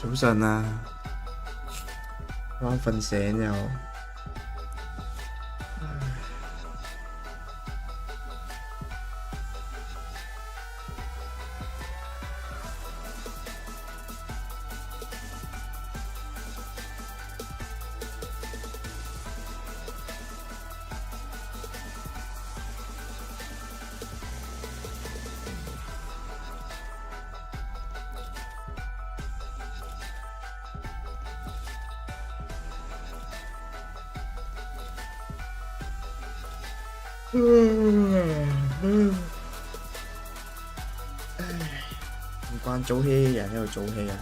早晨啊，啱瞓醒又。唔關早起嘅人喺度早起啊！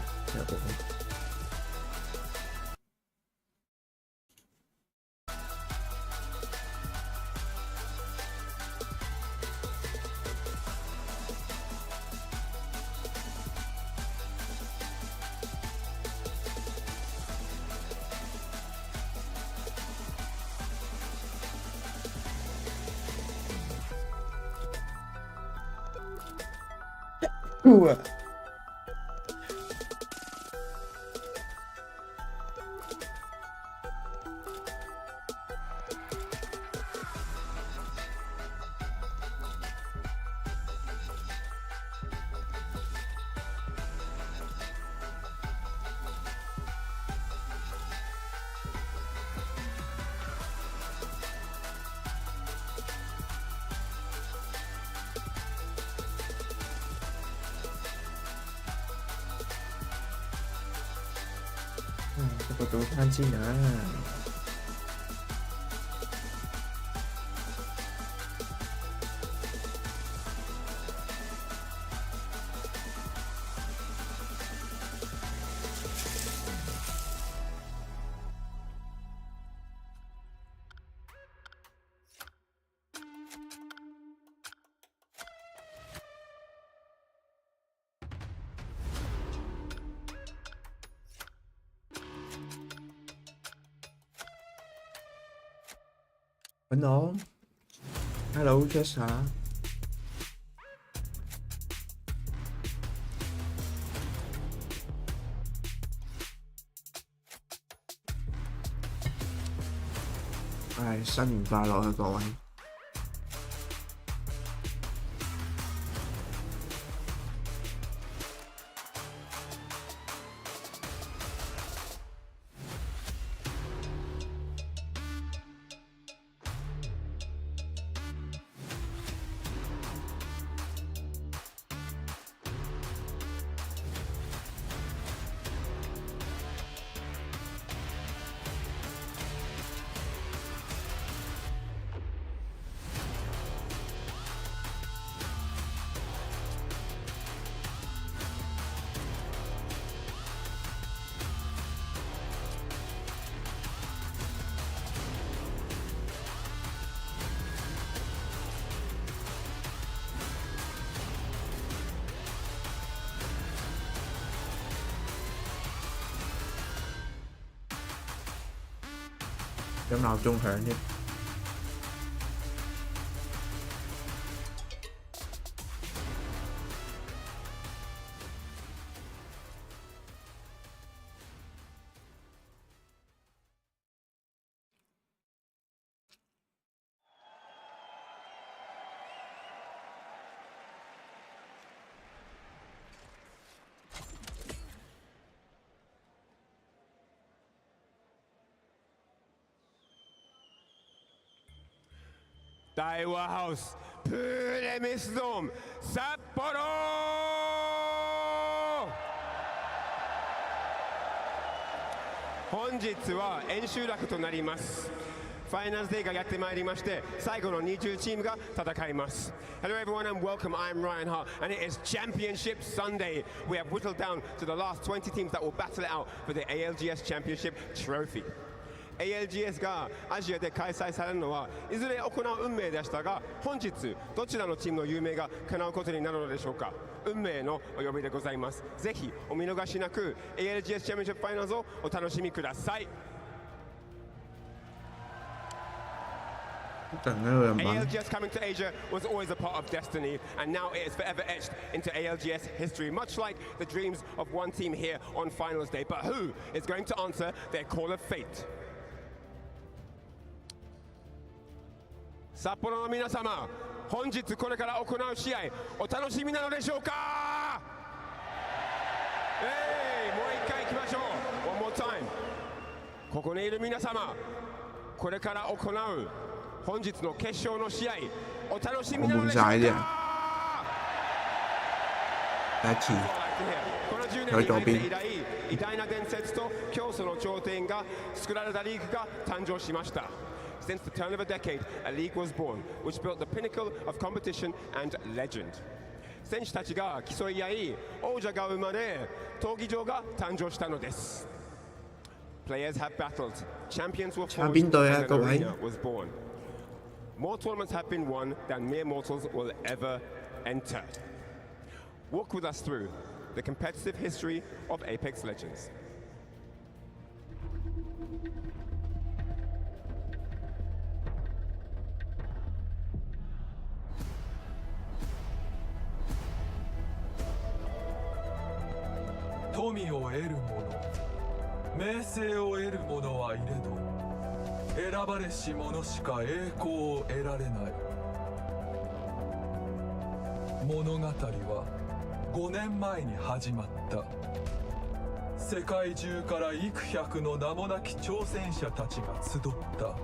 個早餐先啊！Hello Jessa。新年快樂啊各位！有鬧鐘響添。大和ハウスプーレミスドーム札幌。本日は円周楽となります。ファイナルデーがやってまいりまして、最後の20チームが戦います。Hello everyone and welcome. I'm Ryan Hart and it is Championship Sunday. We have whittled down to the last 20 teams that will battle it out for the ALGS Championship trophy. ALGS がアジアで開催されるのはいずれ行う運命でしたが、本日どちらのチームの夢が叶うことになるのでしょうか。運命のお呼びでございます。ぜひお見逃しなく ALGS Championship Finals をお楽しみください。ALGS coming to Asia was always a part of destiny, and now it is forever etched into ALGS history, much like the dreams of one team here on finals day. But who is going to answer their call of fate? 札幌の皆様、本日これから行う試合、お楽しみなのでしょうか？もう一回行きましょう。One more time。ここにいる皆様、これから行う本日の決勝の試合、お楽しみなのでしょうか？第一次この10年に以来、偉大な伝説と競争の頂点が作られたリーグが誕生しました。Since the turn of a decade, a league was born, which built the pinnacle of competition and legend. 選手たちが競い合い、王者が生まれ、闘技場が誕生したのです。Players have battled, champions were forged, and an arena was born. More tournaments have been won than mere mortals will ever enter. Walk with us through the competitive history of Apex Legends. 富を得る者、名声を得る者はいれど、選ばれし者しか栄光を得られない。物語は5年前に始まった。世界中から幾百の名もなき挑戦者たちが集った。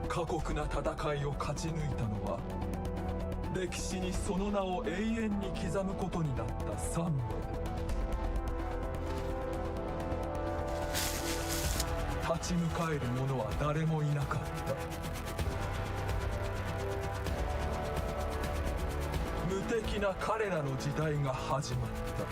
過酷な戦いを勝ち抜いたのは、歴史にその名を永遠に刻むことになった3名。立ち向かえる者は誰もいなかった。無敵な彼らの時代が始まった。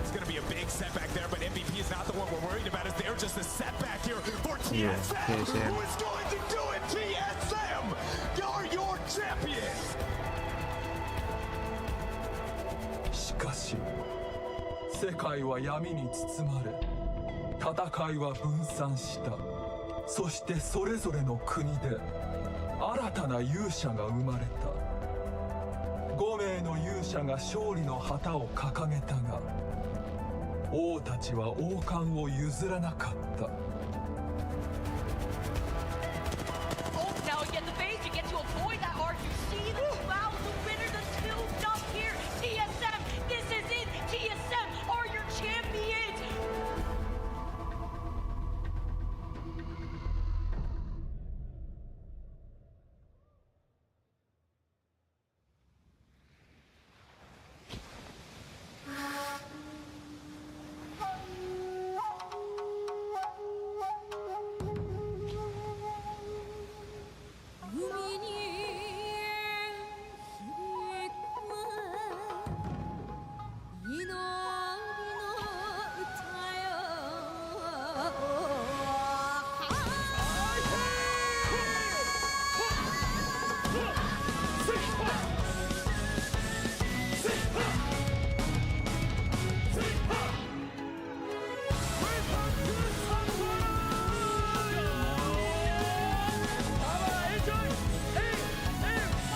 It's going to be a big setback there, but MVP is not the one we're worried about. Is there just a setback here for TSM? Who is going to do it? TSM, you're your champions. しかし、世界は闇に包まれ、戦いは分散した。そしてそれぞれの国で新たな勇者が生まれた。5名の勇者が勝利の旗を掲げたが、王たちは王冠を譲らなかった。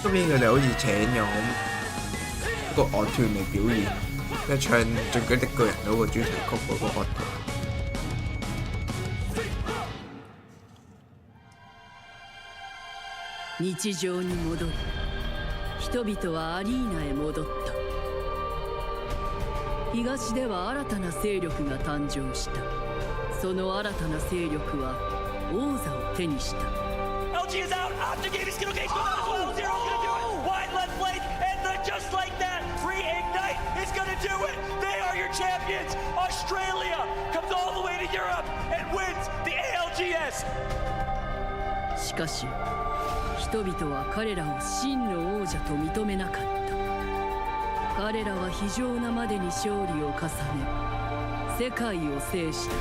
今年佢哋好似請咗一個樂團嚟表演，即係唱《進擊的巨人》嗰個主題曲嗰個樂團。日常に戻り、人々はアリーナへ戻った。東では新たな勢力が誕生した。その新たな勢力は王座を手にした。LG is out. After game, he's gonna get out as well. Zero's gonna do it. Wide left flank, and then just like that, Reignite is gonna do it. They are your champions. Australia comes all the way to Europe and wins the ALGS. しかし、人々は彼らを真の王者と認めなかった。彼らは非常なまでに勝利を重ね、世界を制した。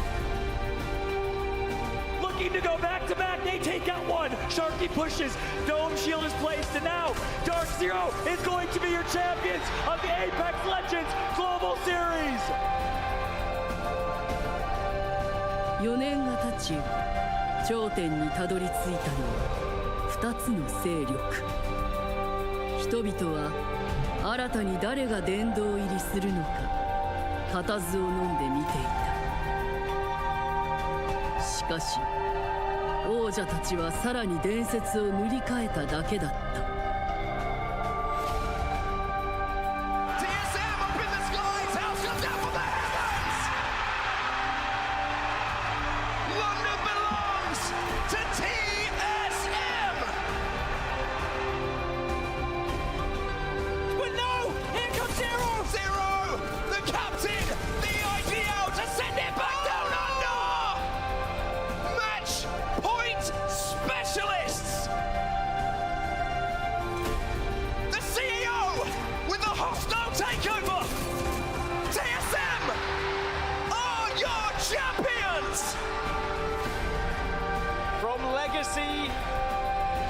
Looking to go back to back, they take out one. Sharky pushes, Dome Shield is placed, and now Dark Zero is going to be your champions of the Apex Legends Global Series. 4年が経ち、頂点にたどり着いたのは2つの勢力。人々は新たに誰が殿堂入りするのか固唾を飲んで見ていた。しかし王者たちはさらに伝説を塗り替えただけだった。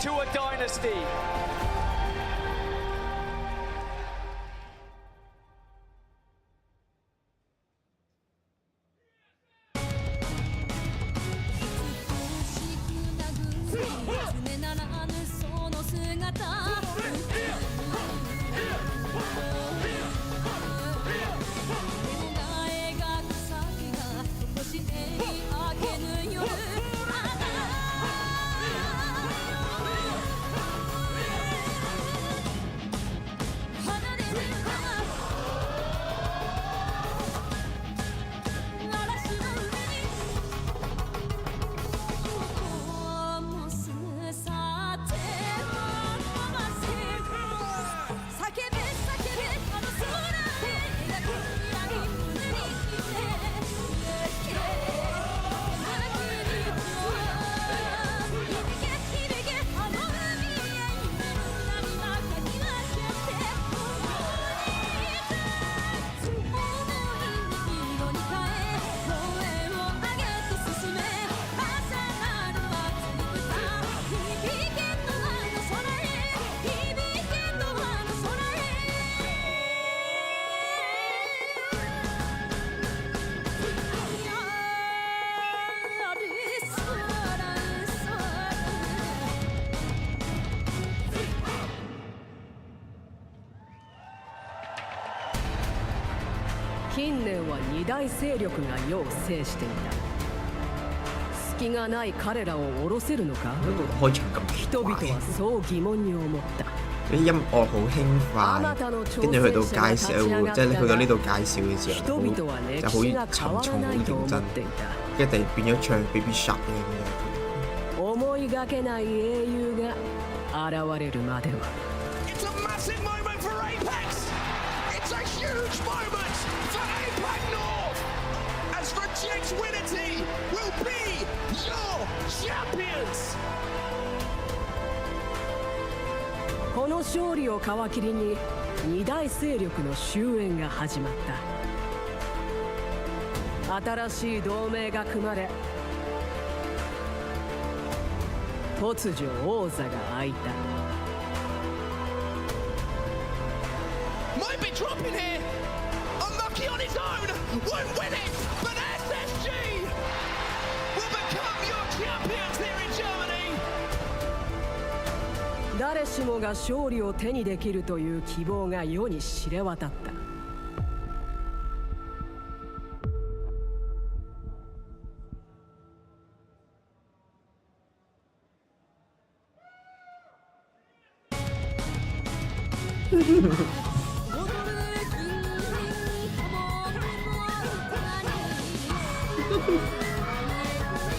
To a dynasty. 近年は二大勢力が世を制していた。隙がない彼らを下ろせるのか。開場咁人々はそう疑問に思った。啲音樂好輕快，跟住去到介紹，即係你去到呢度介紹嘅時候，就好沉重、好認真，跟住變咗唱 Baby Shark 嘅咁樣。思いがけない英雄が現れるまでは。It's a massive moment for Apex. It's a huge moment for Apex North. As Rejectwinity will be your champions. この勝利を皮切りに二大勢力の終焉が始まった。新しい同盟が組まれ、突如王座が開いた。Might be dropping here. Unlucky on his own. Won't win it. But SSG will become your champions here in Germany. 誰しもが勝利を手にできるという希望が世に知れ渡った。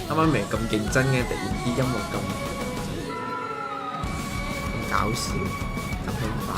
啱啱明咁競爭嘅，突然啲音樂咁搞笑，咁輕快。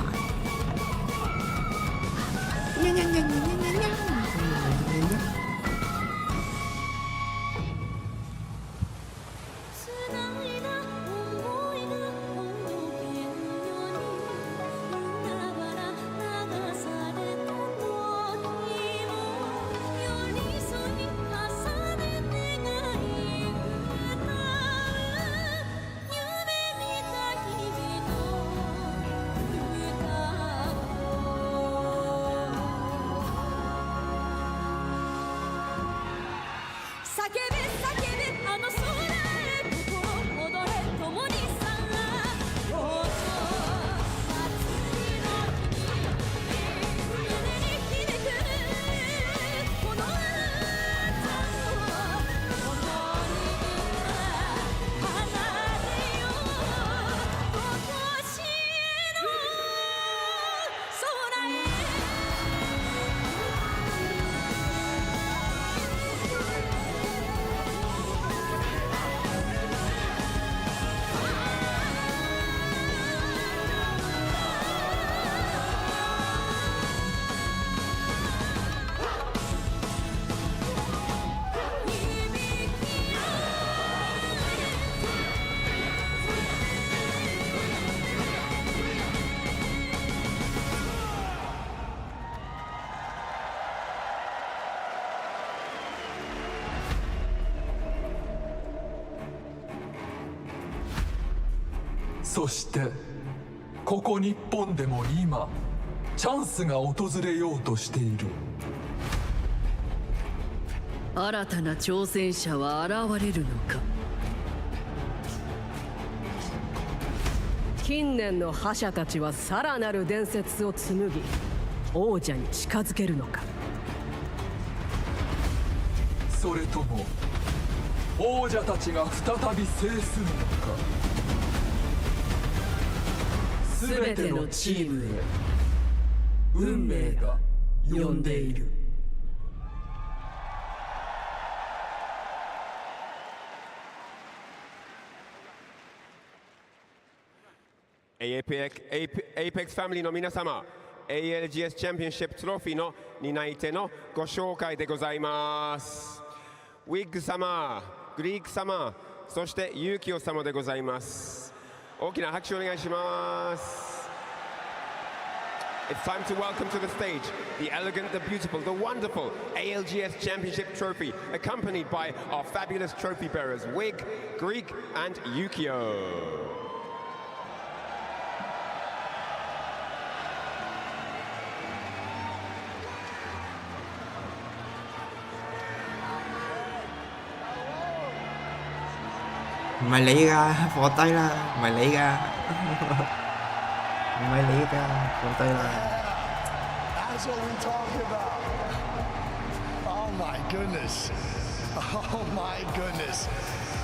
そしてここ日本でも今チャンスが訪れようとしている。新たな挑戦者は現れるのか。近年の覇者たちはさらなる伝説を紡ぎ王者に近づけるのか。それとも王者たちが再び制するのか。全てのチームへ運命が呼んでいる。APEX ファミリーの皆様、ALGS チャンピオンシップトロフィーの担い手のご紹介でございます。ウィッグ様、グリーク様、そしてユーキオ様でございます。大きな拍手をお願いします。It's time to welcome to the stage the elegant, the beautiful, the wonderful ALGS Championship trophy, accompanied by our fabulous trophy bearers, Wig, Greek, and Yukio. 唔係你㗎，放低啦，唔係你㗎，唔係你㗎，放低啦。That's what we talk about. Oh my goodness. Oh my goodness.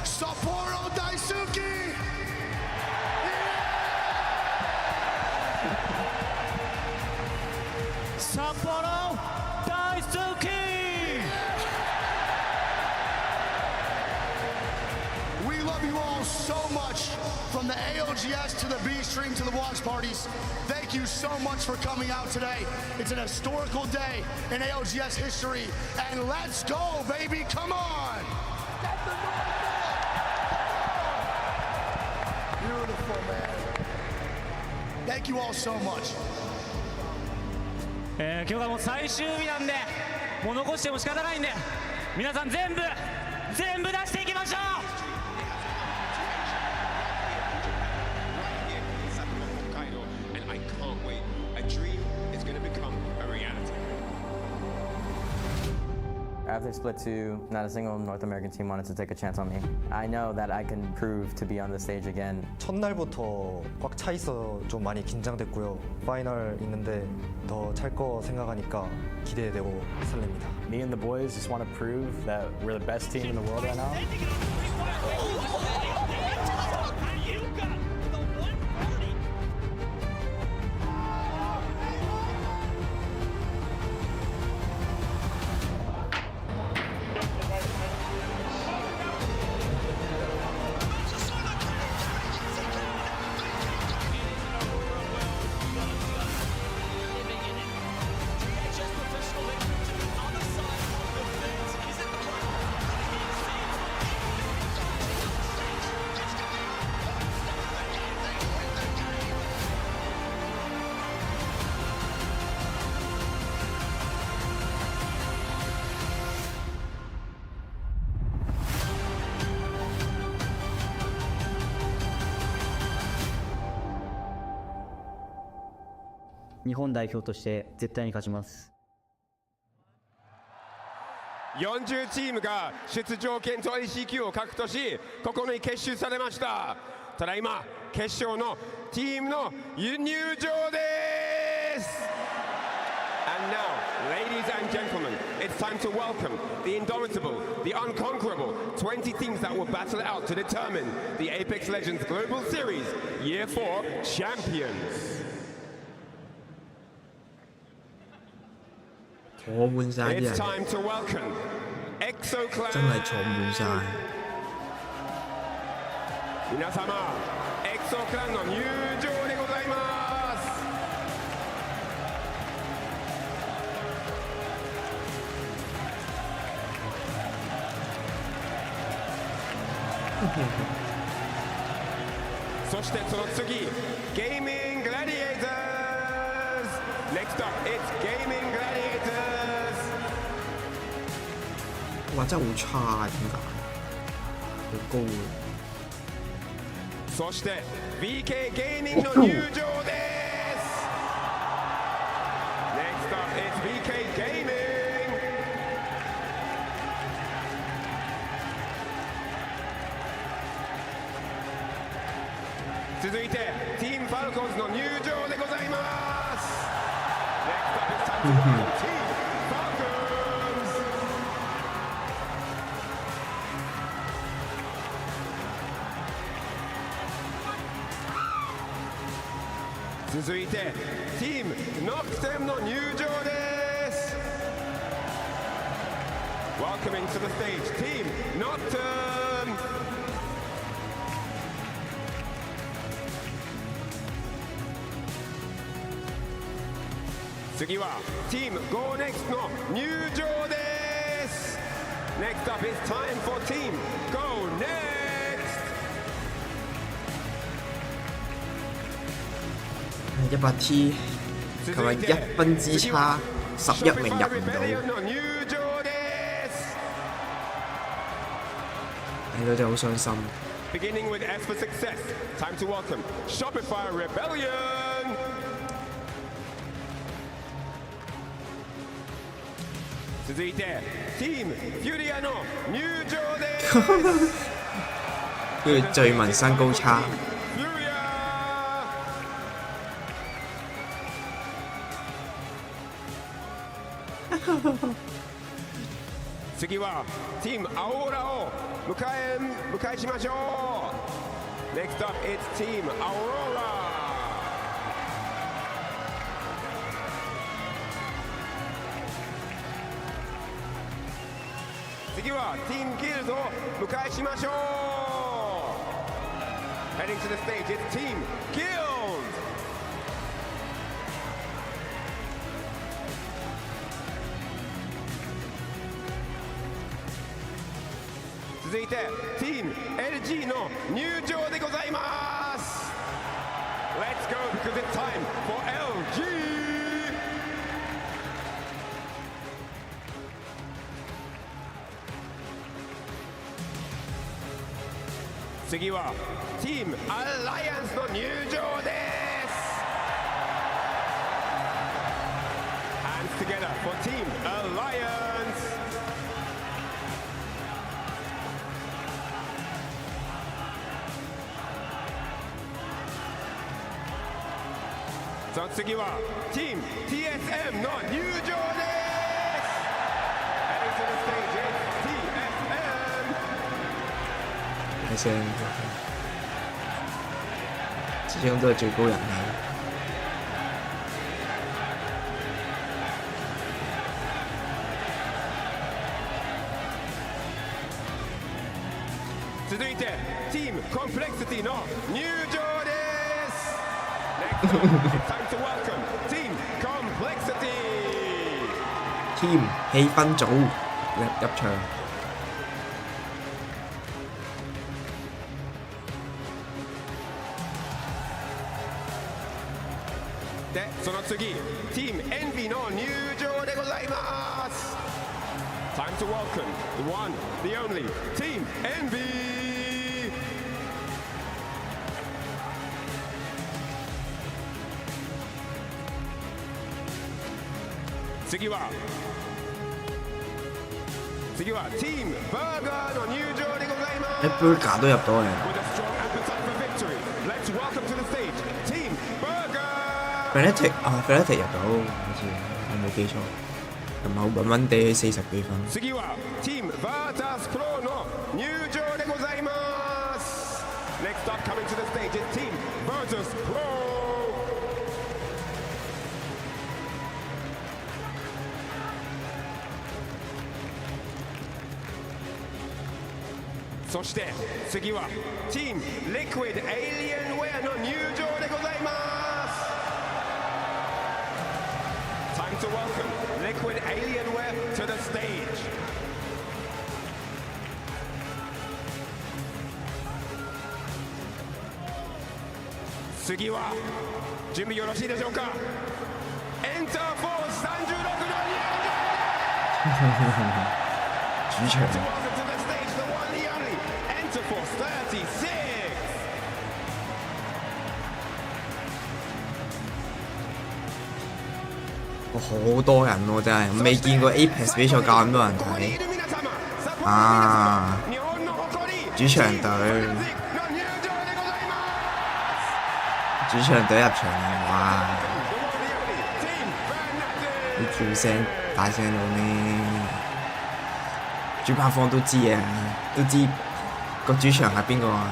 Sapporo Daisuke. Sapporo Daisuke. We love you all so much, from the ALGS to the B stream to the watch parties. Thank you so much for coming out today. It's an historical day in ALGS history, and let's go, baby, come on! Beautiful, man. Thank you all so much. 今日がもう最終日なんで、もう残しても仕方ないんで、皆さん全部出していきましょう。After Split 2, not a single North American team wanted to take a chance on me. I know that I can prove to be on the stage again. 첫날부터 꽉 차 있어 좀 많이 긴장됐고요. 파이널 있는데 더 찰 거 생각하니까 기대되고 설렙니다. Me and the boys just want to prove that we're the best team in the world right now.日本代表として絶対に勝ちます。40チームが出場権と ICQ を獲得し、ここに結集されました。ただいま決勝のチームの入場です。And now, ladies and gentlemen, it's time to welcome the indomitable, the unconquerable 20 teams that will battle it out to determine the Apex Legends Global Series Year 4 Champions. 坐滿晒啲人， It's time to welcome EXO Clan. 真係坐滿晒。皆様、EXO Clan の入場でございます。そしてその次、Gaming Gladiators. Next up, it's Gaming Gladiators. 哇！真係好差啊，點解？好高啊！そして VK ゲーミングの入場です。Next up is VK ゲーミング。続いてティームファルコンズの入場でございます。Next up is time to welcome Team Falcons。続いてティームノクテムの入場です。Welcoming to the stage Team Nocturne。次はチーム Go Next の入場です。Next up is time for Team Go Next。 100T 同埋1分之差11名入唔到，睇到真係好傷心。Beginning with S for success, time to welcome Shopify Rebellion。続いてチームフュリアの入場です。跟住最民身高差。次はチームアオーラを迎えしましょう。Next up it's Team Aurora。次はティームギルドを迎えしましょう。Heading to the stage it's Team Guild。続いてティーム LG の入場でございます。Let's go because it's time for LG。次はチームアライアンスの入場です。Hands together for Team Alliance。さあ次はチーム TSM の入場です。Heading to the stage is TSM。大聲，始終都係最高人氣。続いてチームコンプレクシティの入場です。Next up, it's time to welcome Team Complexity。Team 氣氛組入場。で、その次、Team Envy の入場でございます。Time to welcome the one, the only Team Envy。次はTeam Burger の入場でございます。Burger 都入到嘅。Let's welcome to the stage Team Burger。Fnatic 入到，好似我冇記錯，咁好穩穩地40幾分。次は Team Virtus Pro の入場でございます。Next up coming to the stage is Team Virtus Pro。そして次は Team Liquid Alienware の入場でございます。Time to welcome Liquid Alienware to the stage。次は準備よろしいでしょうか。エンターフォース36の入場。主場。Force 36。好多人喎，真係未見過 Apex 比賽咁多人睇啊！主場隊入場啊！哇！啲叫聲大聲到呢，主辦方都知啊，都知個主場係邊個啊！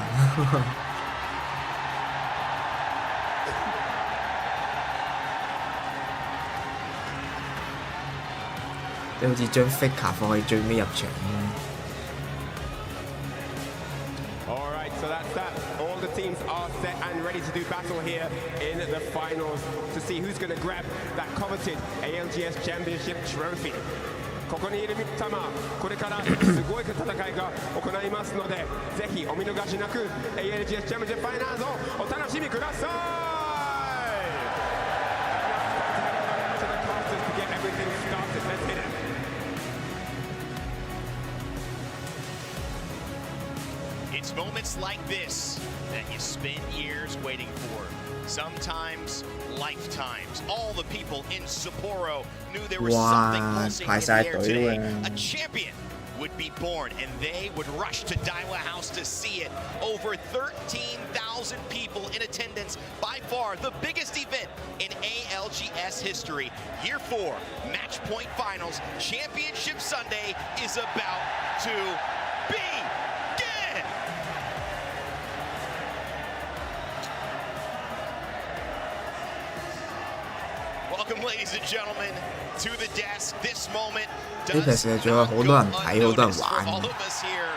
即係好似將 figure 放喺最尾入場咁。Alright, so that's that. All the teams are set and ready to do battle here in the finals to see who's going to grab that coveted ALGS Championship trophy. ここにいる皆様、これからすごい戦いが行いますので、ぜひお見逃しなく ALGS Championship Finals をお楽しみください。To the casters to get everything started. Let's hit it. It's moments like this that you spend years waiting for. Sometimes lifetimes. All the people in Sapporo knew there was something pulsing in the air today. A champion would be born, and they would rush to Daiwa House to see it. Over 13,000 people in attendance, by far the biggest event in ALGS history. Year 4, Match Point Finals, Championship Sunday is about to begin. Welcome, ladies and gentlemen, to the desk. This moment does not go unnoticed for all of us here.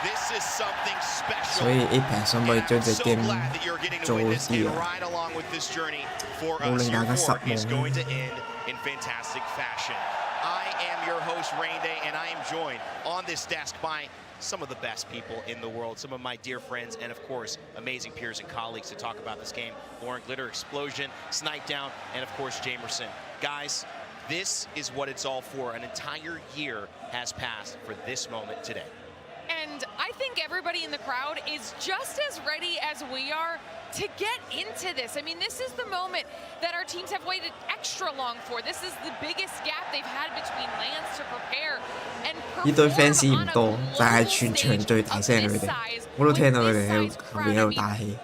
This is something special. 所以 Apex 可唔可以將隻 game 做啲啊？冇令大家失望。 In fantastic fashion. I am your host, Rain Day, and I am joined on this desk by some of the best people in the world, some of my dear friends, and of course, amazing peers and colleagues to talk about this game. Lauren Glitter, Explosion, Snipe Down, and of course, Jamerson. Guys, this is what it's all for. An entire year has passed for this moment today. And I think everybody in the crowd is just as ready as we are to get into this. I mean, this is the moment that our teams have waited extra long for. This is the biggest gap they've had between lands to prepare and perform 呢隊 fans 唔多，但係全場最大聲佢哋，我都聽到佢哋喺後面喺度打氣。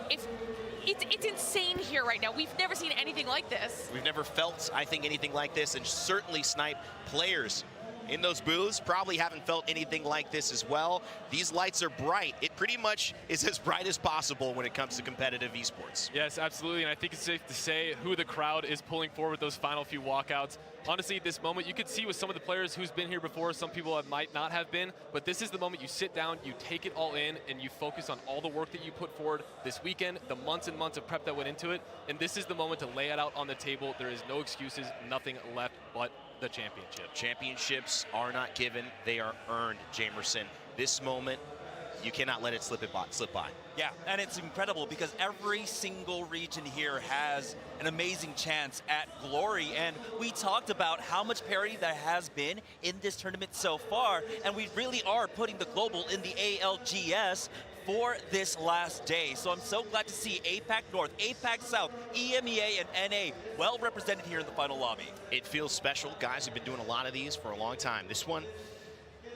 It's insane here right now. We've never seen anything like this. We've never felt, I think, anything like this, and certainly Snipe players in those booths probably haven't felt anything like this as well. These lights are bright. It pretty much is as bright as possible when it comes to competitive esports. Yes, absolutely, and I think it's safe to say who the crowd is pulling for with those final few walkouts. Honestly, at this moment, you could see with some of the players who's been here before, some people might not have been, but this is the moment you sit down, you take it all in, and you focus on all the work that you put forward this weekend, the months and months of prep that went into it, and this is the moment to lay it out on the table. There is no excuses, nothing left but the championship. Championships are not given, they are earned, Jamerson. This moment, you cannot let it slip by. Yeah, and it's incredible because every single region here has an amazing chance at glory. And we talked about how much parity there has been in this tournament so far. And we really are putting the global in the ALGS for this last day. So I'm so glad to see APAC North, APAC South, EMEA, and NA well represented here in the final lobby. It feels special. Guys have been doing a lot of these for a long time. This one,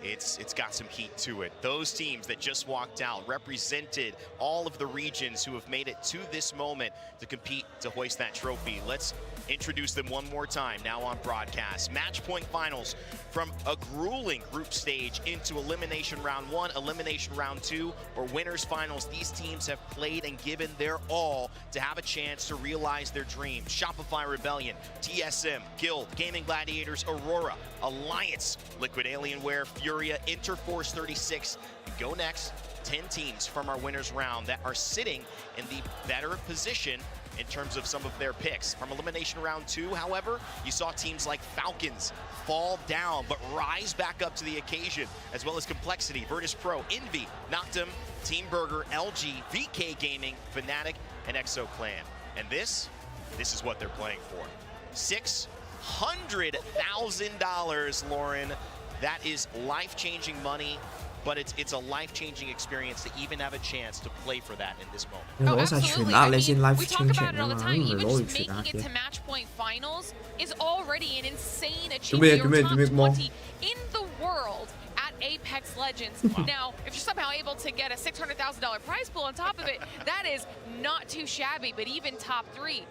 it's got some heat to it. Those teams that just walked out represented all of the regions who have made it to this moment to compete to hoist that trophy. Let's introduce them one more time now on broadcast. Match Point Finals from a grueling group stage into Elimination Round 1, Elimination Round 2, or Winners Finals. These teams have played and given their all to have a chance to realize their dreams. Shopify Rebellion, TSM, Guild, Gaming Gladiators, Aurora, Alliance, Liquid Alienware, Furia, Interforce 36. Go next, 10 teams from our winners round that are sitting in the better position in terms of some of their picks. From Elimination Round 2, however, you saw teams like Falcons fall down but rise back up to the occasion, as well as Complexity, Virtus Pro, Envy, Noctum, Team Burger, LG, VK Gaming, Fnatic, and Exo Clan. And this is what they're playing for. $600,000, Lauren. That is life-changing money but it's a life-changing experience to even have a chance to play for that in this moment. 攞晒全額你先 life changing 啊嘛，唔係攞完 Even 全 just 額 making it 嘅 to。match point finals is already an insane 做咩 achievement. You're 做咩 top 做咩 20 in the world at Apex Legends. Now, if you're somehow able to get a $600,000 prize pool on top of it, that is not too shabby. But even top 3,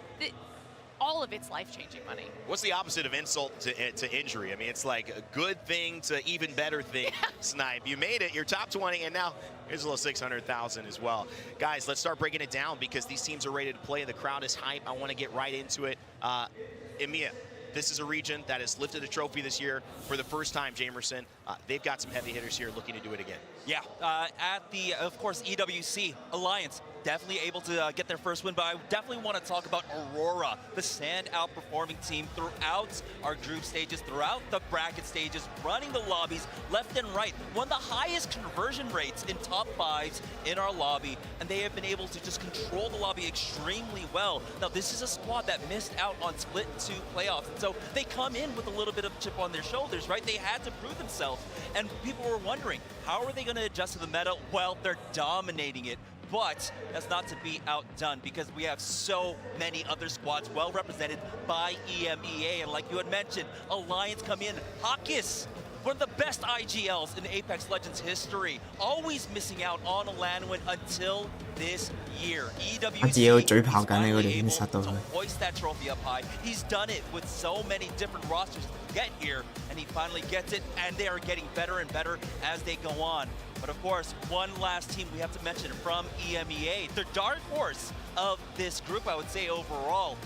all of it's life-changing money. What's the opposite of insult to injury? I mean, it's like a good thing to even better thing. Snipe, you made it. You're top 20, and now here's a little 600,000 as well. Guys, let's start breaking it down because these teams are ready to play. The crowd is hype. I want to get right into it. EMEA, this is a region that has lifted a trophy this year for the first time, Jamerson. They've got some heavy hitters here looking to do it again. Yeah, at the, of course, EWC Alliance, definitely able to get their first win, but I definitely want to talk about Aurora, the standout performing team throughout our group stages, throughout the bracket stages, running the lobbies left and right. One of the highest conversion rates in top 5s in our lobby, and they have been able to just control the lobby extremely well. Now, this is a squad that missed out on Split 2 playoffs, and so they come in with a little bit of chip on their shoulders, right? They had to prove themselves, and people were wondering, how are they going to adjust to the meta? Well, they're dominating it. But that's not to be outdone because we have so many other squads well represented by EMEA. And like you had mentioned, Alliance come in. Hawkis, one of the best IGLs in Apex Legends history, always missing out on a LAN win until this year. EWC is finally able to hoist that trophy up high. He's done it with so many different rosters to get here, and he finally gets it, and they are getting better and better as they go on. But of course, one last team we have to mention from EMEA, the dark horse of this group, I would say overall,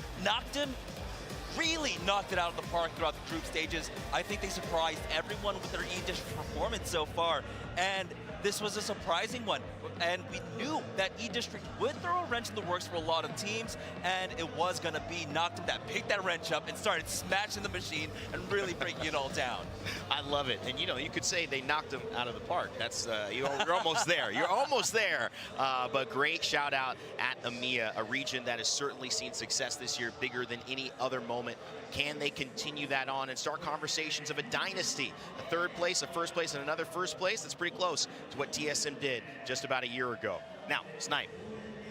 really knocked it out of the park throughout the group stages. I think they surprised everyone with their E-District performance so far, and this was a surprising one. And we knew that E-District would throw a wrench in the works for a lot of teams, and it was going to be Noctum that picked that wrench up and started smashing the machine and really breaking it all down. I love it. And, you know, you could say they knocked them out of the park. That's you're almost there. You're almost there. But great shout out at EMEA, a region that has certainly seen success this year, bigger than any other moment. Can they continue that on and start conversations of a dynasty? A third place, a first place, and another first place? That's pretty close to what TSM did just about a year ago. Now, Snipe,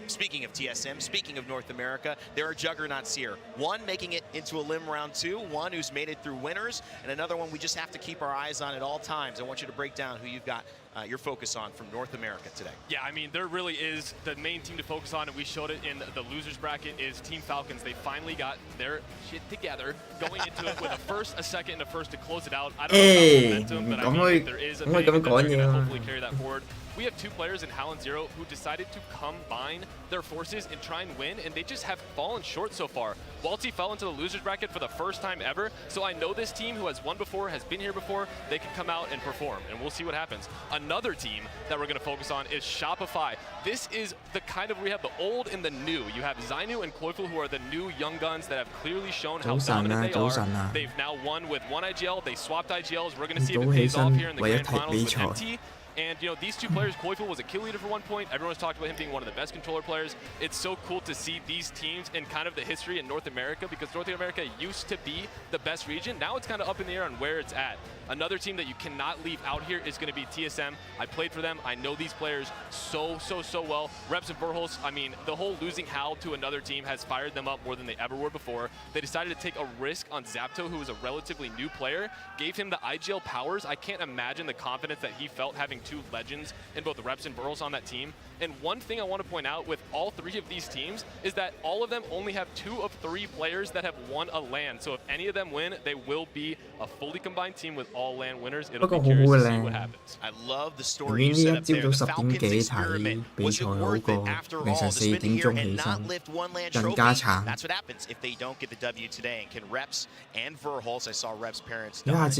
speaking of TSM, speaking of North America, there are juggernauts here. One making it into a limb round 2, one who's made it through winners, and another one we just have to keep our eyes on at all times. I want you to break down who you've got your focus on from North America today. Yeah, I mean, there really is the main team to focus on, and we showed it in the losers bracket, is Team Falcons. They finally got their shit together, going into it with a first, a second, and a first to close it out. I don't know about momentum, but I mean, there is a big that they're going to hopefully carry that forward. We have 2 players in Hal and Zero who decided to combine their forces and try and win, and they just have fallen short so far. Walty fell into the losers bracket for the first time ever, so I know this team who has won before, has been here before, they can come out and perform, and we'll see what happens. Another team that we're going to focus on is Shopify. This is the kind of, we have the old and the new. You have Zainu and Koiful, who are the new young guns that have clearly shown how dominant they are. They've now won with 1 IGL, they swapped IGLs. We're going to see if it pays off here in the grand finals with MT. And, you know, these 2 players, Koiful was a kill leader for one point. Everyone's talked about him being one of the best controller players. It's so cool to see these teams in kind of the history in North America, because North America used to be the best region. Now it's kind of up in the air on where it's at. Another team that you cannot leave out here is going to be TSM. I played for them. I know these players so well. Reps and Verhulst, I mean, the whole losing Hal to another team has fired them up more than they ever were before. They decided to take a risk on Zapto, who was a relatively new player, gave him the IGL powers. I can't imagine the confidence that he felt having 2 legends in both Reps and Verhulst on that team. And one thing I want to point out with all 3 of these teams is that all of them only have 2 of 3 players that have won a LAN. So if any of them win, they will be a fully combined team with all LAN winners. It'll be curious to see what happens. I love the story you set up there. The Falcons experiment. Was it worth it after all to spend it here and not lift 1 LAN trophy? That's what happens if they don't get the W today. And can Reps and Verhulst, I saw Reps' parents, thanks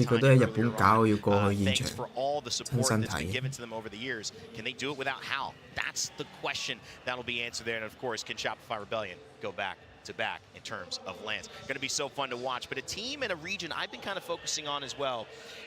for all the support that's been given to them over the years. Can they do it without Hal? That's the question that'll be answered there. And of course, can Shopify Rebellion go back back-to-back in terms of lands. Going to be so fun to watch. But a team and a region I've been kind of focusing on as well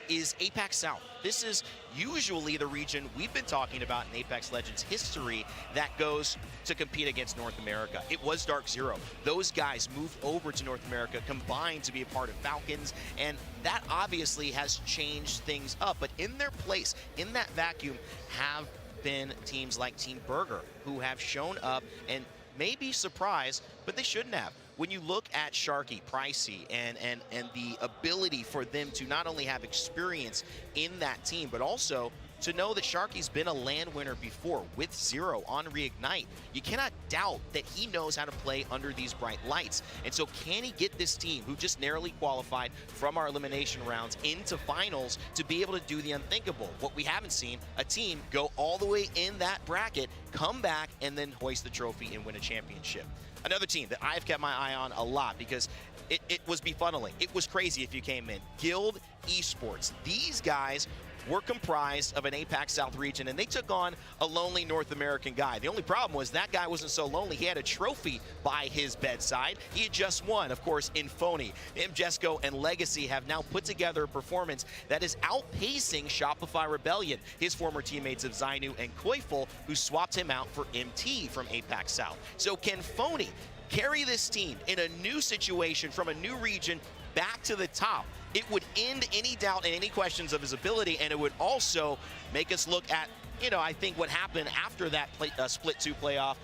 is APAC South. This is usually the region we've been talking about in Apex Legends history that goes to compete against North America. It was Dark Zero. Those guys moved over to North America, combined to be a part of Falcons, and that obviously has changed things up. But in their place, in that vacuum, have been teams like Team Burger, who have shown up and may be surprised, but they shouldn't have. When you look at Sharky, Pricey, and the ability for them to not only have experience in that team, but also to know that Sharky's been a LAN winner before with Zero on Reignite, you cannot doubt that he knows how to play under these bright lights. And so can he get this team, who just narrowly qualified from our elimination rounds, into finals to be able to do the unthinkable? What we haven't seen, a team go all the way in that bracket, come back, and then hoist the trophy and win a championship. Another team that I've kept my eye on a lot because it was befunneling. It was crazy if you came in. Guild Esports. These guys were comprised of an APAC South region, and they took on a lonely North American guy. The only problem was that guy wasn't so lonely. He had a trophy by his bedside. He had just won, of course, in Phony. Mjesco and Legacy have now put together a performance that is outpacing Shopify Rebellion, his former teammates of Zainu and Koiful, who swapped him out for MT from APAC South. So can Phony carry this team in a new situation from a new region back to the top? It would end any doubt and any questions of his ability, and it would also make us look at, I think what happened after that Split 2 playoff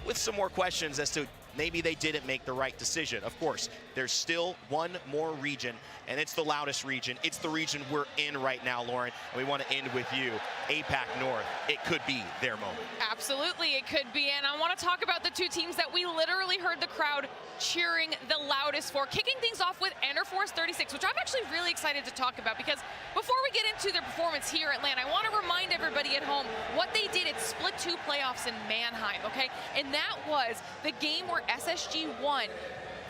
with some more questions as to maybe they didn't make the right decision. Of course, there's still one more region, and it's the loudest region. It's the region we're in right now, Lauren, and we want to end with you. APAC North, it could be their moment. Absolutely, it could be, and I want to talk about the two teams that we literally heard the crowd cheering the loudest for. Kicking things off with Enterforce 36, which I'm actually really excited to talk about, because before we get into their performance here at LAN, I want to remind everybody at home what they did at Split 2 playoffs in Mannheim, okay? And that was the game where SSG won.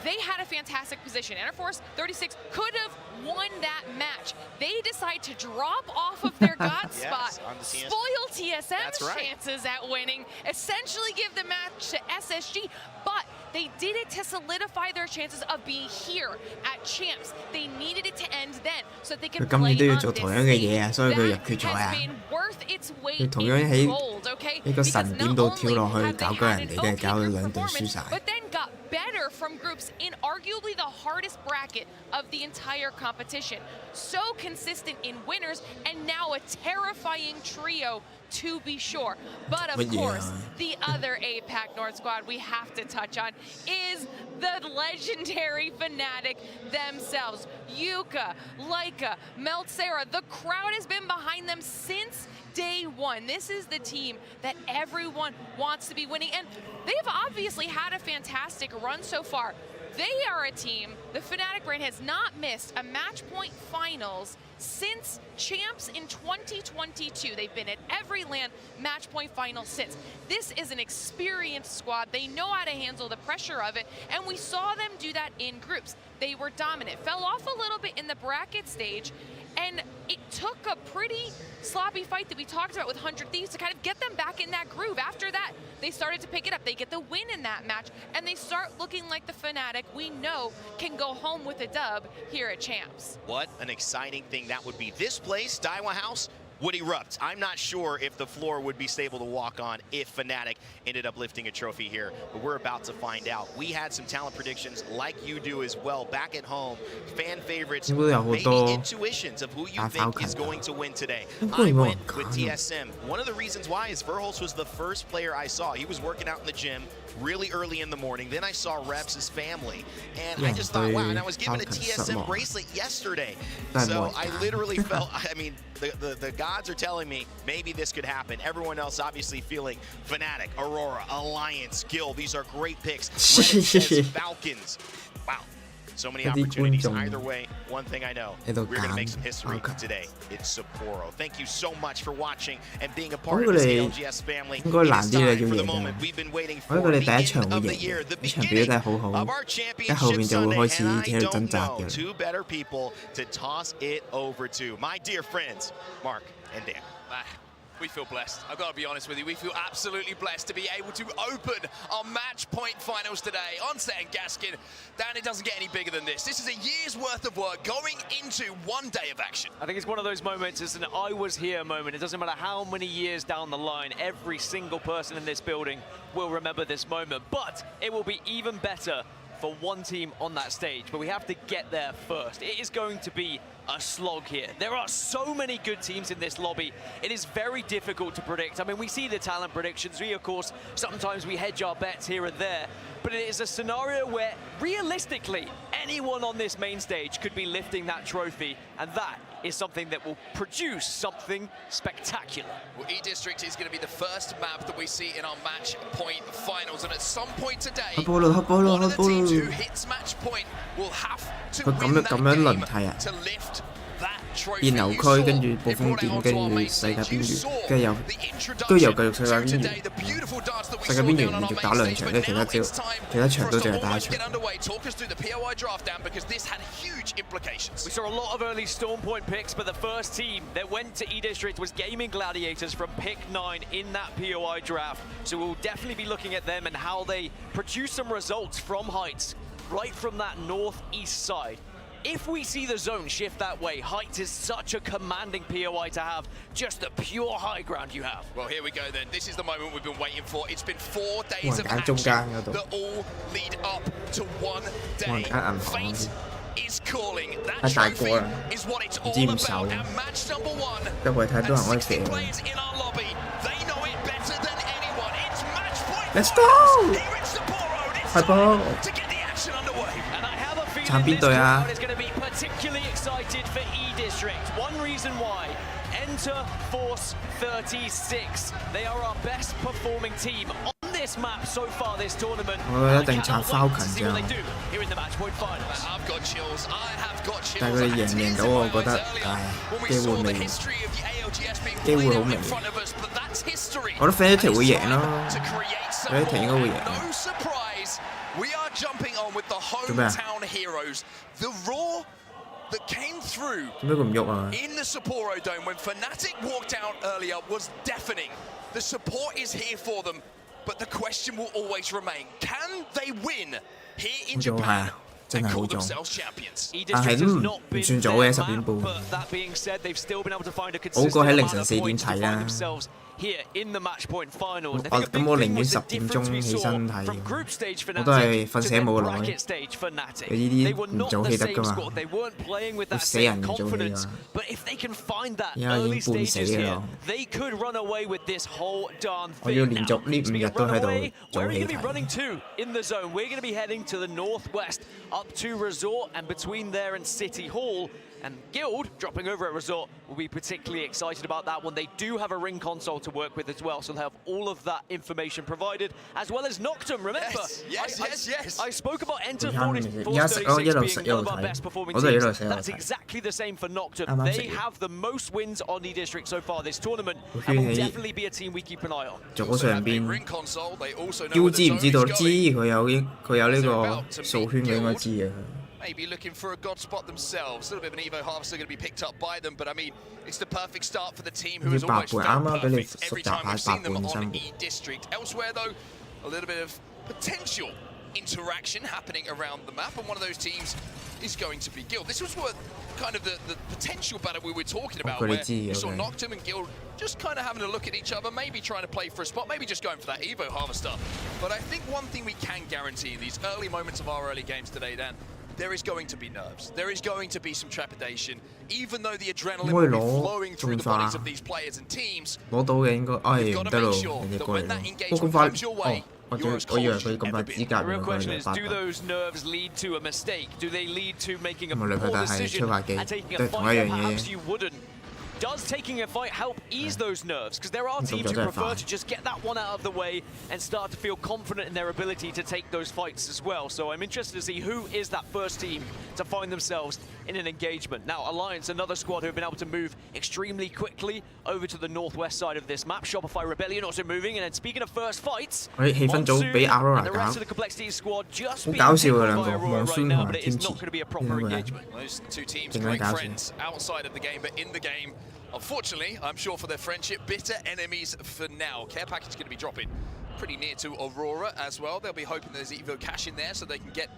They had a fantastic position. Enterforce 36 could have won that match. They decide to drop off of their God spot, spoil TSM's chances at winning, essentially give the match to SSG, but they did it to solidify their chances of being here at Champs. They needed it to end then, so that they could play on this stage. That has been worth its weight in gold, okay? Because not only have they had an okay performance, but then got better from groups in arguably the hardest bracket of the entire competition. So consistent in winners, and now a terrifying trio to be sure. But of course, the other APAC North squad we have to touch on is the legendary Fnatic themselves. Yuka, Laika, Meltsera, the crowd has been behind them since day one. This is the team that everyone wants to be winning, and they've obviously had a fantastic run so far. They are a team, the Fnatic brand has not missed a match point finals since Champs in 2022. They've been at every LAN match point final since. This is an experienced squad. They know how to handle the pressure of it, and we saw them do that in groups. They were dominant. Fell off a little bit in the bracket stage, and it took a pretty sloppy fight that we talked about with 100 Thieves to kind of get them back in that groove. After that, they started to pick it up. They get the win in that match, and they start looking like the Fnatic we know can go home with a dub here at Champs. What an exciting thing that would be. This place, Daiwa House, would erupt. I'm not sure if the floor would be stable to walk on if Fnatic ended up lifting a trophy here, but we're about to find out. We had some talent predictions like you do as well back at home. Fan favorites, maybe intuitions of who you think is going to win today. I went with TSM. One of the reasons why is Verholz was the first player I saw. He was working out in the gym really early in the morning. Then I saw Reps' family, and I just thought, wow, and I was given a TSM bracelet yesterday. So I literally felt, I mean, the gods are telling me maybe this could happen. Everyone else obviously feeling Fnatic, Aurora, Alliance, Guild. These are great picks. Reddit says Falcons. Wow. So many opportunities. Either way, one thing I know, we're going to make some history today. It's Sapporo. Thank you so much for watching and being a part of this ALGS family. It is time for the moment we've been waiting for, the end of the year, the beginning of our championship Sunday, and I don't know two better people to toss it over to. My dear friends, Mark and Dan. We feel blessed. I've got to be honest with you. We feel absolutely blessed to be able to open our match point finals today on set in Gaskin. Dan, it doesn't get any bigger than this. This is a year's worth of work going into one day of action. I think it's one of those moments, it's an I was here moment. It doesn't matter how many years down the line, every single person in this building will remember this moment. But it will be even better for one team on that stage, but we have to get there first. It is going to be a slog here. There are so many good teams in this lobby. It is very difficult to predict. I mean, we see the talent predictions. We, of course, sometimes we hedge our bets here and there, but it is a scenario where, realistically, anyone on this main stage could be lifting that trophy, and that is something that will produce something spectacular. Well, E-District is going to be the first map that we see in our match point finals, and at some point today, one of the teams who hits match point will have to win that game to lift that trophy. 然後區跟住暴風點，跟住世界邊緣，跟住又繼續世界邊緣，世界邊緣連續打2場，跟住其他場都淨係打1場。We saw a lot of early Storm Point picks, but the first team that went to E-District was Gaming Gladiators from pick 9 in that POI draft. So we'll definitely be looking at them and how they produce some results from heights, right from that northeast side. If we see the zone shift that way, Heights is such a commanding POI to have, just the pure high ground you have. Well, here we go then. This is the moment we've been waiting for. It's been 4 days of action that all lead up to one day. Fate is calling. That trophy is what it's all about. And match number 1, and 60 players in our lobby, they know it better than anyone. It's match point. Let's go! Here in Sapporo, it's time to get the action underway. And I have a feeling this crowd is going to be particularly excited for E-District. One reason why. Enter Force 36. They are our best performing team on this map so far this tournament. 我一定撐 Falcon 㗎。 Here in the match point finals. I've got chills. I have got chills. 但係佢哋贏唔贏到，我覺得機會微，機會好微。我覺得 Fnatic 會贏咯 ，Fnatic 應該會贏。 No surprise. We are jumping on with the hometown heroes. The Raw that came through in the Sapporo Dome when Fnatic walked out earlier was deafening. The support is here for them, but the question will always remain: can they win here in Japan and call themselves champions? 但係都唔算早嘅10點半，好過喺凌晨4點睇啦。 Here in the match point finals. 咁我寧願10點鐘起身睇，我都係瞓醒冇耐。有呢啲唔早起得㗎嘛，會死人唔早起㗎嘛。而家已經半死㗎啦。我要連續呢5日都喺度早起睇。In the zone, we're going to be heading to the northwest, up to Resort, and between there and City Hall. And Guild, dropping over at Resort, will be particularly excited about that one. They do have a ring console to work with as well, so they'll have all of that information provided, as well as Noctum. Remember, yes. I spoke about Enter Force 36 being one of our best performing teams. That's exactly the same for Noctum. They have the most wins on E-District so far this tournament, and will definitely be a team we keep an eye on. 左上邊 U 知唔知道？知佢有呢個數圈，佢應該知嘅。 Maybe looking for a god spot themselves. A little bit of an Evo harvester going to be picked up by them, but I mean, it's the perfect start for the team who has always felt perfect every time we've seen them on E-District. Elsewhere, though, a little bit of potential interaction happening around the map, and one of those teams is going to be Guild. This was what kind of the potential battle we were talking about, where you saw Noctum and Guild just kind of having a look at each other, maybe trying to play for a spot, maybe just going for that Evo harvester. But I think one thing we can guarantee in these early moments of our early games today, Dan, there is going to be nerves. There is going to be some trepidation, even though the adrenaline will be flowing through the bodies of these players and teams. You've got to make sure that when that engagement comes your way, you're as cautious as ever been. The real question is, do those nerves lead to a mistake? Do they lead to making a poor decision and taking a fight that perhaps you wouldn't? Does taking a fight help ease those nerves? Because there are teams who prefer to just get that one out of the way and start to feel confident in their ability to take those fights as well. So I'm interested to see who is that first team to find themselves in an engagement. Now, Alliance, another squad who have been able to move extremely quickly over to the northwest side of this map. Shopify Rebellion also moving. And then speaking of first fights, Monsoon and the rest of the Complexity squad just being taken by Aurora right now, but it is not going to be a proper engagement. Those two teams, great friends outside of the game, but in the game, Unfortunately, I'm sure for their friendship, bitter enemies for now. Care package is going to be dropping pretty near to Aurora as well. They'll be hoping there's Evo cash in there so they can get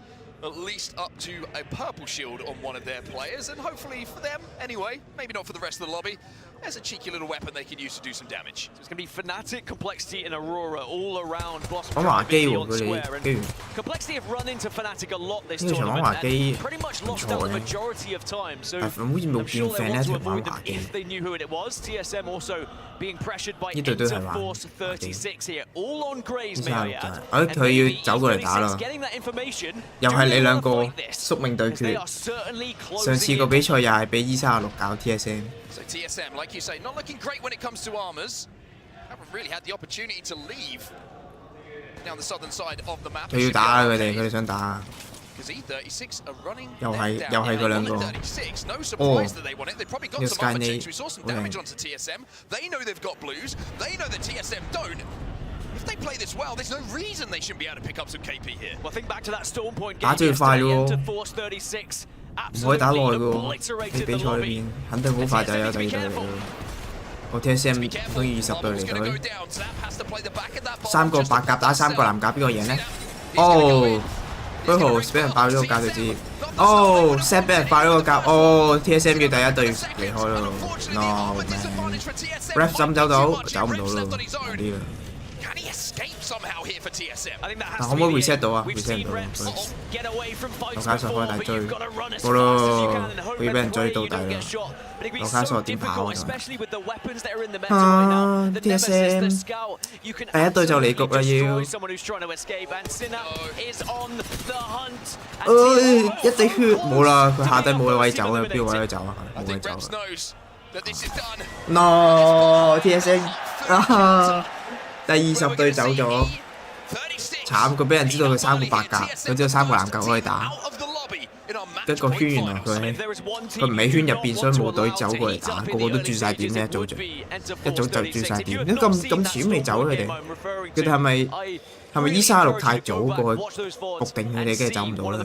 at least up to a purple shield on one of their players, and hopefully for them, anyway, maybe not for the rest of the lobby, there's a cheeky little weapon they can use to do some damage. So it's going to be Fnatic, Complexity, and Aurora all around Blossom 玩滑機喎 Square. 佢哋， Complexity have run into Fnatic a lot this 呢場玩 tournament 滑機 and pretty much lost out the majority of time. So 但係好似冇 I'm 見 sure they want to Fnatic avoid 玩 them 滑機。 if they knew who it was. TSM also being pressured by 呢隊都係玩 Interforce 36 here, all on Grays, 呢 may 三 I 六 add. 就係，佢要走過嚟打啦， Getting that information 又係你兩個宿命對 they 決。 are certainly 上次 closing 個 in. 比賽又係俾 E36搞 TSM。 So TSM, like you say, not looking great when it comes to armors. Haven't really had the opportunity to leave down the southern side of the map. 佢要打啊！佢哋想打。 Because E36 are running 又係 them 又 down. 係佢兩個。 36, no 哦 surprise that they want it. They probably got 呢個 some armor Sky checks. We saw some damage onto TSM. They know they've got blues. They know that TSM don't. If they play this well, there's no reason they shouldn't be able to pick up some KP here. Well, think back to that Storm Point game 打最快 yesterday. 咯， Interforce 36唔可以打耐 absolutely 嘅喎。 obliterated 你比 the 賽裏 lobby. 面肯定好快就有第二隊嚟咯。我 TSM 都要20隊嚟隊，三個白甲打三個藍甲，邊個贏呢？哦 ，Buffiy 俾人爆咗個甲就知。哦 ，Set 俾人爆咗個甲。哦 ，TSM 要第一隊離開咯。No man，Ref 走唔走到？走唔到咯，難啲啦。 Can he escape somehow here for TSM? I think that 但 has 可 to 唔可 be 以 reset it. 到啊 We've ？reset seen 唔到 reps get away from 羅 fights 卡索 before, 開大 but 追， you've got to run as 好 fast as you 咯 can and，hope 佢要俾人 and 追 pray 到 you 底 don't 啦 get。shot. But it'd be 羅卡 so 索點跑 difficult, 啊？ especially with the weapons that are in the meta right now. The Nemesis, the Scout, you can 第一隊就離局啦 absolutely 要 destroy。someone who's trying to escape, and Sinna is on the hunt. 一滴血冇啦，佢下低冇位走啊，邊個位可以走啊？冇位走啊 knows that this is done. ！No TSM 啊，第20隊走咗，慘！佢俾人知道佢三個白甲，佢只有三個藍甲可以打。一個圈原來佢唔喺圈入邊，所以冇隊走過嚟打，個個都轉晒點嘅一早就轉晒點。點解咁遲未走佢哋？佢哋係咪E36太早過去伏定佢哋，跟住走唔到啦？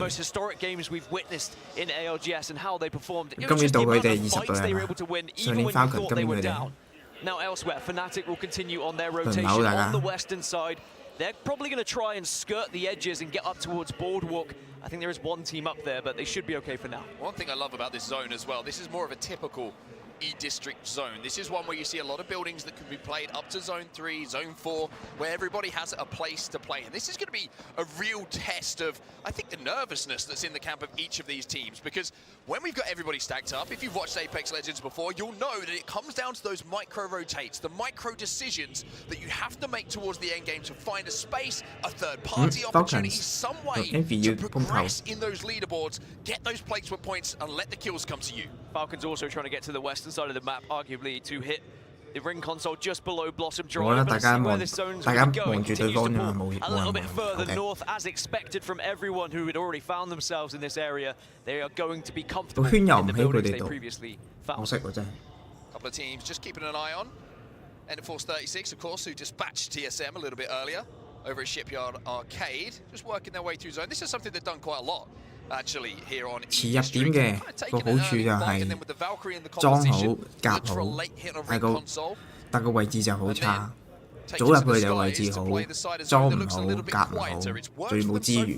今年到佢哋20隊係嘛？上年Falcon，今年佢哋。 Now elsewhere, Fnatic will continue on their 輪 rotation 流大家 on the western side. They're probably going to try and skirt the edges and get up towards Boardwalk. I think there is one team up there, but they should be okay for now. One thing I love about this zone as well, this is more of a typical E-District zone. This is one where you see a lot of buildings that can be played up to Zone 3, Zone 4, where everybody has a place to play. And this is going to be a real test of, I think, the nervousness that's in the camp of each of these teams. Because when we've got everybody stacked up, if you've watched Apex Legends before, you'll know that it comes down to those micro-rotates, the micro-decisions that you have to make towards the end game to find a space, a third-party opportunity, some way to progress in those leaderboards, get those placement points, and let the kills come to you. Falcons also trying to get to the western side of the map, arguably to hit the ring console just below Blossom 我覺得 Drive. 大家 But 望 see where this zone's 大家 going to go. 望 It 住對 continues 方 to 啫嘛， move 冇 a little bit 冇 further 人 north, as expected from everyone who had already found themselves in this area. They are going to be comfortable 個圈又 in 唔 the 喺佢 buildings 哋 they 度， previously 可 found. 惜喎真係。 Couple of teams just keeping an eye on. Enderforce 36, of course, who dispatched TSM a little bit earlier over at Shipyard Arcade, just working their way through zone. This is something they've done quite a lot, actually, here on 遲入點嘅個好處就係裝好夾好，但個位置就好差。早入去就位置好，裝唔好夾唔好，仲要冇資源。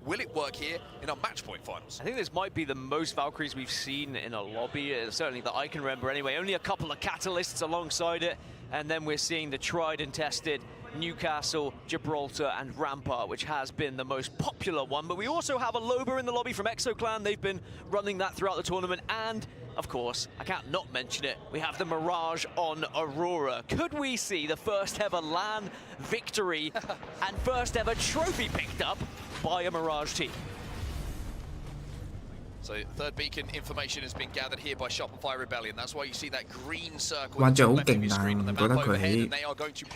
Will it work here in our match point finals? I think this might be the most Valkyries we've seen in a lobby, certainly that I can remember anyway. Only a couple of catalysts alongside it, and then we're seeing the tried and tested Newcastle, Gibraltar, and Rampart, which has been the most popular one. But we also have a Loba in the lobby from ExoClan. They've been running that throughout the tournament. And, of course, I can't not mention it, we have the Mirage on Aurora. Could we see the first ever LAN victory and first ever trophy picked up by a Mirage team? So third beacon information has been gathered here by Shopify Rebellion. That's why you see that green circle. 幻象好勁，但唔覺得佢喺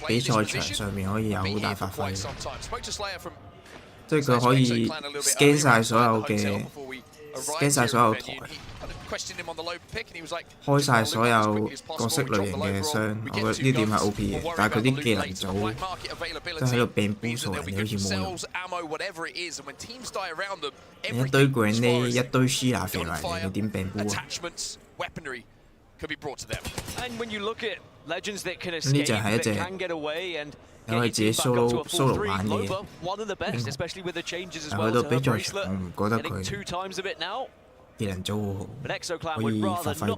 比賽場上面可以有好大發揮。即係佢可以 scan 晒所有嘅 scan 晒所有台，開晒所有角色類型嘅傷，我覺得呢點係 OP 嘅。但係佢啲技能組都喺度病煲數人，好似冇用。一堆 grenade 一堆 Sheila 飛嚟，你點病煲啊？呢隻係一隻。你可以自己 solo 玩嘅，但去到比賽場，我唔覺得佢技能組好好，可以發揮到。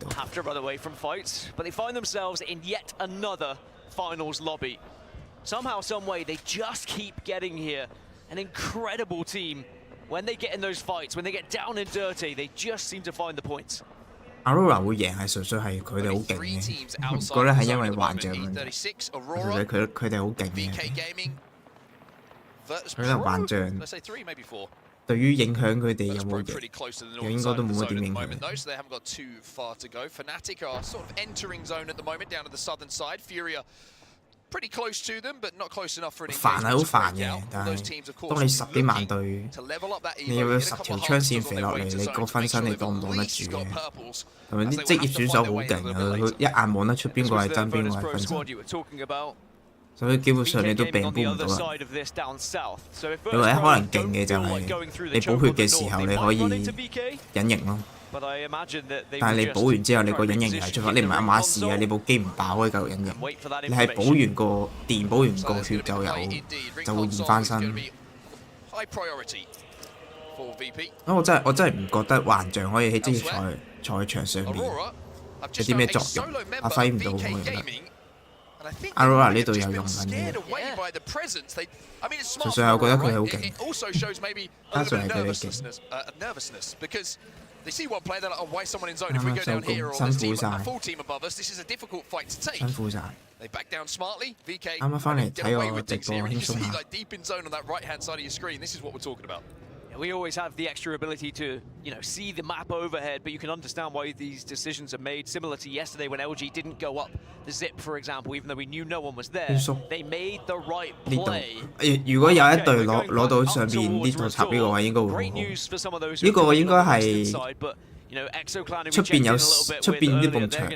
Somehow, some way, they just keep getting here. An incredible team. When they get in those fights, when they get down and dirty, they just seem to find the points. Aurora 會贏係純粹係佢哋好勁嘅，唔覺得係因為幻象問題，純粹佢哋好勁嘅。可能幻象對於影響佢哋有冇贏，應該都冇乜點影響。煩係好煩嘅，但係當你10幾萬隊，你有10條槍線飛落嚟，你個分身你擋唔擋得住嘅？同埋啲職業選手好勁嘅，佢一眼望得出邊個係真，邊個係分身。所以基本上你都病煲唔到人。你唯一可能勁嘅就係你補血嘅時候你可以隱形咯。但係你補完之後，你個隱形又係出發，你唔係一碼事啊！你部機唔爆開嚿隱形，你係補完個電、補完個血就會現翻身。我真係唔覺得幻象可以喺職業賽場上面有啲咩作用，發揮唔到我覺得。Aurora 呢度有用緊嘅，純粹係我覺得佢係好勁，加上係佢哋勁。They see one player, they're like, oh, why is someone in zone? If we go down here, or this team have a full team above us, this is a difficult fight to take. They back down smartly. VK get away with things here. You see, like deep in zone on that right-hand side of your screen. This is what we're talking about. We always have the extra ability to, see the map overhead, but you can understand why these decisions are made. Similar to yesterday when LG didn't go up the zip, for example, even though we knew no one was there. They made the right play. 如果有一隊攞到上邊呢度插呢個位，應該會好好。呢個應該係出邊呢埲牆，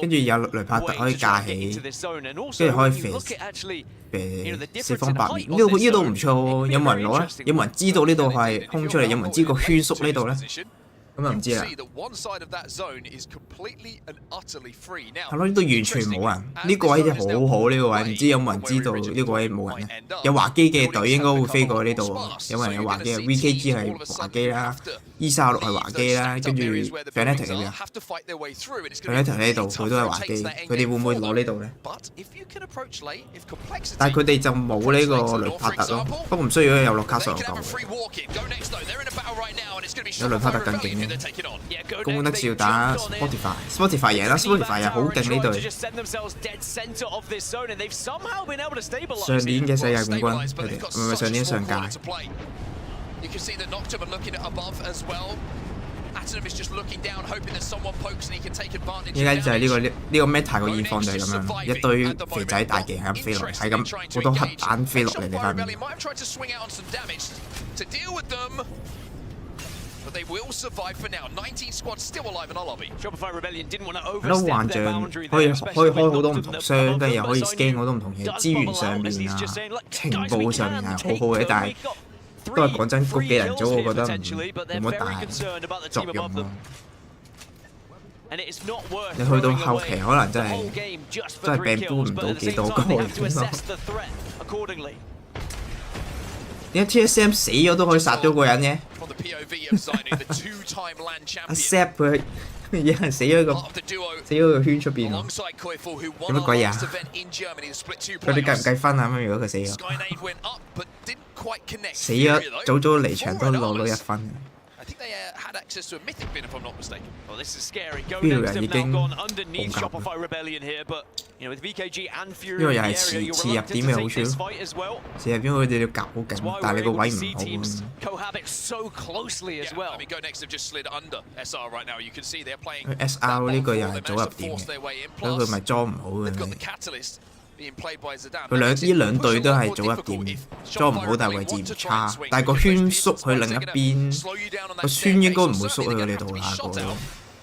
跟住有雷帕特可以架起，跟住可以射四方八面。呢度唔錯喎，有冇人攞咧？有冇人知道呢度係空出嚟？有冇人知個圈縮呢度咧？咁就唔知啦。係咯，呢度完全冇人。呢個位好好，呢個位唔知有冇人知道呢個位冇人咧？有華基嘅隊應該會飛過呢度喎，有冇人有華基啊 ？VKG 係華基啦，E36係華基啦，跟住 Fnatic 喺邊啊 ？Fnatic 喺呢度，佢都係華基，佢哋會唔會攞呢度咧？但係佢哋就冇呢個雷帕特咯，不過唔需要有洛卡索夠。有雷帕特更勁。公安德少打 Buffiy 贏啦 ，Buffiy 又好勁呢隊。上年嘅世界冠軍，佢哋唔係上年上屆。依家就係呢個 meta 個現況就係咁樣，一堆肥仔大技係咁飛落嚟，係咁好多核彈飛落嚟你塊面。But they will survive for now. 19 squads still alive in our lobby. Buffiy Rebellion didn't want to 係咯，幻象可以開好多唔同箱，跟住又可以 scan 好多唔同嘢，資源上面啊、情報上面係好好嘅，但係都係講真，個技能組我覺得冇乜大作用咯。你去到後期可能真係病煲唔到幾多個人咯。點解 TSM 死咗都可以殺咗個人嘅？阿 Sap 佢有人死咗個圈出邊喎，有乜鬼啊？佢哋計唔計分啊？咁如果佢死咗，早離場都攞到1分。呢度人已經暴夾，呢個又係次入點嘅好處，次入點佢哋要夾好勁，但係你個位唔好。SR 呢個又係早入點嘅，所以佢咪裝唔好嘅。佢呢兩隊都係早入點，裝唔好但係位置唔差，但係個圈縮去另一邊，個圈應該唔會縮去佢哋度啦。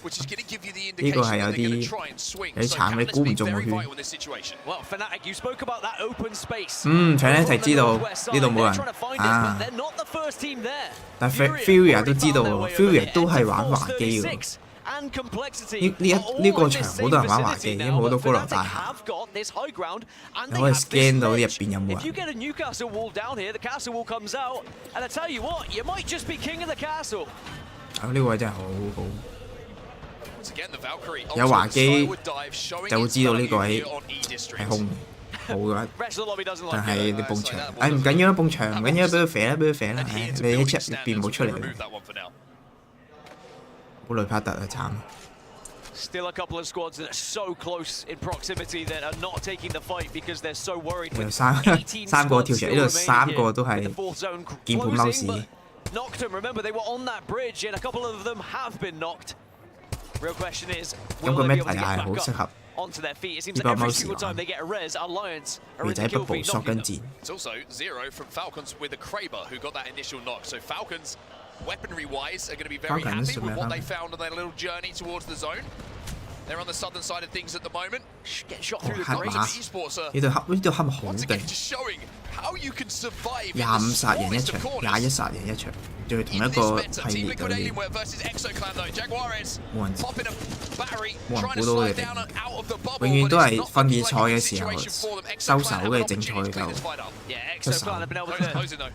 which is going to give you the 呢個 indication 係有 that they're going 啲 to try and swing. 有啲 So 慘，你 Canada's 估唔 been 中個 very 圈。 vital in this situation. Well, Fnatic, you spoke about that open space. Fnatic 知道呢度冇人啊， They're not the first team there. 但 Fury 都知道喎 ，Fury 都係玩滑機喎。 And complexity 呢個場好多人玩滑機，因為好多高樓大廈，你可以 scan 到入邊有冇 If you 人。 get a Newcastle wall down here, the castle wall comes out, and I tell you what, you might just be king of the castle. 呢個位真係好好， Once again, the Valkyrie 有滑 ultimate 機 skyward dive showing 就會 its 知道呢 value 個位 here on E District. 係空嘅，冇嘅話， Rest of the lobby doesn't 但 like 係 it. 你埲牆，唔緊要啦，埲牆唔緊要，俾佢肥啦，俾佢肥啦，唉，你喺出入邊冇出嚟， Remove that one for now. 好雷帕特啊，慘！ Still a couple of squads that are so close in proximity that are not taking the fight because they're so worried. 有三個跳牆，呢度三個都係鍵盤貓屎。 Knocked them. Remember, they were on that bridge, and a couple of them have been knocked. Real question is, will they be able to get back up onto their feet? It seems that every single time they get a res, Alliance are in the kill feed, knocking them. It's also 0 from Falcons with the Kraber who got that initial knock. So Falcons, weaponry-wise, are going to be very happy with what they found on their little journey towards the zone. They're on the southern side of things at the moment. Get shot through the grate. Esports are 呢度黑咪好 once 勁 again just showing how you can survive in ，25 the 殺人一 smallest 場 of， 21 corners. 殺人一場，仲要同一 In this 個 meta, 系 Team 列 Liquid 裏面， Alienware versus Exoclan though. Jaguares 冇人 popping a battery, 冇人 trying 估 to 到 slow 佢哋 down and out of the bubble. 永遠 but 都 it's 係 not 分 the 別賽 playing 嘅時候 situation for them. 收 Exoclan 手 have 嘅 an 正賽 opportunity to 就 clean this fight up. Yeah, 出手， Exoclan have been able to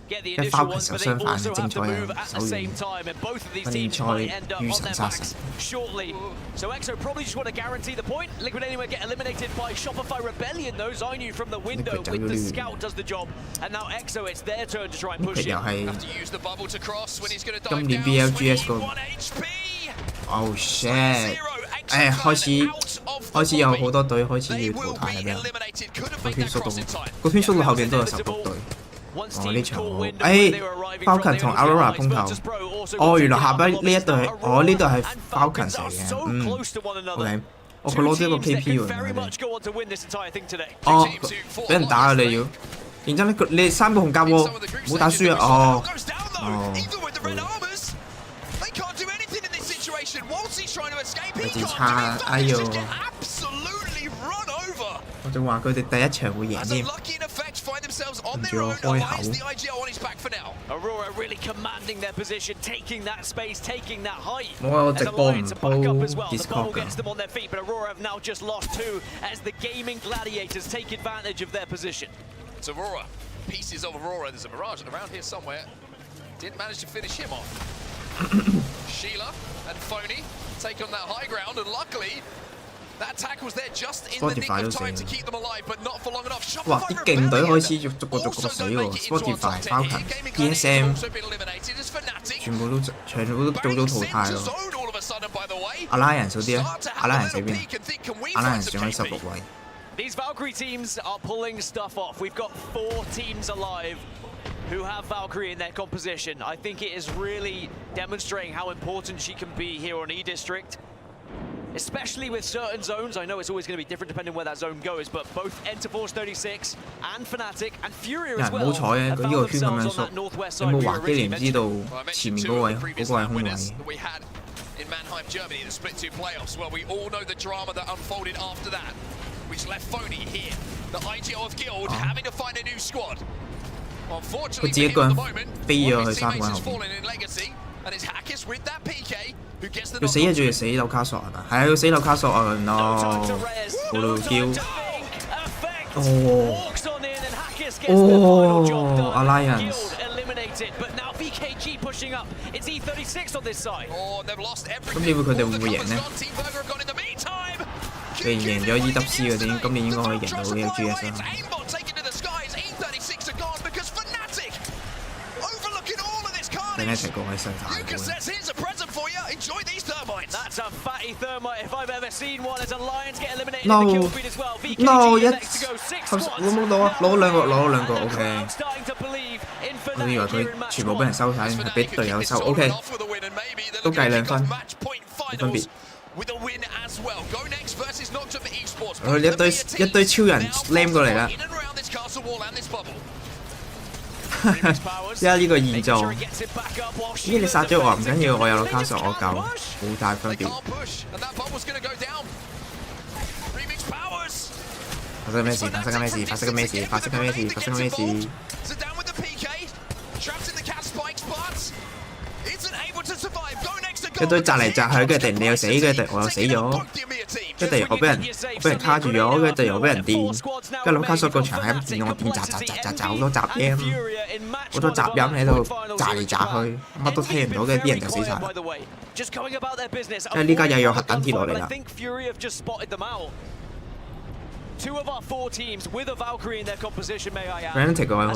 get the 跟 initial Falcons ones, 就 but they 相反 also 嘅，正 have to 賽 move 係 at 手 the 軟 same，time, and both of these 分 teams 賽 might end up 遇 on 神 their 殺 backs 神。 shortly. So Exo probably just want to guarantee the point. Liquid Anywhere get eliminated by Shopify Rebellion, though. Zainu from the window with the scout does the job, and now Exo, it's their turn to try and push 又 it. 係 Have to use the bubble to cross when he's going to 今 dive 年 down. BLGS 個 1 HP. Oh shit！ 誒開始有好多隊開始要淘汰啦，個圈縮到後邊都有16隊。哦呢場好，Falcon 同 Aurora 碰頭。哦原來下邊呢一隊係，哦呢隊係 Falcon 嚟嘅，OK。哦佢攞咗一個 KP 喎，原來哦俾人打啊你要，然之後咧你3個紅甲喎，冇打輸啊，哦哦。 佢自差，哎呦！我仲話佢哋第一場會贏添，唔住我開口。 Aurora really commanding their position, taking that space, taking that height. 冇啊！我直播唔 po Discord Discord gets them on their feet, but Aurora have now just lost 2 as the gaming gladiators take advantage of their position. It's Aurora. Pieces of Aurora. There's a Mirage around here somewhere. Didn't manage to finish him off. Sheila and Phony take on that high ground, and luckily that attack was there just in the nick of time to keep them alive, but not for long enough. 哇！啲勁隊開始逐個死喎 ，Spotify、Falcon、PSM 全部都做到淘汰咯。Alliance 嗰啲咧，Alliance 喺邊？Alliance 仲喺16位。 These Valkyrie teams are pulling stuff off. We've got 4 teams alive who have Valkyrie in their composition. I think it is really demonstrating how important she can be here on E District. Especially with certain zones. I know it's always going to be different depending where that zone goes, but both Enterforce 36 and Fnatic and Fury as well 唔好彩啊！佢呢個圈咁樣縮， northwest 有 side 冇滑機你唔知道前面嗰位係空位。 In Mannheim, Germany, the split 2 playoffs. Well, we all know the drama that unfolded after that, which left Phony here, the IGO of Guild, having to find a new squad. Unfortunately, 佢自己一個人 moment, 飛咗 one of 去 his 3個 teammates 人 has 後邊。 fallen in Legacy, and it's Hackers with that PK who gets the 要死啊！仲要死紐卡索係咪？係啊！要死紐卡索啊！no， 好到嬌。哦 ，Alliance。 But now VKG pushing up. It's E36 on this side. Oh, they've lost 咁你會佢哋會唔會贏呢？ 既然贏咗 EWC 嗰啲，今年應該可以贏到呢個 GS 啦。 Fnatic 個位實在太高啦。 That's a fatty thermite if I've ever seen one. As Alliance get eliminated No. in the kill feed as well. VKG No， is next to go 6 squads. 攞冇到啊！攞兩個 OK。 I'm starting to believe in 我以為 Fnatic here 佢 in match 全部俾人收晒，係俾隊友收 OK， 都計2分，冇分別。佢一堆超人 slam 過嚟啦。而家呢個現狀，咦你殺咗我唔緊要，我有攞卡索我救，冇大分別。發生咩事？發生緊咩事？發生緊咩事？發生緊咩事？發生緊咩事？一堆擲嚟擲去，跟住突然你又死，跟住我又死咗，跟住我俾人卡住咗，跟住又俾人電，跟住攞卡索個場係咁電我電擲好多雜音，好多雜音喺度擲嚟擲去，乜都聽唔到嘅，啲人就死晒。因為呢家又有核彈跌落嚟啦。Fnatic 個位好，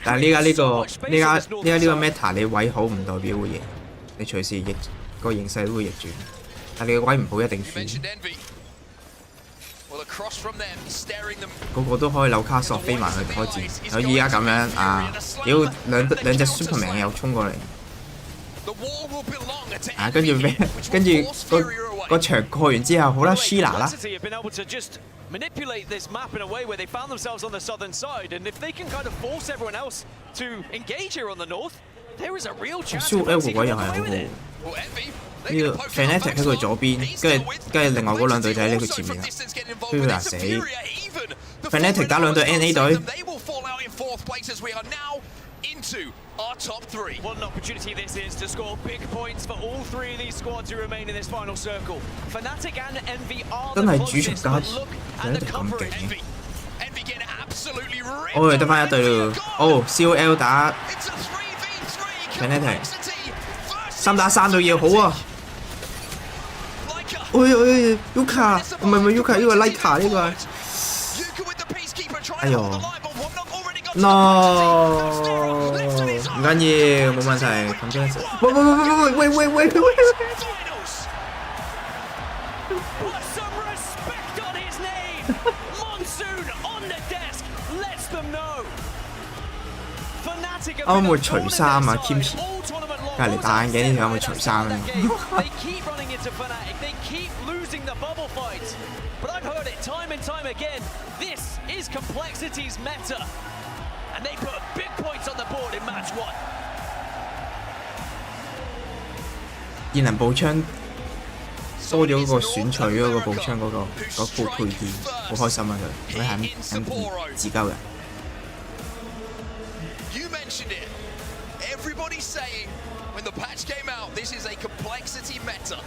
但係呢家呢個 meta 你位好唔代表會贏，你隨時個形勢都會逆轉，但你個位唔好一定輸。個個都可以扭卡索飛埋去開戰，好似依家咁樣啊！屌兩隻 Superman 又衝過嚟，啊跟住個場過完之後，好啦 Sheila 啦。manipulate this map in a way where they found themselves on the southern side, and if they can kind of force everyone else to engage here on the north, there is a real chance of winning it. 呢個 Fnatic 喺佢左邊，跟住另外嗰兩隊就喺呢佢前面啦，跟住嗱死 Fnatic 打兩隊 NA 隊。Into our top three. What an opportunity this is to score big points for all three of these squads who remain in this final circle. Fnatic and Envy are the closest, but look at the coverage. Envy getting absolutely ripped. 哦，得翻一隊咯。哦 ，COL 打 Fnatic， 3打3都要好啊。Yuka 唔係 Yuka 呢個 Leica 呢個。哎呦。No， 唔緊要，冇問題。咁真係，喂！啱啱會除衫啊 ，Kimchi， 隔離戴眼鏡呢條有冇除衫啊？And they put big points on the board in match one. 現能步槍多咗嗰個選取嗰個步槍嗰副配件，好開心啊佢係自鳩嘅。You mentioned it. Everybody's saying when the patch came out, this is a complexity meta.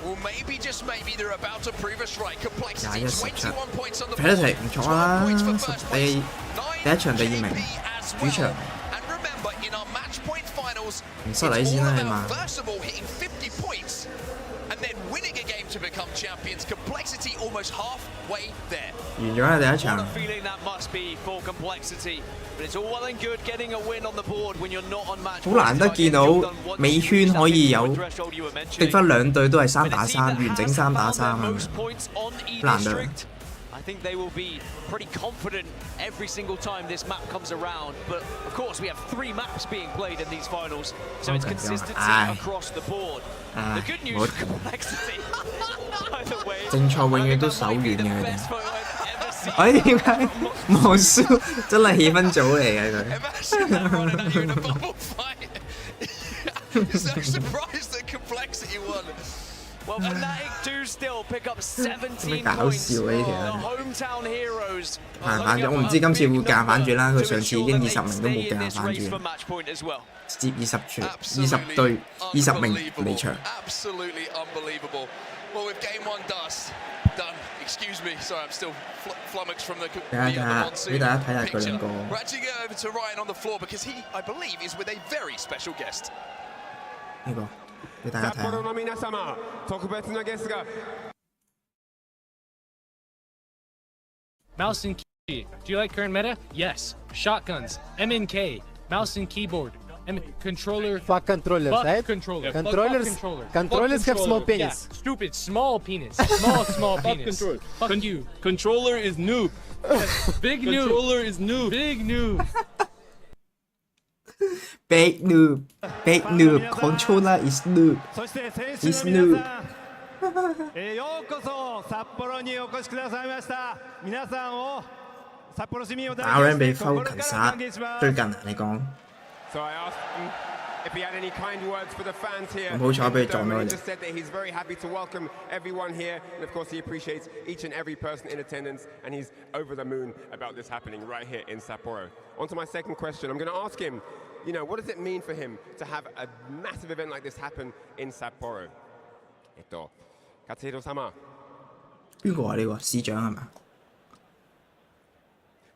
Well, maybe just maybe they're about to prove us right. Complexity 21 points on the board. Fnatic 唔錯啦，第一場第2名，主場。And remember, in our match point finals, 唔失禮先啦，起碼。 first of all, hitting 50 points, and then winning a game to become champions. Complexity almost halfway there. 完咗啦第一場。 Feeling that must be for complexity, but it's all well and good getting a win on the board when you're not on match. 好難得見到美圈可以有敵翻兩隊都係3打3，完整3打3啊！難得。 I think they will be pretty confident every single time this map comes around. But of course, we have 3 maps being played in these finals, so it's consistency across the board. The good news for complexity, by the way, 正賽永遠都手軟嘅佢哋。哎點解望輸真係氣氛組嚟嘅佢。So surprised that complexity won. Well, Fnatic do still pick up 17 points. Hometown heroes. 行反轉，我唔知今次會夾反轉啦。佢上次已經20名都冇夾反轉，直接20隊20名離場。Absolutely unbelievable. Well, with game 1 done. Excuse me, sorry, I'm still flummoxed from the monsoon picture. We're actually going over to Ryan on the floor because he, I believe, is with a very special guest. 呢個。 札幌の皆様、特別なゲストが。Mouse and key. Do you like current meta? Yes. Shotguns. MNK. Mouse and keyboard. Controller. Fuck controllers, right? Controller. Controllers have small penis. Yeah. Stupid. Small penis. Small penis. Fuck you. Controller is noob. Big noob. Controller is noob. Big noob. Big noob, controller is noob. Is noob. ようこそ札幌にお越しくださいました。皆さんを打 rank 俾 Falcon 殺，最近嚟講。 So I asked him if he had any kind words for the fans here. 咁好彩俾佢撞到 He 你。 just said that he's very happy to welcome everyone here, and of course he appreciates each and every person in attendance, and he's over the moon about this happening right here in Sapporo. On to my second question. I'm going to ask him, you know, what does it mean for him to have a massive event like this happen in Sapporo? 勝弘様。邊個啊？呢個市長係嘛？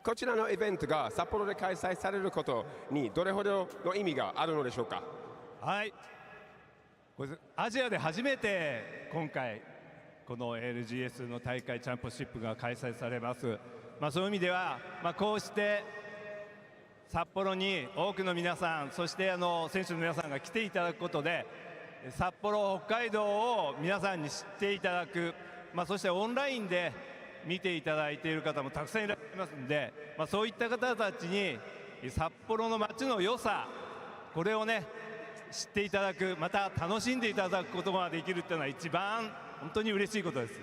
こちらのイベントが札幌で開催されることにどれほどの意味があるのでしょうか。はい。アジアで初めて今回この ALGS の大会チャンピオンシップが開催されます。そういう意味では、こうして札幌に多くの皆さん、そして選手の皆さんが来ていただくことで、札幌北海道を皆さんに知っていただく、そしてオンラインで見ていただいている方もたくさんいらっしゃいますので、そういった方たちに札幌の街の良さ、これをね知っていただく、また楽しんでいただくことができるっていうのは一番本当に嬉しいことです。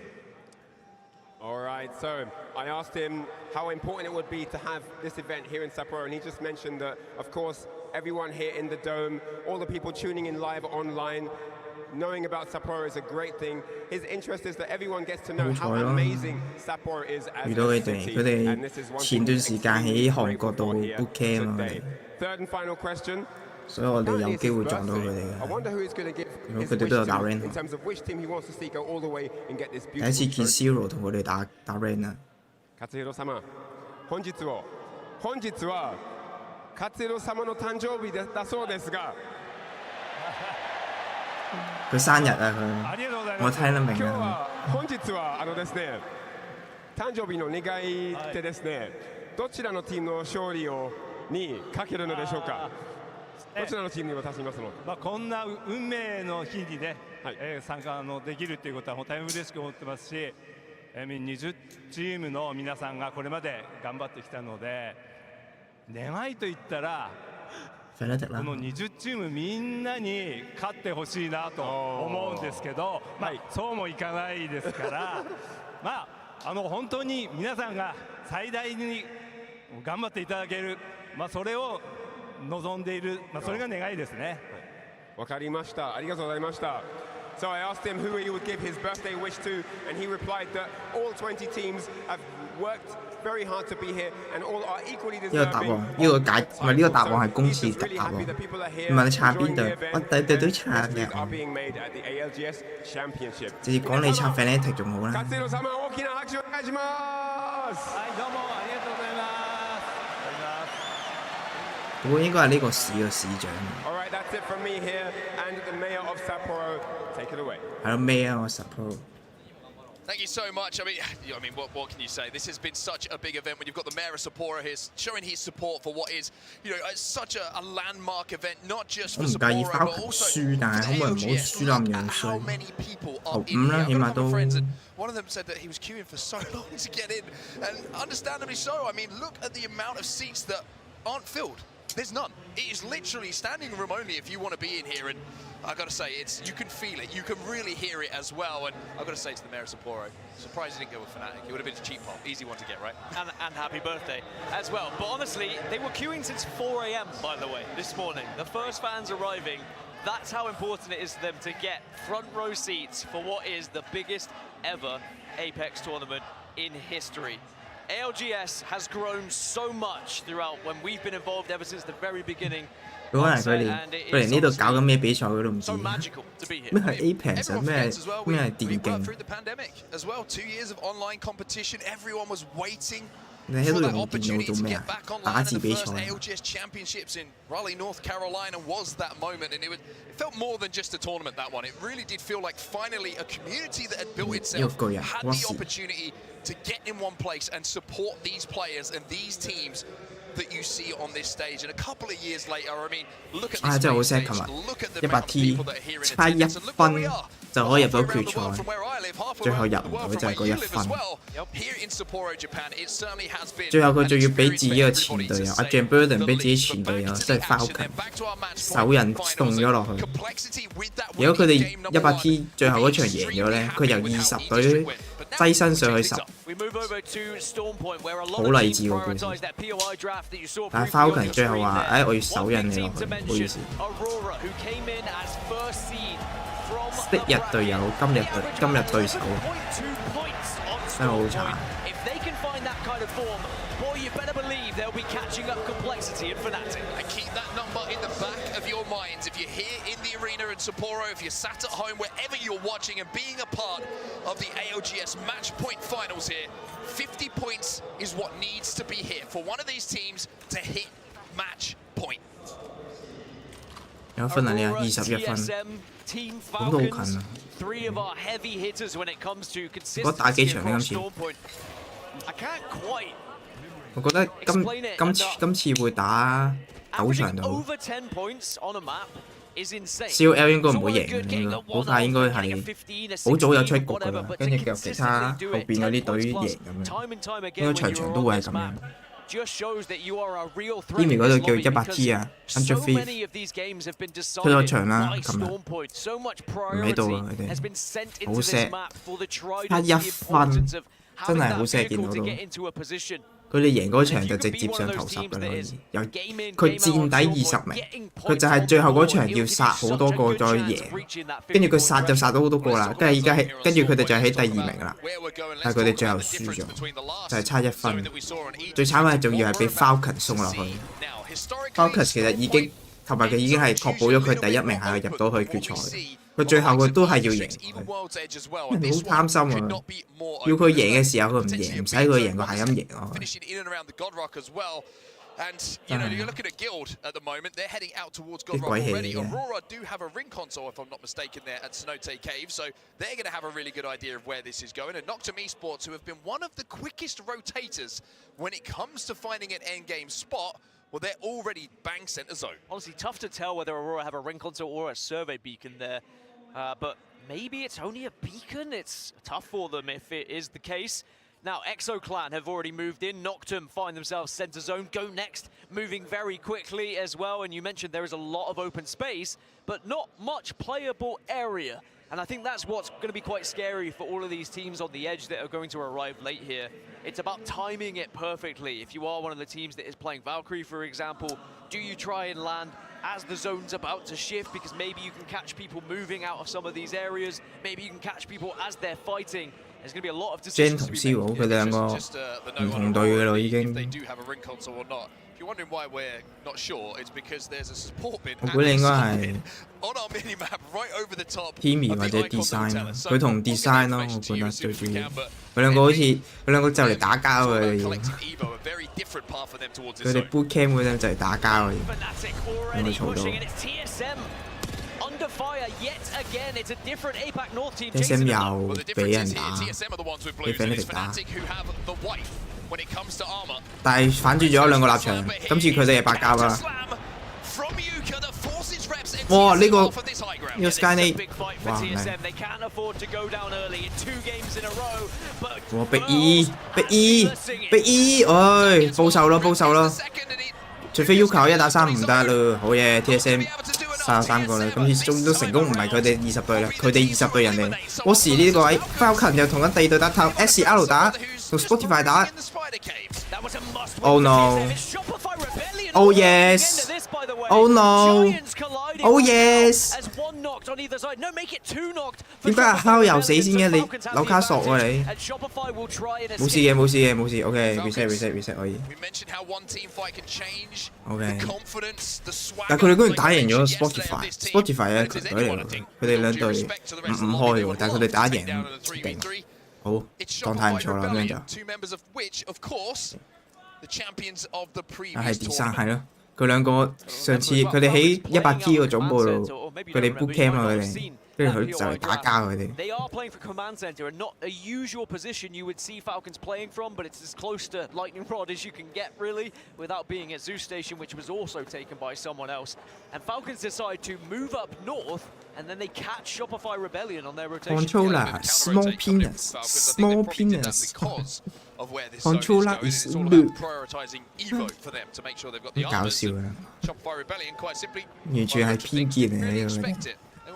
Alright, so I asked him how important it would be to have this event here in Sapporo, and he just mentioned that, of course, everyone here in the dome, all the people tuning in live online, knowing about Sapporo is a great thing. His interest is that everyone gets to know how amazing Sapporo is as a city, and this is one thing that book camp 啊嘛。Third and final question. 所以我哋有機會撞到佢哋嘅。如果佢哋都有打 rank， 第一次見 Zero 同佢哋打 rank 啊。勝弘様、本日は勝弘様の誕生日だそうですが。 佢生日啊佢，我聽得明啊。本日はですね、誕生日の願いでですね、どちらのチームの勝利にかけるのでしょうか。どちらのチームに渡しますの？こんな運命の日にね、参加できるということは大変嬉しく思ってますし、20チームの皆さんがこれまで頑張ってきたので、願いといったら。 この20チームみんなに勝ってほしいなと思うんですけど、そうもいかないですから本当に皆さんが最大に頑張っていただける、それを望んでいる、それが願いですね。わかりました。ありがとうございました。So I asked him who he would give his birthday wish to, and he replied that all 20 teams have worked very hard to be here, and all are equally deserving. 呢個答案，呢個答案係公司答案，唔係你撐邊隊，我隊隊都撐嘅。直接講你撐 Fnatic 仲好啦。勝弘様、大きな拍手をお願いします。はい、どうもありがとうございます。嗰個應該係呢個市嘅市長。 Alright, that's it from me here, and the mayor of Sapporo. Take it away. 係咯，mayor of Sapporo。 Thank you so much. I mean, what can you say? This has been such a big event when you've got the mayor of Sapporo here showing his support for what is, such a landmark event, not just for Sapporo, but also for the ALGS. How many people are in here? I've got a couple of friends, and one of them said that he was queuing for so long to get in, and understandably so. I mean, look at the amount of seats that aren't filled. There's none. It is literally standing room only if you want to be in here, and I got to say, you can feel it, you can really hear it as well. And I got to say to the mayor of Sapporo, surprised he didn't go with Fnatic. It would have been a cheap pop, easy one to get, right? And happy birthday as well. But honestly, they were queuing since 4 a.m. by the way this morning. The first fans arriving. That's how important it is to them to get front row seats for what is the biggest ever Apex tournament in history. ALGS has grown so much throughout when we've been involved ever since the very beginning. 可能佢連呢度搞緊咩比賽佢都唔知。咩係 Apex 啊？咩係電競？ As well, 2 years of online competition, everyone was waiting. 你喺度用電腦做咩啊？打字比賽。 ALGS Championships in Raleigh, North Carolina was that moment, and it felt more than just a tournament. That one, it really did feel like finally a community that had built itself had the opportunity to get in one place and support these players and these teams that you see on this stage. And a couple of years later, I mean, look at this stage, look at the amount of people that are here in attendance, and look where we are. 就可以入到決賽。最後入唔到就係嗰1分。最後佢仲要俾自己嘅前隊友阿 Jamburden 俾自己前隊友即係 Falcon 手人送咗落去。如果佢哋100T 最後嗰場贏咗咧，佢由20隊躋身上去10，好勵志喎故事。但係 Falcon 最後話：我要手印你落去，唔好意思。昔日隊友，今日對手，真係好慘。You better believe they'll be catching up complexity in Fnatic. And keep that number in the back of your minds. If you're here in the arena in Sapporo, if you're sat at home, wherever you're watching and being a part of the ALGS match point finals here, 50 points is what needs to be hit for one of these teams to hit match point. 有分啊你啊，21分，咁都好近啊。我打幾場呢今次？我覺得今次會打9場到。COL 應該唔會贏嘅，應該好快應該係好早有出局㗎啦，跟住叫其他後邊嗰啲隊贏咁樣，應該場場都會係咁樣。Emi 嗰度叫100T 啊 ，100T 出咗場啦，琴日唔喺度啊，佢哋好 sad，差1分，真係好 sad 見到都。佢哋贏嗰場就直接上頭10㗎啦，由佢墊底20名，佢就係最後嗰場要殺好多個再贏，跟住佢殺就殺到好多個啦，跟住佢哋就喺第2名啦，但係佢哋最後輸咗，就係差1分。最慘係仲要係俾 Falcon 送落去 ，Falcon 其實已經同埋佢已經係確保咗佢第1名係入到去決賽。佢最後佢都係要贏佢，人哋好貪心啊！要佢贏嘅時候佢唔贏，唔使佢贏佢係咁贏啊！And you know, you're looking at Guild at the moment. They're heading out towards Godrock already. Aurora do have a ring console, if I'm not mistaken, there at Cenote Cave, so they're going to have a really good idea of where this is going. And Noctum Esports, who have been one of the quickest rotators when it comes to finding an endgame spot, well, they're already bang center zone. Honestly, tough to tell whether Aurora have a ring console or a survey beacon there, but maybe it's only a beacon. It's tough for them if it is the case. Now, Exo Clan have already moved in. Noctum find themselves center zone. Go Next moving very quickly as well. And you mentioned there is a lot of open space, but not much playable area. And I think that's what's going to be quite scary for all of these teams on the edge that are going to arrive late here. It's about timing it perfectly. If you are one of the teams that is playing Valkyrie, for example, do you try and land as the zone's about to shift? Because maybe you can catch people moving out of some of these areas. Maybe you can catch people as they're fighting. There's going to be a lot of decisions to be made. 佢兩個唔同隊嘅咯，已經。If you're wondering why we're not sure, it's because there's a support bin 我估你應該係 on our minimap right over the top. Emi 或者 design 咯，佢同 design 咯，我覺得最主要。佢兩個好似佢兩個就嚟打交嘅要。佢哋 boot camp 嗰陣就嚟打交嘅要，有冇嘈到？TSM 又俾人打，俾 Fnatic 打。但係反轉咗兩個立場，今次佢哋係白膠啦。哇！呢個 Skynet， 哇唔係！哇逼 唉，報仇咯！除非要求1打3唔得咯，好嘢 TSM 33個啦，今次都成功，唔係佢哋20隊啦，佢哋20隊人嚟。嗰時呢個位 Falcon 又同緊第2隊打透 SCL 打，同 Buffiy 打。Oh no! Oh yes! Oh no! Oh yes! 點解阿烤又死先嘅？你扭卡索喎你！冇事嘅，OK reset 可以。OK。但係佢哋居然打贏咗 Buffiy 嘅強隊嚟喎，佢哋兩隊唔開喎，但係佢哋打贏勁。好，狀態唔錯啦，咁樣就。係 design 係咯，佢兩個上次佢哋喺100T 個總部度，佢哋 boot camp 啊佢哋，跟住佢就嚟打交佢哋。 They are playing for command center and not a usual position you would see Falcons playing from, but it's as close to Lightning Rod as you can get, really, without being at Zeus Station, which was also taken by someone else. And Falcons decide to move up north, and then they catch Shopify Rebellion on their rotation. Controller, small penis, small penis. Controller is loop. 好搞笑啊！完全係偏見嚟嘅呢個。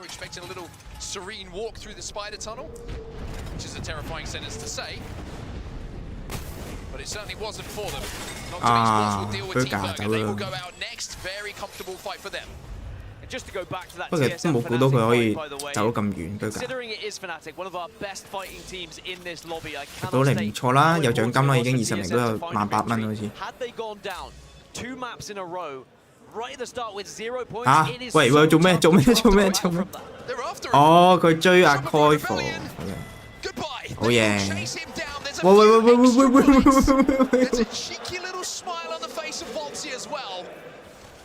We're expecting a little serene walk through the spider tunnel, which is a terrifying sentence to say, but it certainly wasn't for them. Not to will deal with Teamwork, and they will go out next. Very comfortable fight for them. Just to go back to that 不過都冇估到佢可以走咁遠，對㗎。 Considering it is Fnatic, one of our best fighting teams in this lobby, I cannot 到嚟唔錯啦，有獎金啦，已經20名都有18,000蚊好似。 Had they gone down 2 maps in a row, right at the start with 0 points, 啊！喂，做咩？哦，佢追阿 Coifo， 好嘢！喂！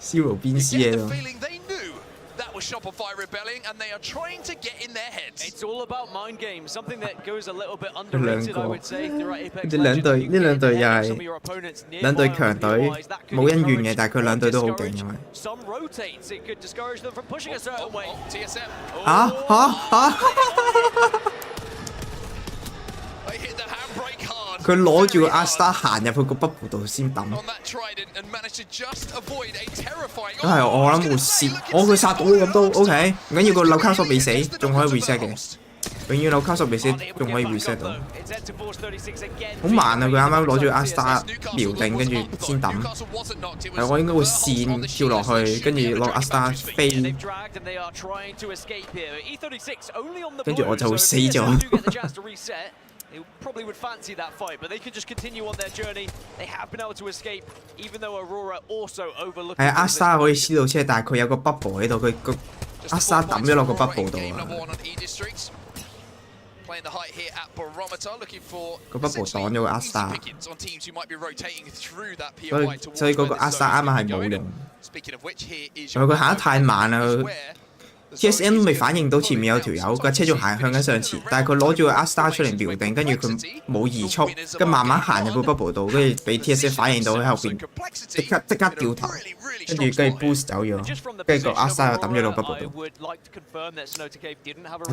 Zero 邊絲喺度。 That was Shopify rebelling, and they are trying to get in their heads. It's all about mind games, something that goes a little bit underrated, I would say. 呢兩隊又係兩隊強隊，冇恩怨嘅，但係佢兩隊都好勁嘅。 Some rotates, it could discourage them from pushing a certain way. TSM. 嚇！ They hit the handbrake hard. 佢攞住個 Asta 行入去個 bubble 度先抌。 On that trident and managed to just avoid a terrifying. 都係我諗會蝕，佢殺到咁都 OK， 唔緊要個紐卡索未死，仲可以 reset 嘅。永遠紐卡索未死，仲可以 reset 到。好慢啊！佢啱啱攞住 Asta 瞄定，跟住先抌。係我應該會線跳落去，跟住攞 Asta 飛，跟住我就會死咗。 They probably would fancy that fight, but they can just continue on their journey. They have been able to escape, even though Aurora also overlooking. 係阿沙可以黐到車，但係佢有個 bubble 喺度，佢個阿沙抌咗落個 bubble 度啊。個 bubble 擋咗個阿沙，所以嗰個阿沙啱啱係冇用。因為佢行得太慢啦。 TSM 未反應到前面有條友架車仲向緊上前，但係佢攞住個 Asta 出嚟瞄定，跟住佢冇移速，跟慢慢行入個 bubble 度，跟住俾 TSM 反應到喺後邊，即刻掉頭，跟住 boost 走咗，跟住個 Asta 又抌咗落 bubble 度。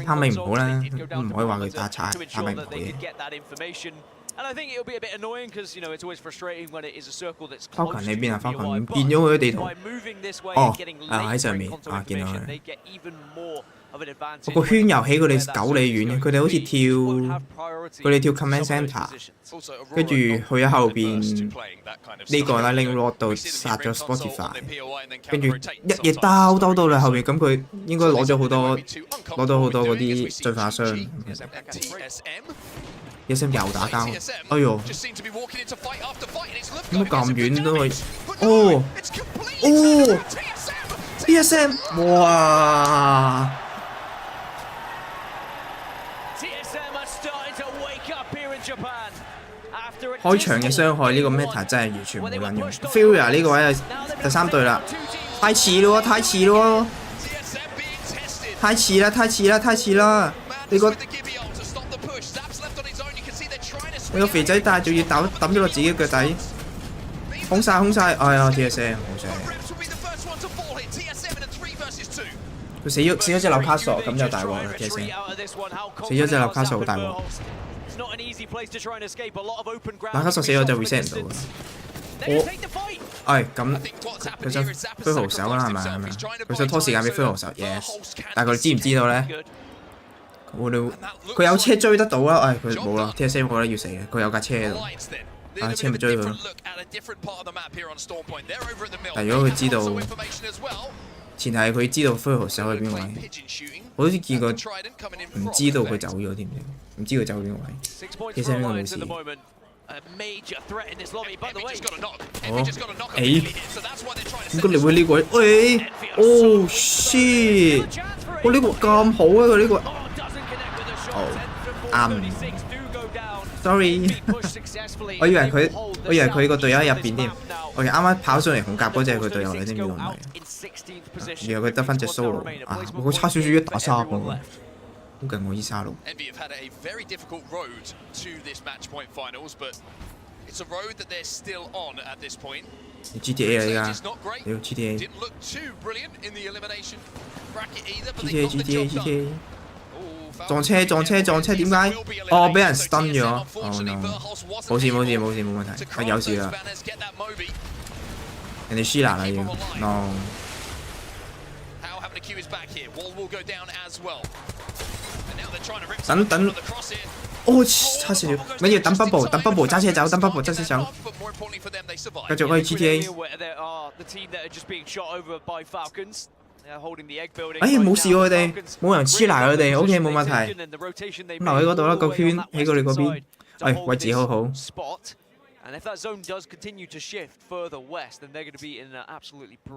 拍尾唔好啦，唔可以話佢打差，拍尾唔好嘅。 And I think it'll be a bit annoying because, you know, it's always frustrating when it is a circle that's Falcon 喺邊啊 ？Falcon 變咗佢啲地圖。哦，喺上面啊，見到佢。個圈又喺佢哋9里遠嘅，佢哋好似跳 command center， 跟住去咗後邊呢個啦 Lightning Rod 度殺咗 Spotify， 跟住一嘢兜到嚟後邊，咁佢應該攞到好多嗰啲進化箱。TSM 又打交，哎呦！點解咁遠都去？哦 ！TSM， 哇！開場嘅傷害呢個 meta 真係完全冇撚用。Fury 呢個位係第3隊啦，太遲咯，太遲咯，太遲啦！你個你個肥仔帶仲要抌咗落自己腳底，空晒！哎呀 TSM 好正！佢死咗隻紐卡索，咁就大鑊啦 TSM， 死咗隻紐卡索好大鑊。紐卡索死咗就 reset 唔到啊！咁佢想飛豪手啦係咪？佢想拖時間俾飛豪手 ，yes。但係佢知唔知道咧？ 佢有車追得到啦，唉佢冇啦 ，TSM 我覺得要死嘅，佢有架車喺度，啊車咪追佢咯。但如果佢知道，前提係佢知道飛豪手喺邊位，我好似見過唔知道佢走咗添，唔知佢走邊個位 ，TSM 應該冇事。哦，點解你會呢個位？喂，哦 shit！ 哇呢個咁好啊佢呢個。啱。sorry 我以為佢個隊友喺入邊添，我哋啱啱跑上嚟紅甲嗰隻係佢隊友嚟，知唔知道唔係？原來佢得翻隻 solo 啊！我差少少一打三喎，好勁喎！伊沙路。你 GTA 啊依家，屌 GTA。撞車點解？哦，俾人 stun 咗。哦 no， 冇事冇問題。啊有事啦，人哋 Sheila 啦要 no。等，哦差少少，咪要等 bubble 揸車走，繼續可以 GTA。哎呀冇事喎佢哋，冇人黐埋佢哋 ，OK 冇問題。留喺嗰度啦，個圈喺佢哋嗰邊。哎，位置好好。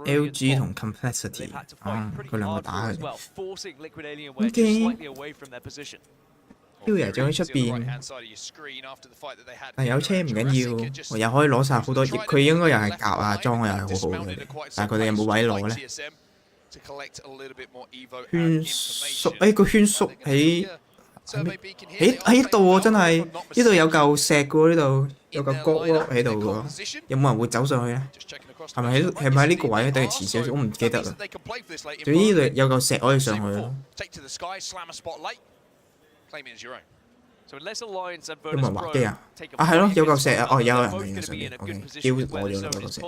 LG 同 Complexity， 佢兩個打佢。OK。Q 仲喺出邊，但有車唔緊要，我又可以攞晒好多葉。佢應該又係甲啊，裝又係好好嘅，但係佢哋有冇位攞咧？圈縮，個圈縮喺度喎，真係呢度有嚿石嘅喎，呢度有嚿角喎喺度嘅喎，有冇人會走上去咧？係咪喺呢個位？等佢遲少少，我唔記得啦。總之呢度有嚿石可以上去咯。有冇人滑機啊？啊係咯，有嚿石啊！哦有人喺上面 ，OK， 丟攞咗啦嗰嚿石。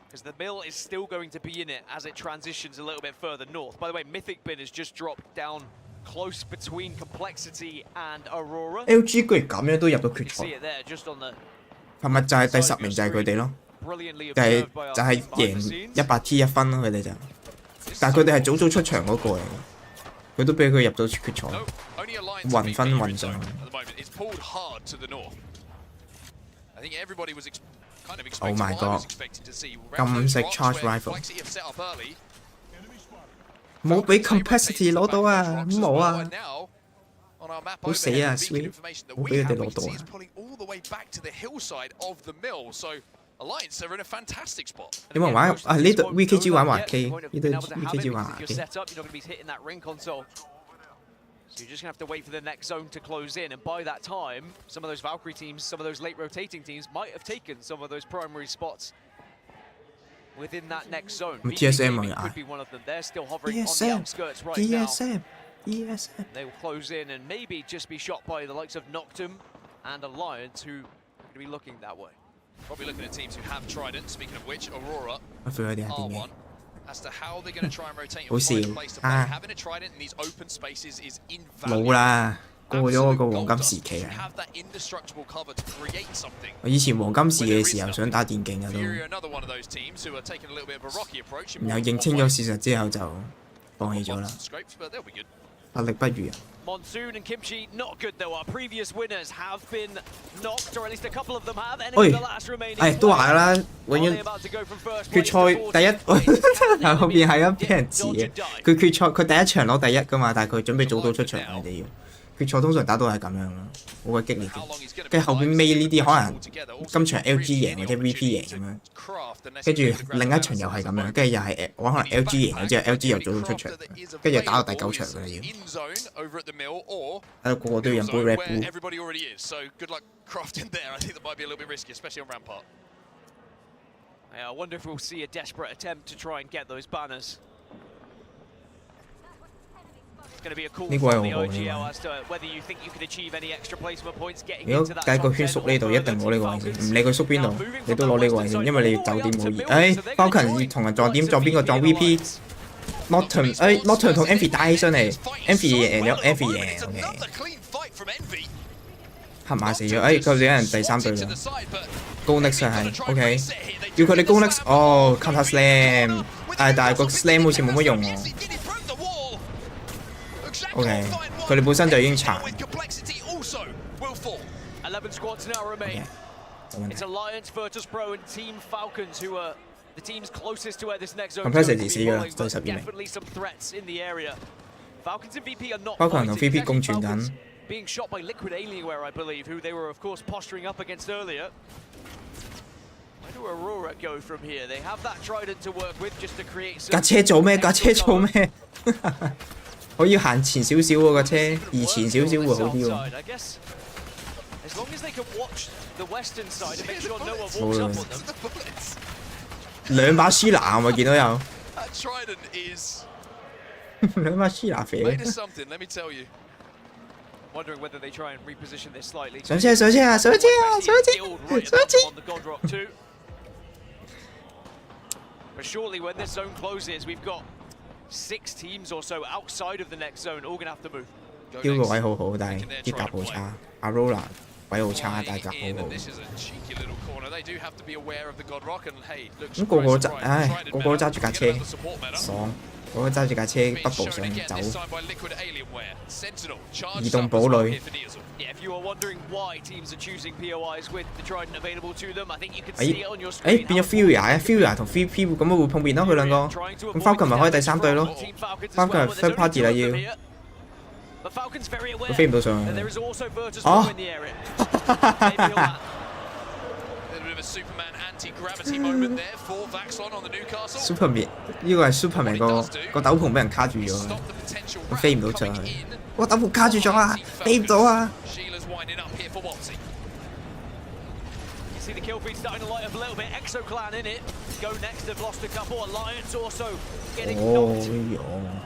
Because the mill is still going to be in it as it transitions a little bit further north. By the way, Mythic Bin has just dropped down close between Complexity and Aurora. LG 居然咁樣都入到決賽，係咪就係第10名就係佢哋咯？就係贏100T 1分咯，佢哋就。但係佢哋係早出場嗰個嚟嘅，佢都俾佢入到決賽，運分運上。Oh my god！ 金色 charge rifle， 冇俾 Complexity 攞到啊！冇啊！好死啊 ！Sweet， 冇俾佢哋攞到啊！有冇人玩啊？呢度 VKG 玩滑機，呢度 VKG 玩滑機。So you're just going to have to wait for the next zone to close in, and by that time, some of those Valkyrie teams, some of those late rotating teams might have taken some of those primary spots within that next zone. TSM could be one of them. They're still hovering on the outskirts right now. TSM. They will close in and maybe just be shot by the likes of Noctum and Alliance, who are going to be looking that way. Probably looking at teams who have Trident. Speaking of which, Aurora R1. As to how they're going to try and rotate and find a place to play. Having a trident in these open spaces is invaluable. 冇啦，過咗嗰個黃金時期啊！我以前黃金時嘅時候想打電競啊都，然後認清咗事實之後就放棄咗啦，實力不如人。Monsoon and Kimchi not good though. Our previous winners have been knocked, or at least a couple of them have. 喂，係都話啦，永遠決賽第一，後邊係俾人治嘅。佢決賽佢第一場攞第一噶嘛，但係佢準備早出場，佢哋要決賽通常打到係咁樣咯，好鬼激烈嘅。跟住後邊尾呢啲可能今場 LG 贏或者 VP 贏咁樣，跟住另一場又係咁樣，跟住又係可能 LG 贏咗之後 LG 又早出場，跟住又打到第9場㗎啦要。個個都要飲杯 Red Bull。I wonder if we'll see a desperate attempt to try and get those banners. It's going to be a call from the OGL as to whether you think you can achieve any extra placement points getting into that. 如果計個圈縮呢度，一定攞呢個位先，唔理佢縮邊度，你都攞呢個位先，因為你要走點冇意。包勤同人撞點撞邊個撞 VP。Nocturne 同 Envy 打起上嚟 ，Envy 贏咗 ，Envy 贏 ，OK。黑馬死咗，佢哋有人第3隊啦。高 Nex 係 OK， 要佢哋高 Nex， 哦 ，Counter Slam， 但係個 Slam 好似冇乜用喎。OK， 佢哋本身就已經殘。Complexity 死咗啦，到12名。Falcons and VP are not 包括人同 VP 共存緊。 being shot by Liquid Alienware, I believe, who they were, of course, posturing up against earlier. Where do Aurora go from here? They have that trident to work with just to create some... 架車做咩？架車做咩？我要行前少少喎架車，移前少少會好啲喎。 As long as they can watch the western side and make sure no one walks up on them. 兩把舒拿我見到有。 That trident is 兩把舒拿肥。 made of something, let me tell you. Wondering whether they try and reposition this slightly. 上車上車啊！上車啊！上車！上車！ On the God Rock too. But surely when this zone closes, we've got 6 teams or so outside of the next zone, all gonna have to move. 雕個位好好，但係啲甲好差。阿 Rola 位好差，但係甲好好。咁個個都揸，唉，個個都揸住架車，爽！個個揸住架車北部上走，移動堡壘。 Yeah, if you are wondering why teams are choosing POIs with the trident available to them, I think you can see it on your 誒 screen. 變咗 Fury 同 VP 咁樣會碰面咯，佢兩個。咁 Falcon 咪開第3隊咯。Falcon 係 third party 啦要。佢飛唔到上去。哦。Superman 呢個係 Superman 個斗篷俾人卡住咗，佢飛唔到上去。我斗篷卡住咗啊，飛唔到啊！ See the kill feed starting to light up a little bit. Exo Clan in it. Go next. They've lost a couple. Alliance also getting knocked.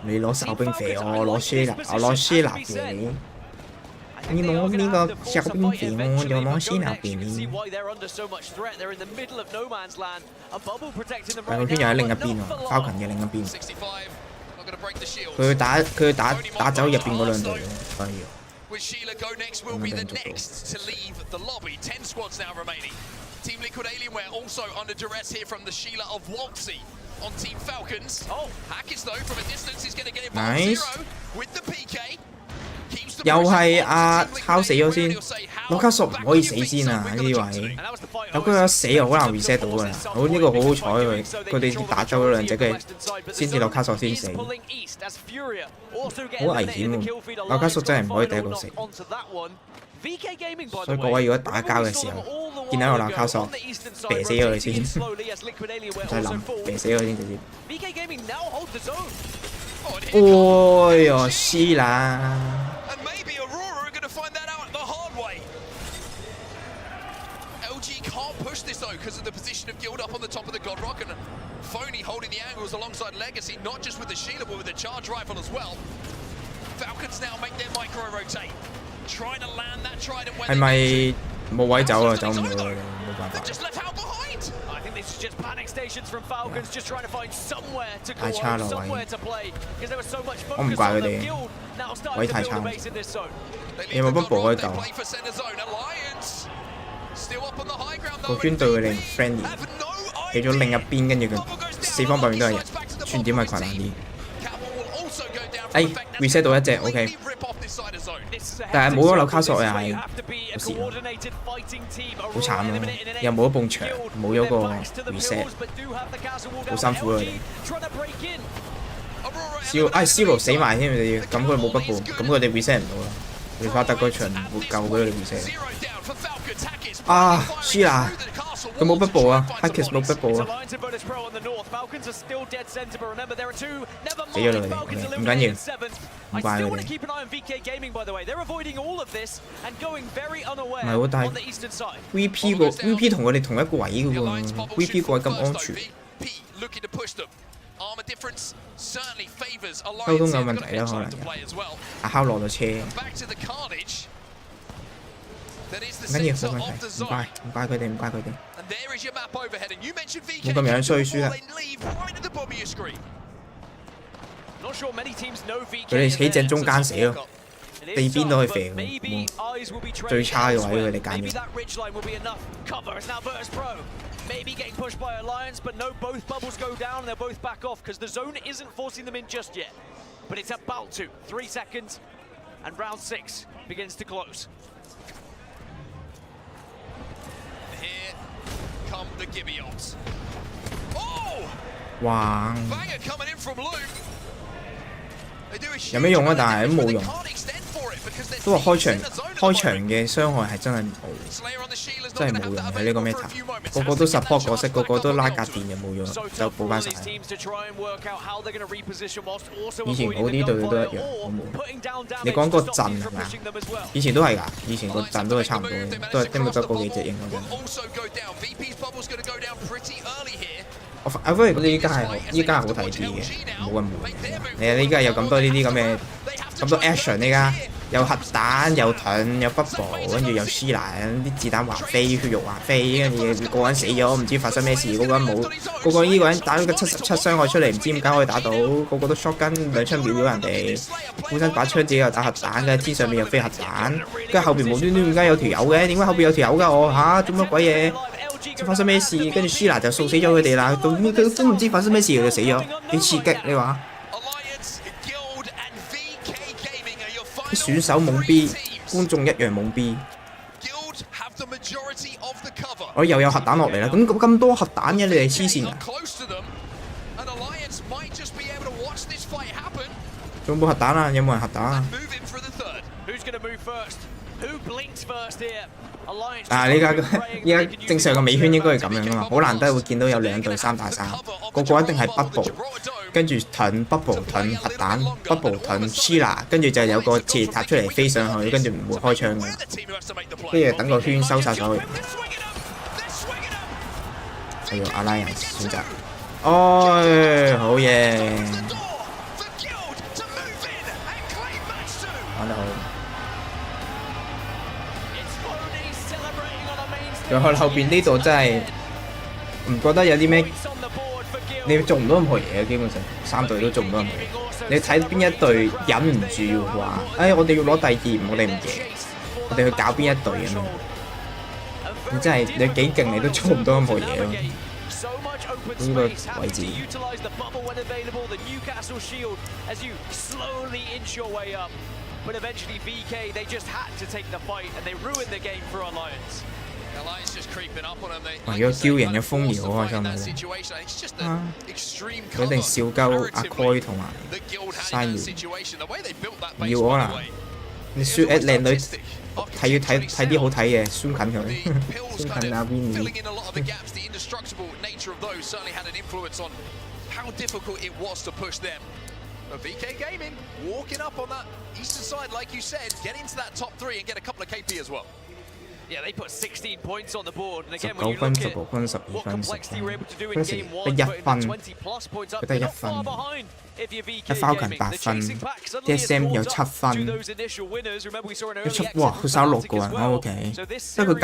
你攞哨兵肥我，攞 Sheila， 我攞 Sheila 俾你。你攞呢個哨兵肥我，又攞 Sheila 俾你。但係佢圈又喺另一邊喎 ，Falcon 嘅另一邊。佢打走入邊嗰兩隊，所以。 With Sheila go next, will be the next to leave the lobby. 10 squads now remaining. Team Liquid Alienware also under duress here from the Sheila of Waltzy on Team Falcons. Oh, Hackers though from a distance is going to get involved. Zero with the PK. 又係抄死咗先，攞卡索唔可以死先啊！呢啲位，有佢有死又好難 reset 到㗎啦。好呢個好好彩佢哋打走咗兩隻嘅，先至攞卡索先死，好危險喎！攞卡索真係唔可以第一個死。所以各位如果打交嘅時候，見到有攞卡索，啤死咗佢先，唔使諗，啤死咗佢先直接。哎呀，輸啦！ LG can't push this though because of the position of Guild up on the top of the God Rock and Phony holding the angles alongside Legacy, not just with the Sheila but with the charge rifle as well. Falcons now make their micro rotate, trying to land that trident when 係咪冇位走啊？走唔到啦，冇辦法。 I think this is just panic stations from Falcons, just trying to find somewhere to go, somewhere to play, because there was so much focus on the Guild now starting to build a base in this zone. 有冇 bubble 可以救？個圈對佢哋 friendly， 企咗另一邊，跟住佢四方八面都係人，串點係困難啲。reset 到一隻 OK， 但係冇咗紐卡索又係好蝕咯，好慘咯，又冇咗埲牆，冇咗個 reset， 好辛苦啊佢哋。Zero 死埋添，佢哋咁佢冇 bubble， 咁佢哋 reset 唔到啦。你花得嗰場冇夠俾佢哋 reset。啊，輸啦！佢冇 bubble 啊 ，Hackers 冇 bubble 啊。死咗啦佢哋，唔緊要，唔怪佢哋。唔係喎，但係 VP 同佢哋同一個位嘅喎 ，VP 個位咁安全。溝通有問題啦，可能阿敲落咗車。唔緊要，冇問題，唔怪佢哋，唔怪佢哋。冇咁樣衰輸啦。佢哋企正中間死咯，地邊都可以肥喎。最差嘅位佢哋揀咗。Maybe getting pushed by Alliance, but no, both bubbles go down and they'll both back off because the zone isn't forcing them in just yet. But it's about to. 3 seconds and round 6 begins to close. Here come the Gibeons. Oh! Wow. Banger coming in from Luke. They 有咩用啊？但係都冇用，都話開場嘅傷害係真係冇，真係冇用喺呢個 meta， 個個都 support 角色，個個都拉格電又冇用，就補翻晒。以前好啲隊都一樣，好冇。你講個陣係咪啊？以前都係㗎，以前個陣都係差唔多，都係因為得嗰幾隻應該真。我反而覺得依家係好睇啲嘅，冇咁悶。你依家有咁多呢啲咁多 action， 依家有核彈、有盾、有 bubble， 跟住有斯蘭，啲子彈橫飛、血肉橫飛，跟住個人死咗，唔知發生咩事，嗰個人冇，個個依個人打咗個77傷害出嚟，唔知點解可以打到，個個都 shotgun 2槍秒咗人哋，本身把槍自己又打核彈，跟住天上面又飛核彈，跟住後邊無端端點解有條友嘅？點解後邊有條友㗎？我嚇做乜鬼嘢？發生咩事？跟住舒娜就掃死咗佢哋啦，都唔知發生咩事佢就死咗，幾刺激你話？啲選手懵 B， 觀眾一樣懵 B。我又有核彈落嚟啦，咁多核彈嘅你哋黐線啊！仲有冇核彈啊？有冇人核彈啊？依家正常嘅美圈應該係咁樣噶嘛，好難得會見到有2隊3打3，個個一定係 bubble， 跟住盾 bubble 盾核彈 bubble 盾 Sheila， 跟住就有個鐵塔出嚟飛上去，跟住唔會開槍噶啦，跟住等個圈收晒所有人。阿拉人選擇，好嘢，玩得好。後邊呢度真係唔覺得有啲咩，你做唔到任何嘢嘅，基本上3隊都做唔到任何嘢。你睇邊一隊忍唔住話，我哋要攞第2，我哋唔贏，我哋去搞邊一隊咁樣。你真係你幾勁，你都做唔到任何嘢咯。呢個位置。But eventually VK, they just had to take the fight and they ruined the game for Alliance. 如果叫人嘅風兒好開心嘅，佢一定笑鳩阿 Coy 同埋西瑤，唔要我啦！你輸靚女睇啲好睇嘅，輸近佢，輸近阿 Winnie。VK Gaming walking up on that eastern side, like you said, get into that top 3 and get a couple of KP as well. Yeah, they put 16 points on the board, and again, when you look at what complexity you're able to do in game 1, putting the 20+ points up, they're not far behind. If you're VK, Falcon 8分 ，DSM 有7分，哇！佢收6個人喺屋企，即係佢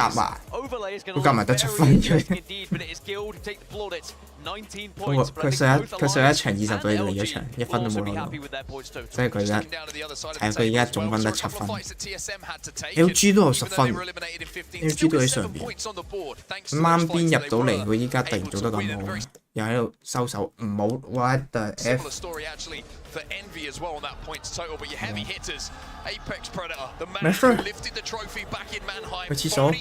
夾埋得7分嘅。佢上一場20隊嚟咗場，1分都冇攞到，即係佢而家總分得7分。LG 都有10分 ，LG 都喺上邊。啱邊入到嚟，佢依家突然做得咁好，又喺度收手，唔好 what the F。咩事？去廁所。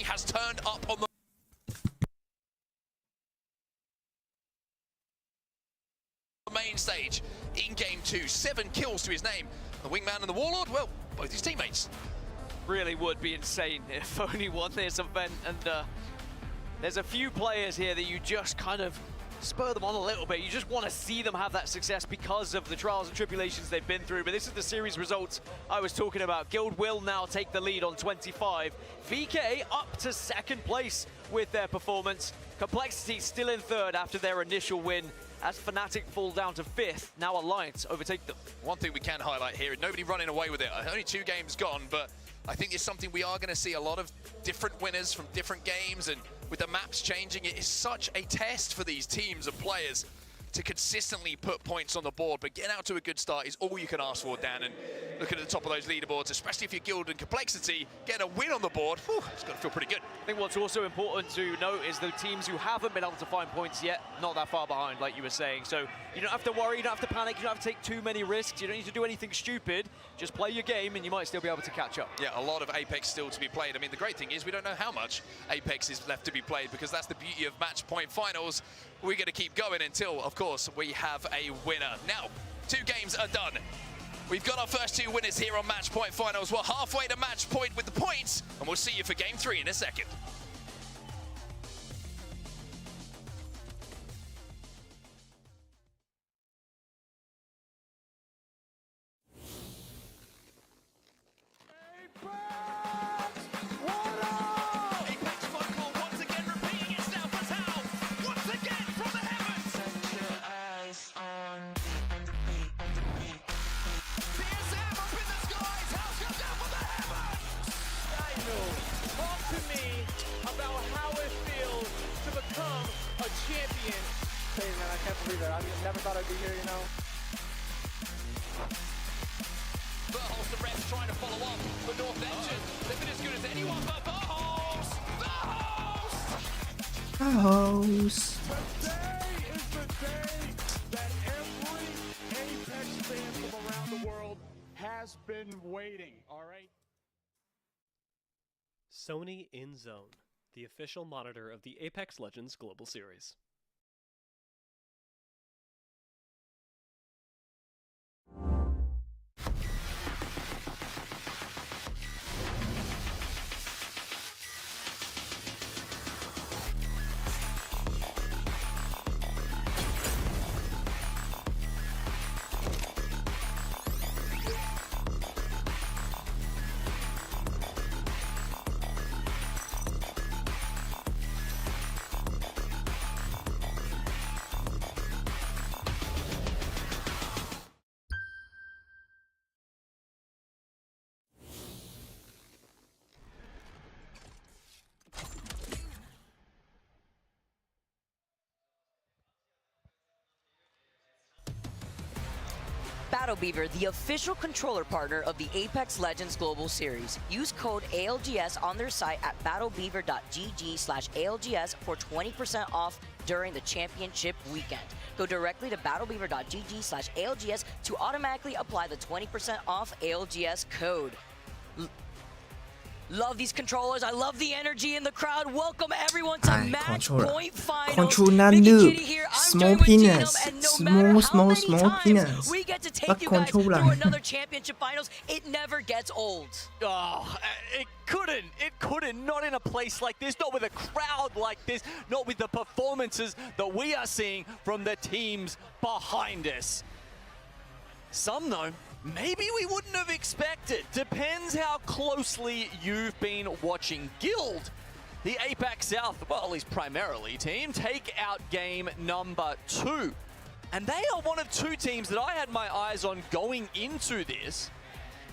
Main stage in game 2, 7 kills to his name. The wingman and the warlord, well, both his teammates. Really would be insane if only won this event, and there's a few players here that you just kind of spur them on a little bit. You just want to see them have that success because of the trials and tribulations they've been through. But this is the series results I was talking about. Guild will now take the lead on 25. VK up to 2nd place with their performance. Complexity still in 3rd after their initial win. As Fnatic fall down to 5th, now Alliance overtake them. One thing we can highlight here, nobody running away with it. Only 2 games gone, but I think it's something we are going to see a lot of different winners from different games, and with the maps changing, it is such a test for these teams and players to consistently put points on the board, but getting out to a good start is all you can ask for, Dan. And looking at the top of those leaderboards, especially if you're Guild and Complexity, getting a win on the board, whew, it's going to feel pretty good. I think what's also important to note is the teams who haven't been able to find points yet, not that far behind, like you were saying. So you don't have to worry, you don't have to panic, you don't have to take too many risks, you don't need to do anything stupid. Just play your game and you might still be able to catch up. Yeah, a lot of Apex still to be played. I mean, the great thing is we don't know how much Apex is left to be played, because that's the beauty of match point finals. We're going to keep going until, of course, we have a winner. Now, 2 games are done. We've got our first 2 winners here on Match Point Finals. We're halfway to match point with the points, and we'll see you for Game 3 in a second. The refs trying to follow up for North Engine. They've been as good as anyone but Buffiy. Today is the day that every Apex fan from around the world has been waiting, all right? Sony In Zone, the official monitor of the Apex Legends Global Series. BattleBeaver, the official controller partner of the Apex Legends Global Series. Use code ALGS on their site at battlebeaver.gg/ALGS for 20% off during the championship weekend. Go directly to battlebeaver.gg/ALGS to automatically apply the 20% off ALGS code. Love these controllers. I love the energy in the crowd. Welcome everyone to Match Point Finals. Controller noob. Small penis. Small penis. We get to take you guys through another championship finals. It never gets old. Oh, it couldn't. Not in a place like this, not with a crowd like this, not with the performances that we are seeing from the teams behind us. Some though, maybe we wouldn't have expected. Depends how closely you've been watching. Guild, the Apex South, well, at least primarily team, take out game number 2. And they are one of 2 teams that I had my eyes on going into this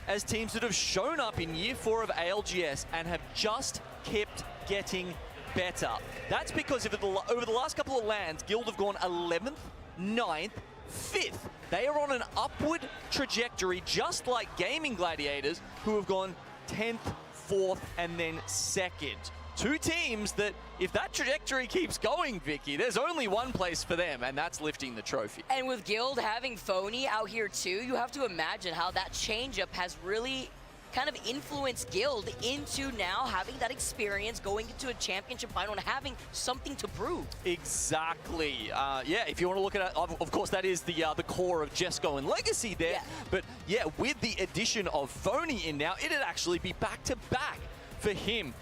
as teams that have shown up in year 4 of ALGS and have just kept getting better. That's because over the last couple of lands, Guild have gone 11th, 9th, 5th. They are on an upward trajectory, just like Gaming Gladiators, who have gone 10th, 4th, and then 2nd. 2 teams that, if that trajectory keeps going, Vicky, there's only one place for them, and that's lifting the trophy. And with Guild having Phony out here too, you have to imagine how that changeup has really kind of influenced Guild into now having that experience going into a championship final and having something to prove. Exactly. Yeah, if you want to look at it, of course, that is the core of Jesco and Legacy there. Yeah. But yeah, with the addition of Phony in now, it'd actually be back-to-back for him.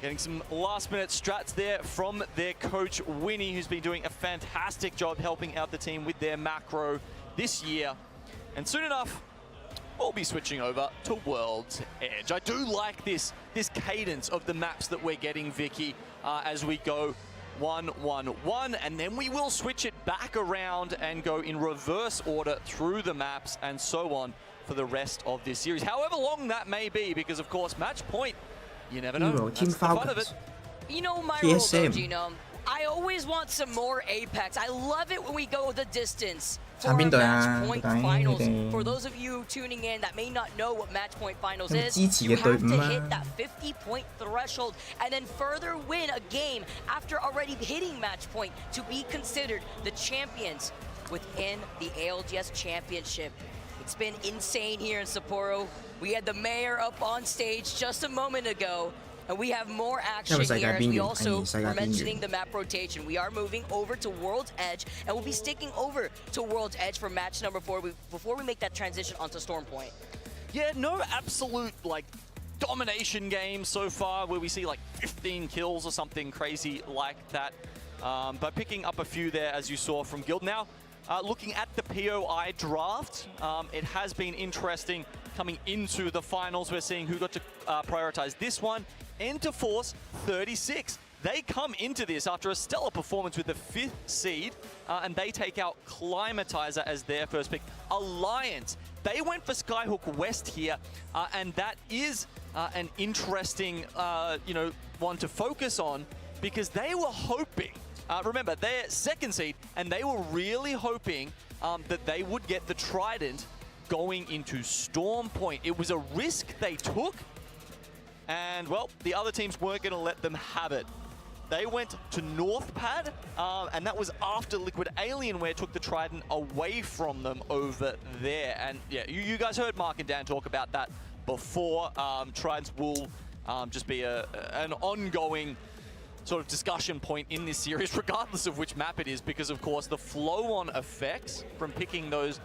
Getting some last-minute strats there from their coach, Winnie, who's been doing a fantastic job helping out the team with their macro this year. And soon enough, we'll be switching over to World's Edge. I do like this cadence of the maps that we're getting, Vicky, as we go 1-1-1, and then we will switch it back around and go in reverse order through the maps and so on for the rest of this series. However long that may be, because of course, match point, you never know. That's the fun of it. You know my role though, Gino. I always want some more Apex. I love it when we go the distance for our Match Point Finals. For those of you tuning in that may not know what Match Point Finals is, you have to hit that 50-point threshold and then further win a game after already hitting Match Point to be considered the champions within the ALGS Championship. It's been insane here in Sapporo. We had the mayor up on stage just a moment ago, And we have more action here as we also are mentioning the map rotation. We are moving over to World's Edge, and we'll be sticking over to World's Edge for match number 4 before we make that transition onto Storm Point. Yeah, no absolute, like, domination game so far where we see, like, 15 kills or something crazy like that. But picking up a few there, as you saw from Guild. Now, looking at the POI draft, it has been interesting coming into the finals. We're seeing who got to prioritize this one. Enter Force 36. They come into this after a stellar performance with the 5th seed, and they take out Climatizer as their first pick. Alliance, they went for Skyhook West here, and that is an interesting, one to focus on because they were hoping, remember, they're 2nd seed, and they were really hoping that they would get the Trident going into Storm Point. It was a risk they took, and, well, the other teams weren't going to let them have it. They went to North Pad, and that was after Liquid Alienware took the Trident away from them over there. And, yeah, you guys heard Mark and Dan talk about that before. Tridents will just be an ongoing sort of discussion point in this series, regardless of which map it is, because, of course, the flow-on effects from picking those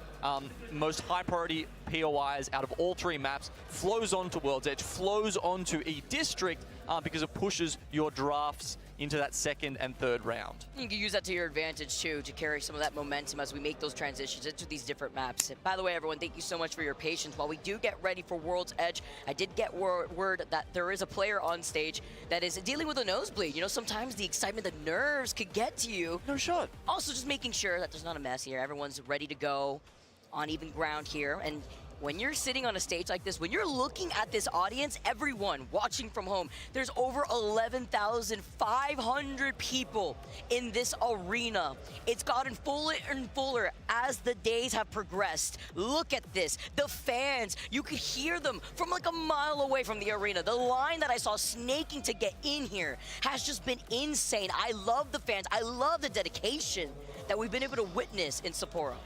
most high-priority POIs out of all 3 maps flows onto World's Edge, flows onto E-District, because it pushes your drafts into that 2nd and 3rd round. You can use that to your advantage, too, to carry some of that momentum as we make those transitions into these different maps. And by the way, everyone, thank you so much for your patience. While we do get ready for World's Edge, I did get word that there is a player on stage that is dealing with a nosebleed. You know, sometimes the excitement, the nerves could get to you. No shot. Also, just making sure that there's not a mess here. Everyone's ready to go on even ground here. And when you're sitting on a stage like this, when you're looking at this audience, everyone watching from home, there's over 11,500 people in this arena. It's gotten fuller and fuller as the days have progressed. Look at this. The fans, you could hear them from like a mile away from the arena. The line that I saw snaking to get in here has just been insane. I love the fans. I love the dedication that we've been able to witness in Sapporo.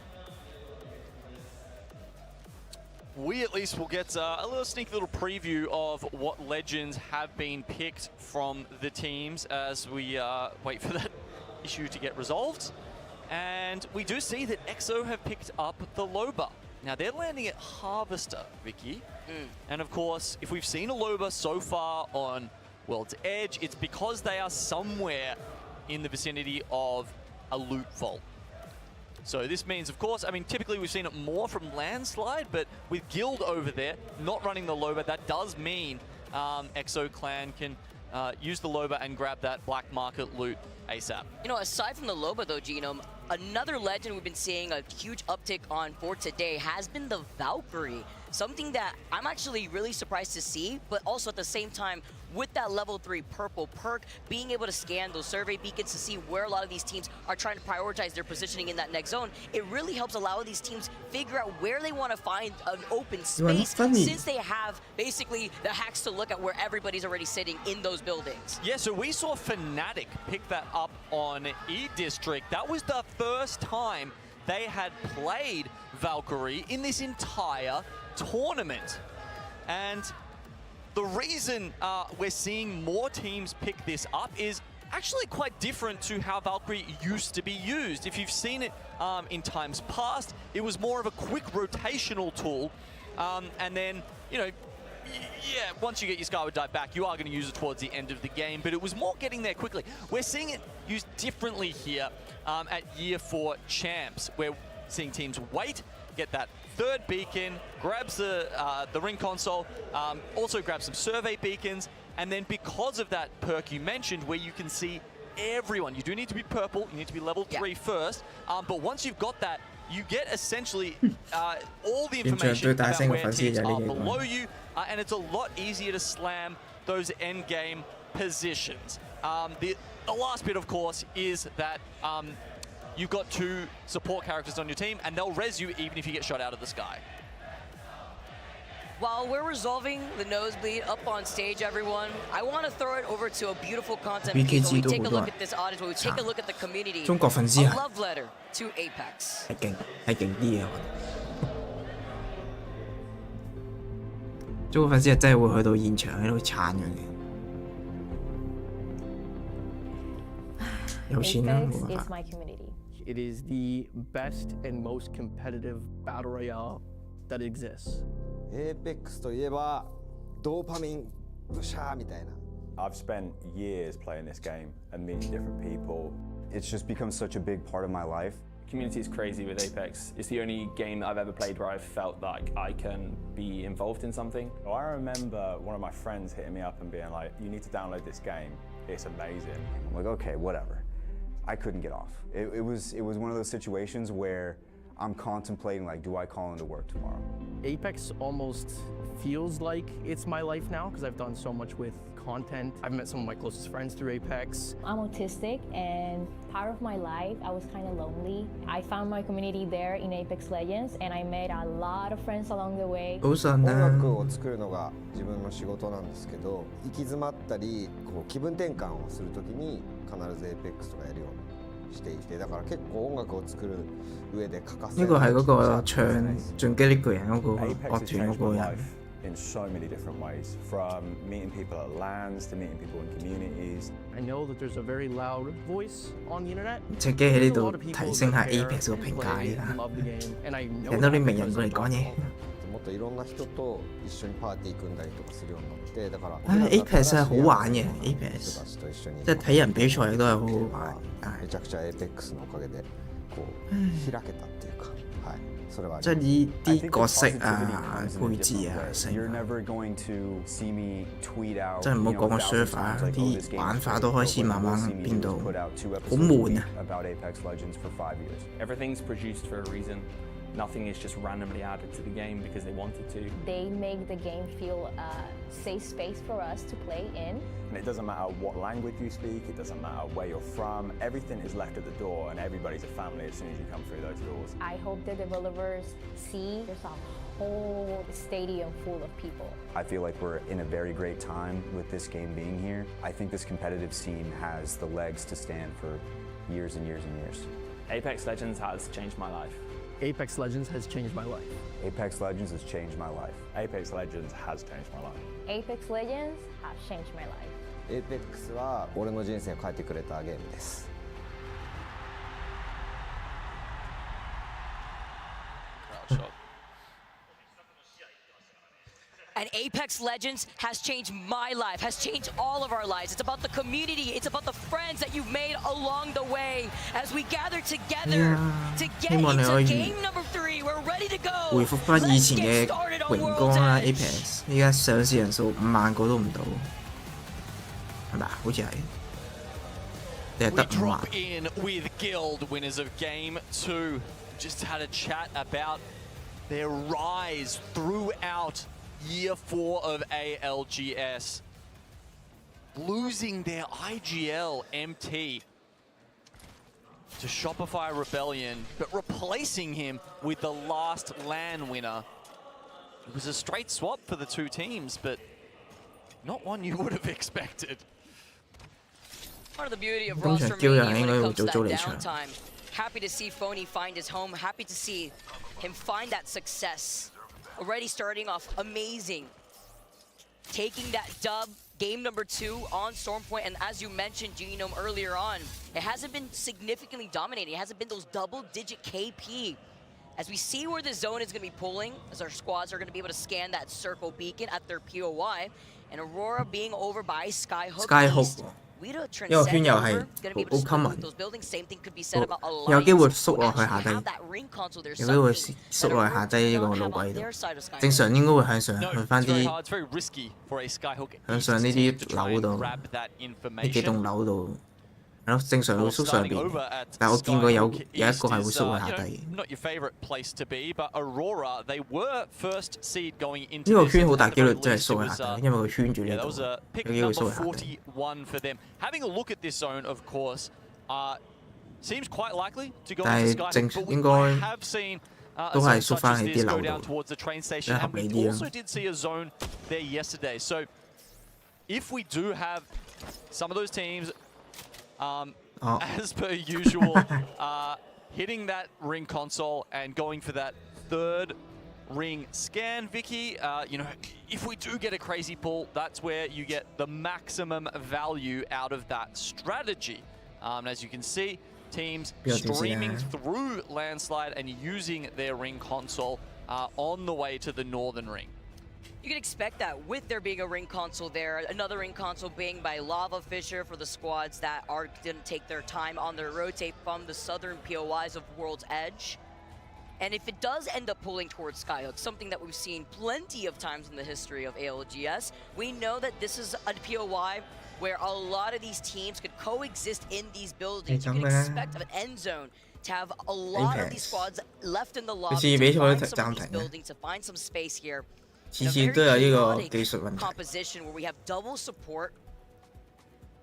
We at least will get a little sneaky little preview of what legends have been picked from the teams as we wait for that issue to get resolved. And we do see that EXO have picked up the Loba. Now they're landing at Harvester, Vicky. And of course, if we've seen a Loba so far on World's Edge, it's because they are somewhere in the vicinity of a loot vault. So this means, of course, I mean, typically we've seen it more from Landslide, but with Guild over there, not running the Loba, that does mean EXO Clan can use the Loba and grab that black market loot ASAP. You know, aside from the Loba, though, Genome, another legend we've been seeing a huge uptick on for today has been the Valkyrie. Something that I'm actually really surprised to see, but also at the same time, with that level 3 purple perk, being able to scan those survey beacons to see where a lot of these teams are trying to prioritize their positioning in that next zone, it really helps allow these teams figure out where they want to find an open space since they have basically the hacks to look at where everybody's already sitting in those buildings. Yeah, so we saw Fnatic pick that up on E-District. That was the first time they had played Valkyrie in this entire tournament. And the reason we're seeing more teams pick this up is actually quite different to how Valkyrie used to be used. If you've seen it in times past, it was more of a quick rotational tool. And then, you know, yeah, once you get your Skyward Dive back, you are going to use it towards the end of the game, but it was more getting there quickly. We're seeing it used differently here at Year 4 Champs. We're seeing teams wait, get that 3rd beacon, grabs the ring console, also grabs some survey beacons, and then because of that perk you mentioned where you can see everyone, you do need to be purple, you need to be level 3 first, but once you've got that, you get essentially all the information about where teams are below you, and it's a lot easier to slam those end game positions. The last bit, of course, is that you've got 2 support characters on your team, and they'll res you even if you get shot out of the sky. While we're resolving the nosebleed up on stage, everyone, I want to throw it over to a beautiful content piece where we take a look at this audience, where we take a look at the community. A love letter to Apex. 係勁啲嘅，中國粉絲係真係會去到現場喺度撐佢嘅。Apex is my community. It is the best and most competitive battle royale that exists. Apex といえばドーパミンブシャーみたいな。I've spent years playing this game and meeting different people. It's just become such a big part of my life. Community is crazy with Apex. It's the only game that I've ever played where I felt like I can be involved in something. Oh, I remember one of my friends hitting me up and being like, you need to download this game. It's amazing. I'm like, okay, whatever. I couldn't get off. It was one of those situations where I'm contemplating, like, do I call into work tomorrow? Apex almost feels like it's my life now because I've done so much with content. I've met some of my closest friends through Apex. I'm autistic, and part of my life I was kind of lonely. I found my community there in Apex Legends, and I made a lot of friends along the way. 音楽を作るのが自分の仕事なんですけど、行き詰まったりこう気分転換をするときに必ず Apex とかやるようにしていて、だから結構音楽を作る上で欠かせない。呢個係嗰個唱進擊的巨人嗰個樂團嗰個人。In so many different ways, from meeting people at LANs to meeting people in communities. I know that there's a very loud voice on the internet. 隻機喺呢度提升下 Apex 個評價依家，引到啲名人過嚟講嘢。もっといろんな人と一緒にパーティー組んだりとかするようになって、だから。Apex 係好玩嘅 Apex， 即係睇人比賽亦都係好好玩。めちゃくちゃ Apex のおかげでこう開けたっていうか、はい。即係呢啲角色啊、配置啊，成，即係唔好講個 server， 啲玩法都開始慢慢變到好悶啊。Everything's produced for a reason. Nothing is just randomly added to the game because they wanted to. They make the game feel a safe space for us to play in. And it doesn't matter what language you speak, it doesn't matter where you're from, everything is left at the door and everybody's a family as soon as you come through those doors. I hope the developers see there's a whole stadium full of people. I feel like we're in a very great time with this game being here. I think this competitive scene has the legs to stand for years and years and years. Apex Legends has changed my life. Apex Legends has changed my life. Apex Legends has changed my life. Apex Legends has changed my life. Apex Legends has changed my life. Apex は俺の人生を変えてくれたゲームです。And Apex Legends has changed my life, has changed all of our lives. It's about the community, it's about the friends that you've made along the way. As we gather together to get into game number 3, we're ready to go. 回復翻以前嘅榮光啦 ，Apex， 依家上市人數5萬個都唔到，係咪啊？好似係，定係得5萬。 In with Guild, winners of Game 2. Just had a chat about their rise throughout Year 4 of ALGS, losing their IGL MT to Shopify Rebellion, but replacing him with the last LAN winner. It was a straight swap for the two teams, but not one you would have expected. Part of the beauty of roster media when it comes to that downtime. Happy to see Phony find his home, happy to see him find that success. Already starting off amazing. Taking that dub, game number 2 on Stormpoint, and as you mentioned, Genome, earlier on, it hasn't been significantly dominating. It hasn't been those double-digit KP. As we see where the zone is going to be pulling, as our squads are going to be able to scan that circle beacon at their POI, and Aurora being over by Skyhook East. 因為圈又係好 common， 有機會縮落去下低，有機會縮落去下低呢個路軌度。正常應該會向上去翻啲向上呢啲樓度，呢幾棟樓度。 係咯，正常會縮上邊，但係我見過有一個係會縮去下低。呢個圈好大機率真係縮去下低，因為佢圈住呢度，有機會縮去下低。但係正應該都係縮翻喺啲樓度，比較合理啲啦。 As per usual, hitting that ring console and going for that third ring scan, Vicky. You know, if we do get a crazy pull, that's where you get the maximum value out of that strategy. As you can see, teams streaming through Landslide and using their ring console on the way to the northern ring. You can expect that with there being a ring console there, another ring console being by Lava Fisher for the squads that didn't take their time on their rotate from the southern POIs of World's Edge. And if it does end up pulling towards Skyhook, something that we've seen plenty of times in the history of ALGS, we know that this is a POI where a lot of these teams could coexist in these buildings. You can expect an end zone to have a lot of these squads left in the lobby to find some of these buildings, to find some space here. A very chaotic composition where we have double support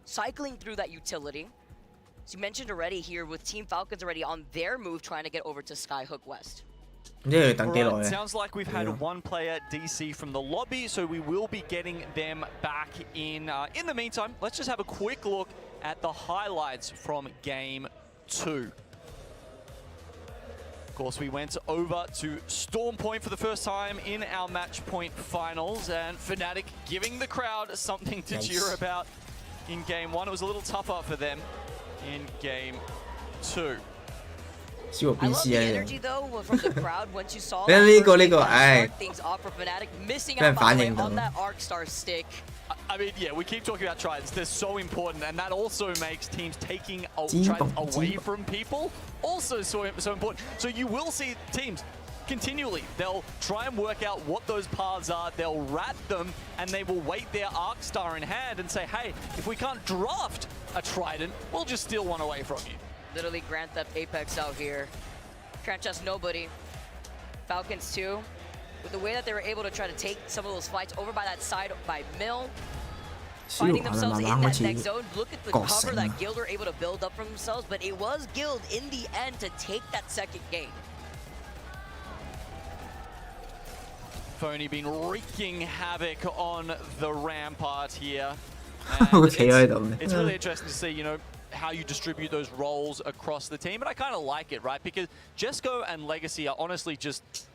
cycling through that utility. As you mentioned already here with Team Falcons already on their move trying to get over to Skyhook West. Right, sounds like we've had one player DC from the lobby, so we will be getting them back in. In the meantime, let's just have a quick look at the highlights from Game 2. Of course, we went over to Storm Point for the first time in our match point finals, and Fnatic giving the crowd something to cheer about in Game 1. It was a little tougher for them in Game 2. I love the energy though from the crowd once you saw that things off for Fnatic, missing out by the way on that Arc Star stick. I mean, yeah, we keep talking about tridents. They're so important, and that also makes teams taking tridents away from people also so important. So you will see teams continually. They'll try and work out what those paths are. They'll rat them, and they will wait their Arc Star in hand and say, hey, if we can't draft a trident, we'll just steal one away from you. Literally Grand Theft Apex out here. Can't trust nobody. Falcons too. With the way that they were able to try to take some of those fights over by that side by Mill. Finding themselves in that next zone. Look at the cover that Guild were able to build up for themselves, but it was Guild in the end to take that second game. Phony been wreaking havoc on the rampart here. It's really interesting to see, you know, how you distribute those roles across the team, but I kind of like it, right? Because Jesco and Legacy are honestly just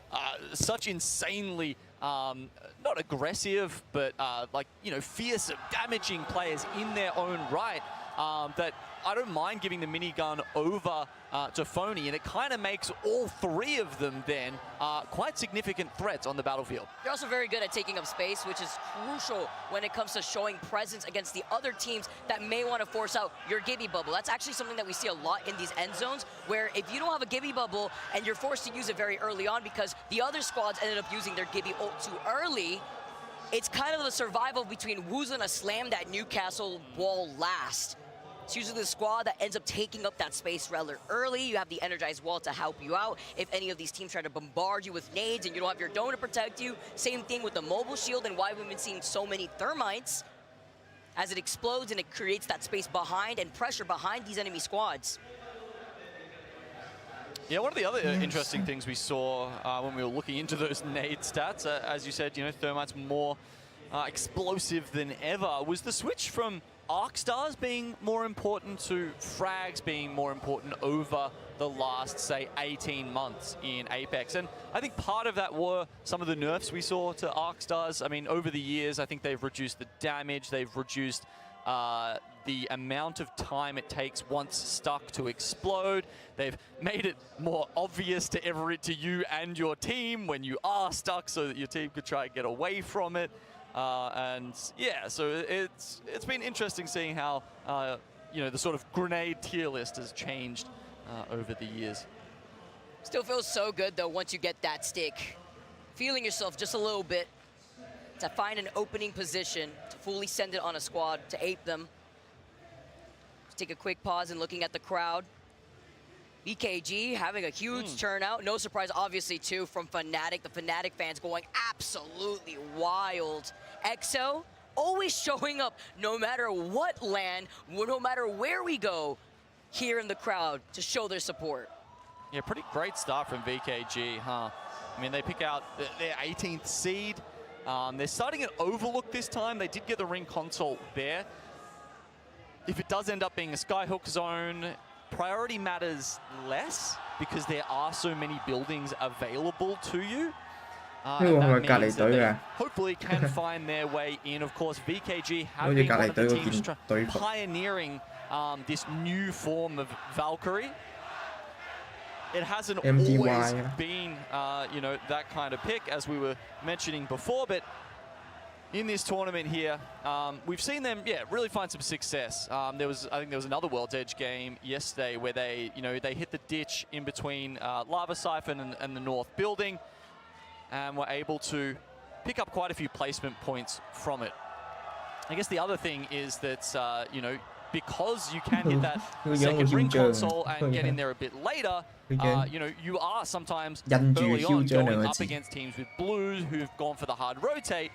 such insanely not aggressive, but like, you know, fearsome, damaging players in their own right, that I don't mind giving the minigun over to Phony, and it kind of makes all three of them then quite significant threats on the battlefield. They're also very good at taking up space, which is crucial when it comes to showing presence against the other teams that may want to force out your Gibby bubble. That's actually something that we see a lot in these end zones, where if you don't have a Gibby bubble and you're forced to use it very early on because the other squads ended up using their Gibby ult too early, it's kind of the survival between who's going to slam that Newcastle wall last. It's usually the squad that ends up taking up that space rather early. You have the energized wall to help you out. If any of these teams try to bombard you with nades and you don't have your dome to protect you, same thing with the mobile shield and why we've been seeing so many thermites as it explodes and it creates that space behind and pressure behind these enemy squads. Yeah, one of the other interesting things we saw when we were looking into those nade stats, as you said, you know, Thermite's more explosive than ever, was the switch from Arc Stars being more important to frags being more important over the last, say, 18 months in Apex. And I think part of that were some of the nerfs we saw to Arc Stars. I mean, over the years, I think they've reduced the damage, they've reduced the amount of time it takes once stuck to explode. They've made it more obvious to you and your team when you are stuck so that your team could try and get away from it. And yeah, so it's been interesting seeing how you know, the sort of grenade tier list has changed over the years. Still feels so good though once you get that stick, feeling yourself just a little bit to find an opening position to fully send it on a squad to ape them. Let's take a quick pause and looking at the crowd. BKG having a huge turnout. No surprise, obviously, too, from Fnatic. The Fnatic fans going absolutely wild. EXO always showing up no matter what land, no matter where we go here in the crowd to show their support. Yeah, pretty great start from VKG, huh? I mean, they pick out their 18th seed. They're starting at Overlook this time. They did get the ring console there. If it does end up being a Skyhook zone, priority matters less because there are so many buildings available to you. 呢個係咪隔離隊嘅？ Hopefully can find their way in. Of course, VKG 好 have 似 been 隔 one 離 of the 隊嗰 teams 件隊服。 pioneering this new form of Valkyrie. It hasn't MDY always been, that kind of pick, as we were mentioning before, but in this tournament here, we've seen them, really find some success. I think there was another World's Edge game yesterday where they hit the ditch in between Lava Siphon and the North Building, and were able to pick up quite a few placement points from it. I guess the other thing is that, because you can hit that second ring console and get in there a bit later, you are sometimes early on going up against teams with blues who've gone for the hard rotate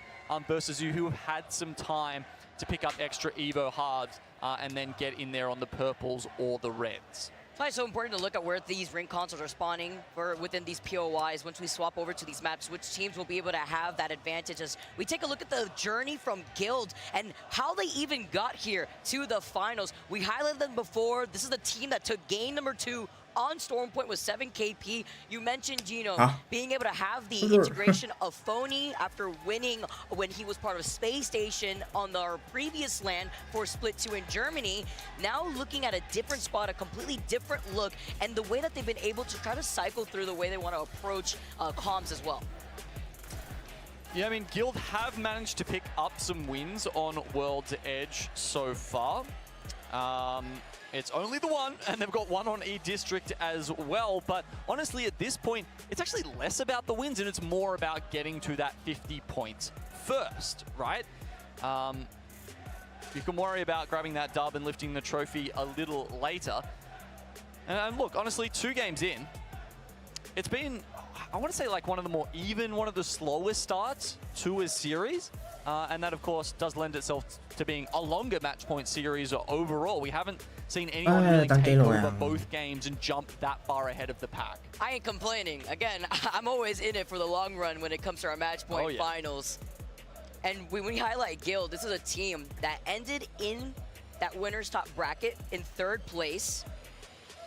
versus you who have had some time to pick up extra Evo hards and then get in there on the purples or the reds. It's why it's so important to look at where these ring consoles are spawning within these POIs. Once we swap over to these maps, which teams will be able to have that advantage as we take a look at the journey from Guild and how they even got here to the finals. We highlighted them before. This is the team that took game number 2 on Stormpoint with 7 KP. You mentioned Gino being able to have the integration of Phony after winning when he was part of Space Station on our previous LAN for Split 2 in Germany. Now looking at a different spot, a completely different look, and the way that they've been able to try to cycle through the way they want to approach comms as well. Yeah, I mean, Guild have managed to pick up some wins on World's Edge so far. It's only the one, and they've got one on E-District as well. But honestly, at this point, it's actually less about the wins, and it's more about getting to that 50 points first, right? You can worry about grabbing that dub and lifting the trophy a little later. And look, honestly, 2 games in, it's been, I want to say, like one of the more even, one of the slowest starts to a series. And that, of course, does lend itself to being a longer match point series overall. We haven't seen anyone really take over both games and jump that far ahead of the pack. I ain't complaining. Again, I'm always in it for the long run when it comes to our match point finals. And when we highlight Guild, this is a team that ended in that winner's top bracket in 3rd place.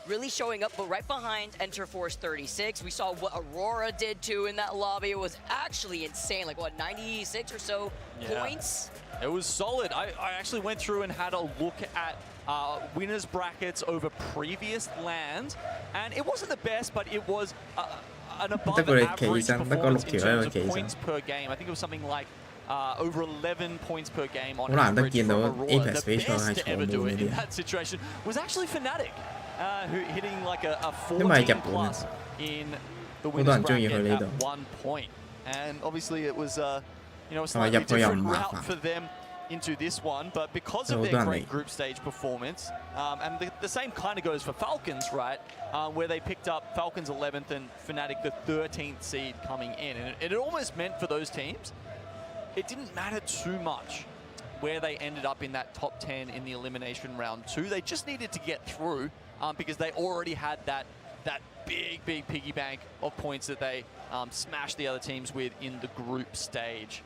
Really showing up, but right behind Enter Force 36. We saw what Aurora did too in that lobby. It was actually insane, like what, 96 or so points? It was solid. I actually went through and had a look at winners brackets over previous lands, and it wasn't the best, but it was an above average performance in terms of points per game. I think it was something like over 11 points per game on average from Aurora. The best to ever do it in that situation was actually Fnatic. Who hitting like a 14 plus in the winners bracket at one point. And obviously it was a slightly different route for them into this one, but because of their great group stage performance, and the same kind of goes for Falcons, right? Where they picked up Falcons 11th and Fnatic the 13th seed coming in. And it almost meant for those teams, it didn't matter too much where they ended up in that top 10 in the elimination round 2. They just needed to get through because they already had that big piggy bank of points that they smashed the other teams with in the group stage.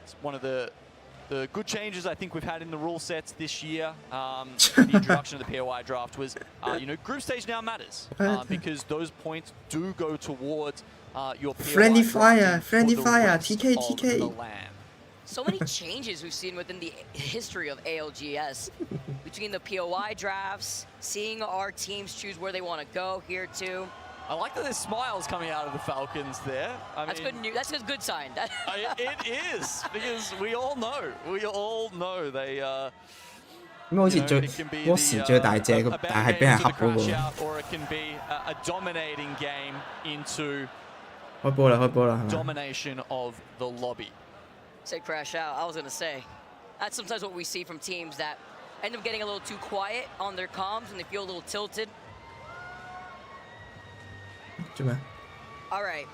It's one of the good changes I think we've had in the rule sets this year. The introduction of the POI draft was, group stage now matters because those points do go towards your POI Friendly fire, TK. So many changes we've seen within the history of ALGS. Between the POI drafts, seeing our teams choose where they want to go here too. I like that there's smiles coming out of the Falcons there. That's good news. That's a good sign. It is, because we all know they 咁好似嗰時最大隻個，但係俾人恰嗰個。Or it can be a dominating game into 開波啦 domination of the lobby. Say crash out. I was gonna say that's sometimes what we see from teams that end up getting a little too quiet on their comms and they feel a little tilted. All right.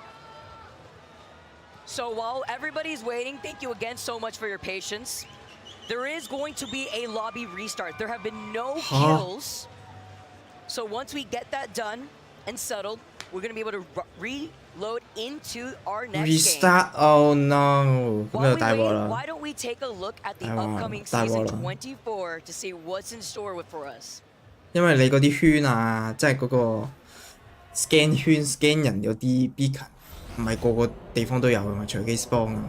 So while everybody's waiting, thank you again so much for your patience. There is going to be a lobby restart. There have been no kills. So once we get that done and settled, we're going to be able to reload into our next restart game. Oh no. Why don't we take a look at the upcoming season 24 to see what's in store for us? 因為你嗰啲圈啊，即係嗰個 scan 圈 scan 人有啲 beacon，唔係個個地方都有㗎嘛，隨機 spawn 啊，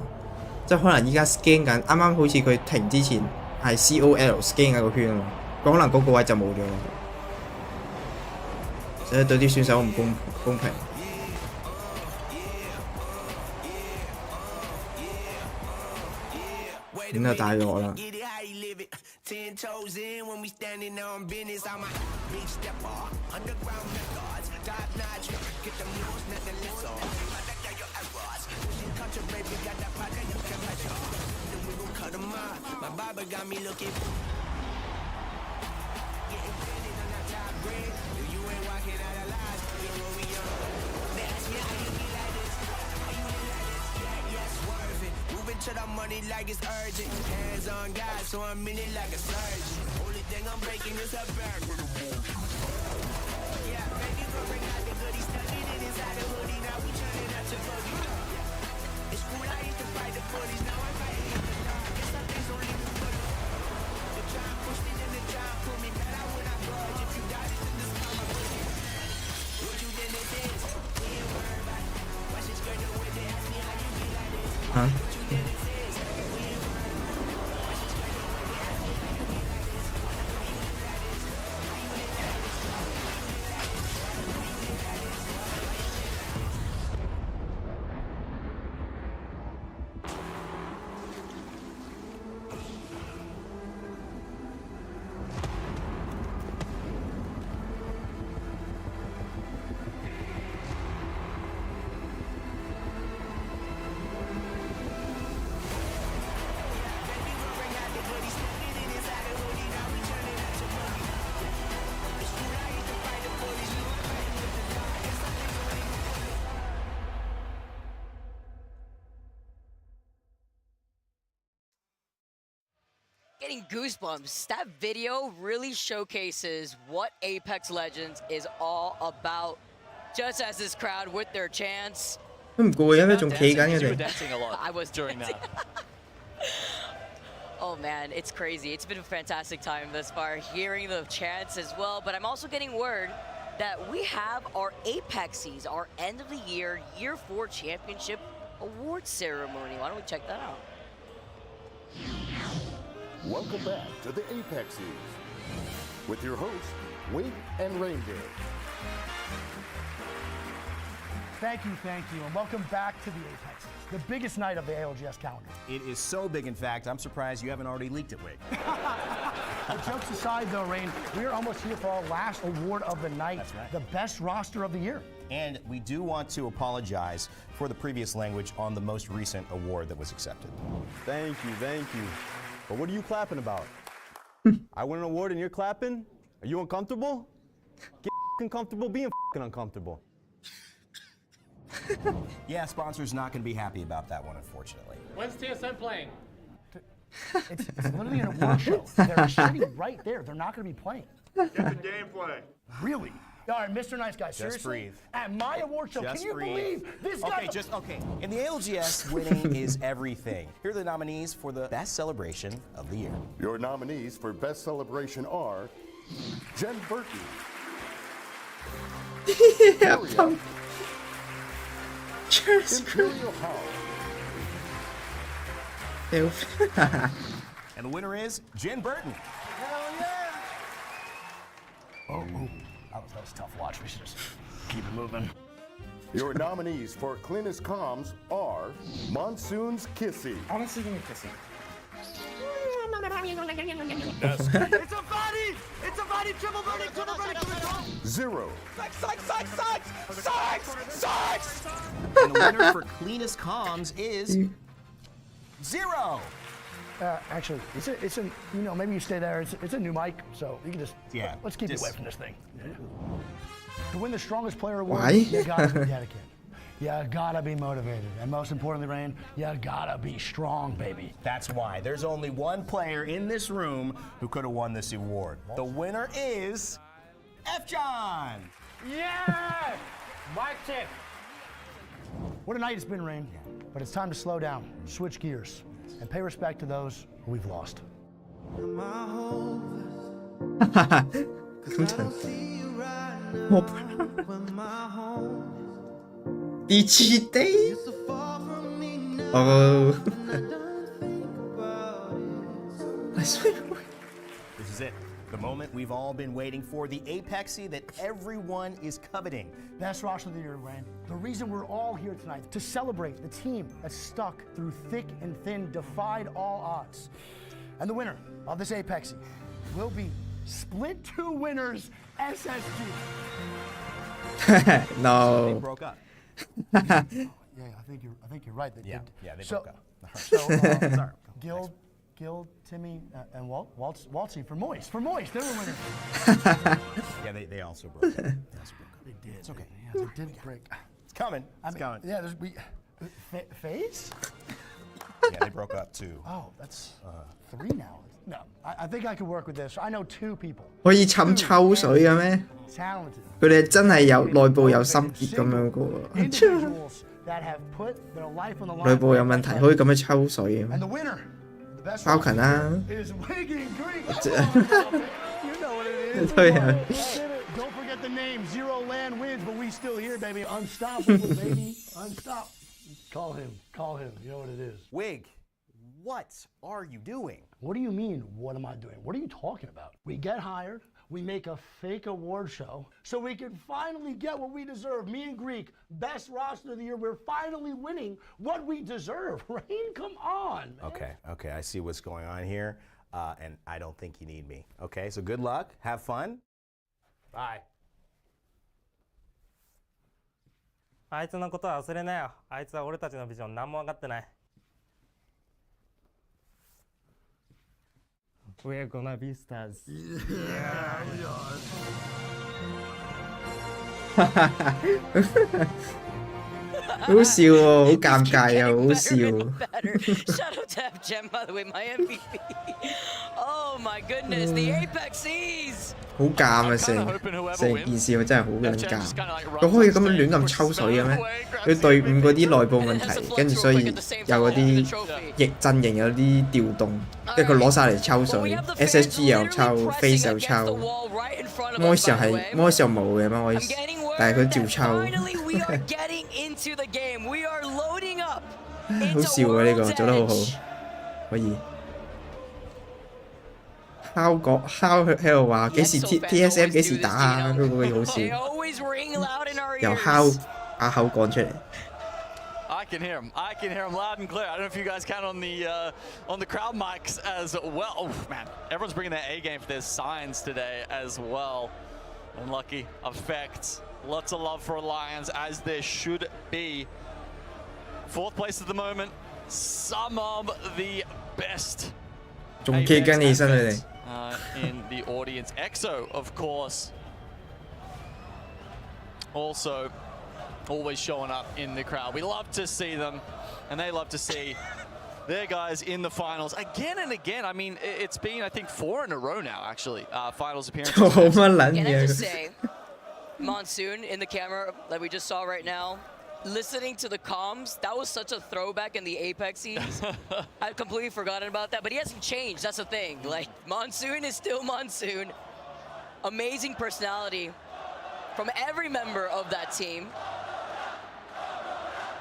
即係可能依家 scan 緊，啱啱好似佢停之前係 COL scan 緊個圈啊嘛，可能嗰個位就冇咗啦，所以對啲選手唔公平。點就大咗啦。10 toes in when we standing on business. I'm a big stepper, underground methods, top notch, get them news, nothing less on. I think that your errors, pushing culture, baby, got that power, you can measure. Then we gon' cut them out. My barber got me looking. Getting fitted on that top grade. If you ain't walking out alive, you know we on. They ask me how you be like this, how you be like this, yeah, swerving. Moving to the money like it's urgent. Hands on God, so I'm in it like a surgeon. Only thing I'm breaking is a back with a move. Yeah, baby, go bring out the goodies. Studying it inside the hoodie. Now we turning up to boogie. It's cool, I used to fight the bullies. Now I'm fighting in the dark. Guess some things only move for the. The try push me, then the try pull me. Better when I budge. If you got it, then this is my boogie. What you think it is? We ain't worried about it. Watch it straight away. They ask me how you be like this. What you think it is? Getting goosebumps. That video really showcases what Apex Legends is all about. Just as this crowd with their chants. 都唔過癮咩？仲企緊嘅 You were 哋。 dancing a lot. I was during that. Oh man, it's crazy. It's been a fantastic time thus far, hearing the chants as well. But I'm also getting word that we have our Apexies, our end of the year, year 4 championship award ceremony. Why don't we check that out? Welcome back to the Apexies with your hosts, Wink and Reindeer. Thank you, and welcome back to the Apex, the biggest night of the ALGS calendar. It is so big, in fact, I'm surprised you haven't already leaked it, Wig. But jokes aside, though, Rain, we are almost here for our last award of the night. That's right. The best roster of the year. And we do want to apologize for the previous language on the most recent award that was accepted. Thank you. But what are you clapping about? I won an award and you're clapping? Are you uncomfortable? Get comfortable being uncomfortable. Yeah, sponsor's not going to be happy about that one, unfortunately. When's TSM playing? It's literally an award show. They're sitting right there. They're not going to be playing. Get the gameplay. Really? All right, Mr. Nice Guy, seriously? Just breathe. At my award show, Just can you breathe. believe this guy? Okay. In the ALGS, winning is everything. Here are the nominees for the best celebration of the year. Your nominees for Best Celebration are Jen Burton, Imperial House, and the winner is Jen Burton. Hell yeah! Oh, that was a tough watch. We should just keep it moving. Your nominees for Cleanest Comms are Monsoon's Kissy. Honestly, give me Kissy. It's a body! It's a body! Triple verdict! Zero. Sykes! And the winner for Cleanest Comms is Zero. Actually, it's a maybe you stay there. It's a new mic, so you can just let's keep you away from this thing. To win the strongest player award, you gotta be dedicated. You gotta be motivated, and most importantly, Rain, you gotta be strong, baby. That's why there's only one player in this room who could have won this award. The winner is F. John. Yeah! Mic check. What a night it's been, Rain. But it's time to slow down, switch gears, and pay respect to those who we've lost. DJ Day。哦。This is it. The moment we've all been waiting for, the apexy that everyone is coveting. Best roster of the year, Rand. The reason we're all here tonight, to celebrate the team that stuck through thick and thin, defied all odds. And the winner of this apexy will be Split 2 winners, SSG. No. They broke up. Yeah, I think you're right. They did. Yeah, they broke up. So, Gil, Timmy, and Waltzy for Moist. For Moist, they were winners. Yeah, they also broke up. They did. It's okay. Yeah, they did break. It's coming. It's coming. Yeah, FaZe? Yeah, they broke up too. Oh, that's 3 now. No, I think I could work with this. I know 2 people. 可以浸抽水嘅咩？ Talented. 佢哋真係有內部有心結咁樣嘅喎。 Individuals that have put their life on the line. 內部有問題可以咁樣抽水嘅咩 And the winner, the best 包勤啦。 is Wiggin Greek. You know what it is. 對啊。 Don't forget the name. 0 land wins, but we still here, baby. Unstoppable, baby. Unstoppable. Call him. You know what it is. Wig, what are you doing? What do you mean, what am I doing? What are you talking about? We get hired, we make a fake award show, so we can finally get what we deserve. Me and Greek, best roster of the year. We're finally winning what we deserve. Rain, come on, man. Okay, I see what's going on here, and I don't think you need me. Okay, so good luck, have fun. Bye. あいつのことは忘れなよ。あいつは俺たちのビジョン何も分かってない。We're gonna be stars. Yeah, we are. 好笑喎，好尷尬啊，好笑。 Shout out to FGem, by the way, my MVP. Oh my goodness, the Apexies. 好尷啊，成件事真係好撚尷。佢可以咁樣亂咁抽水嘅咩？佢隊伍嗰啲內部問題，跟住所以有嗰啲陣營有啲調動，跟住佢攞晒嚟抽水 ，SSG 又抽 ，FaZe 又抽 ，Moist 又係 Moist 又冇嘅 Moist，但係佢照抽。好笑啊！呢個做得好好，可以。敲喺度話幾時 TSM 幾時打啊？嗰個好笑，由敲把口講出嚟。I can hear him loud and clear. I don't know if you guys count on the crowd mics as well. Oh man, everyone's bringing their A game for their signs today as well. Unlucky effect. Lots of love for Alliance, as there should be. 4th place at the moment. Some of the best. 仲企緊起身佢哋。In the audience. EXO, of course, also always showing up in the crowd. We love to see them, and they love to see their guys in the finals again and again. I mean, it's been, I think, 4 in a row now, actually, finals appearances. And I have to say, Monsoon in the camera that we just saw right now, listening to the comms, that was such a throwback in the Apexies. I've completely forgotten about that, but he hasn't changed. That's the thing. Like, Monsoon is still Monsoon. Amazing personality from every member of that team.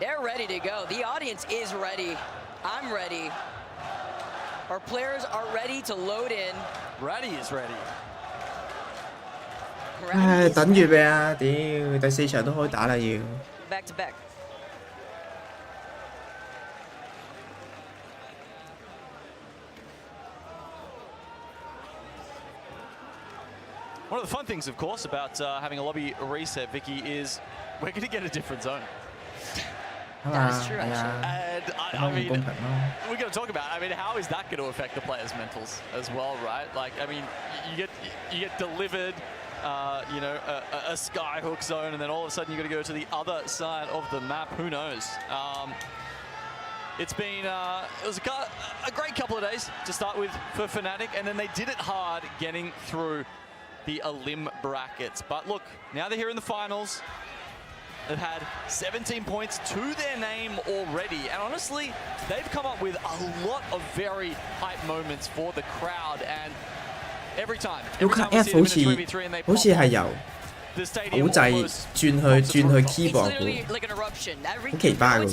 They're ready to go. The audience is ready. I'm ready. Our players are ready to load in. Ready is ready. 唉，等住未啊？屌，第4場都開打啦要。Back to back. One of the fun things, of course, about having a lobby reset, Vicky, is we're going to get a different zone. That's true, actually. And I mean, we're going to talk about, I mean, how is that going to affect the players' mentals as well, right? Like, I mean, you get delivered, you know, a skyhook zone, and then all of a sudden you got to go to the other side of the map. Who knows? It's been, it was a great couple of days to start with for Fnatic, and then they did it hard getting through the Elim brackets. But look, now they're here in the finals. They've had 17 points to their name already. And honestly, they've come up with a lot of very hype moments for the crowd. And every time we see them in a 2v3 and they pop off. 好掣轉去 keyboard 嘅，好奇怪喎！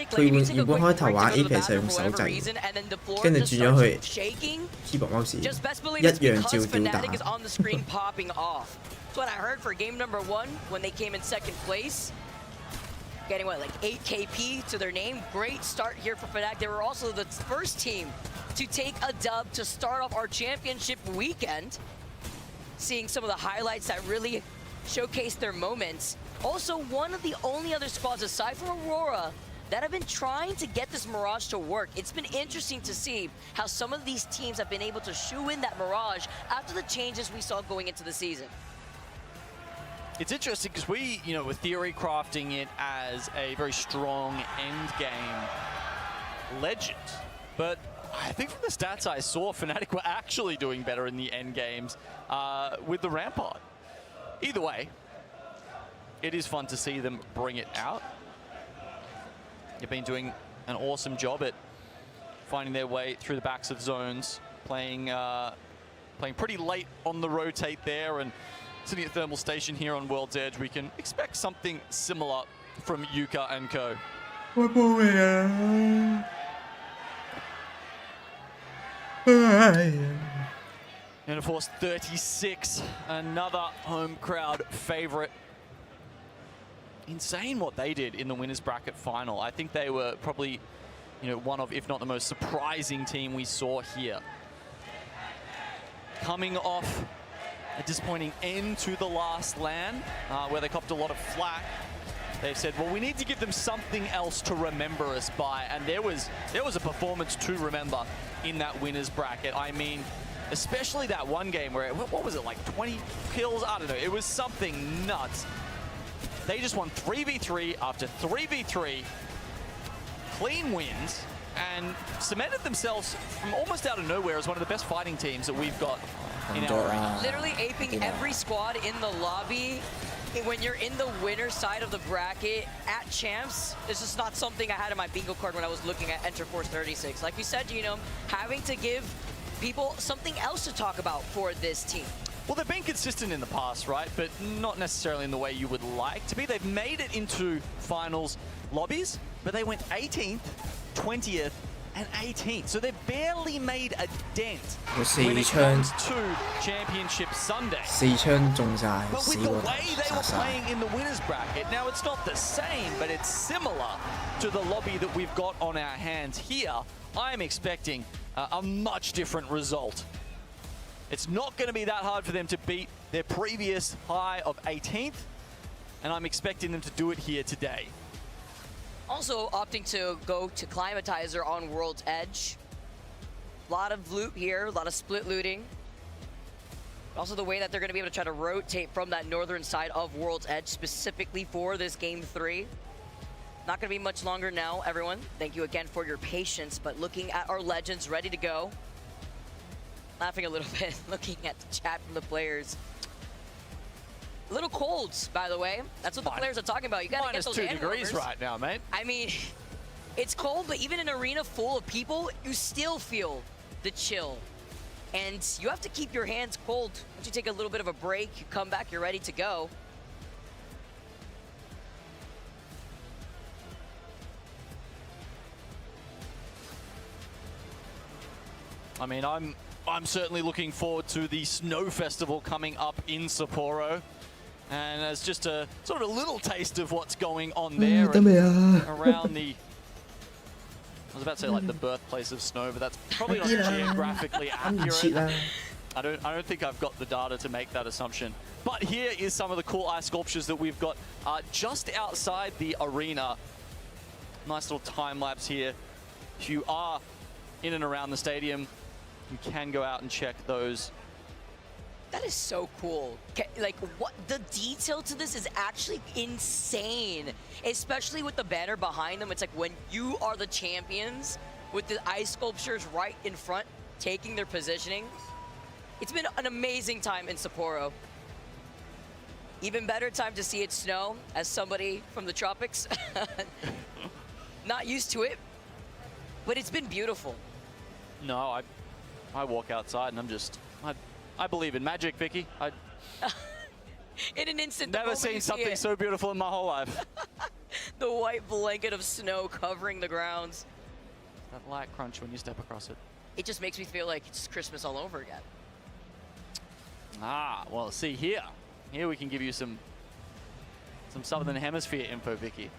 佢原本開頭話 Apex 係用手掣，跟住轉咗去 keyboard mouse，一樣照吊打。What I heard for game number 1 when they came in second place. Getting what, like 8 KP to their name. Great start here for Fnatic. They were also the first team to take a dub to start off our championship weekend. Seeing some of the highlights that really showcased their moments. Also, one of the only other squads aside from Aurora that have been trying to get this Mirage to work. It's been interesting to see how some of these teams have been able to shoe in that Mirage after the changes we saw going into the season. It's interesting because we, were theory crafting it as a very strong end game legend. But I think from the stats I saw, Fnatic were actually doing better in the end games with the Rampart. Either way, it is fun to see them bring it out. They've been doing an awesome job at finding their way through the backs of zones, playing pretty late on the rotate there, and sitting at Thermal Station here on World's Edge, we can expect something similar from Yuka and co. And of course, 36, another home crowd favorite. Insane what they did in the winners bracket final. I think they were probably, one of, if not the most surprising team we saw here. Coming off a disappointing end to the last LAN, where they copped a lot of flack. They've said, well, we need to give them something else to remember us by, and there was a performance to remember in that winners bracket. I mean, especially that one game where, what was it, like 20 kills? I don't know, it was something nuts. They just won 3v3 after 3v3, clean wins, and cemented themselves from almost out of nowhere as one of the best fighting teams that we've got in our arena. Literally aping every squad in the lobby. When you're in the winner side of the bracket at Champs, this is not something I had in my bingo card when I was looking at Enter Force 36. Like we said, having to give people something else to talk about for this team. Well, they've been consistent in the past, right? But not necessarily in the way you would like to be. They've made it into finals lobbies, but they went 18th, 20th, and 18th. So they've barely made a dent when it comes to Championship Sunday. But with the way they were playing in the winners bracket, now it's not the same, but it's similar to the lobby that we've got on our hands here. I'm expecting a much different result. It's not going to be that hard for them to beat their previous high of 18th, and I'm expecting them to do it here today. Also opting to go to Climatizer on World's Edge. A lot of loot here, a lot of split looting. Also the way that they're going to be able to try to rotate from that northern side of World's Edge specifically for this Game 3. Not going to be much longer now, everyone. Thank you again for your patience, but looking at our legends ready to go. Laughing a little bit, looking at the chat from the players. A little cold, by the way. That's what the players are talking about. You gotta get those -2 degrees right now, mate. I mean, it's cold, but even in an arena full of people, you still feel the chill. And you have to keep your hands cold. Once you take a little bit of a break, you come back, you're ready to go. I mean, I'm certainly looking forward to the Snow Festival coming up in Sapporo. And as just a sort of a little taste of what's going on there around the, I was about to say like the birthplace of snow, but that's probably not geographically accurate. I don't think I've got the data to make that assumption. But here is some of the cool ice sculptures that we've got just outside the arena. Nice little time lapse here. If you are in and around the stadium, you can go out and check those. That is so cool. Like, what the detail to this is actually insane, especially with the banner behind them. It's like when you are the champions with the ice sculptures right in front, taking their positioning. It's been an amazing time in Sapporo. Even better time to see it snow as somebody from the tropics. Not used to it, but it's been beautiful. No, I walk outside and I'm just, I believe in magic, Vicky. In an instant, Never seen something so beautiful in my whole life. The white blanket of snow covering the grounds. That light crunch when you step across it. It just makes me feel like it's Christmas all over again. Ah, well, see here. Here we can give you some Southern Hemisphere info, Vicky.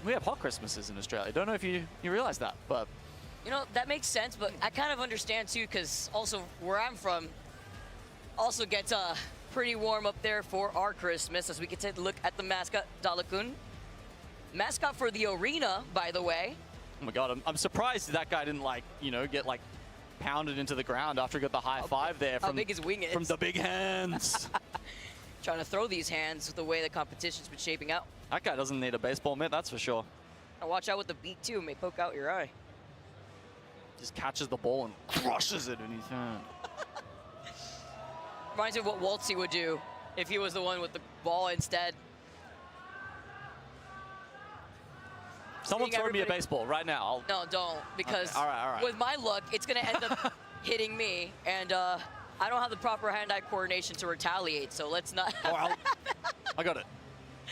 We have hot Christmases in Australia. Don't know if you realize that, but... You know, that makes sense, but I kind of understand too, because also where I'm from also gets pretty warm up there for our Christmas, as we can take a look at the mascot, Dalakun. Mascot for the arena, by the way. Oh my God, I'm surprised that guy didn't, like, you know, get, like, pounded into the ground after he got the high five there from, how big his wing is. From the big hands. Trying to throw these hands with the way the competition's been shaping out. That guy doesn't need a baseball mitt, that's for sure. Now watch out with the beak too, it may poke out your eye. Just catches the ball and crushes it in his hand. Reminds me of what Waltzy would do if he was the one with the ball instead. Someone throw me a baseball right now. No, don't, because okay. All right. With my luck, it's going to end up hitting me, and I don't have the proper hand-eye coordination to retaliate, so let's not... I got it.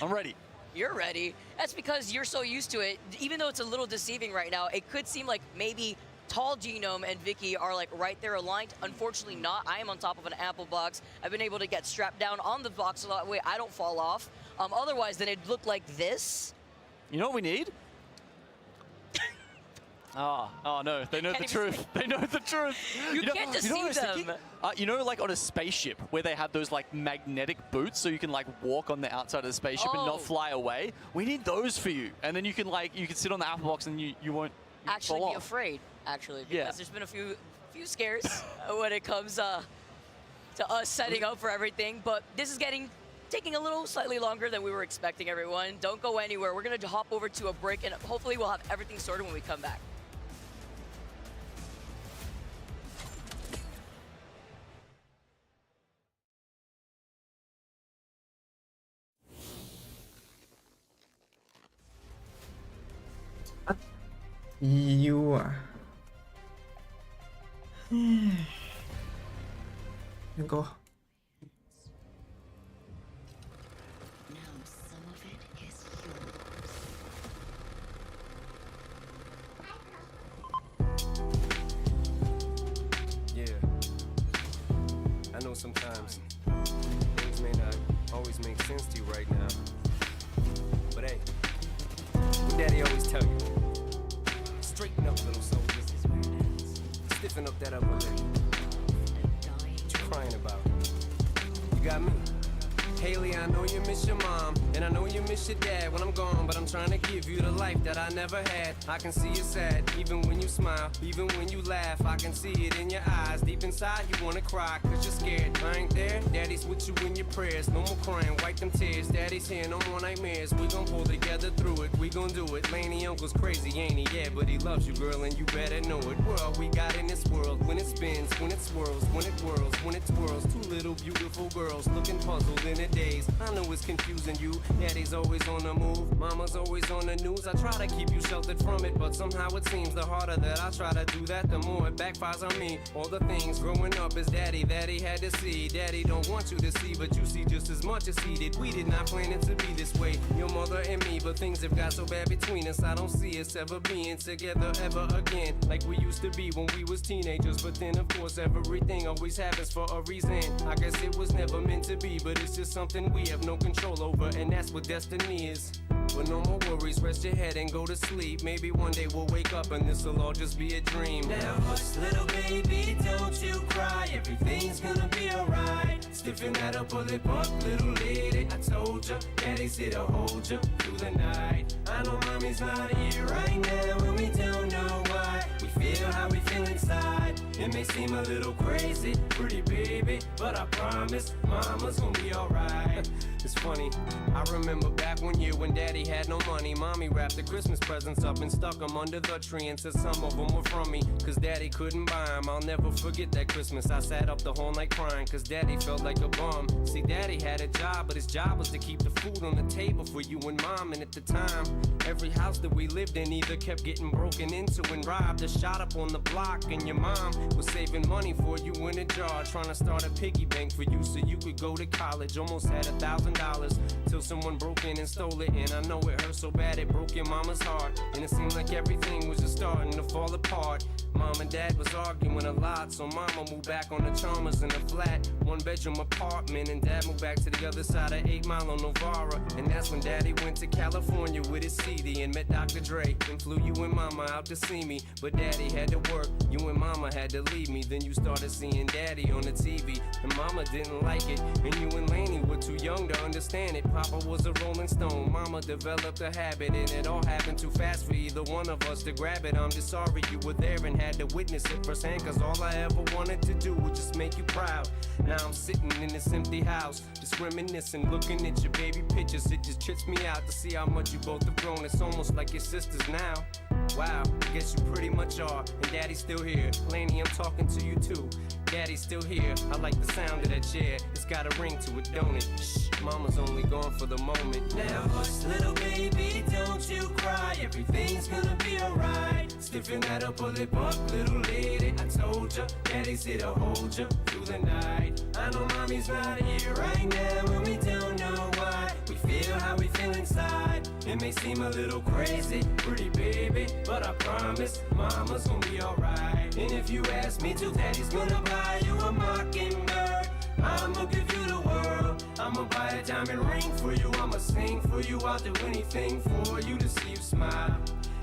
I'm ready. You're ready. That's because you're so used to it. Even though it's a little deceiving right now, it could seem like maybe Tall Genome and Vicky are like right there aligned. Unfortunately not. I am on top of an apple box. I've been able to get strapped down on the box so that way I don't fall off. Otherwise, then it'd look like this. You know what we need? Oh no, they know the truth. They know the truth. You can't deceive them. You know, like on a spaceship where they have those like magnetic boots so you can like walk on the outside of the spaceship and not fly away? We need those for you. And then you can sit on the apple box and you won't actually fall be off. afraid, actually, because there's been a few scares when it comes to us setting up for everything. But this is taking a little slightly longer than we were expecting, everyone. Don't go anywhere. We're going to hop over to a break, and hopefully we'll have everything sorted when we come back. EU 啊，應該。Yeah, I know sometimes things may not always make sense to you right now, but hey, what Daddy always tell you. Straighten up, little soldiers. Stiffen up that upper lip. What you crying about? You got me. Haley, I know you miss your mom, and I know you miss your dad when I'm gone, but I'm trying to give you the life that I never had. I can see you sad, even when you smile, even when you laugh. I can see it in your eyes. Deep inside, you wanna cry, cause you're scared. I ain't there, Daddy's with you in your prayers. No more crying, wipe them tears. Daddy's here, no more nightmares. We gon' pull together through it, we gon' do it. Laney Uncle's crazy, ain't he? Yeah, but he loves you, girl, and you better know it. We're all we got in this world. When it spins, when it swirls, when it whirls, when it twirls. Two little beautiful girls looking puzzled in it. Days. I know it's confusing you. Daddy's always on the move, Mama's always on the news. I try to keep you sheltered from it, but somehow it seems the harder that I try to do that, the more it backfires on me. All the things growing up as Daddy that he had to see. Daddy don't want you to see, but you see just as much as he did. We did not plan it to be this way, your mother and me, but things have got so bad between us. I don't see us ever being together ever again, like we used to be when we was teenagers. But then of course everything always happens for a reason. I guess it was never meant to be, but it's just something we have no control over, and that's what destiny is. But no more worries, rest your head and go to sleep. Maybe one day we'll wake up and this'll all just be a dream. Now hush, little baby, don't you cry. Everything's gonna be alright. Stiffen that upper lip up, little lady. I told ya, Daddy's here to hold ya through the night. I know Mommy's not here right now, and we don't know why. We feel how we feel inside. It may seem a little crazy, pretty baby, but I promise Mama's gonna be alright. It's funny, I remember back one year when Daddy had no money. Mommy wrapped the Christmas presents up and stuck them under the tree and said some of them were from me, cause Daddy couldn't buy them. I'll never forget that Christmas. I sat up the whole night crying cause Daddy felt like a bum. See, Daddy had a job, but his job was to keep the food on the table for you and Mom. And at the time, every house that we lived in either kept getting broken into and robbed or shot up on the block. And your mom would say saving money for you in a jar, trying to start a piggy bank for you so you could go to college. Almost had $1,000 till someone broke in and stole it. And I know it hurt so bad it broke your mama's heart. And it seemed like everything was just starting to fall apart. Mom and dad was arguing a lot, so mama moved back on the Chalmers in a flat 1-bedroom apartment, and dad moved back to the other side of 8 Mile on Novara. And that's when daddy went to California with his CD and met Dr. Dre and flew you and mama out to see me. But daddy had to work, you and mama had to leave me. Then you started seeing daddy on the TV, and mama didn't like it, and you and Laney were too young to understand it. Papa was a Rolling Stone, mama developed a habit, and it all happened too fast for either one of us to grab it. I'm just sorry you were there and had to witness it firsthand, cause all I ever wanted to do was just make you proud. Now I'm sitting in this empty house, just reminiscing, looking at your baby pictures. It just trips me out to see how much you both have grown. It's almost like your sisters now. Wow, I guess you pretty much are. And daddy's still here. Laney, I'm talking to you too. Daddy's still here. I like the sound of that chair. It's got a ring to it, don't it? Shh, mama's only gone for the moment. Now hush, little baby, don't you cry. Everything's gonna be alright. Stiffen that upper lip up, little lady. I told ya, daddy's here to hold ya through the night. I know mommy's not here right now, and we don't know why. We feel how we feel inside. It may seem a little crazy, pretty baby, but I promise mama's gonna be alright. And if you ask me to, daddy's gonna buy you a mockingbird. I'ma give you the world. I'ma buy a diamond ring for you. I'ma sing for you. I'll do anything for you to see you smile.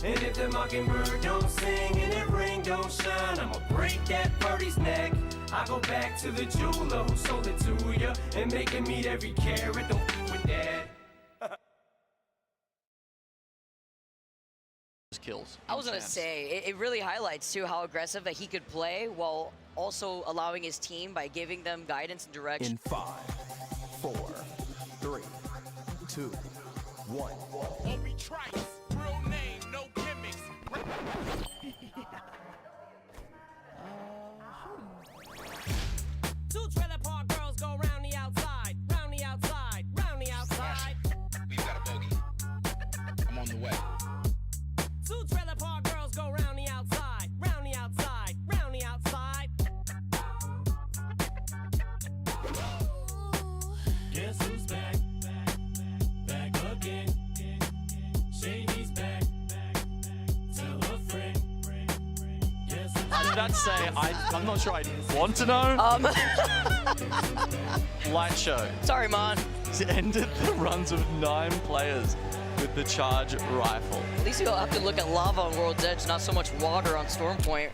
And if the mockingbird don't sing and that ring don't shine, I'ma break that birdie's neck. I go back to the jeweler who sold it to you and make him meet every carat. Don't f with that. Kills. I was gonna say, it really highlights too how aggressive that he could play while also allowing his team by giving them guidance and direction. In 5, 4, 3, 2, 1. Obi Trice, real name, no gimmicks. Two trailer park girls go round the outside, round the outside, round the outside. We've got a bogey. I'm on the way. Two trailer park girls go round the outside, round the outside, round the outside. Guess who's back? Back again. Shady's back. Tell a friend. I was about to say, I'm not sure I'd want to know. Light show. Sorry, Mon. Ended the runs of 9 players with the charge rifle. At least you'll have to look at lava on World's Edge, not so much water on Storm Point.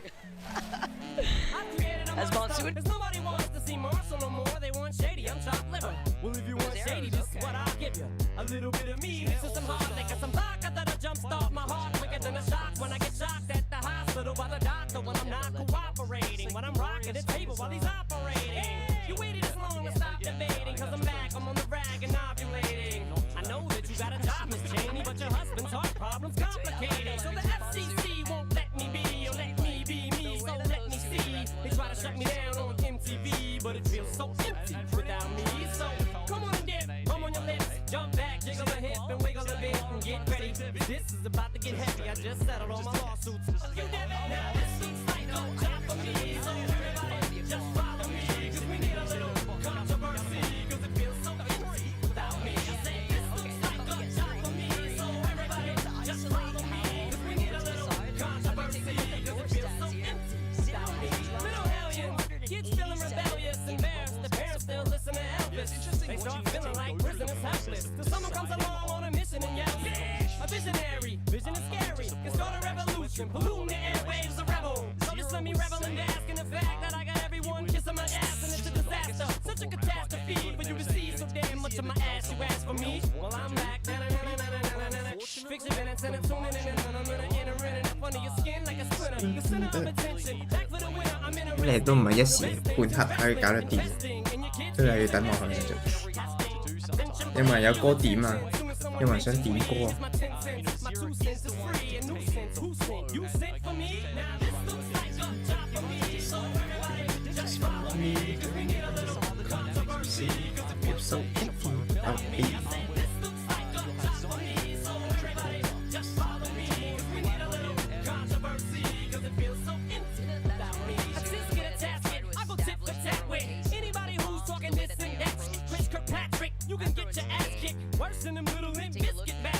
As Monsoon. Nobody wants to see Marshall no more. They want Shady. I'm chopped liver. Well, if you want Shady, this is what I'll give you. A little bit of me, this is some hard liquor, some vodka that'll jumpstart my heart quicker than a shock when I get shocked at the hospital by the doctor when I'm not cooperating. When I'm rocking the table while he's operating. You waited this long to stop debating, cause I'm back, I'm on the rag and ovulating. I know that you got a job, Miss Cheney, but your husband's heart problem's complicated. So the FCC won't let me be, or let me be me, so let me see. They try to shut me down on MTV, but it feels so empty without me. So come on and dip, come on your lips, jump back, jiggle a hip and wiggle a bit and get ready. This is about to get heavy, I just settled all my lawsuits. You did it, now this looks like a job for me. So everybody just follow me, cause we need a little controversy, cause it feels so empty without me. I say this looks like a job for me, so everybody just follow me, cause we need a little controversy, cause it feels so empty without me. Little hellions, kids feeling rebellious, embarrassed, the parents still listen to Elvis. They start feeling like prisoners helpless, till someone comes along on a mission and yells, a visionary, vision is scary, can start a revolution, polluting the airwaves, a rebel. So just let me revel and bask in the fact that I got everyone kissing my ass and it's a disaster, such a catastrophe for you to see so damn much of my ass you ask for me. Well, I'm back, fix your minutes and I'm tuning in and I'm gonna enter in and up under your skin like a splinter, the center of attention, back for the winner, I'm in a 你都唔係一時半刻可以搞得掂，都係要等落去嘅啫。有冇人有歌點啊？有冇人想點歌啊？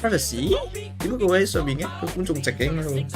Buffiy 點解佢會喺上面嘅？個觀眾席嘅應該會。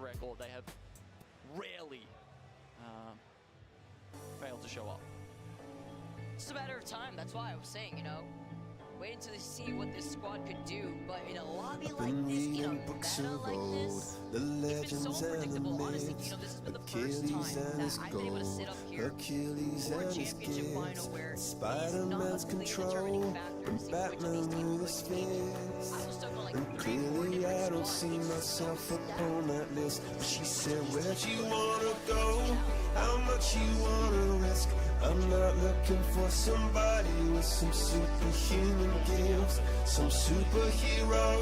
Record. They have rarely failed to show up. It's a matter of time. That's why I was saying, waiting to see what this squad could do. But in a lobby like this, meta like this, it's been so unpredictable. Honestly, this has been the first time that I've been able to sit up here for a championship final where he's not a completely determining factor to see which of these teams will win. I was stuck on like 3 or 4 different spots. On that list, she said, where'd you wanna go? How much you wanna risk? I'm not looking for somebody with some superhuman gifts, some superhero,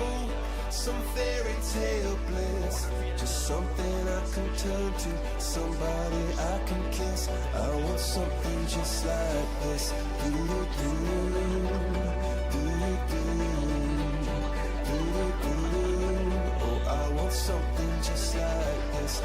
some fairy tale bliss. Just something I can turn to, somebody I can kiss. I want something just like this. Oh, I want something just like this.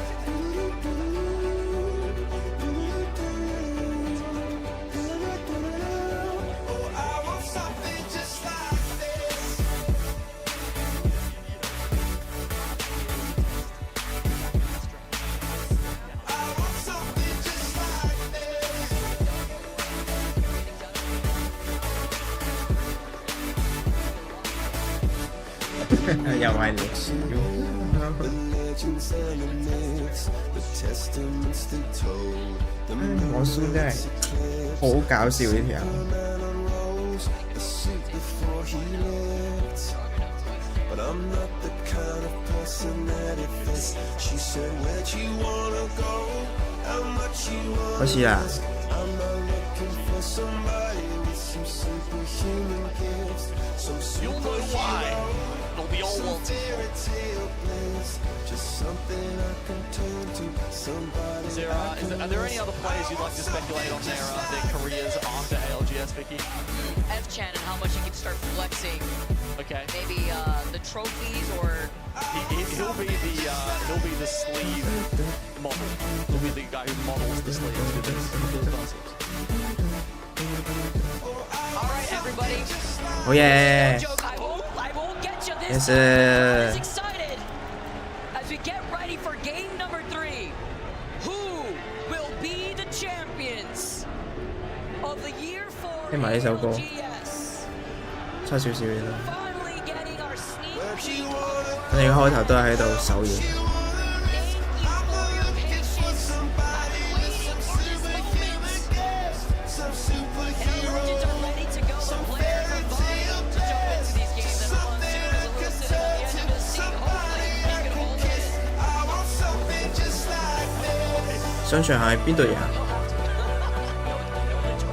又係歷史我孫真係好搞笑呢條。開始啦！You'll know why. It'll be all wanted. Are there any other players you'd like to speculate on their careers after ALGS, Vicky? F-Chan and how much he can start flexing. Okay. Maybe the trophies or. He'll be the sleeve model. He'll be the guy who models the sleeves with his biceps. All right, everybody. Oh yeah. I won't get you Yes, this time. I'm excited as we get ready for game number 3. Who will be the champions of the year 4 ALGS? 差少少嘢啦。我哋開頭都係喺度手嘢。上場係邊隊贏？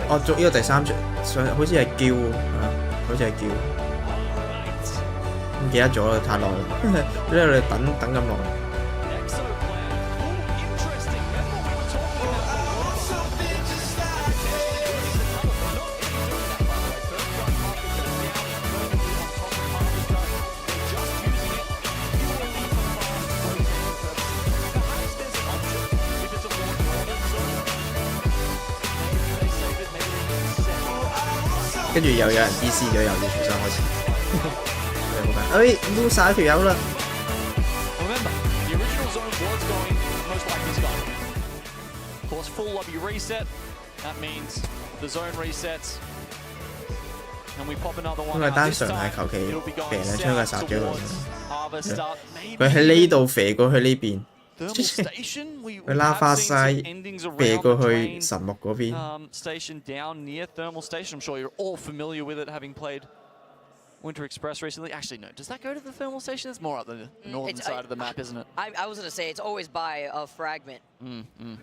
哦，呢個第3場，好似係叫啊。好似係叫，唔記得咗啦，太耐啦，因為我哋等咁耐。跟住又有人 DC 咗，又要重新開始。哎，lose 晒條友啦！ Remember, the original zone was going most likely to go. Of course, full lobby reset. That means the zone resets. And we pop another one. 因為單純係求其射兩槍就殺咗佢。佢喺呢度射過去呢邊。佢拉花西射過去神木嗰邊。Station down near Thermal Station. I'm sure you're all familiar with it, having played Winter Express recently. Actually, no. Does that go to the Thermal Station? It's more up the northern side of the map, isn't it? I was gonna say it's always by a fragment.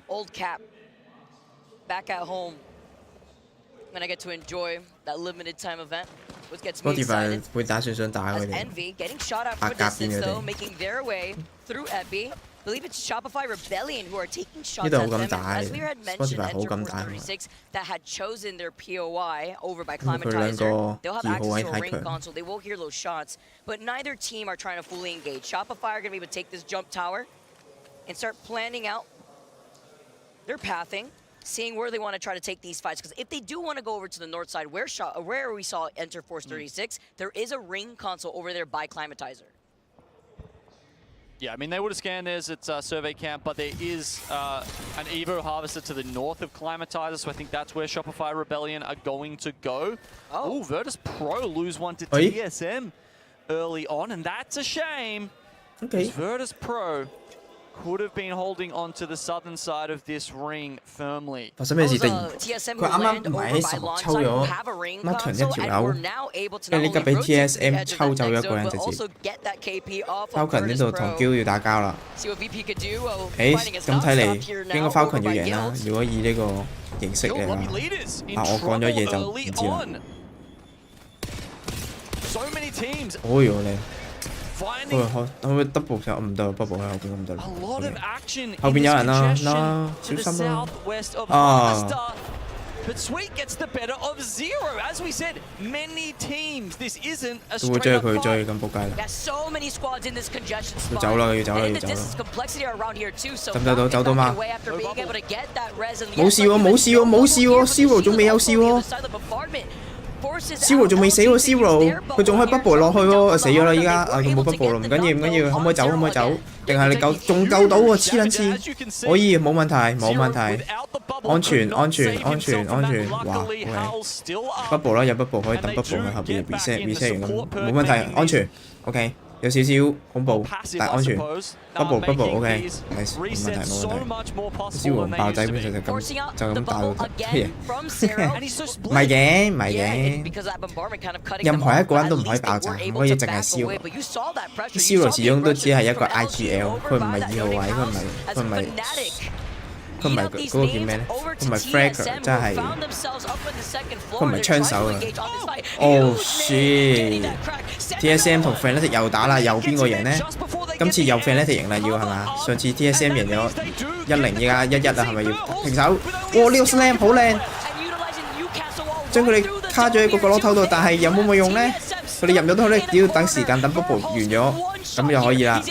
Old Cap. Back at home. When I get to enjoy that limited time event, which gets me excited. 會打算想打佢哋。Envy getting shot at from a distance though, making their way through Epi. I believe it's Shopify Rebellion who are taking shots at them. As we had mentioned, Enter 436 that had chosen their POI over by Climatizer. They'll have access to a ring console. They will hear those shots, but neither team are trying to fully engage. Shopify are going to be able to take this jump tower and start planning out their pathing, seeing where they want to try to take these fights. Because if they do want to go over to the north side, where we saw Enter 436, there is a ring console over there by Climatizer. Yeah, I mean, they would have scanned theirs at Survey Camp, but there is an Evo Harvester to the north of Climatizer, so I think that's where Shopify Rebellion are going to go. Oh, Virtus Pro lose one to TSM early on, and that's a shame. Okay. Virtus Pro could have been holding on to the southern side of this ring firmly. 發生咩事？突然佢啱啱唔係喺神木抽咗乜屯一條友，跟住呢家俾 TSM 抽走咗一個人直接。Falcon 呢度同 Gill 要打交啦。誒，咁睇嚟應該 Falcon 要贏啦。如果以呢個形式嚟話，我講咗嘢就唔知啦。哦喲你。可唔可以 double 上？唔得 ，double 喺後邊咁得啦。後邊有人啦，小心啦！啊 But Sweet gets the better of Zero. As we said, many teams. This isn't a 都會追佢追咁仆街啦。要走啦，要走啦，要走啦。走唔走到？走到嗎？冇事喎，冇事喎，冇事喎 ，Zero 仲未有事喎。Zero 仲未死喎 ，Zero 佢仲可以 bubble 落去喎，死咗啦依家，佢冇 bubble 啦，唔緊要唔緊要，可唔可以走？可唔可以走？定係你仲救到喎？黐撚線，可以冇問題冇問題，安全安全安全安全，哇 ，OK，bubble 啦有 bubble 可以等 bubble 喺後邊 reset 完咁冇問題，安全 ，OK。有少少恐怖，但安全。bubble OK， 冇問題冇問題。Zero 爆仔本上就咁爆到乜嘢？唔係嘅唔係嘅，任何一個人都唔可以爆炸，唔可以淨係Zero。Zero 始終都只係一個 IGL， 佢唔係2號位，佢唔係嗰個叫咩咧？佢唔係 fragger， 真係佢唔係槍手啊 ！Oh shit！TSM 同 Fnatic 又打啦，又邊個贏呢？今次又 Fnatic 贏啦，要係嘛？上次 TSM 贏咗10，依家11啦，係咪要平手？哇！呢個 slam 好靚，將佢哋卡咗喺個角落頭度，但係有冇用呢？佢哋入咗都好咧，只要等時間等 bubble 完咗，咁就可以啦。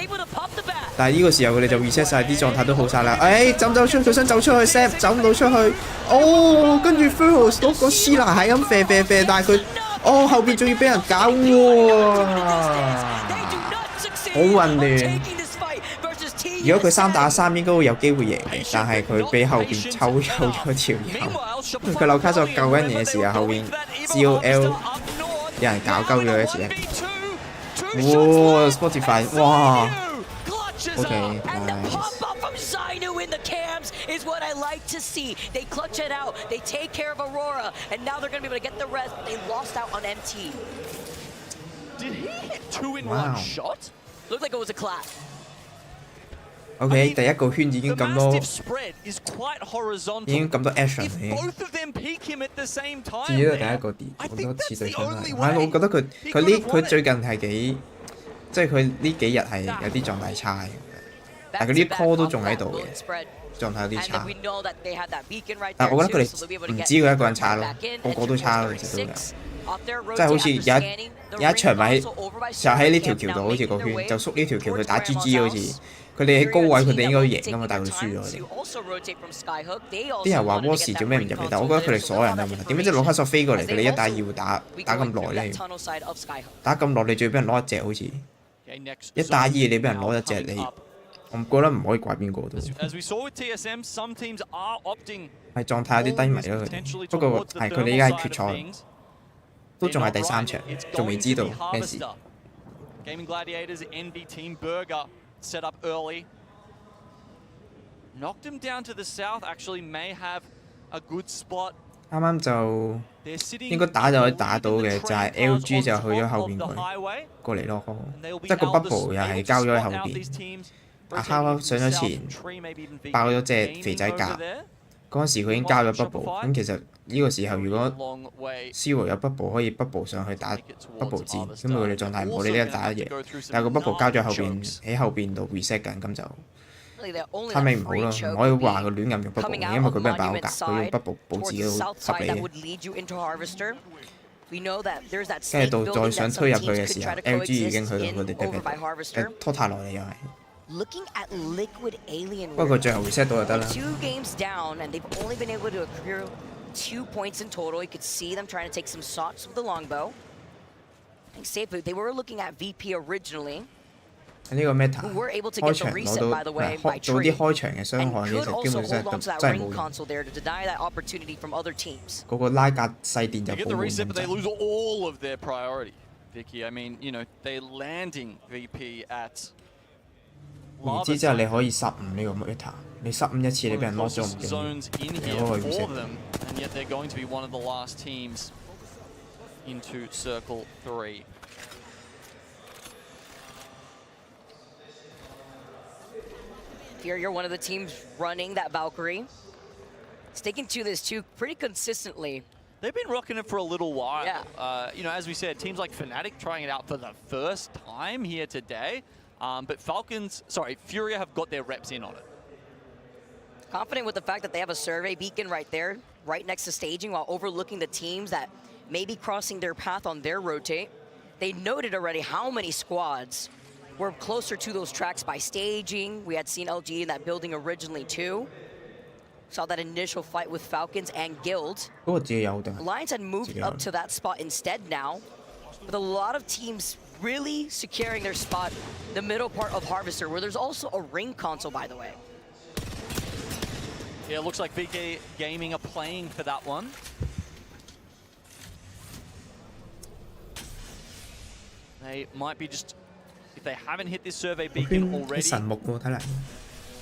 但係呢個時候佢哋就 reset 晒啲狀態都好晒啦。誒，走唔走出？佢想走出去 ，Sam 走唔到出去。哦，跟住 Furros 嗰個 Sina 係咁啡，但係佢，哦後邊仲要俾人搞喎，好混亂。如果佢3打3應該會有機會贏嘅，但係佢俾後邊抽咗條友。佢扭卡咗救緊嘢嘅時候，後邊 GOL 有人搞鳩咗一次。哇 ，Spotify， 哇！ Okay, nice. From Zainu in the cams is what I like to see. They clutch it out. They take care of Aurora, and now they're going to be able to get the rest. They lost out on MT. Did he hit 2 in 1 shot? Looked like it was a clap. OK， 第一個圈已經咁多 action 已經。至於第一個跌好多次對槍都係，我覺得佢最近係幾，即係佢呢幾日係有啲狀態差嘅，但係佢啲 call 都仲喺度嘅，狀態有啲差。但係我覺得佢哋唔止佢一個人差咯，個個都差咯，其實都有。即係好似有一場咪就喺呢條橋度，好似個圈就縮呢條橋去打 GG 好似。佢哋喺高位，佢哋應該贏噶嘛，但係佢輸咗佢哋。啲人話沃士做咩唔入嚟？但我覺得佢哋所有人都有問題。點解即係攞黑索飛過嚟，佢哋一打二會打咁耐咧？打咁耐，你仲要俾人攞一隻好似一打二，你俾人攞一隻，你我覺得唔可以怪邊個都。係狀態有啲低迷咯，佢哋。不過係佢哋依家係決賽，都仲係第3場，仲未知道咩事。Set up early. Knocked him down to the south. Actually, may have a good spot. 啱啱就應該打就可以打到嘅，就係 LG 就去咗後邊過嚟咯，即係個 bubble 又係交咗喺後邊。阿哈上咗前，爆咗隻肥仔甲。嗰陣時佢已經交咗 bubble， 咁其實呢個時候如果 Zero 有 bubble 可以 bubble 上去打 bubble 戰，咁佢哋狀態唔好，你呢一打一贏。但係個 bubble 交咗喺後邊度 reset 緊，咁就 timing 唔好咯，唔可以話佢亂咁用 bubble， 因為佢俾人爆格，佢用 bubble 保自己都合理嘅。跟住到再想推入去嘅時候 ，LG 已經去到佢哋嘅拖太耐啦，又係。Looking at Liquid Alien 不過佢最後 reset 到就得啦。 2 games down and they've only been able to accrue 2 points in total. You could see them trying to take some shots with the longbow. I think safely they were looking at VP originally. 呢個 meta 開場攞到做啲開場嘅傷害，其實基本上真係冇用。嗰個拉格細電就保護咁滯。 Vicky, I mean, you know, they landing VP at 然之之後你可以15呢個 meta， 你15一次你俾人攞咗唔驚，你嗰個 reset。 And yet they're going to be one of the last teams into Circle 3. Here you're one of the teams running that Valkyrie. Sticking to this too pretty consistently. They've been rocking it for a little while. Yeah. You know, as we said, teams like Fnatic trying it out for the first time here today. But Furia have got their reps in on it. Confident with the fact that they have a survey beacon right there, right next to staging, while overlooking the teams that may be crossing their path on their rotate. They noted already how many squads were closer to those tracks by staging. We had seen LG in that building originally too. Saw that initial fight with Falcons and Guild. Lions had moved up to that spot instead now, with a lot of teams really securing their spot in the middle part of Harvester, where there's also a ring console, by the way. Yeah, it looks like VK Gaming are playing for that one. They might be just, if they haven't hit this survey beacon already,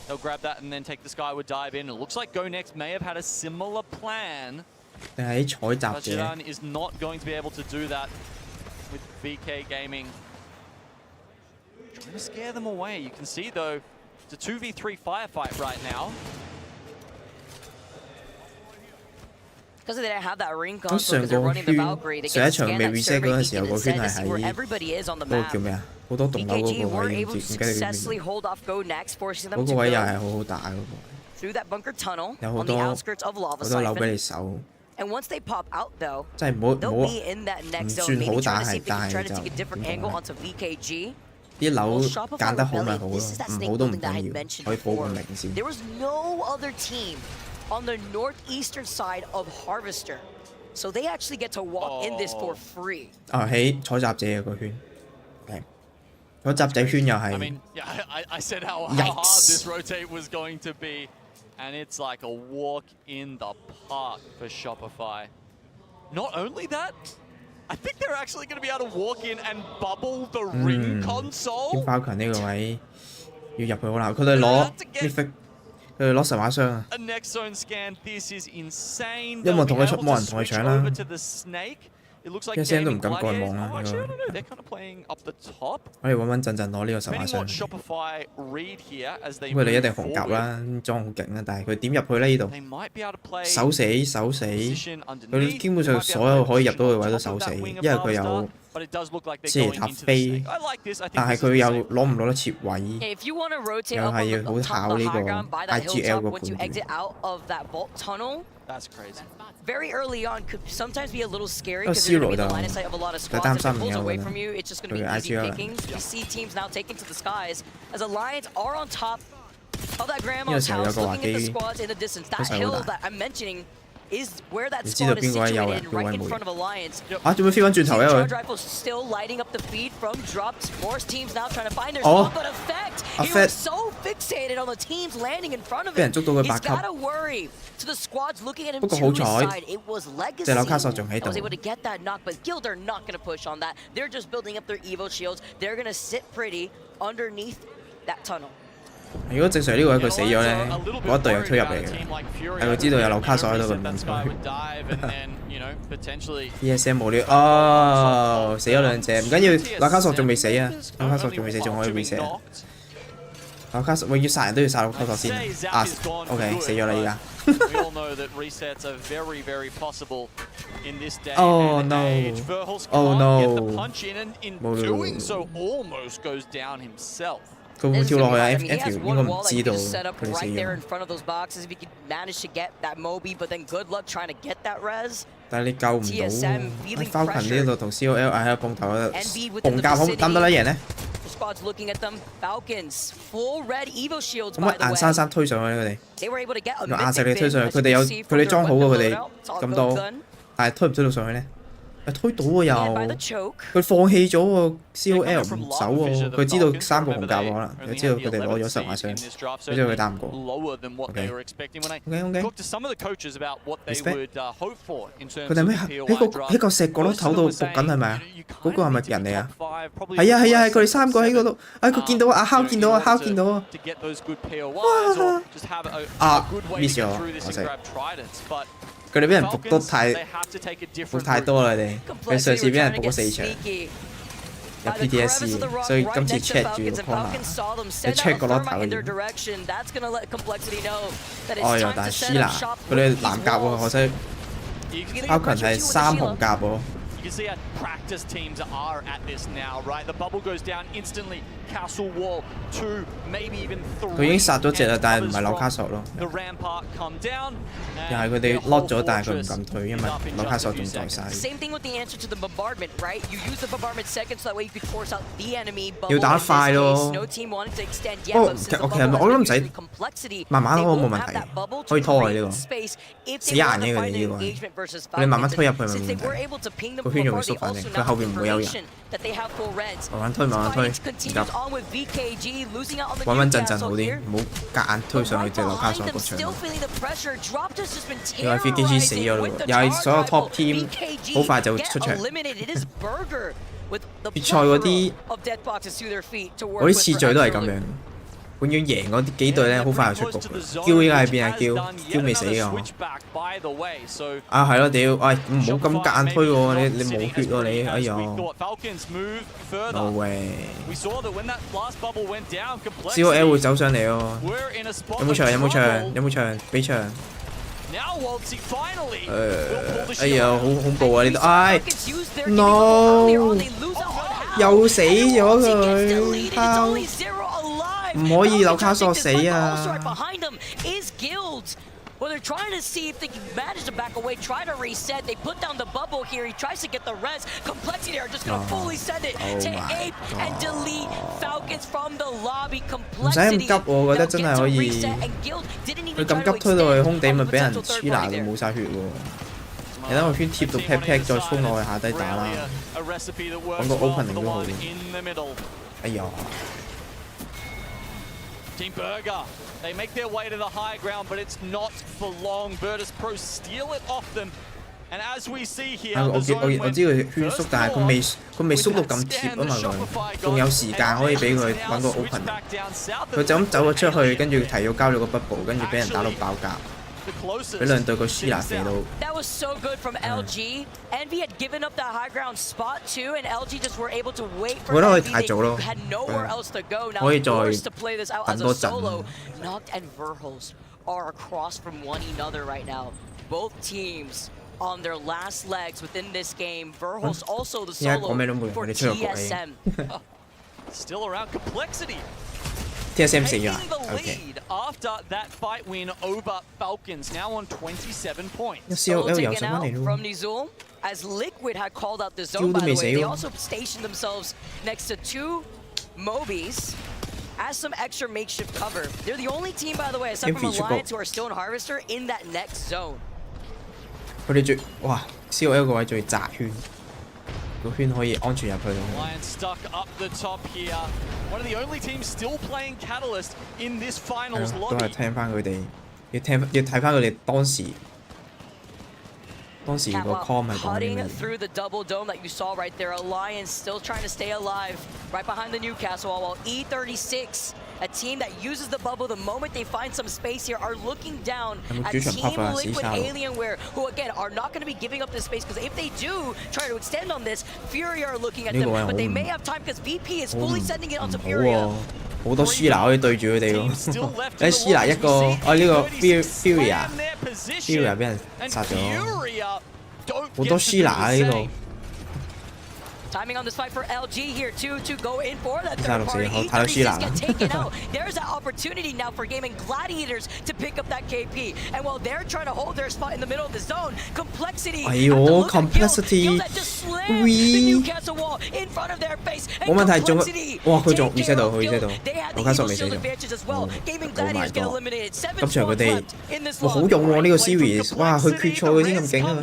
they'll grab that and then take the skyward dive in. It looks like Go Next may have had a similar plan. But Jiran is not going to be able to do that with VK Gaming. Trying to scare them away. You can see though, it's a 2v3 firefight right now. Because they didn't have that ring console, because they're running the Valkyrie, they can scan that survey beacon instead to see where everybody is on the map. VKG were able to successfully hold off Go Next, forcing them to go through that bunker tunnel on the outskirts of Lava Siphon. And once they pop out though, they'll be in that next zone, maybe trying to see if they can try to take a different angle onto VKG. 啲樓揀得好咪好咯，唔好都唔緊要，可以保護領先。 There was no other team on the northeastern side of Harvester, so they actually get to walk in this for free. 喺採集者個圈，嗰集仔圈又係。 I mean, yeah, I said how hard this rotate was going to be, and it's like a walk in the park for Shopify. Not only that, I think they're actually going to be able to walk in and bubble the ring console. 包強呢個位要入去好難，佢哋攞佢哋攞神話箱啊！ A next zone scan. This is insane. 因為冇人同佢搶啦。一聲都唔敢幹網啦，應該。我哋穩穩陣陣攞呢個十碼上。咁佢哋一定紅甲啦，裝好勁啦，但係佢點入去咧？呢度守死，佢基本上所有可以入到嘅位都守死，因為佢有即係塔飛，但係佢又攞唔攞得切位，又係要好考呢個 IGL 個判斷。That's crazy. Very early on could sometimes be a little scary because you're going to be line of sight of a lot of squads. If it pulls away from you, it's just going to be easy pickings. You see teams now taking to the skies as Alliance are on top of that grandma's house, looking at the squads in the distance. That hill that I'm mentioning is where that squad is situated, right in front of Alliance. 啊，做咩飛翻轉頭咧？佢 Charge rifles still lighting up the feed from drops. Morse teams now trying to find their spot, but effect. He was so fixated on the teams landing in front of him. He's got to worry. To the squads looking at him to his side, it was Legacy. I was able to get that knock, but Guild are not going to push on that. They're just building up their Evo shields. They're going to sit pretty underneath that tunnel. 如果正常呢個位佢死咗咧，嗰一隊又推入嚟嘅，但佢知道有紐卡索喺度，佢唔敢推。ESM 冇料，哦，死咗兩隻，唔緊要，紐卡索仲未死啊，紐卡索仲未死，仲可以 reset。紐卡索永遠殺人都要殺紐卡索先啊 ，OK 死咗啦而家。Oh no! Oh no! 冇料。佢會唔會跳落去啊 ？F 條應該唔知道佢哋死咗。但係你救唔到，Falcon 呢度同 COL 喺度碰頭啊，紅甲好得唔得啦贏咧？咁咪硬生生推上去佢哋，用硬實力推上去，佢哋裝好過佢哋咁多，但係推唔推到上去咧？推到喎又，佢放棄咗喎 COL 唔走喎，佢知道3個紅甲可能，佢知道佢哋攞咗10碼傷，佢知道佢打唔過。OK。佢哋咩喺個石角落頭度伏緊係咪啊？嗰個係咪人嚟啊？係啊，佢哋3個喺嗰度，佢見到啊，敲見到啊，敲見到啊！啊 miss 咗，可惜。佢哋俾人伏得太多啦！佢上次俾人伏咗4場，有 PTSD， 所以今次 check 住個 corner， 你 check 個攞頭嘅嘢。哦喲，但係 Sheila 佢哋藍甲喎，可惜 Falcon 係3紅甲喎。You can see how practice teams are at this now, right? The bubble goes down instantly. Castle wall, 2, maybe even 3. 佢已經殺咗隻啦，但係唔係紐卡索咯。又係佢哋 lock 咗，但係佢唔敢退，因為紐卡索仲在晒。要打得快咯。不過其實我都唔使慢慢拖冇問題，可以拖佢呢個。死硬嘅佢哋呢個，你慢慢推入去咪冇問題。圈仲會縮，反正佢後邊唔會有人。慢慢推，慢慢推，唔急。穩穩陣陣好啲，唔好夾硬推上去隻紐卡索個場。又係 VKG 死咗咯，又係所有 top team 好快就會出場。決賽嗰啲次序都係咁樣。永遠贏嗰幾隊咧，好快就出局。嬌依家喺邊啊？嬌未死㗎。啊係咯，屌！喂，唔好咁夾硬推喎，你冇血喎你，哎呀 ！No way！COL 會走上嚟喎。有冇場？俾場！哎呀，好恐怖啊！呢度，唉 ，no！ 又死咗佢。唔可以紐卡索死啊！ Well, they're trying to see if they can manage to back away, try to reset. They put down the bubble here. He tries to get the res. Complexity are just going to fully send it to Ape and delete Falcons from the lobby. Complexity. 唔使咁急，我覺得真係可以。佢咁急推到去空地，咪俾人黐拿到冇晒血喎。你等個圈貼到 pat 再衝落去下低打啦。揾個 opening 都好。哎呀！ Team Burger, they make their way to the high ground, but it's not for long. Virtus Pro steal it off them, and as we see here, 我知佢圈縮，但係佢未縮到咁貼啊嘛佢，仲有時間可以俾佢揾個 open。佢就咁走咗出去，跟住提咗交咗個 bubble， 跟住俾人打到爆格。俾兩隊個舒拿射到。That was so good from LG. Envy had given up that high ground spot too, and LG just were able to wait for Envy. They had nowhere else to go. Now forced to play this out as a solo. Noct and Verhulst are across from one another right now. Both teams on their last legs within this game. Verhulst also the solo for TSM. Still around complexity. TSM 死咗 Taking the lead after that fight win over Falcons, now on 27 points. Solo taken out from Nizul, as Liquid had called out the zone, by the way. They also stationed themselves next to 2 Mobis as some extra makeshift cover. They're the only team, by the way, aside from Alliance, who are still in Harvester in that next zone. 佢哋最哇 COL 個位最窄圈，個圈可以安全入去咯。Alliance stuck up the top here. One of the only teams still playing Catalyst in this finals lobby. 都係聽翻佢哋，要睇翻佢哋當時個 call 係講啲咩 through the double dome that you saw right there. Alliance still trying to stay alive right behind the Newcastle wall, while E36, a team that uses the bubble the moment they find some space here, are looking down at Team Liquid Alienware, who again are not going to be giving up this space, because if they do try to extend on this, Furia are looking at them, but they may have time because VP is fully sending it onto Furia. 好多舒拿可以對住佢哋喎，喺舒拿一個，呢個 Furia 俾人殺咗，好多舒拿啊呢度。Timing on this fight for LG here too to go in for that third party. E36 get taken out. There's that opportunity now for Gaming Gladiators to pick up that KP. And while they're trying to hold their spot in the middle of the zone, Complexity. 哎呦 ，Complexity， the Newcastle wall in front of their face. 冇問題，仲哇佢仲reset到，佢reset到，盧卡索未死到。Oh my god！ 今場佢哋哇好用喎呢個 series， 哇佢決賽佢先咁勁啊！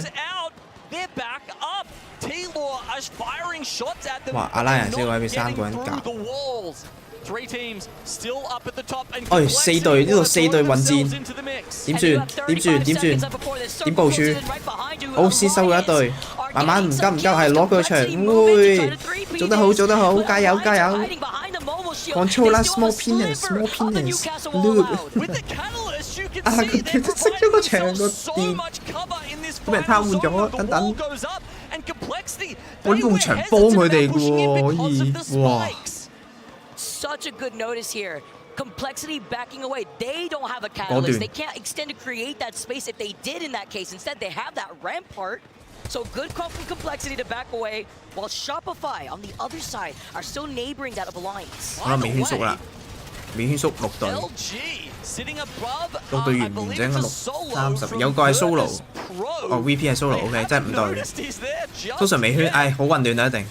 哇！阿拉人先位俾3個人夾。哎，4隊呢度4隊混戰，點算？點部署？好，先收咗一隊，慢慢唔急，係攞佢個場，會做得好，加油！Control 啦 ，small penis，loop。啊！佢都熄咗個場個電，俾人癱瘓咗，等。我呢個場幫佢哋嘅喎，可以哇！ Such a good notice here. Complexity backing away. They don't have a catalyst. They can't extend to create that space if they did in that case. Instead, they have that rampart. So good call from Complexity to back away, while Shopify on the other side are still neighboring that of Alliance. 好啦，未圈縮啦，未圈縮6隊，6隊完整嘅30，有個係 solo， 哦 VP 係 solo，OK， 即係5隊，通常未圈，唉，好混亂啊一定，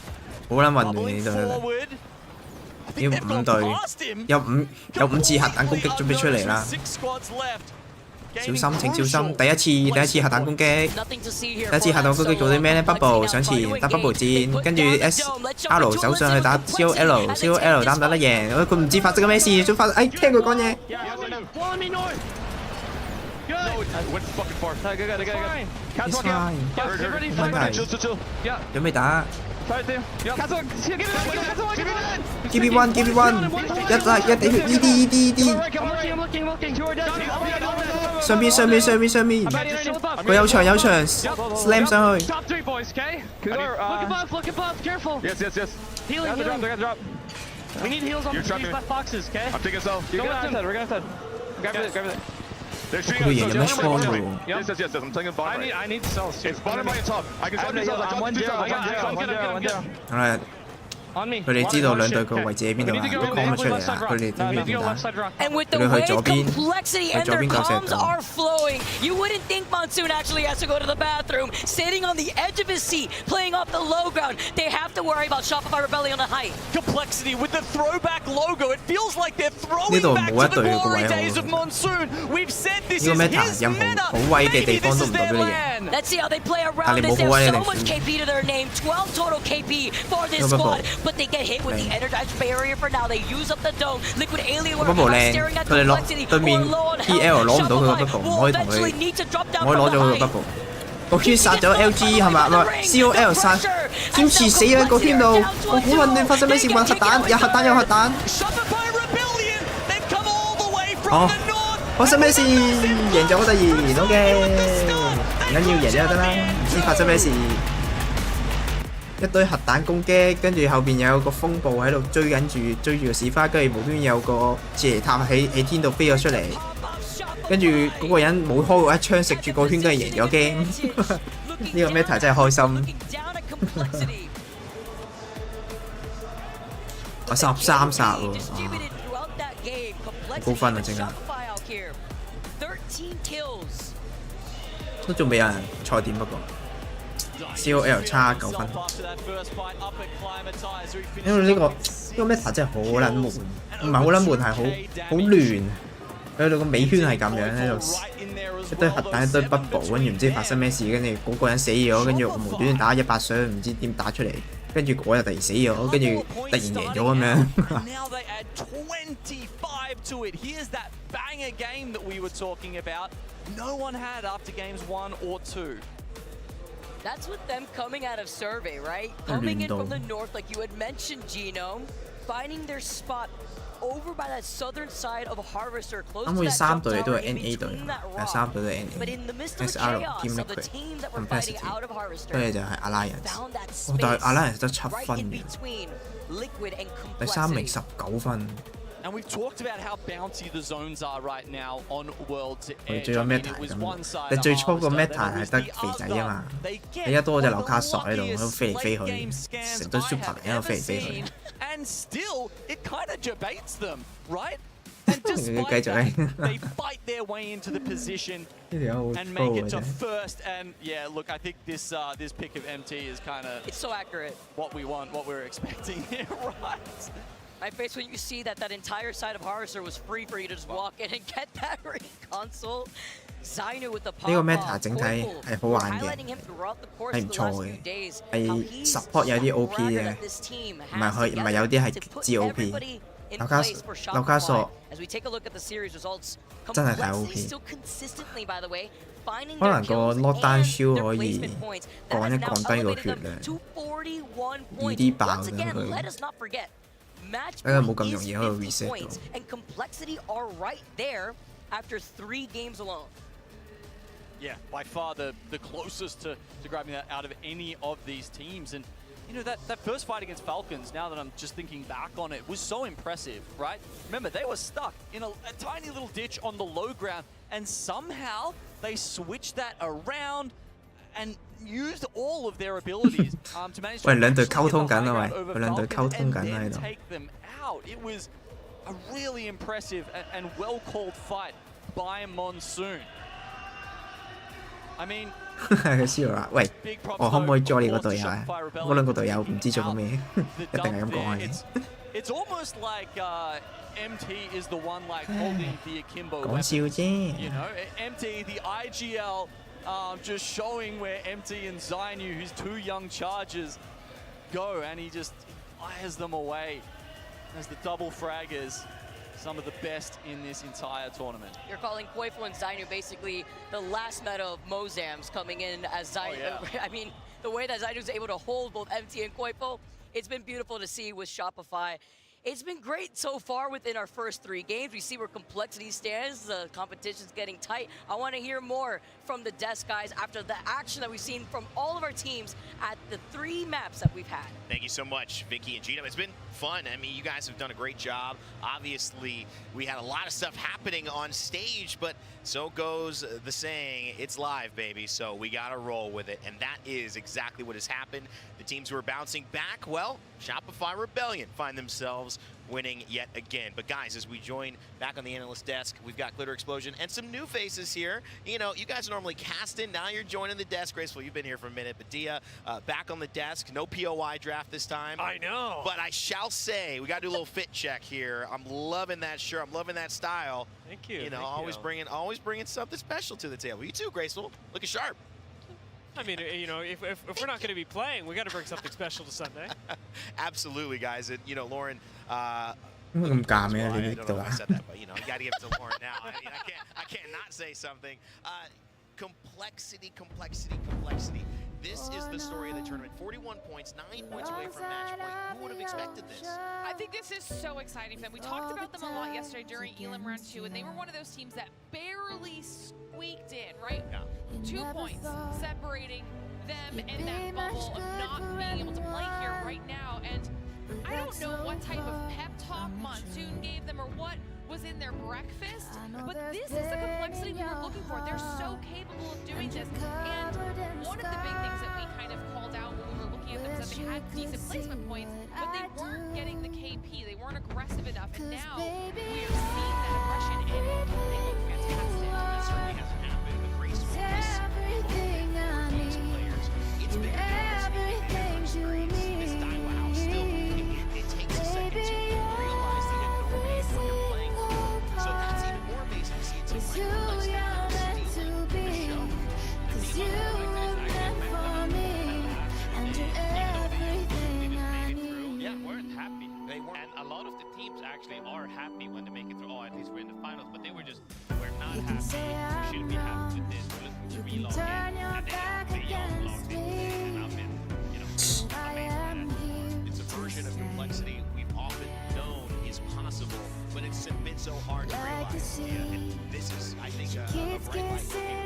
好撚混亂呢隊。 要5隊，有5次核彈攻擊準備出嚟啦！小心，請小心！第一次核彈攻擊，第一次核彈攻擊做啲咩咧 ？Bubble 上前打 Bubble 戰，跟住 SR 走上去打 COL 打唔打得贏？佢唔知發生緊咩事，哎聽佢講嘢。準備打。 Give me one， 一地血 ED， 上邊，佢有場 ，slam 上去。佢哋贏有咩錯喎 Yes, I'm taking bottom right. I need cells. It's bottom right and top. I can drop these cells. I can drop 好啦，佢哋知道兩隊個位置喺邊度啦，都 call 咗出嚟啦，佢哋點打？佢哋去左邊，去左邊救石度。 You wouldn't think Monsoon actually has to go to the bathroom, sitting on the edge of his seat, playing off the low ground. They have to worry about Shopify Rebellion on the height. Complexity with the throwback logo. It feels like they're throwing back to the glory days of Monsoon. We've said this is his meta. Maybe this is their land. Let's see how they play around this. They have so much KP to their name. 12 total KP for this squad. But they get hit with the energized barrier for now. They use up the dome. Liquid Alienware staring at Complexity. EL 攞唔到佢個 bubble， 唔可以同佢，唔可以攞咗佢個 bubble。個圈殺咗 LG 係咪？唔係 COL 殺，堅持死喺個圈度。我好混亂，發生咩事？揾核彈，有核彈。哦，發生咩事？贏咗突然 ，OK， 唔緊要，贏咗就得啦。唔知發生咩事，一堆核彈攻擊，跟住後邊有個風暴喺度追住個市花，跟住無端有個斜塔喺天度飛咗出嚟，跟住嗰個人冇開過一槍，食住個圈，跟住贏咗 game。呢個 meta 真係開心。我13殺喎，好高分啊！正啊，都仲未有人賽點不過 ，COL 差9分。因為呢個 meta 真係好撚悶，唔係好撚悶，係好亂。佢個尾圈係咁樣喺度，一堆核彈一堆 bubble， 跟住唔知發生咩事，跟住嗰個人死咗，跟住無端端打100傷，唔知點打出嚟。跟住嗰日突然死咗，跟住突然贏咗咁樣。That's with them coming out of survey, right? Coming in from the north, like you had mentioned, Gino, finding their spot over by that southern side of Harvester, close to that jump tower in between that rock. But in the midst of the chaos of the teams that were fighting out of Harvester, found that space right in between Liquid and Complexity. 第3名19分。And we've talked about how bouncy the zones are right now on World's Edge. 最有 meta 咁，你最初個 meta 係得肥仔啊嘛，而家多隻紐卡索喺度，喺度飛嚟飛去，成堆 super 喺度飛嚟飛去。And still, it kind of debates them, right? 繼續they fight their way into the position and make it to first. And yeah, look, I think this pick of MT is kind of it's so accurate. What we want, what we're expecting here, right? My face when you see that entire side of Harvester was free for you to just walk in and get that ring console. Zainu with the pop. 呢個 meta 整體係好玩嘅，係唔錯嘅，係 support 有啲 OP 嘅，唔係有啲係極之 OP。紐卡索真係太 OP。可能個 lockdown shield 可以降低個血量，易啲爆嘅佢。冇咁容易可以 reset 到。And Complexity are right there after 3 games alone. Yeah, by far the closest to grabbing that out of any of these teams. And you know, that first fight against Falcons, now that I'm just thinking back on it, was so impressive, right? Remember, they were stuck in a tiny little ditch on the low ground, and somehow they switched that around and used all of their abilities to manage to兩隊溝通緊啊喂，佢兩隊溝通緊喺度。 take them out. It was a really impressive and well-called fight by Monsoon. I mean, 佢笑啦，喂，我可唔可以 join 你個隊友啊？嗰兩個隊友唔知做緊咩，一定係咁講嘅。It's almost like MT is the one like holding the akimbo. 講笑啫。You know, MT the IGL. Just showing where MT and Zainu, his 2 young chargers, go, and he just fires them away as the double fraggers, some of the best in this entire tournament. You're calling Koifo and Zainu basically the last meta of Mozams coming in as Zainu. Oh, yeah. I mean, the way that Zainu's able to hold both MT and Koifo, it's been beautiful to see with Shopify. It's been great so far within our first 3 games. We see where Complexity stands. The competition's getting tight. I want to hear more from the desk guys after the action that we've seen from all of our teams at the 3 maps that we've had. Thank you so much, Vicky and Gino. It's been fun. I mean, you guys have done a great job. Obviously, we had a lot of stuff happening on stage, but so goes the saying, it's live, baby. So we got to roll with it. And that is exactly what has happened. The teams who are bouncing back, well, Shopify Rebellion find themselves winning yet again. But guys, as we join back on the analyst desk, we've got Glitter Explosion and some new faces here. You know, you guys are normally casting. Now you're joining the desk. Graceful, you've been here for a minute. But Dia, back on the desk. No POI draft this time. I know. But I shall say, we got to do a little fit check here. I'm loving that shirt. I'm loving that style. Thank you. You know, always bringing something special to the table. You too, Graceful. Looking sharp. I mean, you know, if we're not going to be playing, we got to bring something special to Sunday. Absolutely, guys. And you know, Lauren.咁I don't假咩？know 你 if 呢度 I 啊？ said that, but you know, you got to give it to Lauren now. I mean, I can't not say something. Complexity. This is the story of the tournament. 41 points, 9 points away from match point. Who would have expected this? I think this is so exciting for them. We talked about them a lot yesterday during Elam Round 2, and they were one of those teams that barely squeaked in, right? Yeah. 2 points separating them in that bubble of not being able to play here right now. And I don't know what type of pep talk Monsoon gave them or what was in their breakfast, but this is the complexity we were looking for. They're so capable of doing this. And one of the big things that we kind of called out when we were looking at them is that they had decent placement points, but they weren't getting the KP. They weren't aggressive enough. And now we are seeing that aggression and they look fantastic. That certainly hasn't happened with Grace. Everything I need. It's bigger than this Daiwa house still. It takes a second to realize the enormity of what you're playing. So that's even more amazing to see a team like Yeah, we're happy. They were, and a lot of the teams actually are happy when they make it through. Oh, at least we're in the finals. But they were just, we're not happy. We shouldn't be happy with this. We're looking to relog in, and they all logged in. And I've been, amazing. It's a version of complexity we've often known is possible, but it's been so hard to realize. Yeah, and this is, I think, a bright light for people.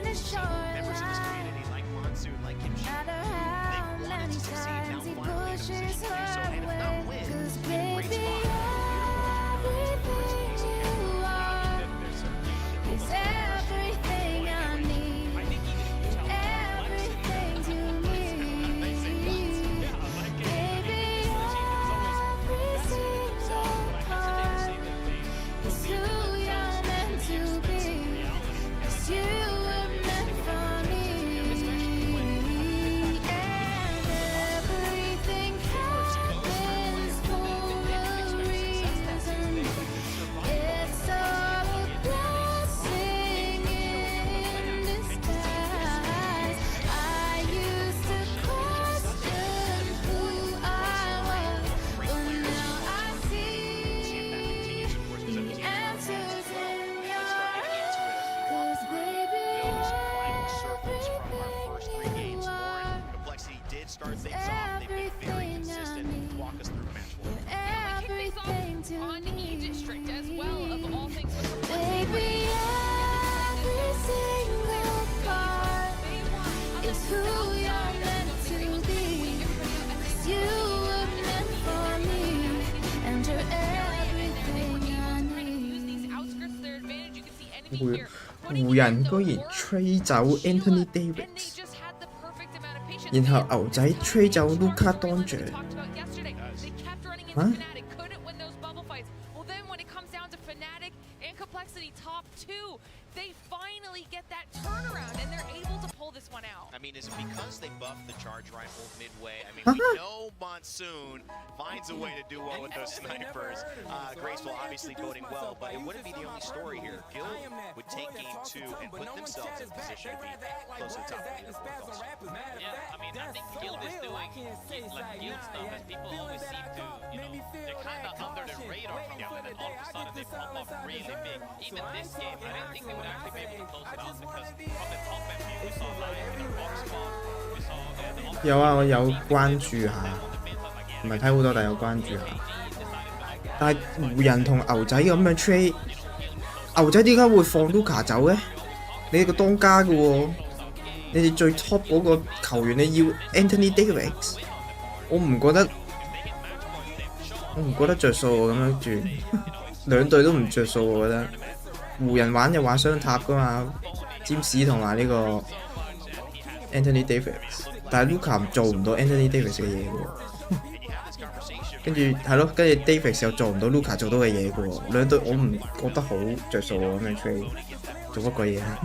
Members of this community, like Monsoon, like Kim Shi, they wanted to succeed. Now finally in a position to do so, and if not win, in a great spot. Everything I need. Everything to me. Baby, every single part is who you're meant to be. 'Cause you were meant for me. And everything happens for a reason. It's all a blessing in disguise. I used to question who I was, but now I see the answers in your eyes. 'Cause baby, everything you are, Complexity did start things off. They've been very consistent. Walk us through match one. Everything to on E-District as well, of all things. baby, every single part is who you're meant to be. 'Cause you were meant for me, and you're everything I need. Outskirts to their advantage. You can see enemy here. 湖人居然吹走 Anthony Davis， 然後牛仔吹走 Luka Doncic。 Fnatic couldn't win those bubble fights. Well, then when it comes down to Fnatic and Complexity top 2, they finally get that turnaround and they're able to pull this one out. I mean, is it because they buffed the charge rifle midway? I mean, we know Monsoon finds a way to do well with those snipers. Graceful obviously boding well, but it wouldn't be the only story here. Guild would take game 2 and put themselves in position to be close to the top. Yeah, I mean, I think Guild is doing like Guild stuff, as people always seem to, they're kind of under the radar from them, and then all of a sudden they pop up really big. Even this game, I didn't think they would actually be able to close it out because from the top end view, we saw Lion in a box spot, we saw the 有啊，我有關注下，唔係睇好多，但有關注下。但係湖人同牛仔咁嘅 trade， 牛仔點解會放 Luka 走嘅？你係個當家嘅喎，你哋最 top 嗰個球員你要 Anthony Davis， 我唔覺得着數喎咁樣轉，兩隊都唔着數我覺得。湖人玩就玩雙塔噶嘛，占士同埋呢個 Anthony Davis， 但係 Luka 做唔到 Anthony Davis 嘅嘢嘅喎，跟住係咯，跟住 Davis 又做唔到 Luka 做到嘅嘢嘅喎，兩隊我唔覺得好着數喎咁樣 trade， 做乜鬼嘢啊？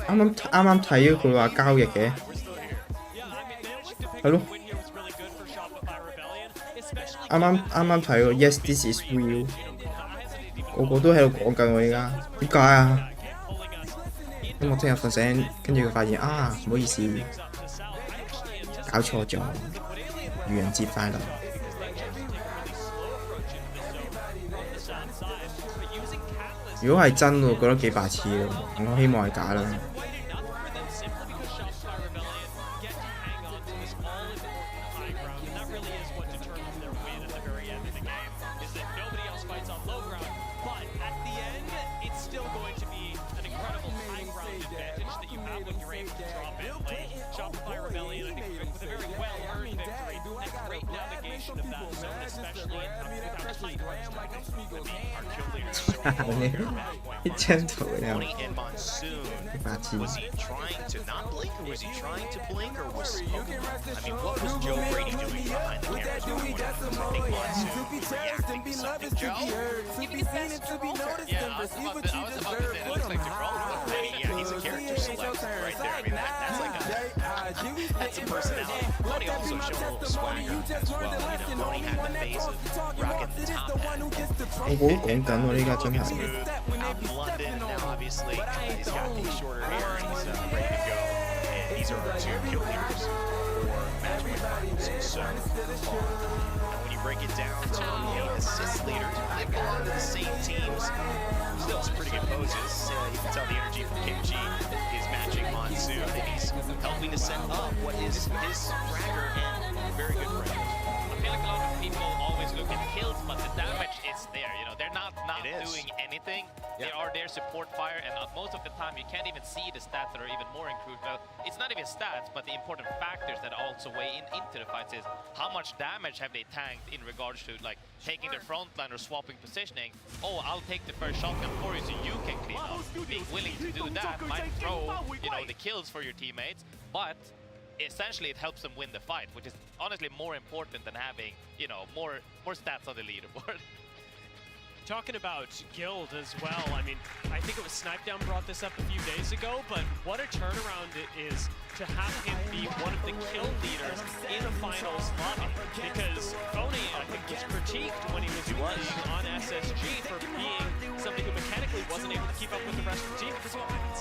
啱啱睇佢話交易嘅，係咯。啱啱睇過 Yes This Is Real， 個個都喺度講緊喎而家，點解啊？咁我聽日瞓醒，跟住佢發現啊，唔好意思，搞錯咗，愚人節快樂。如果係真，我覺得幾白痴咯。我希望係假啦。一張圖又白痴。Was he trying to not blink, or was he trying to blink, or was I mean, what was Joe Brady doing behind the camera? I think Monsoon reacting to something. Joe? Yeah, I was about to say it looks like DeGrom. Yeah, he's a character select right there. I mean, that's like that's a personality. Tony also showed a little swagger as well. You know, Tony had the face of rocking the top hat. 我好講緊喎，呢家真係。Out in London now, obviously, he's got the shorter hair and he's ready to go. And these are our 2 kill leaders for match point finals so far. And when you break it down to the assist leaders, they belong to the same teams. Still some pretty good poses. You can tell the energy from KG is matching Monsoon, and he's helping to set up what is his fragger and very good friend. I feel like a lot of people always look at kills, but the damage is there. You know, they're not doing anything. They are their support fire, and most of the time you can't even see the stats that are even more crucial. It's not even stats, but the important factors that also weigh into the fights is how much damage have they tanked in regards to like taking their front line or swapping positioning. Oh, I'll take the first shotgun for you so you can clean up. Being willing to do that might throw, you know, the kills for your teammates, but essentially it helps them win the fight, which is honestly more important than having, you know, more stats on the leaderboard. Talking about Guild as well, I mean, I think it was Snipedown brought this up a few days ago, but what a turnaround it is to have him be one of the kill leaders in a finals lobby. Because Phony, I think, was critiqued when he was playing on SSG for being somebody who mechanically wasn't able to keep up with the rest of the team. Because, I mean,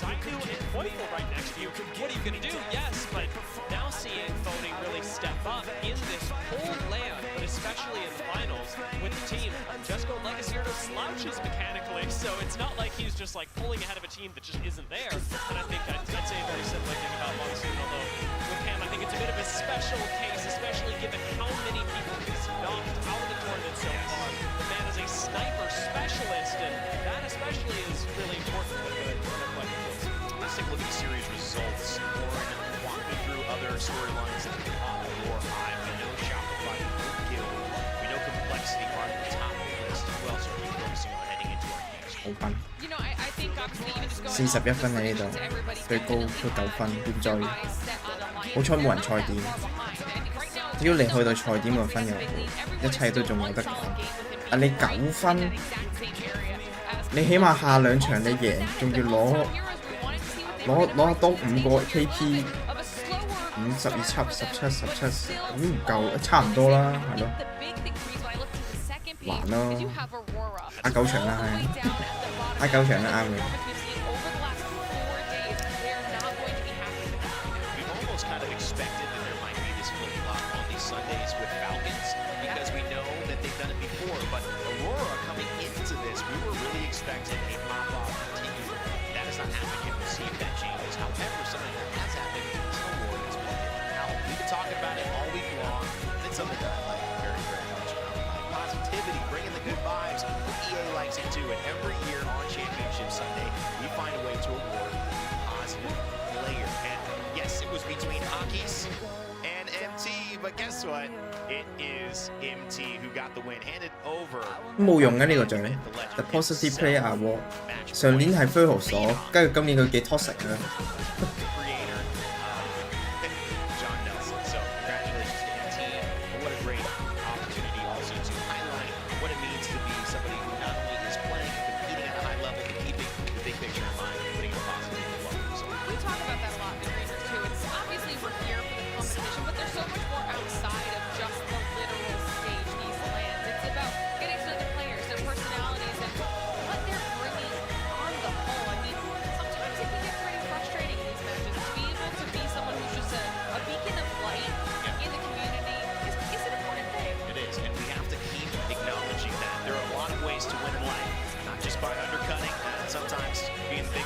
Sign could get Pointful right next to you. What are you going to do? Yes, but now seeing Phony really step up in this whole land, but especially in finals with the team, just go Legacy Hero slouches mechanically, so it's not like he's just like pulling ahead of a team that just isn't there. And I think I'd say a very similar thing about Monsoon, although with him I think it's a bit of a special case, especially given how many people he's knocked out of the tournament so far. The man is a sniper specialist, and that especially is really important with the tournament. Let's take a look at the series results. Lauren walking through other storylines at the top of War High. We know Shopify, we know Guild, we know Complexity are at the top of the list as well, so we're focusing on heading into our next. 好分。You know, I think obviously even just going 41分喺呢度，最高都9分，點追？好彩冇人賽點，只要你去到賽點個分又好，一切都仲有得講。啊，你9分，你起碼下2場你贏，仲要攞多5個 KP， 52輯、17、17，咁唔夠，差唔多啦，係咯。難咯，打9場啦，打9場啦，啱嘅。Into it every year on Championship Sunday, we find a way to award positive player. And yes, it was between Hockeys and MT, but guess what? It is MT who got the win, handed over. 冇用嘅呢個獎 ，The Positive Player Award。上年係 Full 所，跟住今年佢幾 toxic 啊！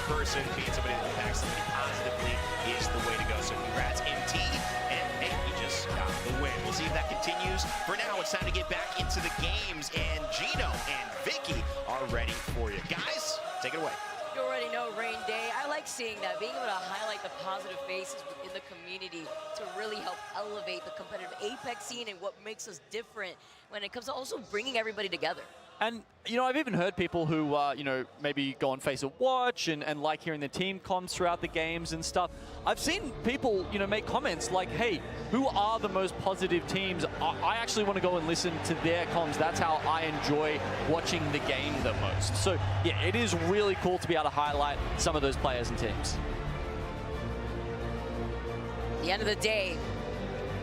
person, being somebody that impacts somebody positively is the way to go. So congrats, MT, and hey, you just got the win. We'll see if that continues. For now, it's time to get back into the games, and Gino and Vicky are ready for you. Guys, take it away. You already know Rain Day. I like seeing that, being able to highlight the positive faces within the community to really help elevate the competitive Apex scene and what makes us different when it comes to also bringing everybody together. And, you know, I've even heard people who, you know, maybe go on Face a Watch and like hearing the team comms throughout the games and stuff. I've seen people, you know, make comments like, hey, who are the most positive teams? I actually want to go and listen to their comms. That's how I enjoy watching the game the most. So, yeah, it is really cool to be able to highlight some of those players and teams. At the end of the day,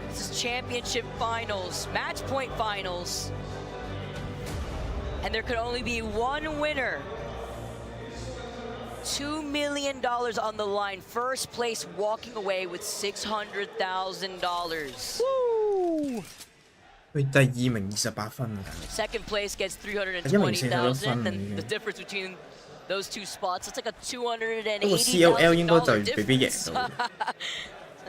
this is championship finals, match point finals. And there could only be one winner. $2 million on the line. First place walking away with $600,000. Woo! 佢第二名28分啊！ Second place gets $320,000, and the difference between those two spots, it's like a $280,000 不過 CLL 應該就未必贏 difference. 到，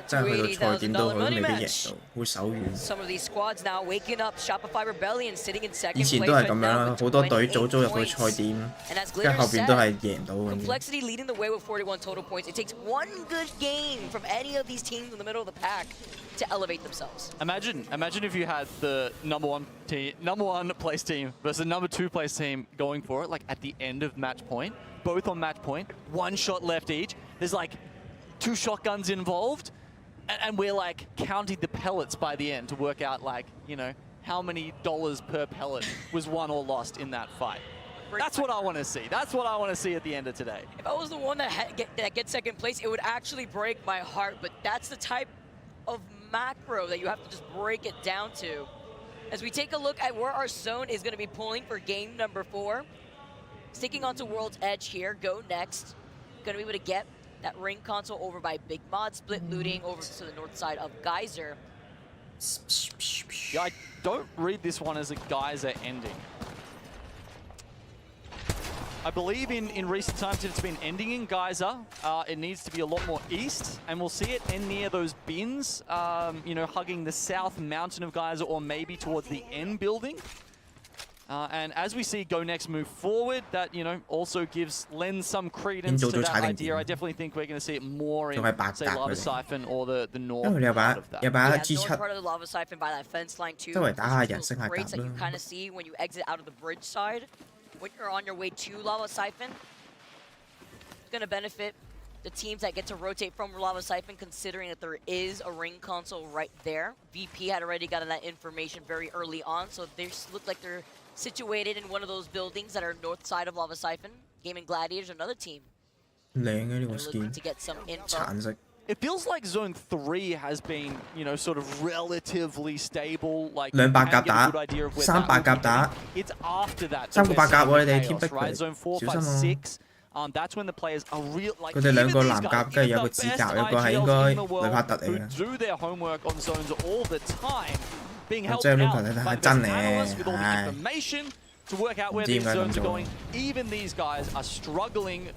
真係去到賽點都佢都未必贏到，會手軟。 Some of these squads now waking up. Shopify Rebellion sitting in second 以前 place 都係 right 咁樣 now 啦， with 好多隊 28早入去 points. 賽點， And as 跟住 Glitter 後邊都係 said, 贏唔到咁樣。 Complexity leading the way with 41 total points. It takes one good game from any of these teams in the middle of the pack to elevate themselves. Imagine if you had the number one place team versus the number 2 place team going for it, like at the end of match point, both on match point, 1 shot left each. There's like 2 shotguns involved, and we're like counting the pellets by the end to work out, like, you know, how many dollars per pellet was won or lost in that fight. That's what I want to see. That's what I want to see at the end of today. If I was the one that gets second place, it would actually break my heart, but that's the type of macro that you have to just break it down to. As we take a look at where our zone is going to be pulling for game number 4. Sticking onto World's Edge here, go next. Going to be able to get that ring console over by Big Mod, split looting over to the north side of Geyser. Yeah, I don't read this one as a Geyser ending. I believe in recent times it's been ending in Geyser. It needs to be a lot more east, and we'll see it end near those bins, you know, hugging the south mountain of Geyser, or maybe towards the end building. And as we see Go Next move forward, that, you know, also lends some credence to that idea. I definitely think we're going to see it more in, say, Lava Siphon or the north part of that. Yeah, north part of the Lava Siphon by that fence line too. Those crates that you kind of see when you exit out of the bridge side. When you're on your way to Lava Siphon, it's going to benefit the teams that get to rotate from Lava Siphon, considering that there is a ring console right there. VP had already gotten that information very early on, so they look like they're situated in one of those buildings that are north side of Lava Siphon. Gaming Gladiators, another team. Looking to get some info. It feels like Zone 3 has been, you know, sort of relatively stable. Like, 2百甲打，3百甲打 It's after that. 3個8甲喎，你哋天逼 right? Zone 4, 5, 6. That's when the players are real. Like, 佢哋兩個藍甲，跟住有個紫甲，有個係應該雷帕特嚟嘅。 do their homework on zones all the time, being helped 即係 out 呢個 by 係 the 真 analysts 嘅， with all the 唉。 information to work out where these zones are going. Even these guys are struggling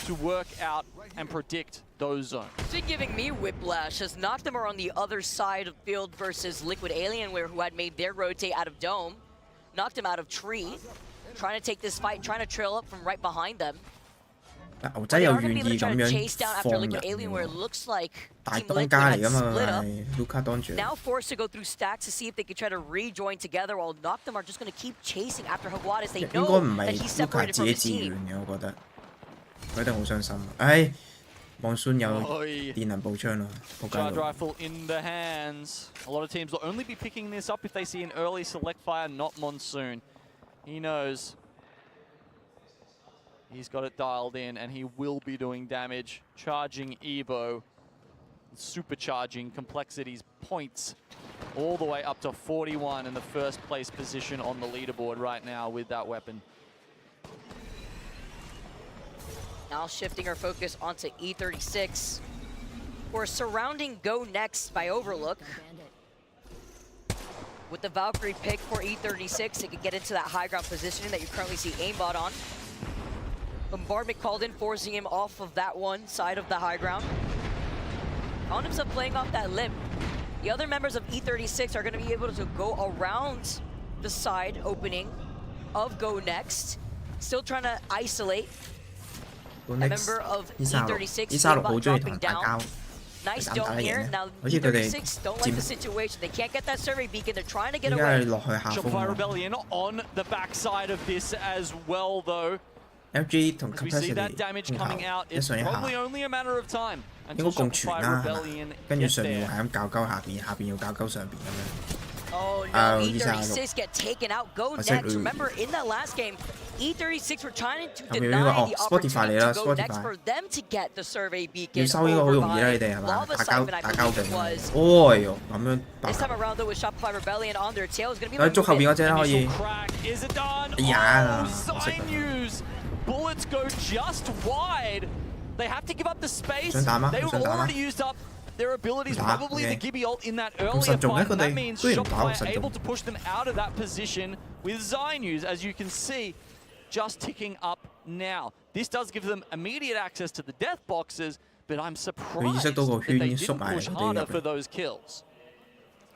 to work out and predict those zones. It's been giving me whiplash as Noctem are on the other side of field versus Liquid Alienware, who had made their rotate out of Dome. Noctem out of Tree, trying to take this fight, trying to trail up from right behind them. 牛仔又願意咁樣放人喎，大當家嚟㗎嘛佢係 Luka 當住。 Now forced to go through stacks to see if they could try to rejoin together, while Noctem are just going to keep chasing after Hagwad as they know that he's separated from his team. 應該唔係 Luka 自己自願嘅，我覺得佢一定好傷心。唉，望孫有電能步槍啦，仆街 Charge rifle in the hands. A lot of teams will only be picking this up if they see an early select fire, not Monsoon. He knows. He's got it dialed in, and he will be doing damage. Charging Evo, supercharging Complexity's points all the way up to 41 in the first place position on the leaderboard right now with that weapon. Now shifting our focus onto E36. We're surrounding Go Next by Overlook. With the Valkyrie pick for E36, it could get into that high ground positioning that you currently see aimbot on. Bombardment called in, forcing him off of that one side of the high ground. Found himself playing off that limb. The other members of E36 are going to be able to go around the side opening of Go Next. Still trying to isolate a member of E36. Dropping down. Nice dome here. Now E36 don't like the situation. They can't get that survey beacon. They're trying to get away. Shopify Rebellion on the backside of this as well, though. LG 同 As we see that capacity damage 控球 coming out, 一 it's 上一下， probably only a matter of time 應該 until 共存 Shopify 啦， Rebellion 跟住 get 上面 there. 係咁搞鳩下邊，下邊要搞鳩上邊咁樣。 Oh no, E36 get taken out. Go next. Remember, in that last game, E36 were trying to deny the opportunity to go next for them to get the survey beacon. 要收應該好容易啦，你哋係嘛？打交勁。哦喲，咁樣。This time around though, with Shopify Rebellion on their tail, is going to be 可以捉後邊嗰隻啦，可以。 Is it done? 哎呀， Sinews. Bullets go just wide. They have to give up the space. 想打嗎？ They've 想打嗎？ already used up their abilities, 打 probably the Gibby ult in that earlier 咁實重嘅 fight. 佢 That 哋 means 居然打好 Shopify 實 able 重。 to push them out of that position with Sinews, as you can see, just ticking up now. This does give them immediate access to the death boxes, but I'm surprised that they didn't push harder for those kills.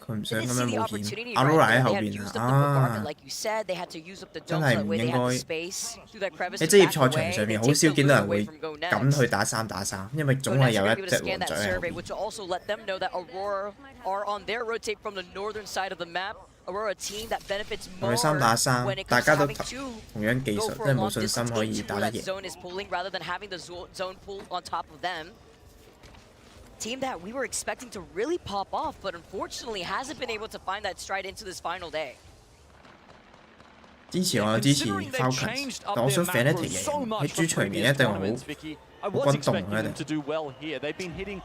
佢唔想咁樣冒險。阿羅拉喺後邊啊！真係唔應該。喺職業賽場上面好少見到人會咁去打3打3，因為總係有一隻王仔喺後邊。 佢3打3，大家都同樣技術，真係冇信心可以打得贏。 Team that we were expecting to really pop off, but unfortunately hasn't been able to find that stride into this final day. 支持我支持 Falcons， 但我想 Fnatic 贏喺主場面一定好轟動啊！一定。 They've been hitting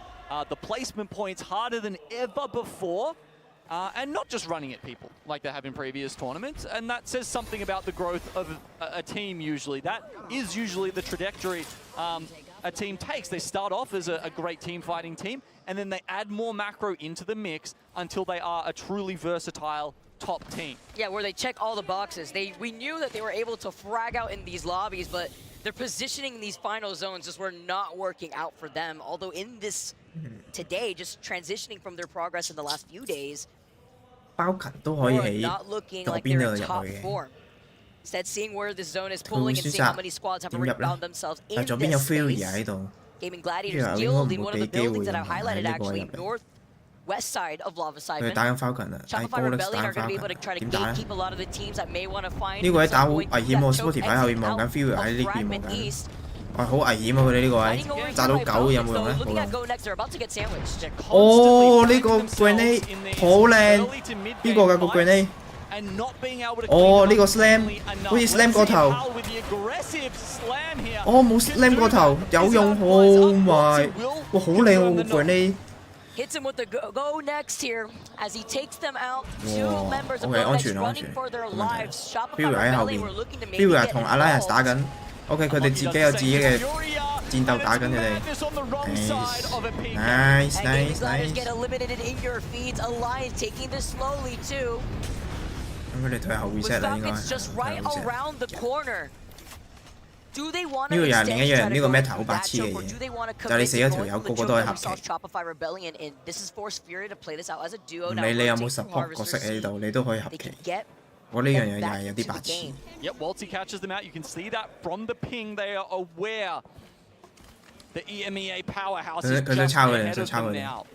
the placement points harder than ever before. And not just running at people like they have in previous tournaments. And that says something about the growth of a team usually. That is usually the trajectory a team takes. They start off as a great team fighting team, and then they add more macro into the mix until they are a truly versatile top team. Yeah, where they check all the boxes. We knew that they were able to frag out in these lobbies, but their positioning in these final zones just were not working out for them. Although in this today, just transitioning from their progress in the last few days, 包勤都可以喺嗰邊度入去嘅。 Instead, seeing where this zone is pulling and seeing how many squads have already found themselves in this space. 喺度。 Gaming Gladiators Guild in one of the buildings that I've highlighted actually, northwest side of Lava Siphon. 佢打緊 Falcon 啊，但係 Shopify Golex Rebellion 打 are going to be able to 緊 try to 點打咧？ gatekeep a lot of the teams that may want to find. 呢個位打好危險喎 ，Sporty 喺後邊望緊 Fury 喺呢邊望緊。哇，好危險啊！佢哋呢個位炸到狗有冇用咧？冇用。哦，呢個 grenade 好靚，邊個㗎個 grenade？ 哦，呢個 slam 好似 slam 過頭。哦，冇 slam 過頭，有用 ！Oh my！ 哇，好靚喎個 grenade。 Hits him with the go next here as he takes them out. Two members of Go Next running for their lives. Shopify Rebellion were looking to maybe get 同 Alliance 打緊。OK， 佢哋自己有自己嘅戰鬥打緊佢哋。Nice。 Get eliminated in your feeds. Alliance taking this slowly too. 咁佢哋退後 reset 啦，應該。 Just right around the corner. Do they want 呢個又係另一樣，呢個 meta 好白痴嘅嘢，就係你死咗條友，個個都係合棋。唔理你有冇 support 角色喺呢度，你都可以合棋。我呢樣嘢又係有啲白痴。Yep, Waltzy catches them out. You can see that from the ping. They are aware. The EMEA powerhouse is just ahead of them now.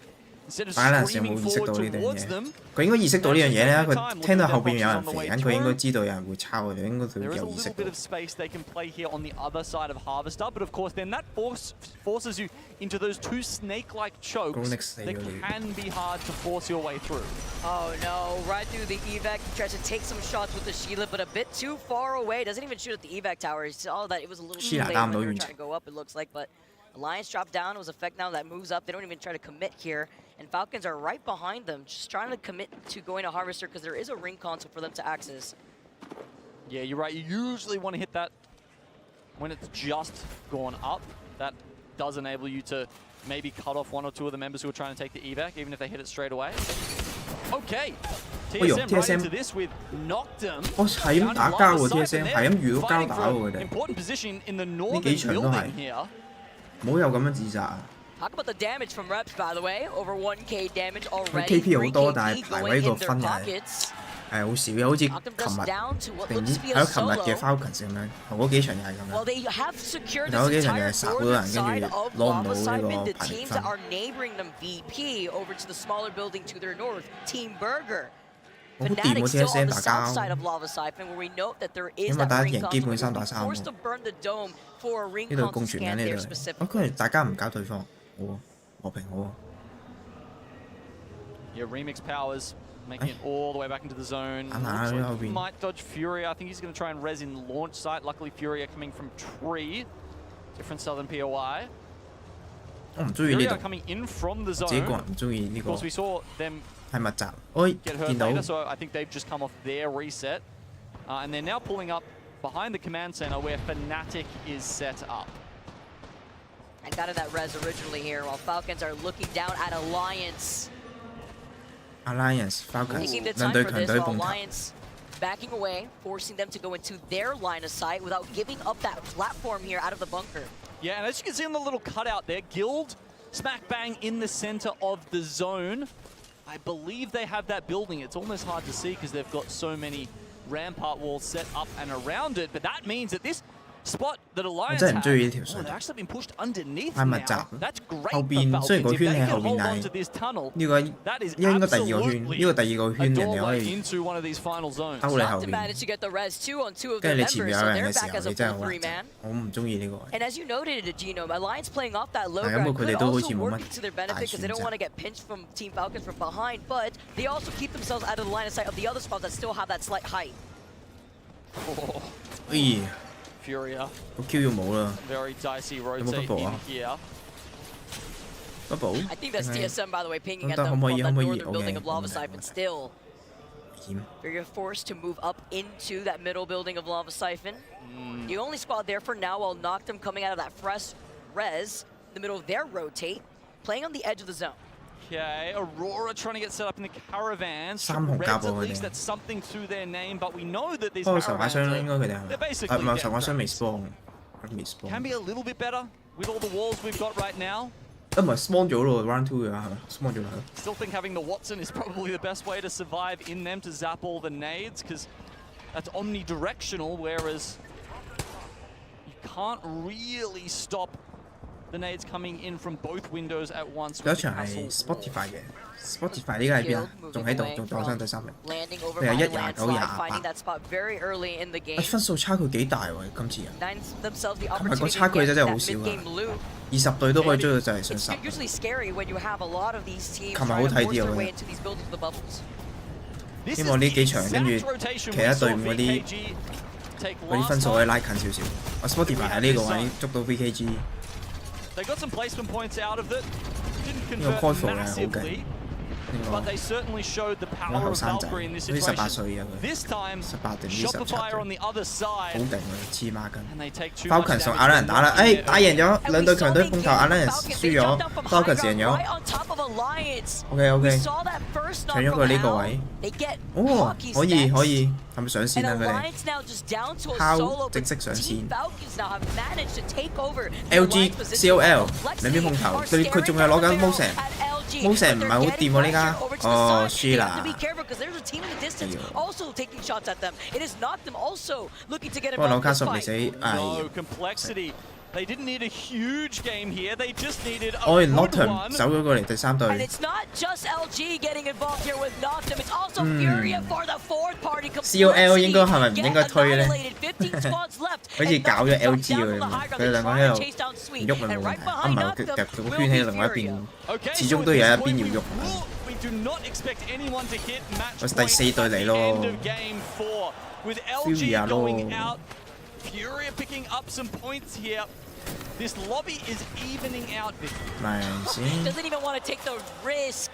Balance 有冇意識到呢樣嘢？佢應該意識到呢樣嘢咧，佢聽到後邊有人肥緊，佢應該知道有人會抄佢哋，應該佢有意識到。 They can play here on the other side of Harvester, but of course then that forces you into those two snake-like chokes that can be hard to force your way through. Oh no, right through the evac. He tries to take some shots with the Sheila, but a bit too far away. Doesn't even shoot at the evac tower. He saw that it was a little too late when they were trying to go up, it looks like, but Alliance dropped down. It was Effect now that moves up. They don't even try to commit here. And Falcons are right behind them, just trying to commit to going to Harvester because there is a ring console for them to access. Yeah, you're right. You usually want to hit that when it's just gone up. That does enable you to maybe cut off one or two of the members who are trying to take the evac, even if they hit it straight away. Okay, 哎呦 TSM， 我係咁打交喎 TSM， 係咁遇到交打喎佢哋，呢幾場都係，冇有咁樣自責啊！ Talk about the damage from reps, by the way. Over 1K damage already. KP 好多，但係排位個分又係好少嘅，好似琴日係咯，琴日嘅 Falcons 咁樣，同嗰幾場又係咁樣。有嗰幾場又係殺好多人，跟住攞唔到呢個排名分。好掂喎 TSM 打交，因為打一贏基本3打3喎。呢度共存緊呢度，佢哋大家唔搞對方。 好啊，和平好啊。Yeah, remix powers making it all the way back into the zone. Might dodge Furia. I think he's going to try and res in launch site. Luckily, Furia coming from tree. Different southern POI. 我唔中意呢度。 coming in from the zone. 自己個人唔中意呢個。Of course, we saw them 係密集。哎，見到。 So I think they've just come off their reset, and they're now pulling up behind the command center where Fnatic is set up. And got in that res originally here, while Falcons are looking down at Alliance. Alliance Falcons 兩隊強隊碰頭。Alliance backing away, forcing them to go into their line of sight without giving up that platform here out of the bunker. Yeah, and as you can see on the little cutout there, Guild smack bang in the center of the zone. I believe they have that building. It's almost hard to see because they've got so many rampart walls set up and around it, but that means that this spot that Alliance have, they've actually been pushed underneath now. That's great for Falcons. If they can hold on to this tunnel, that is absolutely into one of these final zones. Not managed to get the res 2 on 2 of their members, so they're back as a full 3-man. And as you noted, Genome, Alliance playing off that low ground could also work to their benefit because they don't want to get pinched from Team Falcons from behind, but they also keep themselves out of the line of sight of the other spots that still have that slight height. Furia. Very dicey rotate in here. Bubble? I think that's TSM, by the way, pinging at them from the northern building of Lava Siphon still. Furia forced to move up into that middle building of Lava Siphon. The only squad there for now, while Noctum coming out of that fresh res, the middle of their rotate, playing on the edge of the zone. Okay, Aurora trying to get set up in the caravans. Reds at least, that's something to their name, but we know that these caravans they're basically can be a little bit better with all the walls we've got right now. spawn 咗咯 ，round 2 嘅係咪 spawn 咗啦？ Still think having the Watson is probably the best way to survive in them to zap all the nades because that's omnidirectional, whereas you can't really stop the nades coming in from both windows at once. 嗰場係 Buffiy 嘅 ，Buffiy 呢個喺邊啊？仲喺度，仲攞翻第3名。佢係1:29:28。分數差距幾大喎？今次啊！琴日個差距真係好少啊！20隊都可以追到就係上10。琴日好睇啲我覺得。希望呢幾場跟住其他隊伍嗰啲分數可以拉近少少。我 Buffiy 喺呢個位捉到 VKG。 They got some placement points out of it. Didn't convert massively, but they certainly showed the power of Valkyrie in this situation. This time, Shopify on the other side. 好勁啊！黐孖筋。Falcons 同亞蘭打啦，誒打贏咗兩隊強隊碰頭，亞蘭輸咗 ，Falcons 贏咗。OK，搶咗佢呢個位。哦，可以，係咪上線啊佢哋？拋正式上線。LG COL 兩邊碰頭，佢仲係攞緊 Motion 唔係好掂喎呢家。哦，輸啦。不過紐卡素未死，唉。 They didn't need a huge game here. They just needed a Noctum 走咗過嚟第3隊。And it's not just LG getting involved here with Noctum. It's also Furia for the fourth party. COL 應該係咪唔應該推咧？好似搞咗 LG 喎，佢哋兩個喺度唔喐咪冇問題。啊唔係，佢個圈喺另外一邊，始終都有一邊要喐。我第4隊嚟咯 ，Furia 咯。 Furia picking up some points here. This lobby is evening out. Doesn't even want to take the risk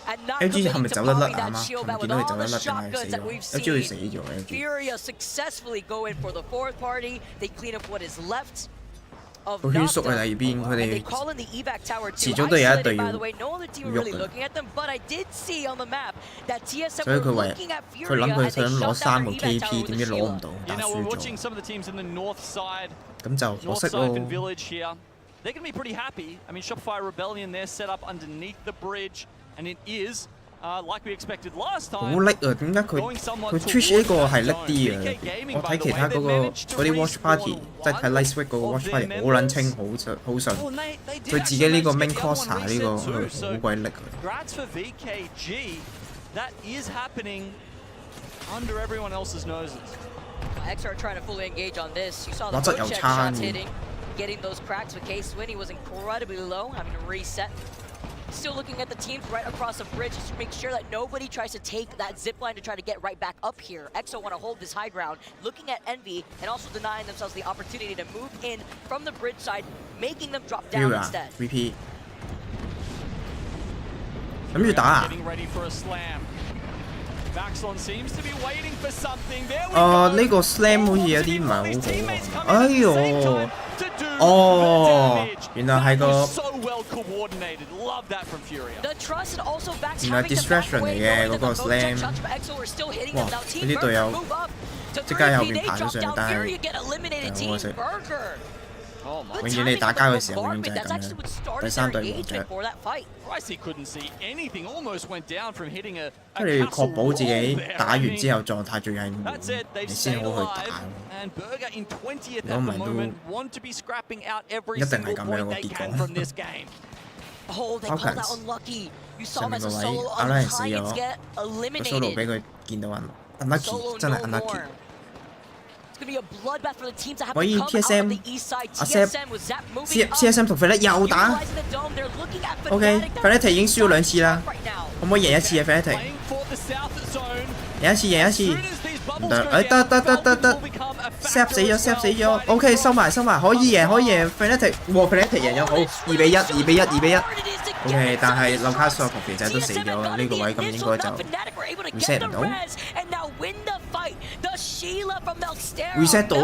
and not LG 係咪走得甩 that 啊嘛？ shield 見 with 到佢 all 走 the 得甩定係 shotguns 死 that we've 咗 ？LG 會死 seen. 咗 Furia successfully go in for the fourth party. They clean up what is left 好圈熟啊！第二邊佢哋遲早都有一隊要喐嘅，所以佢諗佢想攞3個 KP， 點知攞唔到，打輸咗，咁就可惜咯。They're going to be pretty happy. I mean, Shopify Rebellion, they're set up underneath the bridge, and it is like we expected last time. 好叻啊！點解佢 Twitch 呢個係叻啲啊？我睇其他嗰啲 Watch Party， 即係睇 Lightweight 嗰個 Watch Party 好撚清，好順。佢自己呢個 Main Crosser 呢個好鬼叻啊 Grats for VKG. That is happening under everyone else's noses. XR trying to fully engage on this. You saw the foot check shots hitting. Getting those cracks with K-Swin, he was incredibly low, having to reset. Still looking at the teams right across the bridge just to make sure that nobody tries to take that zip line to try to get right back up here. EXO want to hold this high ground, looking at Envy and also denying themselves the opportunity to move in from the bridge side, making them drop down instead. VP 諗住打啊！ 呢個 slam 好似有啲唔係好好。哎呦！哦，原來係個原來 distraction 嚟嘅嗰個 slam。哇！佢啲隊友即刻喺後邊爬咗上嚟，但係好可惜。永遠你打交嘅時候，永遠就係咁樣。第3隊冇着。佢哋要確保自己打完之後狀態最係滿，你先好去打。如果唔係都一定係咁樣個結果。Falcons 上面個位阿拉人死咗，個 solo 俾佢見到unlucky， 真係 unlucky。可以 TSM 同 Fnatic 又打 ，OK Fnatic 已經輸咗2次啦，可唔可以贏1次啊 Fnatic？ 贏一次，唔得，得 ，Sap 死咗 ，OK 收埋，可以贏 Fnatic， Fnatic 贏咗，好2比1 ，OK 但係紐卡素同肥仔都死咗，呢個位咁應該就 reset 唔到。reset 到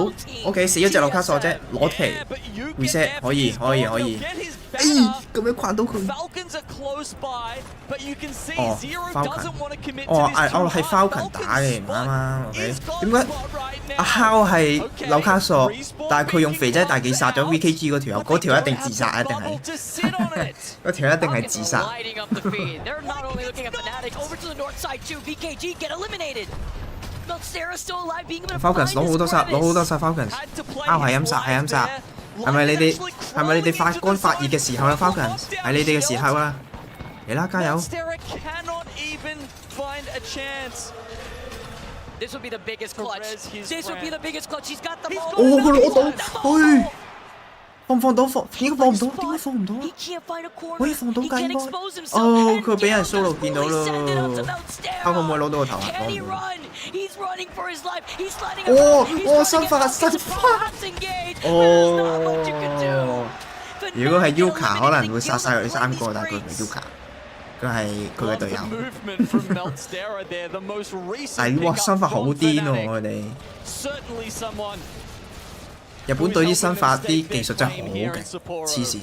，OK 死咗隻紐卡素啫，攞旗 reset 可以，咁樣困到佢。哦 ，Falcon， 哦係 Falcon 打嘅唔啱啊 ，OK？ 點解阿烤係紐卡素，但係佢用肥仔大技殺咗 VKG 嗰條友，嗰條一定自殺，一定係，嗰條一定係自殺。Falcons 攞好多殺 Falcons， 係咁殺，係咪你哋發乾發熱嘅時候啦 Falcons， 係你哋嘅時候啦，嚟啦加油！ This would be the biggest clutch. This would be the biggest clutch. He's got the ball. 哦，佢攞到，去放到？應該放唔到，點解放唔到啊？可以放到㗎應該。哦，佢俾人 solo 見到咯。可唔可以攞到個頭啊？哦，新法。哦，如果係 Yuka 可能會殺晒佢3個，但係佢唔係 Yuka。佢係佢嘅隊友，但係哇新法好癲喎佢哋，日本隊啲新法啲技術真係好勁，黐線。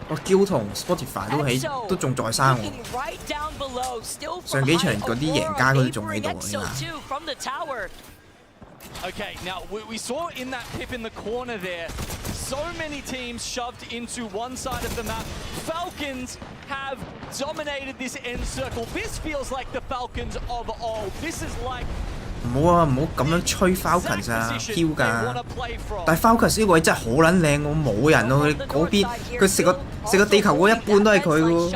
我嬌同 Buffiy 都仲在生喎，上幾場嗰啲贏家嗰啲仲喺度啊！ Okay, now we saw in that pip in the corner there, so many teams shoved into one side of the map. Falcons have dominated this end circle. This feels like the Falcons of old. This is like 唔好咁樣吹 Falcons 啊，飄㗎！但係 Falcons 呢個位真係好撚靚喎，冇人喎，佢嗰邊佢食個地球嗰一半都係佢喎。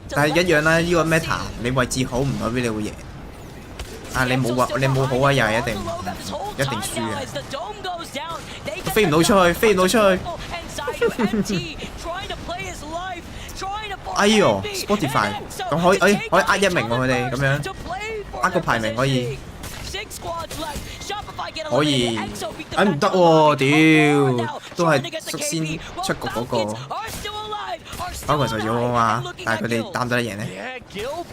但係一樣啦，呢個 meta 你位置好唔代表你會贏。 啊！你冇好啊，又係一定輸啊！飛唔到出去。哎呦 ，Buffiy 咁可以呃1名喎，佢哋咁樣呃個排名可以。哎唔得喎，屌，都係率先出局嗰個。包括上次好好啊，但係佢哋打唔打得贏咧？4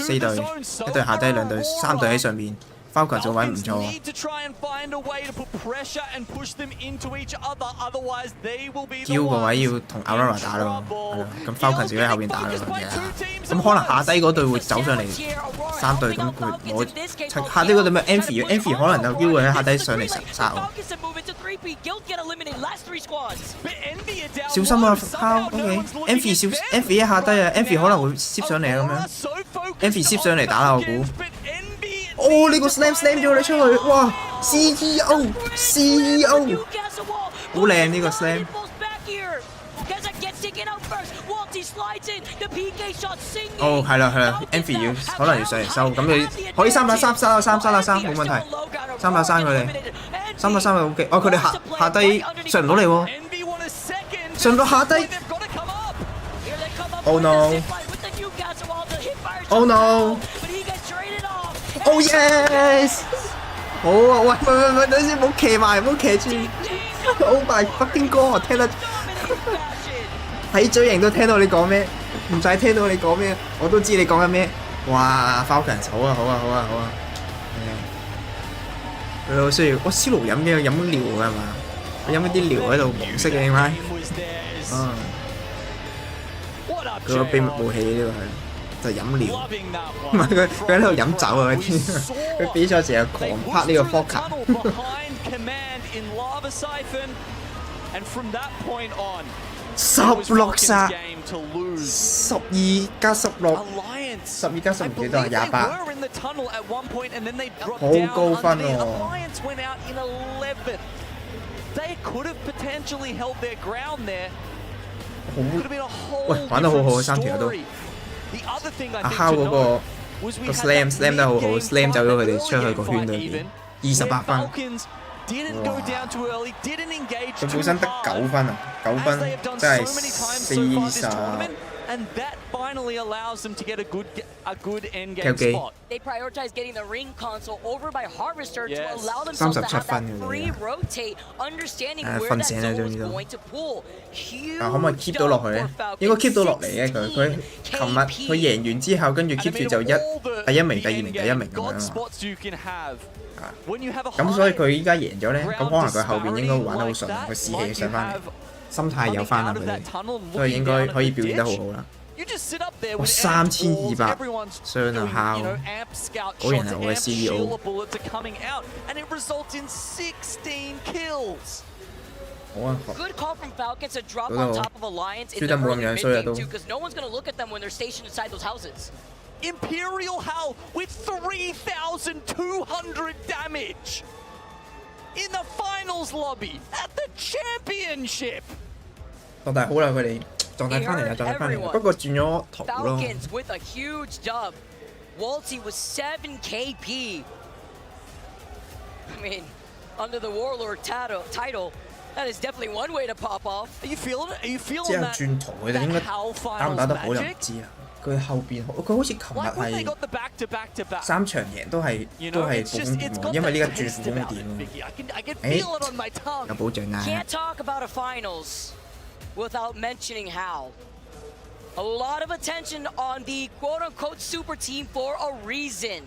隊，一隊下低2隊，3隊喺上面。Falcons 個位唔錯。叫個位要同 Aurora 打咯，係啦。咁 Falcons 要喺後邊打咯，咁可能下低嗰隊會走上嚟3隊，咁佢攞下低嗰隊咩 Envy 可能有機會喺下低上嚟殺我。小心啊 ！OK，Envy 小 Envy 一下低啊 ，Envy 可能會攝上嚟啊咁樣 ，Envy 攝上嚟打啦我估。哦！呢個 slam 咗你出去，哇 ！CEO， 好靚呢個 slam。哦，係啦 ，Envy 要可能要上嚟收，咁你可以3打3冇問題，3打3佢哋，3打3係 OK。哦，佢哋下低上唔到嚟喎，上到下低。Oh no！Oh no！Oh yes！ 好啊，喂，等先，唔好騎埋，唔好騎住。Oh my fucking god！ 我聽得喺嘴型都聽到你講咩，唔使聽到你講咩，我都知你講緊咩。哇 ！Falcons 好啊！佢好需要，我思路飲咩？飲料係嘛？我飲一啲料喺度黃色嘅應該。佢個秘密武器呢個係。就飲料，唔係佢喺度飲酒啊！佢比賽時係狂拍呢個 vodka。16殺，12+16，12+16幾多啊？28，好高分喎！喂，玩得好好，3條都。阿敲嗰個 slam 得好好 ，slam 走咗佢哋出去個圈裏邊，28分。哇！佢本身得9分啊，9分真係40。37分嘅瞓醒啦，終於都。可唔可以 keep 到落去咧？應該 keep 到落嚟嘅佢。琴日佢贏完之後，跟住 keep 住就第1名、第2名、第1名咁樣啊。咁所以佢依家贏咗咧，咁可能佢後邊應該玩得好順，佢士氣上翻嚟，心態有翻啦佢哋，所以應該可以表現得好好啦。哇！3200傷啊敲，果然係我嘅 CEO。好啊，嗰度輸得冇咁樣衰啊都。Imperial Hal with 3,200 damage in the finals lobby at the championship. 狀態好啦，佢哋狀態翻嚟啦，不過轉咗圖咯。Falcons with a huge dub. Walty with 7 KP. I mean, under the Warlord title, that is definitely one way to pop off. Are you feeling it? Are you feeling 之後 that? 轉圖佢哋應該打唔打得好就唔知啊。佢後邊佢好似琴日係3場贏都係副攻點喎，因為呢家轉副攻點喎。有保障啊！ Can't talk about a finals without mentioning how. A lot of attention on the quote-unquote super team for a reason.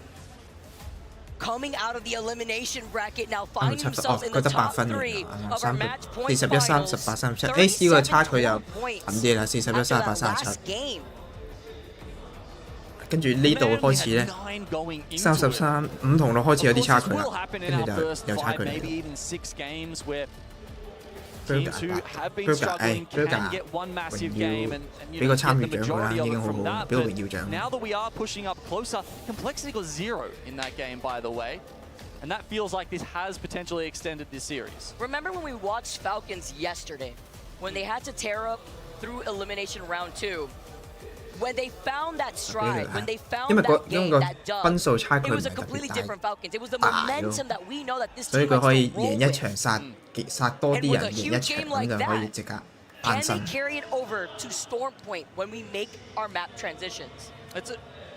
Coming out of the elimination bracket now finding themselves in the top 3 of our match point finals. 41-38-37，呢個差距就近啲啦，41-38-37。跟住呢度開始咧，33、5同6開始有啲差距啦，跟住就有差距嚟。Burger 榮耀俾個參與獎佢啦，已經好好，俾個榮耀獎。Now that we are pushing up closer, complexity got 0 in that game, by the way. And that feels like this has potentially extended this series. Remember when we watched Falcons yesterday, when they had to tear up through elimination round 2? When they found that stride, when they found that game, that dub, it was a completely different Falcons. It was the momentum that we know that this team has to roll with. 所以佢可以贏一場殺多啲人，贏一場咁就可以即刻翻身。Can they carry it over to Storm Point when we make our map transitions?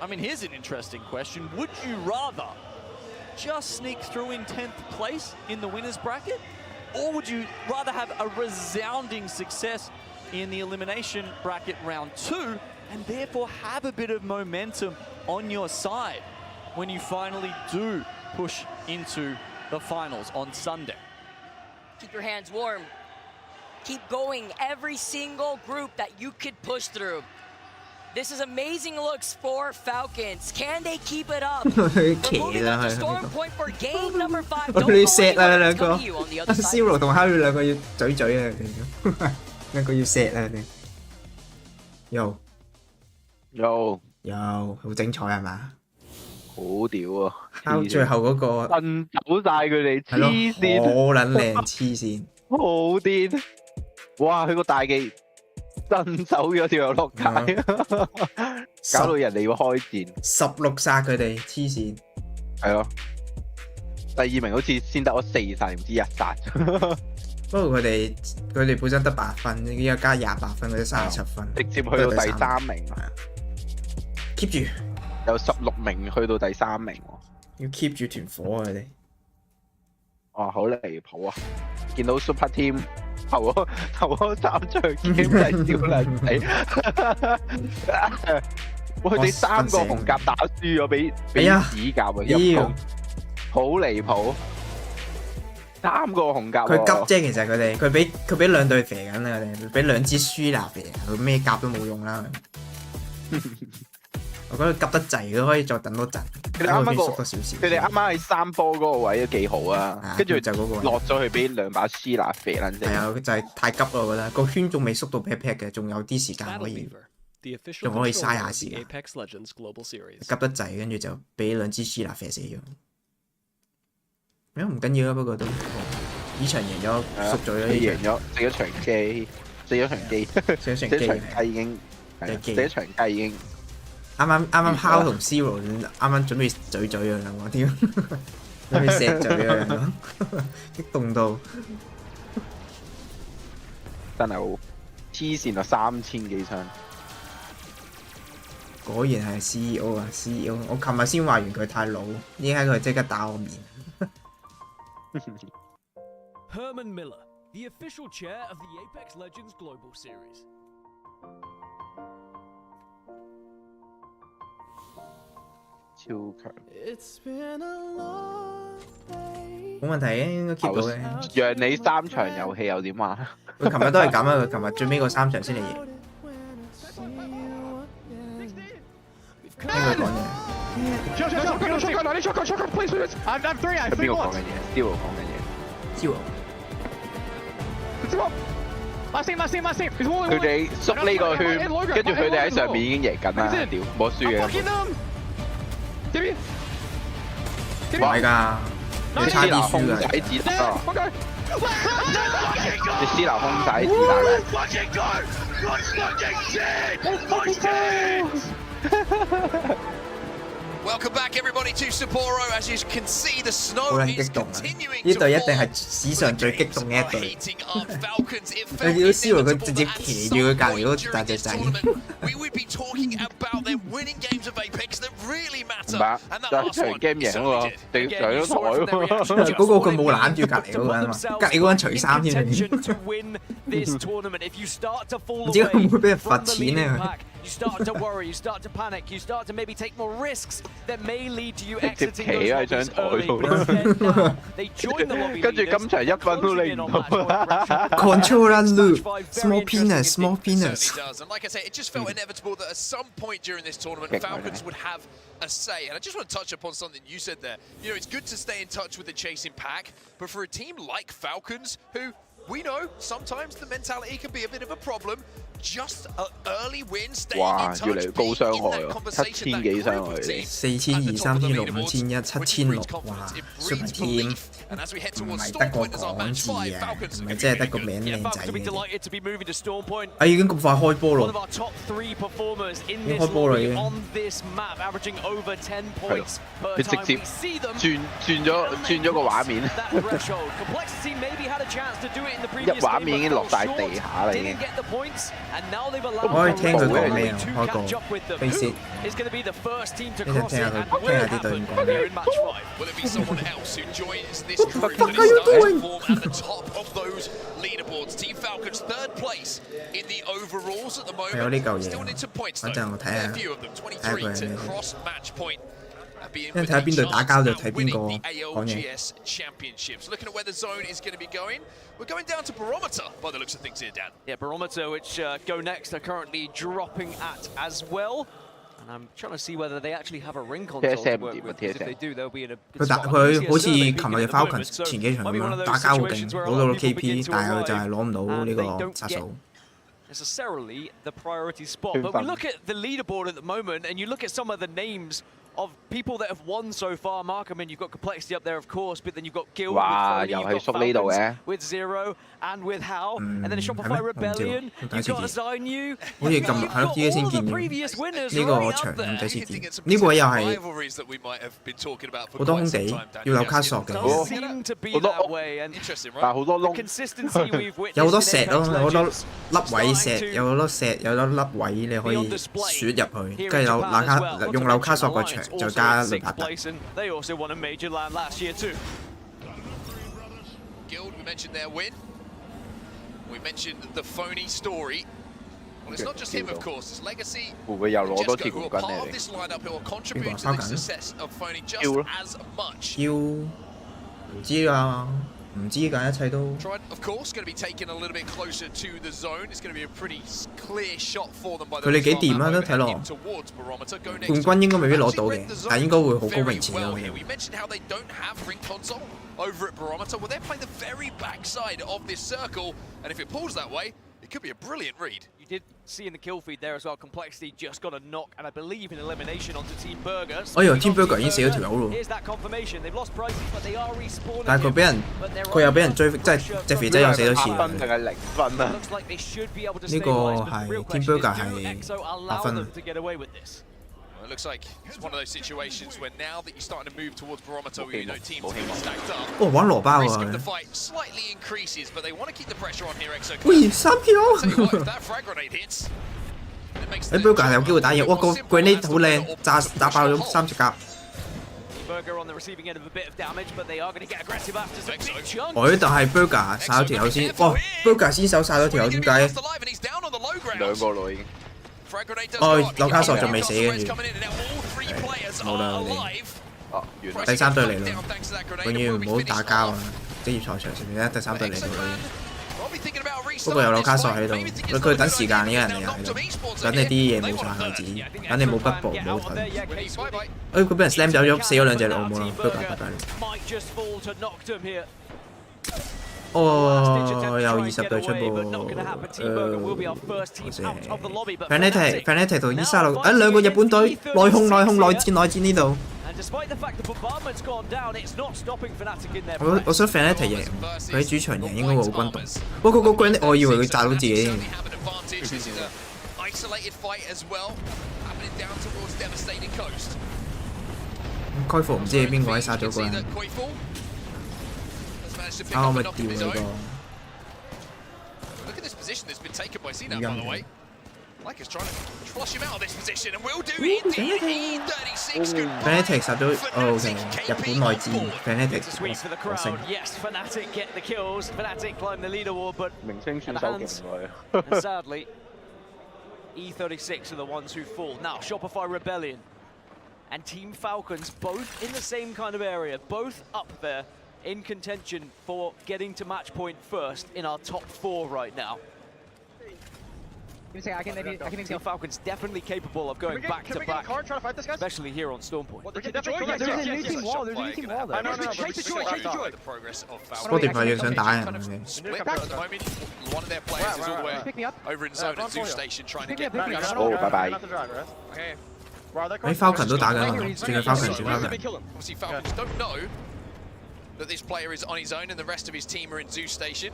I mean, here's an interesting question. Would you rather just sneak through in 10th place in the winners bracket, or would you rather have a resounding success in the elimination bracket round 2 and therefore have a bit of momentum on your side when you finally do push into the finals on Sunday? Keep your hands warm. Keep going every single group that you could push through. This is amazing looks for Falcons. Can they keep it up? Moving on to Storm Point for game number 5. Don't worry what's coming you on the other side. Zero 同 Harry 兩個要嘴嘴啊，兩個要錫啊，你。有，好精彩係嘛？好屌啊！敲最後嗰個震走晒佢哋，黐線，好撚靚，黐線，好癲！哇，佢個大技震走咗條友落街，搞到人哋要開戰。16殺佢哋，黐線。係咯，第2名好似先得我4殺，唔知1殺。不過佢哋本身得8分，依家加28分，佢哋37分，直接去到第3名。keep 住。有16名去到第3名喎，要 keep 住團火啊！佢哋，哇，好離譜啊！見到 Super Team 頭嗰3場 game 就係笑撚死，哇！佢哋3個紅甲打輸咗俾紫甲啊，陰公，好離譜！3個紅甲，佢急啫，其實佢俾2隊肥緊啦，佢哋俾2支舒拿肥，佢咩甲都冇用啦。我覺得急得滯，佢可以再等多陣。佢哋啱啱喺3波嗰個位都幾好啊，跟住就嗰個落咗去俾2把斯拿肥撚啫。係啊，就係太急啦，我覺得個圈仲未縮到 pat pat 嘅，仲有啲時間可以，仲可以嘥下時間。急得滯，跟住就俾2支斯拿肥死咗。唔緊要啦，不過都呢場贏咗，縮咗啦。贏咗，食咗場機，食咗場雞已經，食咗場雞已經。啱How同 Zero 啱啱準備嘴啊兩個，屌，準備錫嘴啊兩個，激動到真係好黐線啊！3000幾槍，果然係 CEO 啊 CEO！ 我琴日先話完佢太老，依家佢即刻打我面。Herman Miller, the official chair of the Apex Legends Global Series. 超強，冇問題嘅，應該 keep 到嘅。讓你3場遊戲又點啊？佢琴日都係咁啊！佢琴日最尾嗰3場先嚟贏。聽佢講嘢。邊個講緊嘢 ？Zero 講緊嘢。Zero。佢哋縮呢個圈，跟住佢哋喺上面已經贏緊啦，屌冇輸嘅。唔係㗎，你差啲輸㗎。你斯拿空仔子彈。Welcome back, everybody, to Sapporo. As you can see, the snow is continuing to fall. 呢隊一定係史上最激動嘅一隊。你見到 Zero 佢直接騎住佢隔離嗰大隻仔。We would be talking about them winning games of Apex that really matter. 唔係，就場 game 贏喎，定上咗台喎。嗰個佢冇攬住隔離嗰個人嘛，隔離嗰個人除衫添。唔知佢會唔會俾人罰錢咧？ You start to worry, you start to panic, you start to maybe take more risks that may lead to you 直接 exiting 企喺張台度啦。跟住今場1分都拎唔到。Controller loop, small penis, small penis. And like I say, it just felt inevitable that at some point during this tournament, Falcons would have a say. And I just want to touch upon something you said there. You know, it's good to stay in touch with the chasing pack, but for a team like Falcons, who we know sometimes the mentality can be a bit of a problem. Just an early win, staying in touch, being in that conversation, that group of teams. 4200、3600、5100、7600，哇！Super Team 唔係得個講字嘅，唔係真係得個名靚仔嘅。啊，已經咁快開波咯！已經開波啦已經。係咯，佢直接轉咗個畫面，一畫面已經落晒地下啦已經。And now they've allowed 我可以聽佢講咩啊？ to 開個 catch up with them. face Who is going to be the first team to 一陣 cross 聽 it 下 and 佢 will 聽下 it 啲隊員 happen 講咩。 here in match 5? Will it be someone else who joins this group that is starting to form at the top of those leaderboards? Team Falcons third place in the overalls at the 有呢 moment. 嚿嘢 Still need some points 反 though. 正我睇 A 下 few of them, 睇下佢 23 係 to 咩。 cross match point. 因為睇下邊隊打交就睇邊個 Winning the 講嘢。 ALGS Championships. Looking at where the zone is going to be going. We're going down to Barometer by the looks of things here, Dan. Yeah, Barometer, which go next, are currently dropping at as well. And I'm trying to see whether they actually have a ring console to work with. Because if they do, they'll be in a 佢打佢好似琴日嘅 Falcons 前幾場咁樣，打交好勁，攞到個 KP，但係佢就係攞唔到呢個殺數。 necessarily the priority spot. But we look at the leaderboard at the moment, and you look at some of the names of people that have won so far. Mark, I mean, you've got Complexity up there, of course, but then you've got Guild with Foley, you've got Falcons with Zero, and with How, and then a Shopify Rebellion, you've got Zainu, 好似咁係咯，依家先見嘅。呢個場咁第一次見，呢個又係好多空地，要有卡索嘅。但係好多窿，有好多石咯，有好多粒位石，有好多石，有好多粒位你可以選入去，跟住有紐卡用紐卡索個場。 再加雷帕特。 They also won a major land last year too. Guild, we mentioned their win. We mentioned the phony story. Well, it's not just him, of course. It's Legacy and Jesco who are part of this lineup who will contribute to the success of phony just as much. 要唔知啊？唔知㗎，一切都。 Tried, of course, going to be taken a little bit closer to the zone. It's going to be a pretty clear shot for them by the 佢哋幾掂啊？都睇落。冠軍應該未必攞到嘅，但應該會好高明前咯。 We mentioned how they don't have ring console over at Barometer. Well, they're playing the very backside of this circle, and if it pulls that way, it could be a brilliant read. You did see in the kill feed there as well. Complexity just got a knock, and I believe an elimination onto Team Burger. 我以為 Team Burger 已經死咗條友咯。 Here's that confirmation. They've lost prices, but they are respawning. 但係佢又俾人追，即係隻肥仔又死咗次。分定係0分啊？呢個係 Team Burger 係8分。 It looks like it's one of those situations where now that you're starting to move towards Barometer, you know teams are stacked up. 哦，玩蘿包 Risk of 啊 the！ fight slightly increases, but they want to keep the pressure on here. Exo. 喂，3 kill！ Tell you what, if that frag grenade hits, it makes 你 Burger 係有機會打嘢，哇個 grenade 好靚，炸爆咗3隻甲。 Burger on the receiving end of a bit of damage, but they are going to get aggressive after some big chunks. 但係 Burger 殺咗條友先，哇 ！Burger 先手殺咗條友，點解？兩個咯已經。 哦，紐卡索仲未死嘅，冇啦你。第3隊嚟啦，永遠唔好打交啊！職業賽場上面咧，第3隊嚟到啦。不過有紐卡索喺度，佢等時間嘅人嚟喺度，等你啲嘢冇晒後子，等你冇北部冇盾。佢俾人 slam 走咗，死咗2隻老母啦，Burger 拜拜。哦，有20隊出噃，Fnatic 同E36，兩個日本隊內訌呢度。我想 Fnatic 贏，佢喺主場贏應該會好轟動。不過個 Granite 我以為佢炸到自己。開服唔知係邊個喺殺咗個人。 我咪掉你個。 Look at this position that's been taken by Cena, by the way. Like is trying to flush him out of this position, and will do indeed. E36 Fnatic 殺咗，OK， 日本內戰 Fnatic 獲勝。 Yes, Fnatic get the kills. Fnatic climb the leaderboard, but 明星選手勁喎。 and sadly, E36 are the ones who fall. Now, Shopify Rebellion and Team Falcons both in the same kind of area, both up there. In contention for getting to match point first in our top 4 right now. Team Falcons definitely capable of going back to back, especially here on Storm Point. Spotify 要想打人嘅。 One of their players is all the way over in zone at Zoo Station trying to get ready. 好，拜拜。 Falcon 都打緊，轉 Falcon。 Obviously, Falcons don't know that this player is on his own and the rest of his team are in Zoo Station.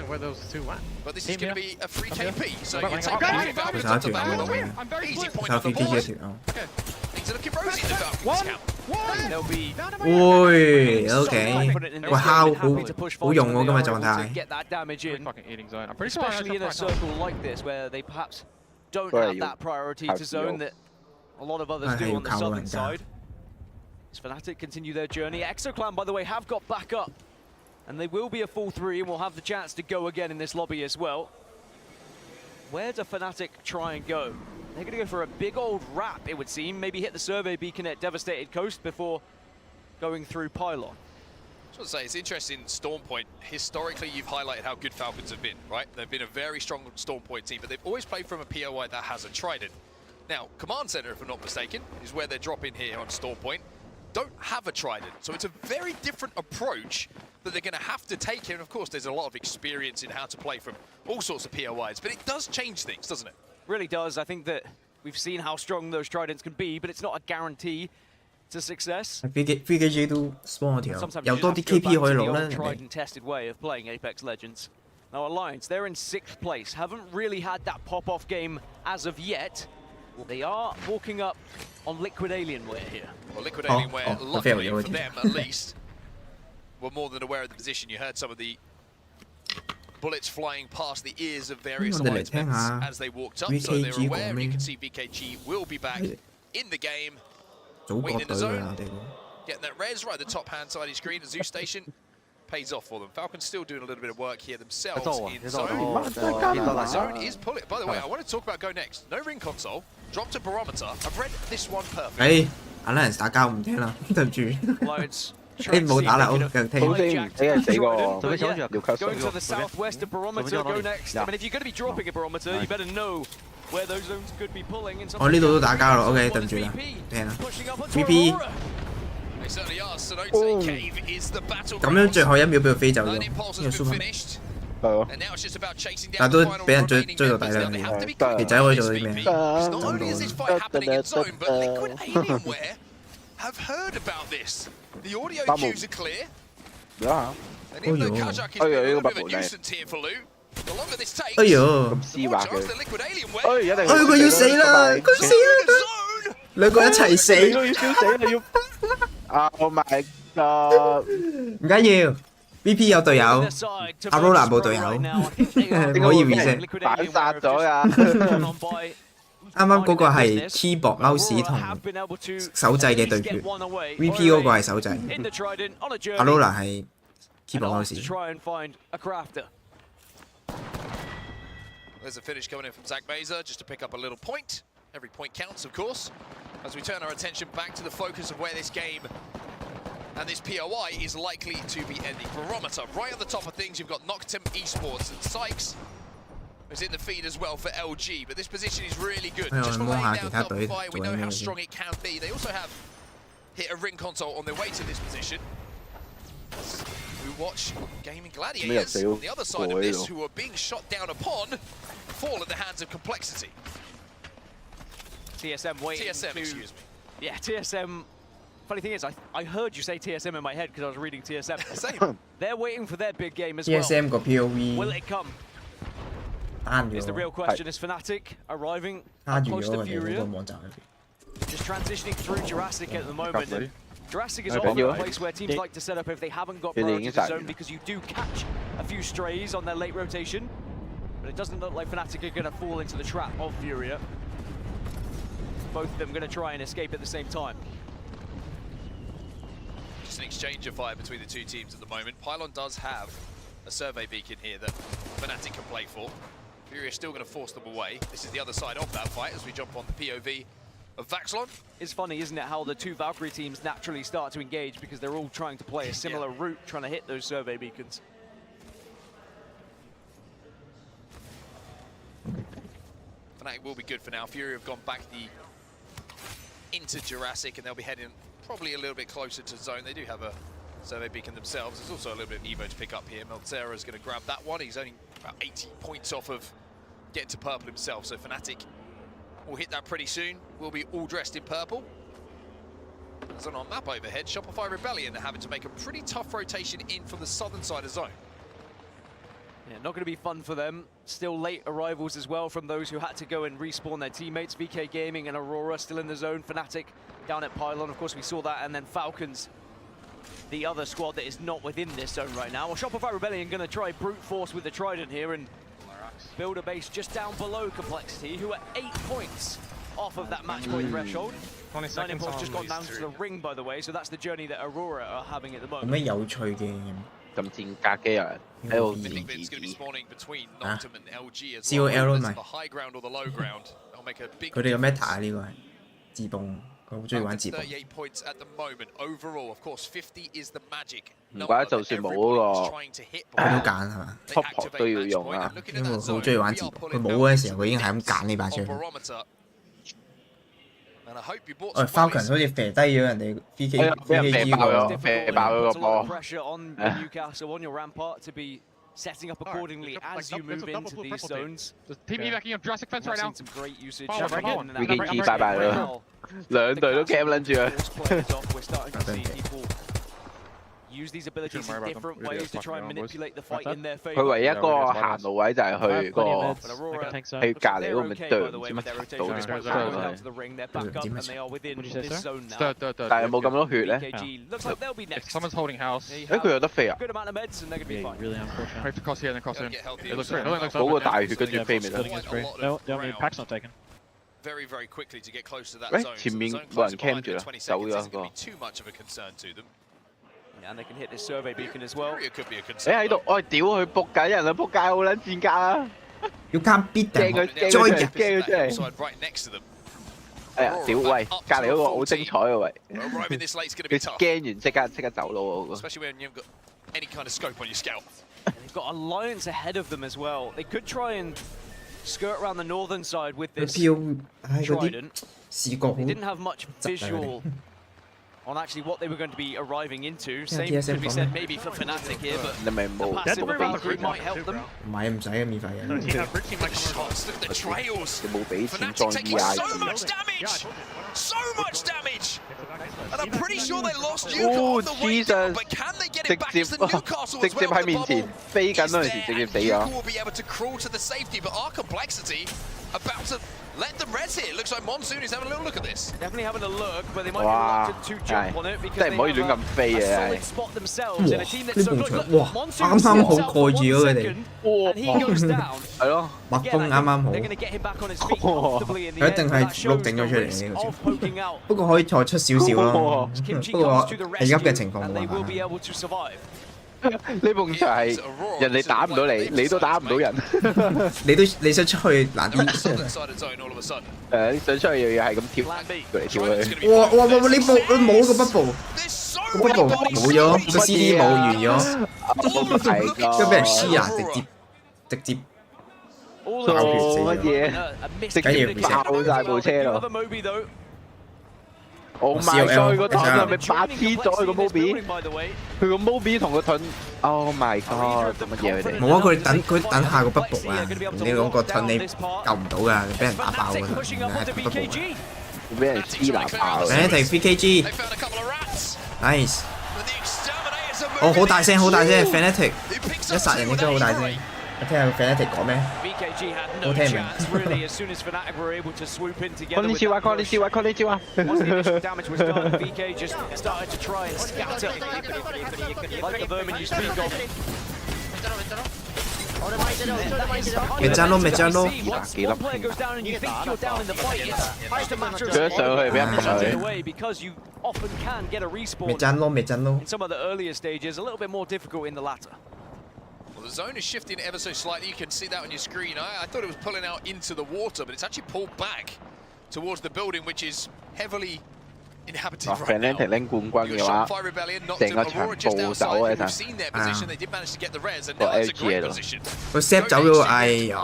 Where those two went. But this is going to be a free KP, so you take Falcons onto battle. Easy point on the board. Things are looking rosy in the Falcons camp. They'll be 喂，OK， 喂，好用喎今日狀態。 get that damage in, especially in a circle like this where they perhaps don't have that priority to zone that a lot of others do on the southern side. As Fnatic continue their journey, Exoclan, by the way, have got back up, and they will be a full 3 and will have the chance to go again in this lobby as well. Where do Fnatic try and go? They're going to go for a big old wrap, it would seem. Maybe hit the survey beacon at Devastated Coast before going through Pylon. I just want to say, it's interesting, Storm Point, historically you've highlighted how good Falcons have been, right? They've been a very strong Storm Point team, but they've always played from a POI that has a Trident. Now, Command Center, if I'm not mistaken, is where they're dropping here on Storm Point, don't have a Trident. So it's a very different approach that they're going to have to take here. And of course, there's a lot of experience in how to play from all sorts of POIs, but it does change things, doesn't it? Really does. I think that we've seen how strong those Tridents can be, but it's not a guarantee to success. VKG 都 spawn 條，有多啲 KP 可以攞啦。 Tried and tested way of playing Apex Legends. Now Alliance, they're in 6th place. Haven't really had that pop-off game as of yet. They are walking up on Liquid Alienware here. Well, Liquid Alienware, luckily for them at least, were more than aware of the position. You heard some of the bullets flying past the ears of various Alliance members as they walked up, so they're aware. You can see VKG will be back in the game. Waiting in the zone, getting that res right at the top hand side of your screen. The Zeus station pays off for them. Falcons still doing a little bit of work here themselves in zone. Zone is pulling. By the way, I want to talk about Go Next. No ring console, dropped a barometer. I've read this one perfectly. Alliance 打交唔聽啦，對唔住。 冇打啦，我繼續聽。 Going to the southwest, a barometer, Go Next. I mean, if you're going to be dropping a barometer, you better know where those zones could be pulling. 我呢度都打交咯 ，OK， 對唔住啦，聽啦。VP 咁樣最後1秒俾佢飛走咗，呢個 super。但都俾人追到底啦，肥仔可以做啲咩？Have heard about this. The audio cues are clear. Yeah. And even though Kazakh is a little bit of a nuisance here for Lu, the longer this takes, 哎呦！佢要死啦！佢死啦！兩個一齊死。Oh my god！ 唔緊要 ，VP 有隊友，阿 Rola 冇隊友，唔可以 reset。反殺咗㗎。 啱啱嗰個係 keyboard mouse 同手掣嘅對決 ，VP 嗰個係手掣，阿 Lola 係 keyboard mouse。 There's a finish coming in from Zach Baser just to pick up a little point. Every point counts, of course. As we turn our attention back to the focus of where this game and this POI is likely to be ending. Barometer, right at the top of things, you've got Noctem Esports and Sykes. Is in the feed as well for LG, but this position is really good. Just for laying down Buffiy, we know how strong it can be. They also have hit a ring console on their way to this position. We watch Gaming Gladiators on the other side of this, who are being shot down upon, fall at the hands of Complexity. TSM waiting TSM, excuse me. Yeah, TSM. Funny thing is, I heard you say TSM in my head because I was reading TSM. Same. They're waiting for their big game as well. TSM 個 POV Will it come? Is the real question. Is Fnatic arriving close to Furia? Just transitioning through Jurassic at the moment. And Jurassic is often a place where teams like to set up if they haven't got priority to zone, because you do catch a few strays on their late rotation. But it doesn't look like Fnatic are going to fall into the trap of Furia. Both of them going to try and escape at the same time. Just an exchange of fire between the two teams at the moment. Pylon does have a survey beacon here that Fnatic can play for. Fury is still going to force them away. This is the other side of that fight as we jump on the POV of Vaxlon. It's funny, isn't it, how the two Valkyrie teams naturally start to engage because they're all trying to play a similar route, trying to hit those survey beacons. Fnatic will be good for now. Fury have gone back into Jurassic, and they'll be heading probably a little bit closer to zone. They do have a survey beacon themselves. There's also a little bit of Evo to pick up here. Meltzera is going to grab that one. He's only about 80 points off of getting to purple himself, so Fnatic will hit that pretty soon. We'll be all dressed in purple. As on our map overhead, Shopify Rebellion are having to make a pretty tough rotation in from the southern side of zone. Yeah, not going to be fun for them. Still late arrivals as well from those who had to go and respawn their teammates. VK Gaming and Aurora still in the zone. Fnatic down at Pylon. Of course, we saw that, and then Falcons, the other squad that is not within this zone right now. Well, Shopify Rebellion going to try brute force with the Trident here and build a base just down below Complexity, who are 8 points off of that match point threshold. 20 seconds Impulse just got down to the ring, by the way, so that's the journey that Aurora are having at the moment. 咩有趣嘅咁賤格嘅人喺度 COL 咯咪？佢哋嘅 meta 啊呢個係自動，佢好中意玩自動。唔怪得就算冇嗰個，佢都揀係嘛 ？Top 都要用啊，因為佢好中意玩自動。佢冇嗰陣時候，佢已經係咁揀呢把槍。Falcon 好似肥低咗人哋 VKG 個，肥爆咗個波。Setting up accordingly as you move into these zones. Team backing up Jurassic Fence right now. Some great usage. VKG 拜拜啦，兩隊都 cam 撚住啊。We're starting to see people use these abilities in different ways to try and manipulate the fight in their favor. 佢唯一一個行路位就係去個喺隔離嗰個咪對，唔知乜柒到但係冇咁多血咧。Someone's holding house. 佢有得飛啊 ？Wait for cross here, then cross in. It looks great. 嗰個大血跟住飛咪得。Pack's not taken. Very, very quickly to get close to that 喂， zone. 前面冇人 cam 住啦，走咗個。 Too much of a concern to them. And they can hit this survey beacon as well. It could be a concern. 喺度，我屌佢仆緊人啦，仆街好撚賤格啊！要 can beat 驚佢驚佢真係。 Right next to them. 哎呀，屌喂，隔離嗰個好精彩啊喂！佢驚完即刻走咯喎。 Especially when you've got any kind of scope on your scout. They've got Alliance ahead of them as well. They could try and skirt around the northern side with this Trident. They didn't have much visual on actually what they were going to be arriving into. Same could be said maybe for Fnatic here, but the passive around the group might help them. 買唔使啊，免費嘅。The trails. 冇俾錢裝 EI。 So much damage! So much damage! And I'm pretty sure they lost Newcastle on the way down, but can they get it back to Newcastle as well? 直接喺面前飛緊嗰陣時，直接死咗。 will be able to crawl to the safety, but our complexity about to let them res here. Looks like Monsoon is having a little look at this. Definitely having a look, but they might be reluctant to jump on it because they have a solid spot themselves in a team that's so good. Look, Monsoon himself for 1 second, and he goes down. 係咯，麥風啱啱好。They're going to get him back on his feet comfortably in the end. 佢一定係碌整咗出嚟呢個招。不過可以再出少少咯。不過係急嘅情況冇辦法。 呢埲牆係人哋打唔到你，你都打唔到人。你想出去難啲。想出去又要係咁跳嚟跳去。哇！你冇個 bubble， 個 bubble 冇咗，個 CD 冇完咗，跟住俾人黐啊！直接做乜嘢？直接爆晒部車咯！ Oh my god！ 個盾係咪白 T 咗佢個 Moby？ 佢個 Moby 同個盾 ，Oh my god！ 做乜嘢佢哋？冇啊！佢等下個 bubble 啊！你講個盾你救唔到㗎，你俾人打爆㗎，係 bubble。俾人黐爛爆。Fnatic VKG， nice。哦，好大聲，Fnatic 一殺人應該好大聲。我聽下 Fnatic 講咩？我聽唔明。こんにちは。Once the initial damage was done, VK just started to try and scatter like the vermin you speak of. 咪爭咯 One player goes down and you think you're down in the fight. It's just a matter of because you often can get a respawn. 咪爭咯。 In some of the earlier stages, a little bit more difficult in the latter. Well, the zone is shifting ever so slightly. You can see that on your screen. I thought it was pulling out into the water, but it's actually pulled back towards the building, which is heavily inhabited right now. Fnatic 拎冠軍嘅話，成個場暴走啊！睇。個 LG 咯。佢 set 走咗，哎呀！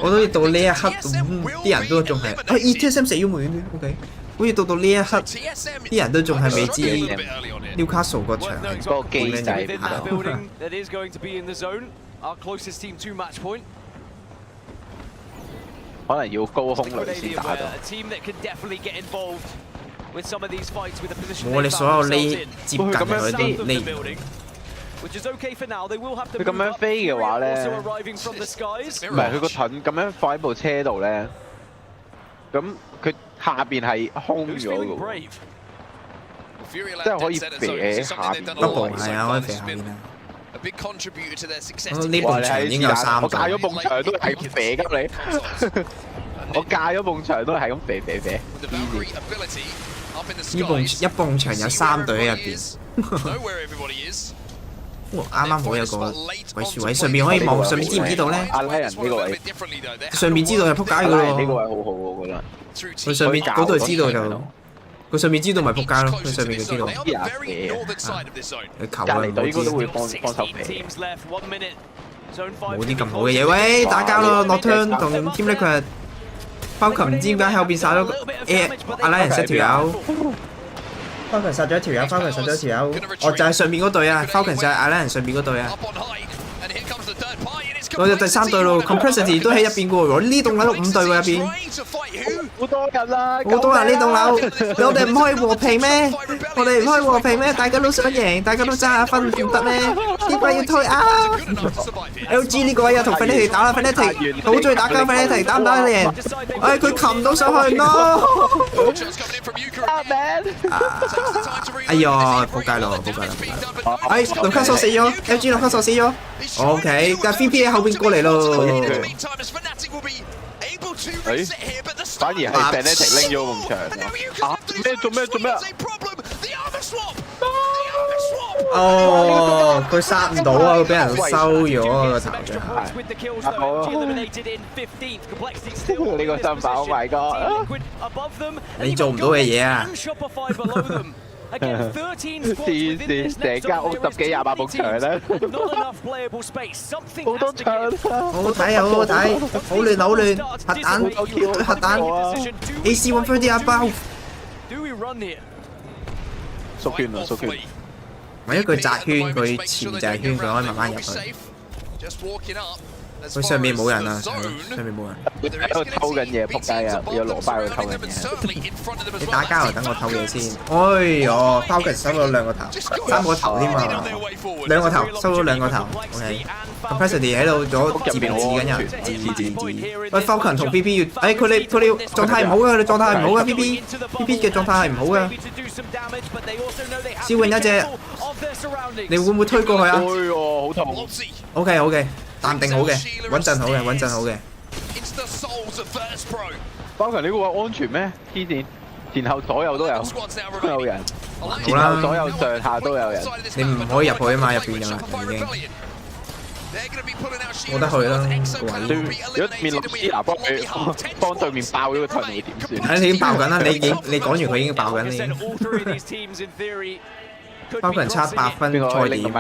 我都到呢一刻，啲人都仲係，ETSM 死咗冇嘅 ，OK。 好似到呢一刻，啲人都仲係未知 Newcastle 個場嗰個機制跑。可能要高空雷先打到。我哋所有呢接近佢都呢。佢咁樣飛嘅話咧，唔係佢個盾咁樣放喺部車度咧。咁佢下邊係空咗嘅喎，即係可以射下邊。Bubble 係啊，可以射下邊啊。呢埲牆應該有3我架咗埲牆都係咁射㗎你，我架咗埲牆都係咁射。一埲牆有3隊喺入邊。啱啱好有個位樹位，上面可以望，上面知唔知道咧？阿拉人呢個位，上面知道係撲街㗎咯。呢個位好好我覺得。佢上面嗰度知道就，佢上面知道咪撲街咯。佢上面就知道。佢求啊！隔離隊應該都會幫手射。冇啲咁好嘅嘢，喂！打交咯 ，Nocturne 同 Team Liquid。Falcon 唔知點解喺後邊殺咗阿拉人識條友。Falcon 殺咗一條友 ，Falcon 殺咗一條友，就係上面嗰隊啊 ，Falcon 就係阿拉人上面嗰隊啊。我哋第3隊咯 ，Complexity 都喺入邊嘅喎，呢棟樓5隊喎入邊。好多人啦！好多人呢棟樓，我哋唔可以和平咩？我哋唔可以和平咩？大家都想贏，大家都爭下分，唔得咩？點解要退啊 ？LG 呢個位有同 Fnatic 打啦 ，Fnatic 好中意打交 ，Fnatic 打唔打得贏？哎，佢擒唔到上去 ，no！ 哎呀，仆街咯，仆街啦！哎，盧卡索死咗 ，LG 盧卡索死咗。OK， 但 VP 喺後邊過嚟咯。反而係 Fnatic 拎咗咁長啊！做咩啊？哦，佢殺唔到啊！佢俾人收咗個頭嘅。呢個身法 ，Oh my god！ 你做唔到嘅嘢啊！黐線，成間屋10幾20把埲牆啦，好多牆，好好睇啊，好好睇，好亂好亂，核彈 ，AC 130啊包，縮圈啦，縮圈，咪一個窄圈，佢前就係圈，佢可以慢慢入去。佢上面冇人啊，上面冇人。喺度偷緊嘢，仆街啊！有羅巴喺度偷緊嘢。你打交就等我偷嘢先。哎呦 ，Falcon 收咗2個頭，3個頭添啊！2個頭，收咗2個頭。OK。Complexity 喺度咗自編自緊人，自。喂 ，Falcon 同 PP 要，哎佢哋狀態唔好啊！佢哋狀態唔好啊 ！PP 嘅狀態係唔好啊！燒永一隻，你會唔會推過去啊？哎呦，好痛。OK。淡定好嘅，穩陣好嘅，穩陣好嘅。Falcon 呢個位安全咩？黐線，前後左右都有人，前後左右上下都有人。你唔可以入去啊嘛，入邊有人已經。冇得去啦，如果面落斯拿幫對面爆咗個盾，你點算？你已經爆緊啦，你講完佢已經爆緊啦。Falcon 差8分賽點，兩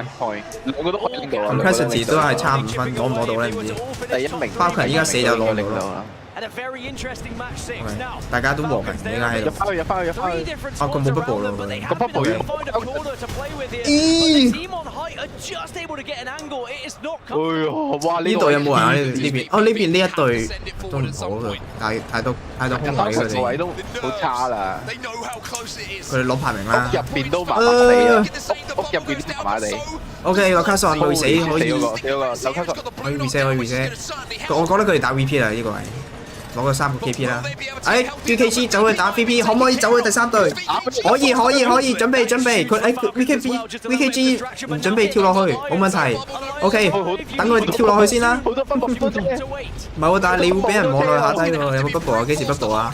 個都可以到啊。Complexity 都係差5分，攞唔攞到咧？唔知。第1名 Falcon 依家4就攞到啦。大家都和平，依家喺度。入翻去。哦，佢冇 bubble 咯，個 bubble 要。哇！呢度有冇人啊？呢邊？哦，呢邊呢一隊都唔好嘅，太多空位佢哋。位都好差啦。佢哋攞排名啦。入邊都麻麻地啊！屋入邊都麻麻地。OK，紐卡索未死可以。紐卡索可以 reset。我覺得佢哋打 VP 啦呢個位。攞個3個 KP 啦！哎 ，VKG 走去打 VP，可唔可以走去第3隊？可以，準備。佢VKG 唔準備跳落去，冇問題。OK， 等佢跳落去先啦。唔係喎，但係你會俾人望落下低喎。有冇 bubble 啊？幾時 bubble 啊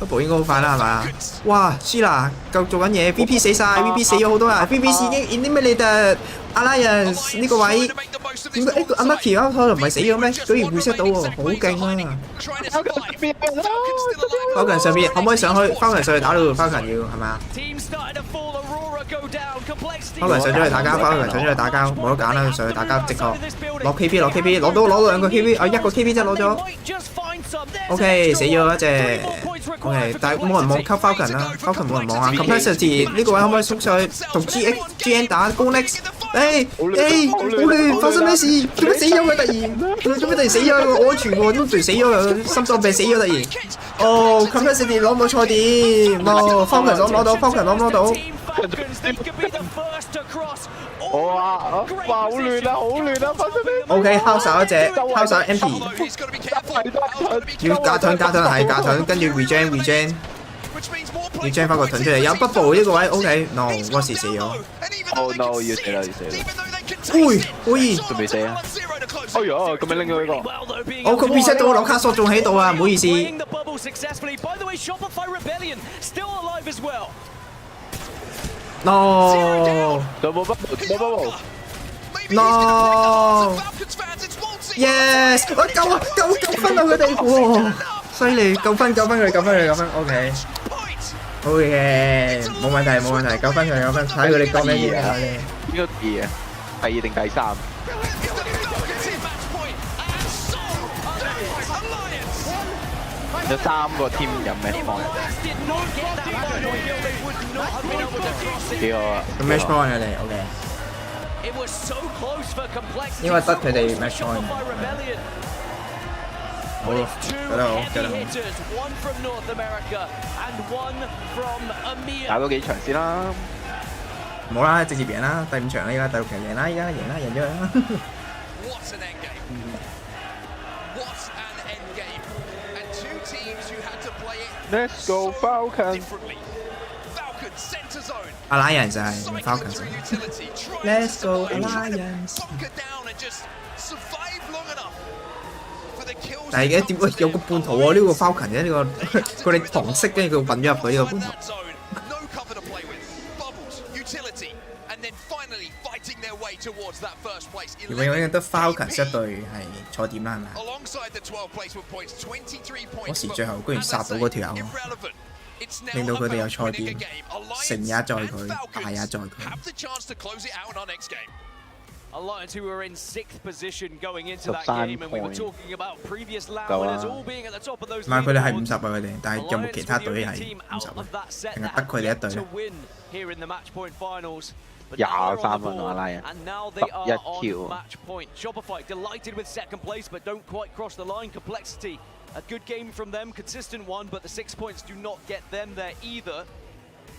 ？bubble 應該好快啦，係嘛？哇 ，Sheila 夠做緊嘢 ，VP 死晒 ，VP 死咗好多人 ，VP 已經 eliminated 阿拉人呢個位。點解阿 Marky 啱開頭唔係死咗咩？居然 reset 到喎，好勁啊 ！Falcon 上邊可唔可以上去 ？Falcon 上去打到 Falcon 要係咪啊 ？Falcon 上咗去打交 ，Falcon 上咗去打交，冇得揀啦，上去打交直落攞 KP，攞到2個 KP， 啊1個 KP 啫攞咗。OK 死咗一隻 ，OK 但係冇人望 cut Falcon 啦 ，Falcon 冇人望啊。Complexity 呢個位可唔可以縮上去同 GN 打 Gonex？ 好亂，發生咩事？做咩死咗佢突然？做咩突然死咗？安全喎，都仲死咗，心臟病死咗突然。哦 ，Complexity 攞唔到賽點，哦 ，Falcon 攞唔攞到 ？Falcon 攞唔攞到？哇！好亂啊，好亂啊，發生咩？OK， 敲手一隻，敲手 empty， 要加盾係加盾，跟住 regen 翻個盾出嚟，有 bubble 呢個位 OK，no 嗰時死咗。Oh no！ 要死啦！可以，仲未死啊！哎呀，咁樣拎咗呢個。哦，佢 reset 到紐卡索仲喺度啊，唔好意思。No！ No！ Yes！ 我救啊！救分啊！佢哋，哇，犀利！救分佢哋！OK。好嘅，冇問題，救分，睇佢哋講咩嘢啊！應該2啊，第2定第3？有3個 team 有咩幫人？幾個啊？咁 match point 佢哋 OK。應該得佢哋 match point。好，覺得好。打多幾場先啦。冇啦，直接贏啦，第5場啦，依家第6場贏啦，依家贏咗啦。Let's go Falcon！ Alliance 就係 Falcon。Let's go Alliance！ 但係嘅點會有個半途喎？呢個 Falcon 嘅呢個佢哋同色跟住佢混咗入去呢個半途。永遠得 Falcon 一隊係錯點啦，係咪？嗰時最後居然殺到嗰條友，令到佢哋有錯點，成也在佢，敗也在佢。Alliance who were in 6th position going into that game, and we were talking about previous LAN winners all being at the top of those. 唔係佢哋係50啊，佢哋，但係有冇其他隊係50啊？定係得佢哋一隊咧？23分啊，拉人11 kill。 Buffiy delighted with second place, but don't quite cross the line. Complexity, a good game from them, consistent one, but the 6 points do not get them there either.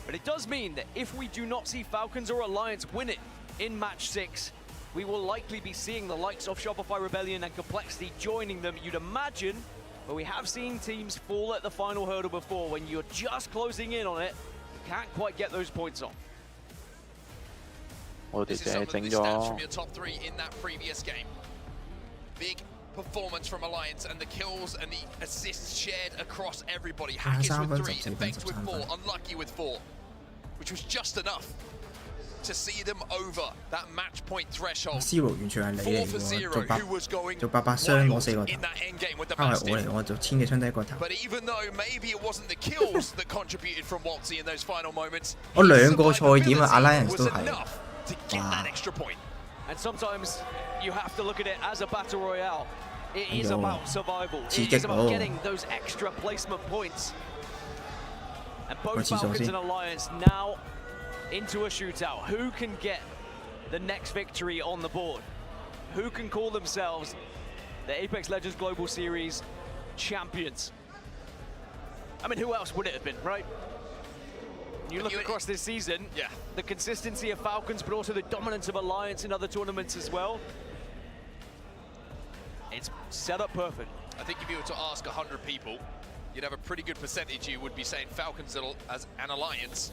But it does mean that if we do not see Falcons or Alliance win it in match 6, we will likely be seeing the likes of Shopify Rebellion and Complexity joining them, you'd imagine, but we have seen teams fall at the final hurdle before. When you're just closing in on it, you can't quite get those points on. This is some of the stats from your top 3 in that previous game. Big performance from Alliance, and the kills and the assists shared across everybody. Hackers with 3, Effect with 4, Unlucky with 4, which was just enough to see them over that match point threshold. Zero 完全係你嚟喎，做800傷攞4個頭，係我嚟，我做1000幾槍得1個頭。But even though maybe it wasn't the kills that contributed from Waltzy in those final moments, 我2個賽點啊 ，Alliance 都係。哇！ And sometimes you have to look at it as a battle royale. It is about survival. It is about getting those extra placement points. And both Falcons and Alliance now into a shootout. Who can get the next victory on the board? Who can call themselves the Apex Legends Global Series champions? I mean, who else would it have been, right? You look across this season, the consistency of Falcons, but also the dominance of Alliance in other tournaments as well. It's set up perfect. I think if you were to ask 100 people, you'd have a pretty good percentage who would be saying Falcons as an Alliance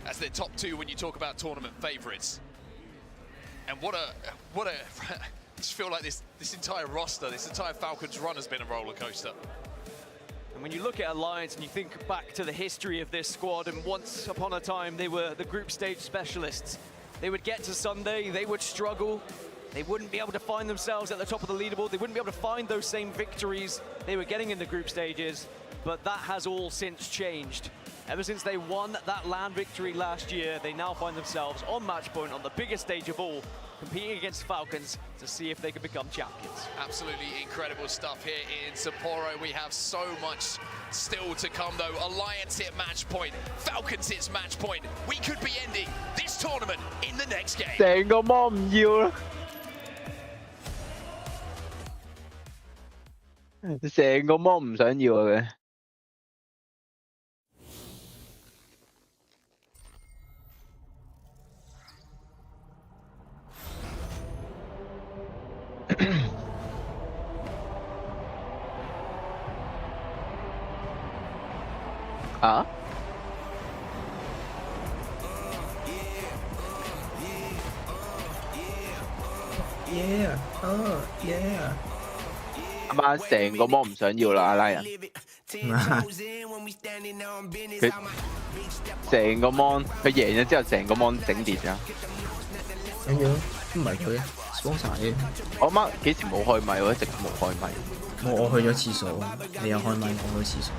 as their top 2 when you talk about tournament favorites. And what a I just feel like this entire roster, this entire Falcons run has been a roller coaster. And when you look at Alliance and you think back to the history of this squad, and once upon a time they were the group stage specialists. They would get to Sunday, they would struggle, they wouldn't be able to find themselves at the top of the leaderboard, they wouldn't be able to find those same victories they were getting in the group stages, but that has all since changed. Ever since they won that LAN victory last year, they now find themselves on match point on the biggest stage of all, competing against Falcons to see if they can become champions. Absolutely incredible stuff here in Sapporo. We have so much still to come though. Alliance hit match point, Falcons hits match point. We could be ending this tournament in the next game. 成個魔唔要啦，成個魔唔想要啊佢。啊？阿媽成個芒唔想要啦，阿拉人。佢成個芒，佢贏咗之後，成個芒整跌咗。咁樣唔係佢，sponsor嘅。我媽幾時冇開咪？我一直冇開咪。我去咗廁所，你有開咪，我去廁所。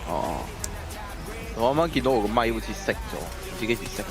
哦，我啱啱見到我個咪好似熄咗，唔知幾時熄。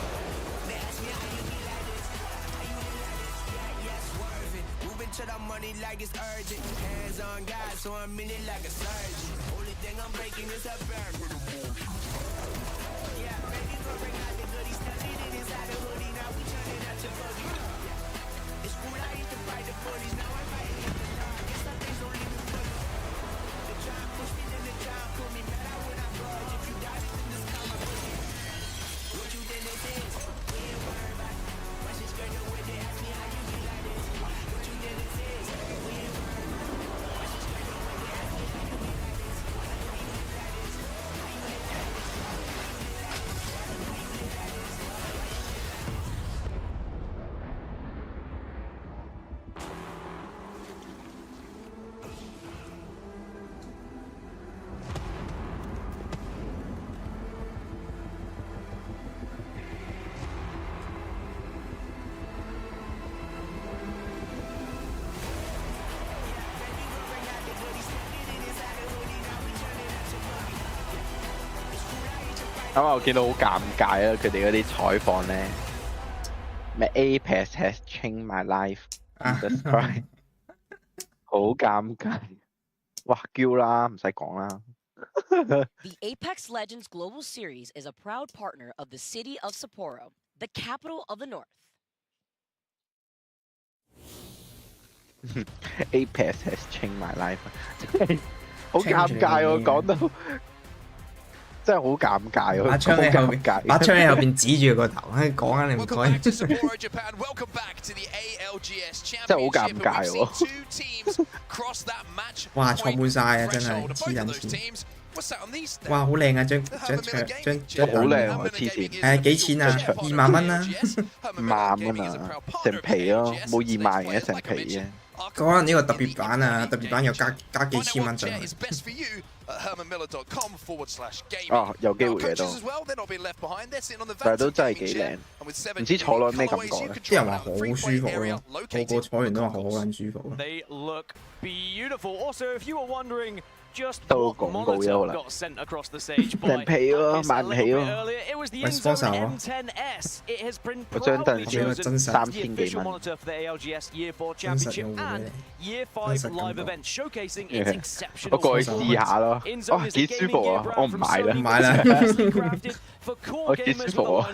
咁我見到好尷尬啊！佢哋嗰啲採訪咧，咩 APEX has changed my life， 好尷尬。哇，叫啦，唔使講啦。The Apex Legends Global Series is a proud partner of the city of Sapporo, the capital of the North. APEX has changed my life， 好尷尬喎，講到。真係好尷尬喎！把槍喺後邊指住個頭，講啊你唔該。真係好尷尬喎！哇，坐滿晒啊！真係黐人線。哇，好靚啊！張好靚喎，黐線。係幾錢啊？2萬蚊啦，5萬蚊啊，成皮咯，冇2萬嘅成皮嘅。可能呢個特別版啊，特別版又加幾千蚊上去。哦，有機會嘅都，但係都真係幾靚，唔知坐落咩感覺咧？啲人話好舒服咯，個個坐完都話好撚舒服。都廣告優啦，成皮喎，買唔起喎。喂 sponsor 喎，我張凳先3000幾蚊，真實用戶我過去試下咯，哇幾舒服啊！我唔買啦，唔買啦，我幾舒服啊！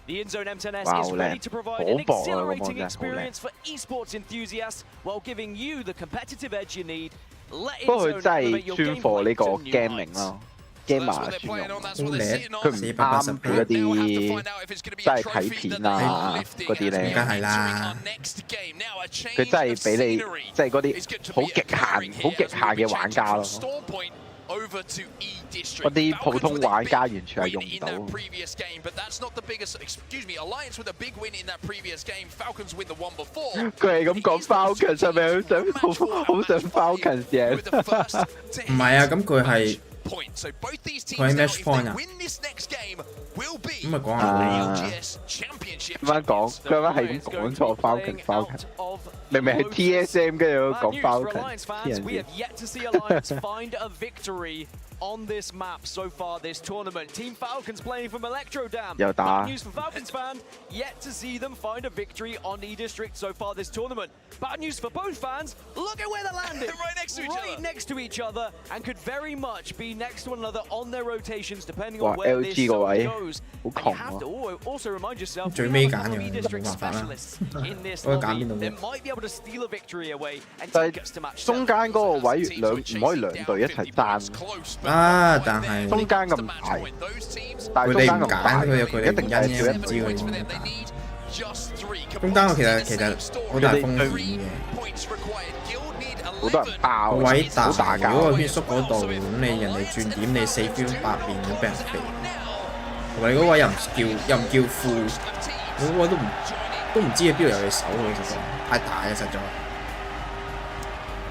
The InZone M10S is ready to provide an exhilarating experience for esports enthusiasts while giving you the competitive edge you need. Let InZone elevate your gameplay to new heights. gamer 專用，佢唔啱佢嗰啲真係睇片啊嗰啲咧，梗係啦。佢真係俾你即係嗰啲好極限嘅玩家咯。嗰啲普通玩家完全係用唔到。佢係咁講 Falcons 係咪好想 Falcons 贏？唔係啊，咁佢係match point 啊。咁咪講下咁樣講，佢啱啱係咁講錯 Falcons， 明明係 TSM 跟住講 Falcons。On this map so far this tournament, Team Falcons playing from Electro Dam. Bad news for Falcons fan, yet to see them find a victory on E-District so far this tournament. Bad news for both fans, look at where they landed. Right next to each other, and could very much be next to one another on their rotations depending on where this zone goes. And you have to also remind yourself we have some E-District specialists in this lobby that might be able to steal a victory away and take us to match 中間嗰個位唔可以兩隊一齊爭。啊！但係中間咁大，但係佢哋唔揀，佢有佢哋原因嘅，唔知佢點解揀。中間其實好大風險嘅。好多人爆，個位大，打交。如果個圈縮嗰度，咁你人哋轉點，你4圈8面咁俾人肥。同埋你嗰位又唔叫副，嗰個都唔知喺邊度有隻手喎，實在太大啊，實在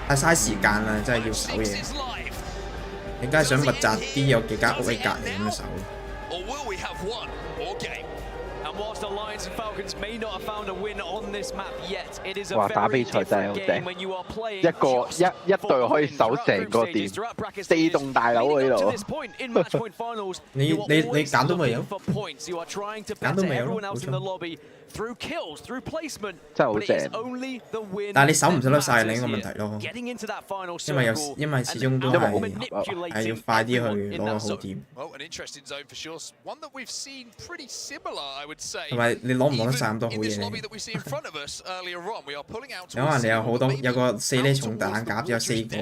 太嘥時間啦，真係要守嘢。你梗係想密集啲，有幾間屋喺隔離咁樣守。哇！打比賽真係好正，一隊可以守成個店，4棟大樓喺度。你揀到未有？揀到未有？冇錯。真係好正。但係你守唔守得晒另一個問題咯，因為始終都係要快啲去攞個好點。同埋你攞唔攞得晒咁多好嘢咧？有可能你有好多有個4粒重彈夾只有4個，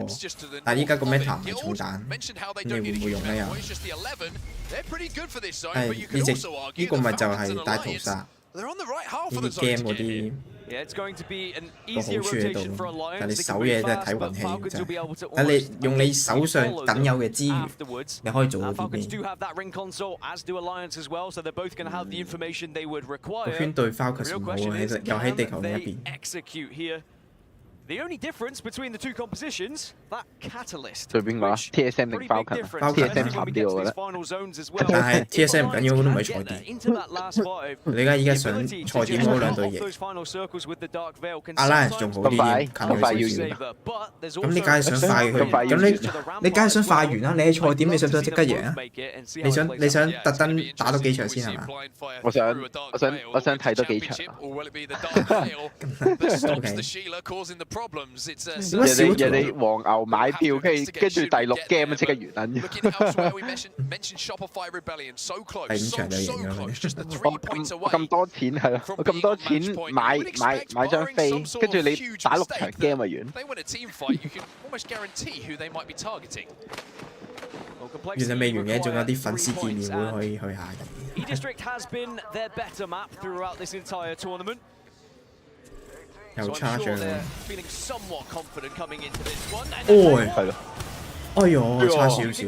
但係依家個 meta 唔係重彈，你會唔會用咧又？呢個咪就係大屠殺。呢啲 game 嗰啲個好處喺度咯，但係你守嘢真係睇運氣嘅啫。但係你用你手上僅有嘅資源，你可以做到啲咩？個圈對 Falcons 唔好啊，其實又喺地球另一邊。The only difference between the two compositions, that catalyst. 對邊個啊 ？TSM 定 Falcon？TSM 慘啲我覺得。但係 TSM 唔緊要，都唔係賽點。你而家想賽點嗰兩隊贏，阿拉仲好啲，近佢少少。咁你梗係想快佢，咁你梗係想快完啦！你喺賽點，你想唔想即刻贏啊？你想特登打多幾場先係嘛？我想睇多幾場。人哋黃牛買票，跟住第6 game 即刻完撚。第5場就贏咗。我咁多錢係咯，我咁多錢買張飛，跟住你打6場 game 咪完。原來未完嘅，仲有啲粉絲見面會可以去下嘅。又差咗啦！係咯，哎呦，差少少。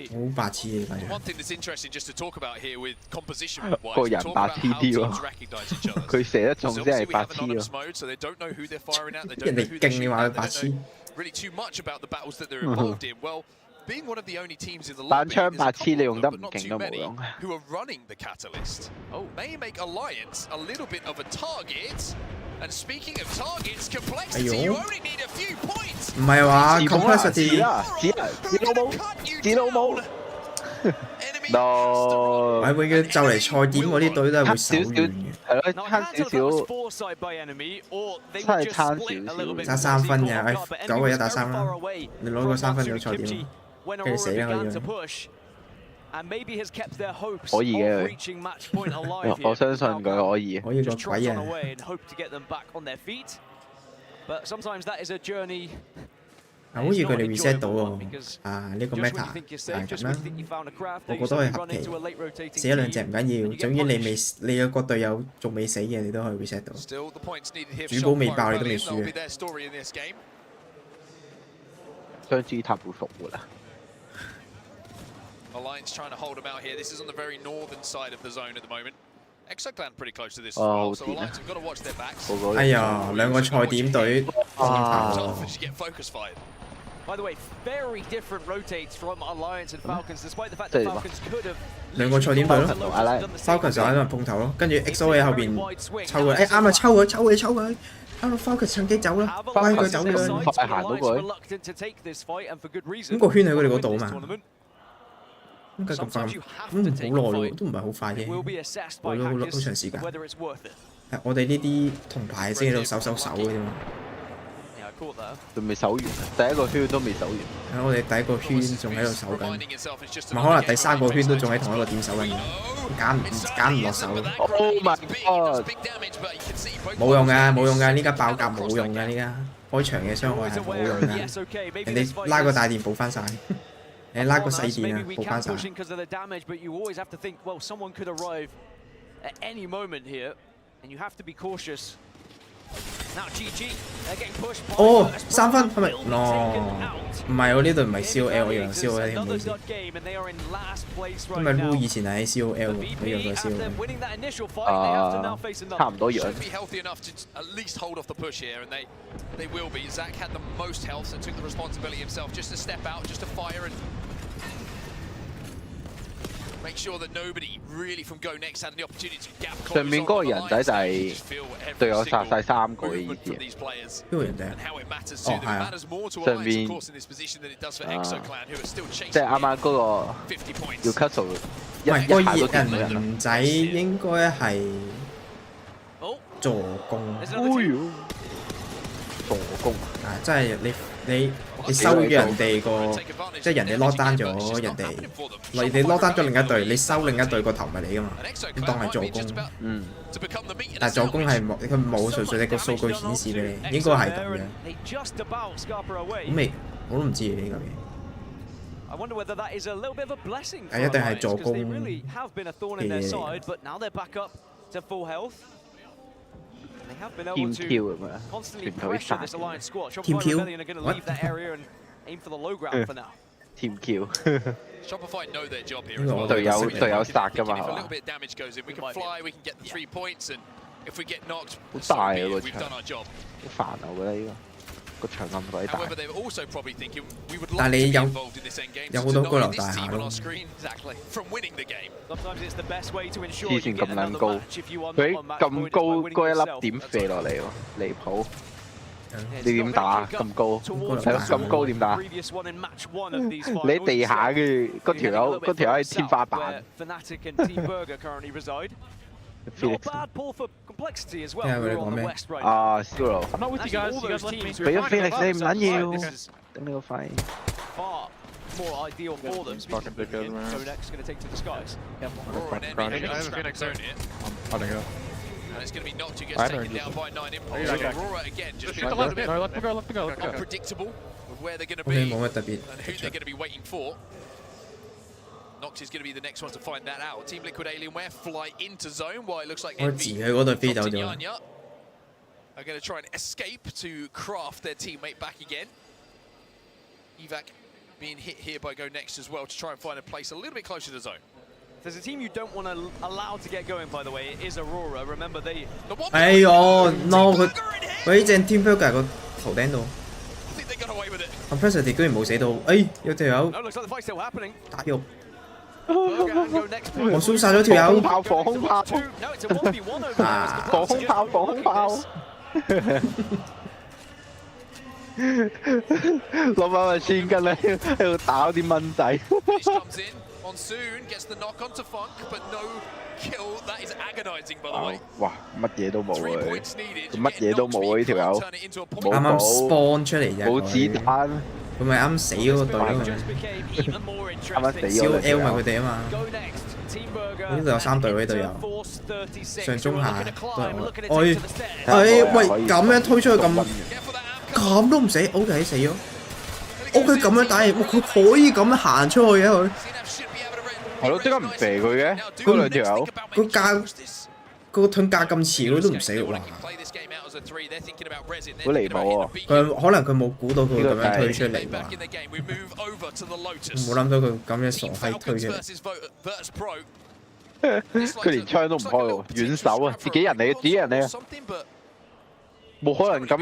好白痴嘅反正。個人白痴啲喎，佢射得中真係白痴喎。人哋勁你話佢白痴。單槍白痴你用得唔勁都冇用。哎呦，唔係話 complexity 指老母，no， 係永遠就嚟賽點嗰啲隊都係會手軟嘅。係咯，差少少，真係差少少。差3分嘅，9個1打3啦，你攞個3分就賽點。跟住死啦可以。可以嘅佢，我相信佢可以。可以個鬼啊！好似佢哋 reset 到喎，呢個 meta 係咁啦，個個都係合期，死一兩隻唔緊要，總之你有個隊友仲未死嘅，你都可以 reset 到。主堡未爆你都未輸嘅。雙子塔會復活啊！ Alliance trying to hold them out here. This is on the very northern side of the zone at the moment. Exoclan pretty close to this as well, so Alliance have got to watch their backs. 哎呀，兩個賽點隊By the way, very different rotates from Alliance and Falcons, despite the fact that Falcons could have. 兩個賽點隊咯 ，Falcons 就喺度碰頭咯，跟住 XO 喺後邊抽佢，啱啊，抽佢，啱啊 ，Falcons 趁機走啦，快佢走啦，快行到佢。咁個圈喺佢哋嗰度啊嘛。 點解咁快？咁好耐咯，都唔係好快啫，過咗好長時間。係我哋呢啲銅牌先喺度守嘅啫嘛。仲未守完，第一個圈都未守完。係我哋第一個圈仲喺度守緊，咪可能第3個圈都仲喺同一個點守緊，揀唔落手。Oh my god！ 冇用㗎，呢家爆甲冇用㗎，呢家開場嘅傷害係冇用㗎，人哋拉個大電補翻晒。 你拉個細電啊，補翻晒。哦，3分係咪？唔係我呢度唔係 COL， 我以為 COL 添，唔好意思。因為 Lu 以前係喺 COL 喎，我以為佢係 COL。差唔多樣。They will be. Zach had the most health, so took the responsibility himself just to step out, just to fire and make sure that nobody really from Go Next had the opportunity to gap. 上面嗰個人仔就係隊友殺晒3個嘅意思。邊個人仔？哦，係啊。上面即係啱啱嗰個要 cut 唔係個人仔應該係助攻。助攻啊！即係你收咗人哋個，即係人哋 lock down 咗人哋，你 lock down 咗另一隊，你收另一隊個頭咪你噶嘛？你當係助攻。但係助攻係冇，佢冇純粹你個數據顯示俾你，應該係咁樣。咁未，我都唔知呢嚿嘢。係一定係助攻嘅嘢。Team Q 咁樣，全隊殺。Team Q？Team Q。Shopify know their job here. 隊友殺㗎嘛係嘛？好大啊個場，好煩啊！我覺得呢個場咁鬼大。但係你有好多高樓大廈咯。黐線咁撚高，佢咁高嗰一粒點射落嚟喎，離譜！你點打咁高？係咯，咁高點打？你喺地下嘅嗰條友係天花板。Felix， 聽下佢哋講咩？啊 ，Zero， 俾咗 Felix 你唔撚要，頂你個肺！ More ideal for them. Fucking big man. Go next, going to take to the skies. Aurora and Envy have a Phoenix zone here. And it's going to be Noctu gets taken down by 9 Impulse. Aurora again just being a little bit unpredictable with where they're going to be and who they're going to be waiting for. Nox is going to be the next one to find that out. Team Liquid Alienware fly into zone while it looks like Envy are going to try and escape to craft their teammate back again. Evac being hit here by Go Next as well to try and find a place a little bit closer to zone. There's a team you don't want to allow to get going, by the way. It is Aurora. Remember they. 哎呦 ，no 佢呢隻 Team Burger 個頭頂度。Complexity 居然冇死到，哎有條友打肉。我輸曬咗條友。防空炮，啊！防空炮，防空炮。攞翻個千斤咧，喺度打啲蚊仔。哇！乜嘢都冇啊！乜嘢都冇啊！呢條友啱啱 spawn 出嚟啫，冇子彈。佢咪啱死嗰個隊咯，啱啱死咗。COL 咪佢哋啊嘛。呢度有3隊喎，呢度有上中下都係我。喂，咁樣推出去咁都唔死 ，OK 死咗。OK 咁樣打嘢，佢可以咁樣行出去嘅佢。係咯，即刻唔射佢嘅，嗰兩條友。個盾架咁遲，佢都唔死喎。好離譜喎！佢可能佢冇估到佢咁樣推出嚟啩，冇諗到佢咁樣傻閪推出嚟。佢連槍都唔開喎，軟手啊！自己人嚟嘅，自己人嚟嘅。冇可能咁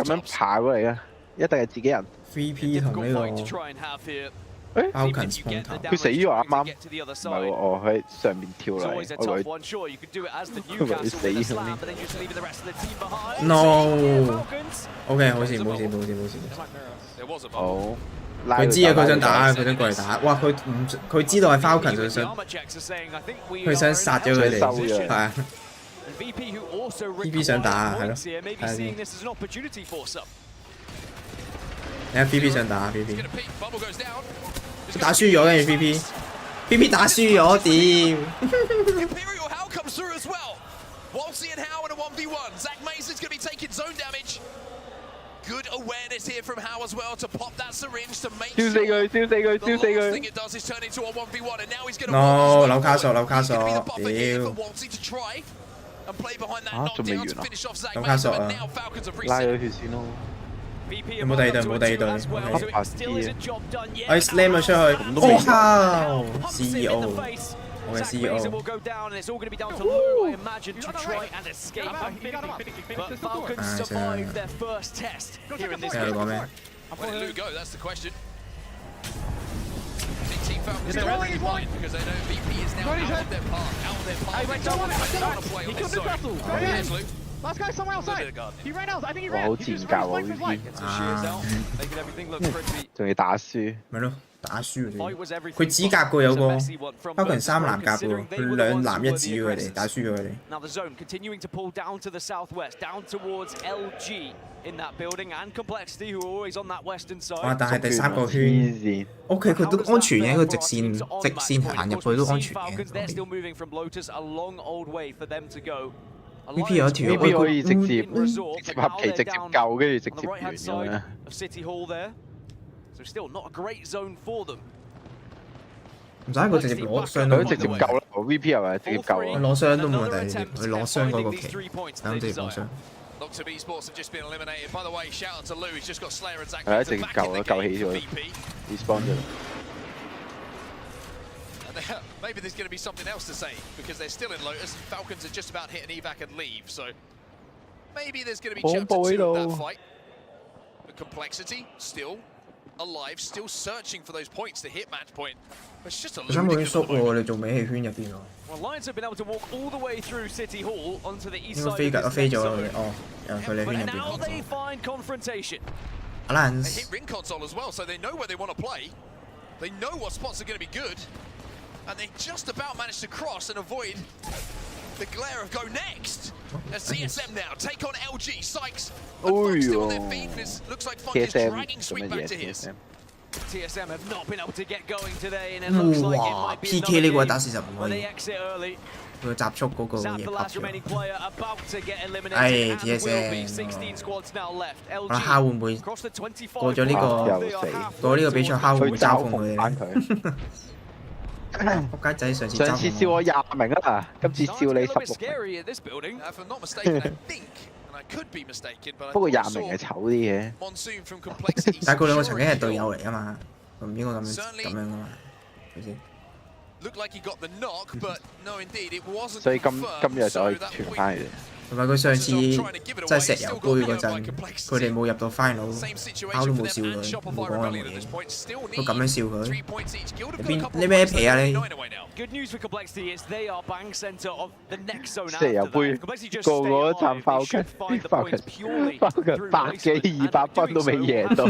樣爬過嚟嘅，一定係自己人。3P 同呢個 Falcons 碰頭，佢死咗啱啱，唔係喎，哦佢喺上面跳嚟，我以為佢死咗添。No，OK 好事冇事。好，佢知啊，佢想打，佢想過嚟打。哇，佢知道係 Falcons，佢想殺咗佢哋，係啊。VP 想打係咯，睇下先。睇下 VP 想打 VP， 打輸咗跟住 VP 打輸咗，屌！Imperial How comes through as well. Walsey and How in a 1v1. Zach Mason's going to be taking zone damage. Good awareness here from How as well to pop that syringe to make sure. 燒死佢！The last thing it does is turn into a 1v1, and now he's going to. No， 扭卡索，屌！啊，仲未完啊？有卡索啊！拉咗血先咯。有冇第二隊？冇第二隊。我 slam 咗出去。哇 ！CEO， 我嘅 CEO。聽佢講咩？ Team Falcons don't really mind because they know VP is now out of their path. He killed the Grapple. Last guy somewhere outside. He ran out. I think he ran. 好賤格喎 VP。仲要打輸。咪咯，打輸啫。佢指甲個有個 Falcon 3藍甲喎，佢2藍1紫佢哋，打輸咗佢哋。Now the zone continuing to pull down to the southwest, down towards LG. In that building and Complexity, who are always on that western side. 哇！但係第3個圈 ，OK， 佢都安全嘅，個直線行入去都安全嘅。They're still moving from Lotus a long old way for them to go. VP 有條 VP 可以直接合期直接救，跟住直接完咁樣。City Hall there, so still not a great zone for them. 唔使佢直接攞傷都直接救啦 ，VP 係咪直接救啊？攞傷都冇問題，佢攞傷嗰個期，等直接攞傷。 Lots of esports have just been eliminated. By the way, shout out to Lou. He's just got Slayer and Zach. 係一直救啦，救起咗 respawn 咗。 Maybe there's going to be something else to say because they're still in Lotus. Falcons are just about hit an evac and leave, so maybe there's going to be chapter 2 of that fight. But Complexity still alive, still searching for those points to hit match point. It's just a little bit縮喎，你做尾氣圈入邊喎。 Well, Lions have been able to walk all the way through City Hall onto the east side. 應該飛咗哦，又佢哋圈入邊。 Now they find confrontation. Lions. They hit ring console as well, so they know where they want to play. They know what spots are going to be good, and they just about managed to cross and avoid the glare of go next. As CSM now take on LG. Sykes still on their feet. This looks like Funk is dragging Sweet back to his. TSM have not been able to get going today, and it looks like it might be PK 呢個打45可以。佢集速嗰個嘢拍咗。唉 ，TSM。我敲會唔會過咗呢個比賽，敲會唔會嘲諷佢？仆街仔上次笑我20名啊，今次笑你16名。不過20名係醜啲嘅。但係佢兩個曾經係隊友嚟啊嘛，唔應該咁樣噶嘛，係咪先？ 所以今日就可以傳翻嚟。同埋佢上次即係石油杯嗰陣，佢哋冇入到 final， 敲都冇笑佢，冇講任何嘢，都咁樣笑佢。你咩皮啊你？ 石油杯個個都撐Falcon 100幾200分都未贏到，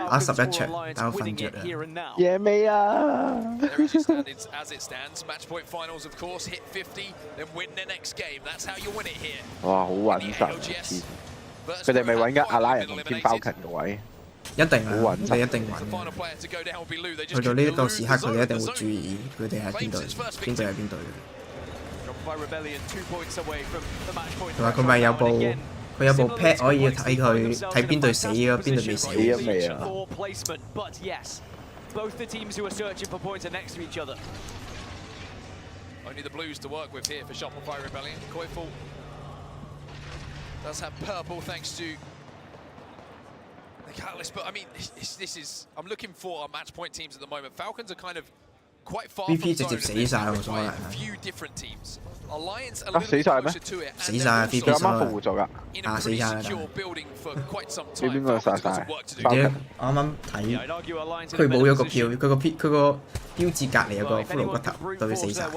打11場打到瞓着啦。贏未啊？ 哇，好穩陣！佢哋咪揾緊阿拉人同天Falcon嘅位，一定啊，佢哋一定揾。去到呢個時刻，佢哋一定會注意佢哋係邊隊，邊隊係邊隊嘅。同埋佢咪有部 pad 可以睇佢睇邊隊死咗，邊隊未死啊未啊？ Only the blues to work with here for Shopify Rebellion. Koiful does have purple thanks to the catalyst, but I mean, this is. I'm looking for our match point teams at the moment. Falcons are kind of quite far VP from直接死晒喎，所有人。 Few different teams. Alliance a little bit closer to it. 死晒 VP 啱啱復活咗㗎。啊死晒啦！俾邊個殺晒？啱啱睇佢冇咗個票，佢個標誌隔離有個骷髏骨頭，對佢死晒。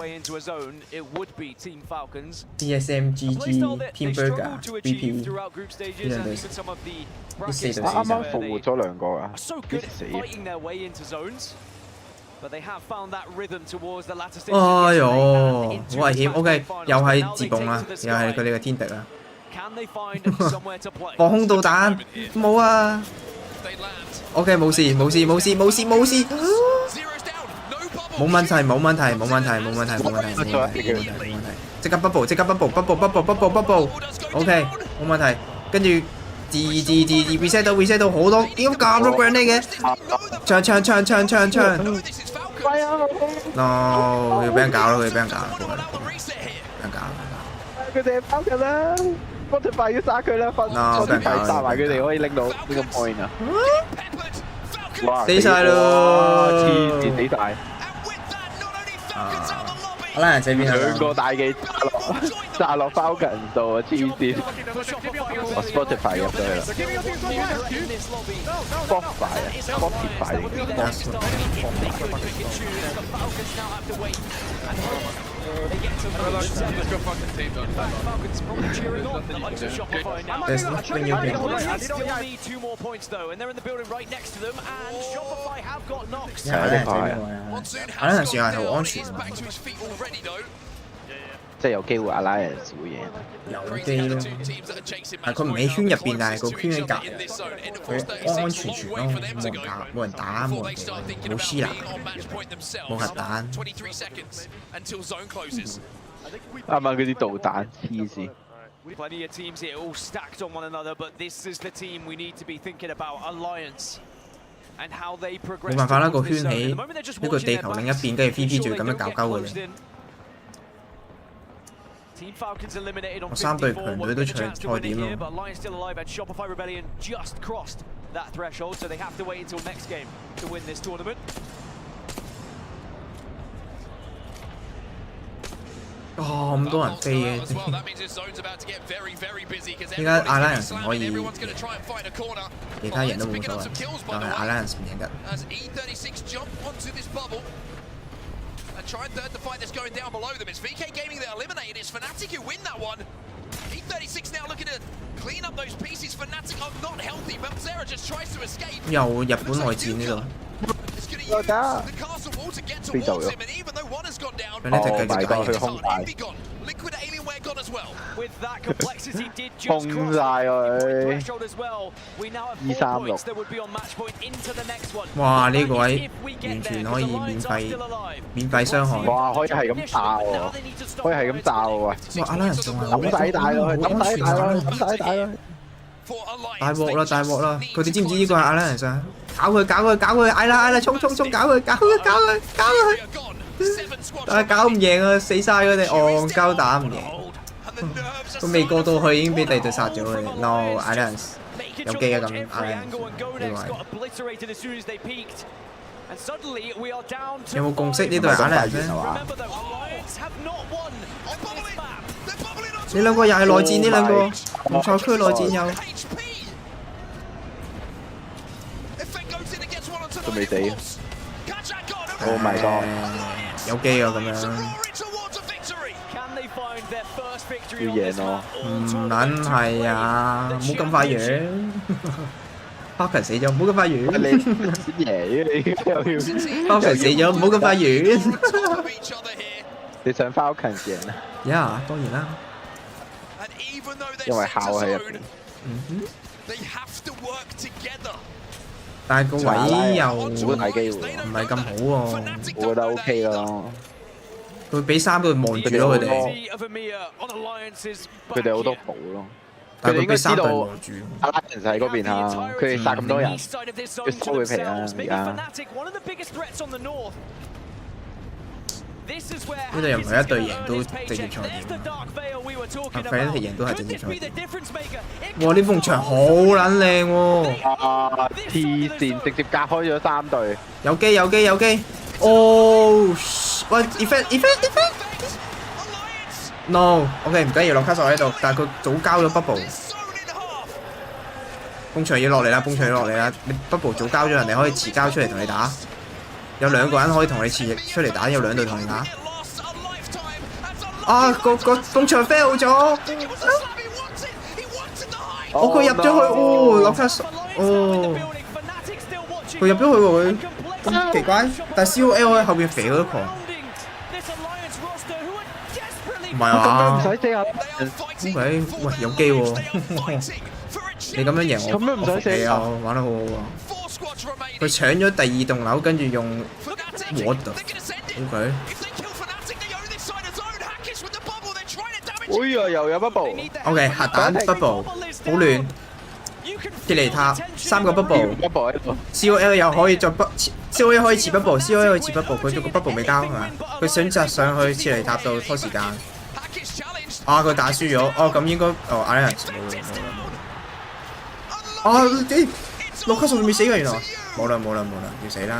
DSM、GG、Team Burger、VP 呢兩隊，呢4隊死晒。啱啱復活咗2個啊！幾時死？ 哎呦，好危險 ！OK， 又係自bomb啦，又係佢哋嘅天敵啦。防空導彈冇啊 ！OK， 冇事，冇問題。即刻 bubble， 冇問題。跟住reset 到好多，點解咁多 grenade 嘅？唱。快啊 ！no， 要俾人搞啦，佢俾人搞啦，俾人搞啦！佢哋包緊啦 ，Buffiy 要殺佢啦 ，Buffiy 殺埋佢哋可以拎到呢個 point 啊！哇，死晒咯！黐線死晒！阿拉人仔邊啊？兩個大技炸落 Falcon 度啊！黐線！我 Buffiy 入咗去啦 ，Buffiy 啊 There's nothing you can do. Still need 2 more points though, and they're in the building right next to them. And Shopify have got knocks. 阿拉人算係好安全啊！即係有機會 Alliance 會贏。有機咯，係佢唔喺圈入邊，但係個圈喺隔離，佢安安全全咯，冇人打，冇施拿，冇核彈。啱啱嗰啲導彈黐線。Plenty of teams here all stacked on one another, but this is the team we need to be thinking about Alliance and how they progress. 冇辦法啦，個圈喺呢個地球另一邊，跟住 VP 仲要咁樣搞鳩佢哋。我3隊強隊都賽點咯。哦，咁多人飛嘅，依家阿拉人唔可以，其他人都冇所謂，但係阿拉人唔贏得。And try and third the fight that's going down below them. It's VK Gaming that eliminated. It's Fnatic who win that one. E36 now looking to clean up those pieces. Fnatic are not healthy. Belzera just tries to escape. 又日本內戰呢度。我打。飛走咗。Fnatic 繼續打去空大。空晒佢。236。哇！呢個位完全可以免費傷害。哇！可以係咁炸喎，可以係咁炸喎。哇！阿拉人仲係抌晒大落去，抌晒大落去，抌晒大落去。大鑊啦！大鑊啦！佢哋知唔知呢個係阿拉人上？搞佢！嗌啦！衝！搞佢！但係搞唔贏啊！死晒佢哋，戇鳩打唔贏。佢未過到去已經俾第二隊殺咗佢哋。No， 阿拉人有機啊咁，阿拉人呢位。有冇共識呢隊係阿拉人啫？呢兩個又係內戰，呢兩個唔賽區內戰有。仲未死。Oh my god！有機啊咁樣。要贏咯。唔撚係啊！唔好咁快贏。Buffiy 死咗，唔好咁快完。你贏你 Buffiy 死咗，唔好咁快完。你想 Falcon 贏啊？呀，當然啦。因為效喺入邊。但係個位又好大機會，唔係咁好喎。我覺得 OK 咯。佢俾3個望住咗佢哋。佢哋好多寶咯。但係佢俾3隊望住。阿拉人就喺嗰邊啊！佢哋殺咁多人，要收佢皮啊！而家。呢度又唔係一隊贏都直接賽點。Fnatic贏都係直接賽點。哇！呢埲牆好撚靚喎！啊！黐線，直接隔開咗3隊。有機！哦！喂 ，effect！No，OK， 唔緊要，落卡索喺度，但係佢早交咗 bubble。埲牆要落嚟啦！你 bubble 早交咗，人哋可以遲交出嚟同你打。有2個人可以同你遲出嚟打，有2隊同你打。啊！個埲牆 fail 咗。佢入咗去，落卡索。佢入咗去喎，佢奇怪，但係 COL 喺後邊肥嗰狂。唔係啊！唔使借啊！喂，有機喎！你咁樣贏我，咁樣唔使借啊！玩得好好喎！佢搶咗第2棟樓，跟住用 water。OK。哎呀，又有 bubble。OK， 核彈 bubble， 好亂。鐵尼塔3個 bubble，COL 又可以再 COA 可以遲北部 ，COA 可以遲北部，佢做個北部未交係嘛？佢選擇上去撤離塔度拖時間。啊！佢打輸咗，哦咁應該阿拉人冇啦。啊！啲6級仲未死㗎原來，冇啦，要死啦！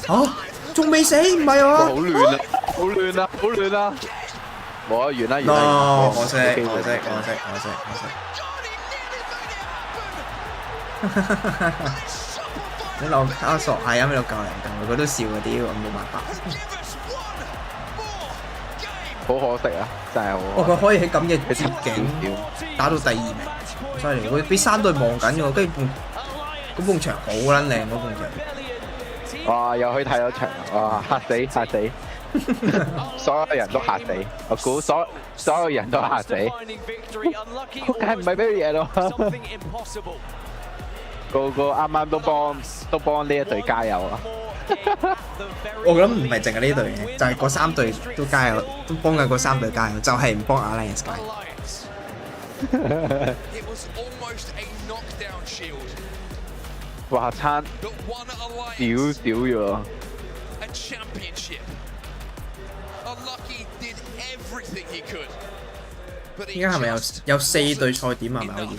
啊！仲未死唔係啊？好亂啊！冇啊，完啦。我識。你留阿傻係咁喺度教人㗎，佢都笑嗰啲，我冇辦法。好可惜啊，真係好。佢可以喺咁嘅絕境打到第2名，犀利！佢俾3隊望緊㗎，跟住嗰埲牆好撚靚嗰埲牆。哇！又去睇咗場，哇！嚇死！所有人都嚇死，我估所有人都嚇死。仆街唔係俾嘢咯。個啱啱都幫呢一隊加油啊！我諗唔係淨係呢隊嘅，就係嗰3隊都加油，都幫緊嗰3隊加油，就係唔幫阿拉人加油。哇！差少咗。依家係咪有4隊賽點啊？係咪好似？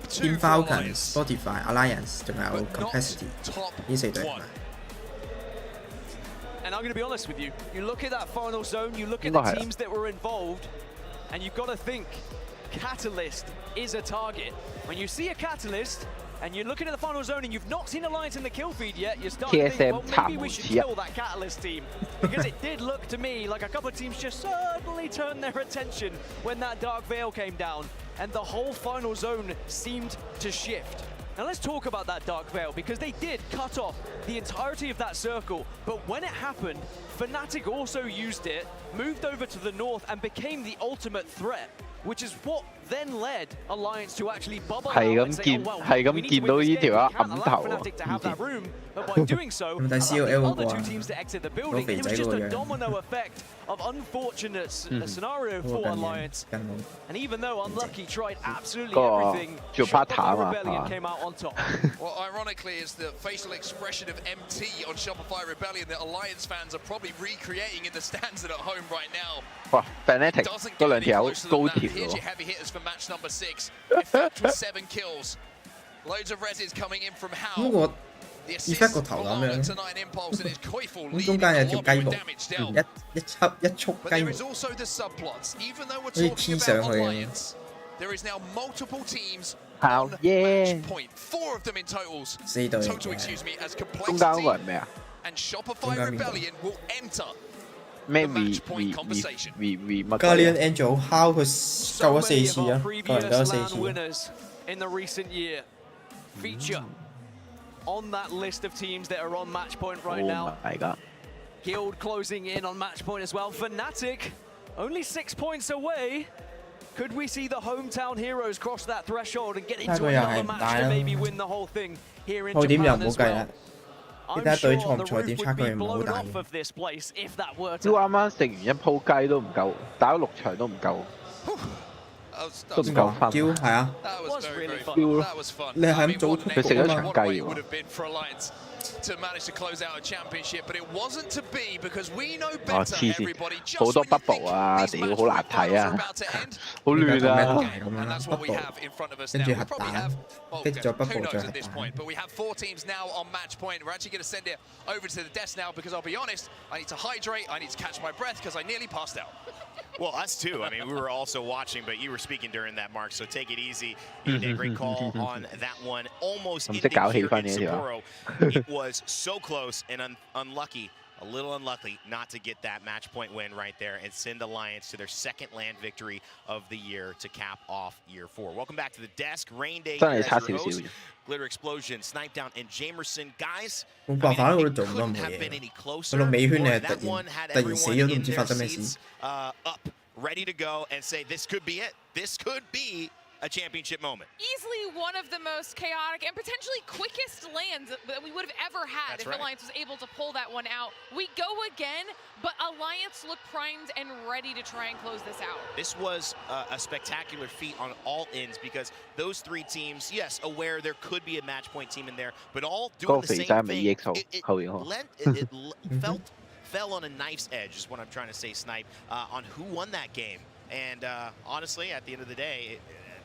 Team Falcons、Buffiy、Alliance 仲有 Capacity 呢4隊係咪？ And I'm going to be honest with you. You look at that final zone, you look at the teams that were involved, and you've got to think Catalyst is a target. When you see a Catalyst, and you're looking at the final zone and you've not seen Alliance in the kill feed yet, you're starting to think, well, maybe we should kill that Catalyst team. Because it did look to me like a couple of teams just suddenly turned their attention when that Dark Veil came down, and the whole final zone seemed to shift. Now let's talk about that Dark Veil, because they did cut off the entirety of that circle, but when it happened, Fnatic also used it, moved over to the north, and became the ultimate threat, which is what then led Alliance to actually bubble out and say, oh well, we need to win this game, we can't allow Fnatic to have that room, but by doing so, allowing the other 2 teams to exit the building, it was just a domino effect of unfortunate scenario for Alliance. And even though Unlucky tried absolutely everything, Shopify Rebellion came out on top. Well, ironically, is the facial expression of MT on Shopify Rebellion that Alliance fans are probably recreating in the stands at home right now. 哇 ！Fnatic 嗰兩條高條喎。 Heavy hitters for match number 6. Effect with 7 kills. Loads of reses coming in from How. Effect 個頭咁樣，咁中間有條雞毛，一束雞毛，好似黐上去咁。 There is now multiple teams on match point. 4 of them in totals. 4隊。 Total, excuse me, as 中間嗰個係咩啊？ and Shopify Rebellion will enter. 咩 乜 Guardian Angel How 佢救咗4次啊，個人救咗4次。 In the recent year, feature on that list of teams that are on match point right now. Oh my god. Guild closing in on match point as well. Fnatic only 6 points away. Could we see the hometown heroes cross that threshold and get into another match to maybe win the whole thing here in Japan as well? I'm sure the roof would be blown off of this place if that were to. 啱啱食完一鋪雞都唔夠，打咗6場都唔夠。 都唔夠分。係啊。你係咁早佢食咗場雞喎。 To manage to close out a championship, but it wasn't to be because we know 哦 better. 黐線，好多 bubble 啊，屌好難睇啊，好亂啊。And that's what we have in front of us now. We probably have, well, who knows at this point, but we have 4 teams now on match point. We're actually going to send it over to the desk now because I'll be honest, I need to hydrate, I need to catch my breath because I nearly passed out. Well, us too. I mean, we were also watching, but you were speaking during that, Mark, so take it easy. You did a great call on that one. Almost ending here in Sapporo. It was so close and unlucky, a little unlucky, not to get that match point win right there and send Alliance to their 2nd LAN victory of the year to cap off year 4. Welcome back to the desk. Rain Day here as your host. Glitter Explosion, Snipe Down, and Jamerson. Guys, I mean, it couldn't have been any closer. That one had everyone in their seats up, ready to go and say, this could be it. This could be a championship moment. Easily one of the most chaotic and potentially quickest lands that we would have ever had if Alliance was able to pull that one out. We go again, but Alliance look primed and ready to try and close this out. This was a spectacular feat on all ends because those three teams, yes, aware there could be a match point team in there, but all doing the same thing. It fell on a knife's edge is what I'm trying to say, Snipe, on who won that game. And honestly, at the end of the day,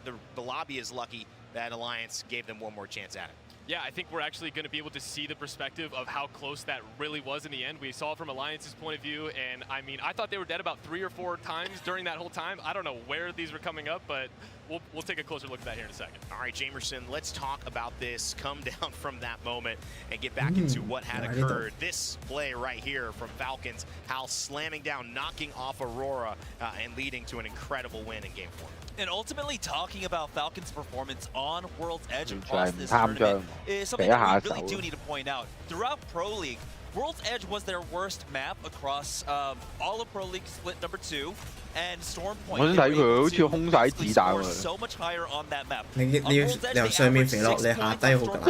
the lobby is lucky that Alliance gave them one more chance at it. Yeah, I think we're actually going to be able to see the perspective of how close that really was in the end. We saw it from Alliance's point of view, and I mean, I thought they were dead about 3 or 4 times during that whole time. I don't know where these were coming up, but we'll take a closer look at that here in a second. All right, Jamerson, let's talk about this, come down from that moment, and get back into what had occurred. This play right here from Falcons, Hal slamming down, knocking off Aurora, and leading to an incredible win in Game 4. And ultimately, talking about Falcons' performance on World's Edge across this tournament is something that we really do need to point out. Throughout Pro League, World's Edge was their worst map across all of Pro League Split number 2, and Storm Point scored so much higher on that map. 你由上面飛落，你下低好難。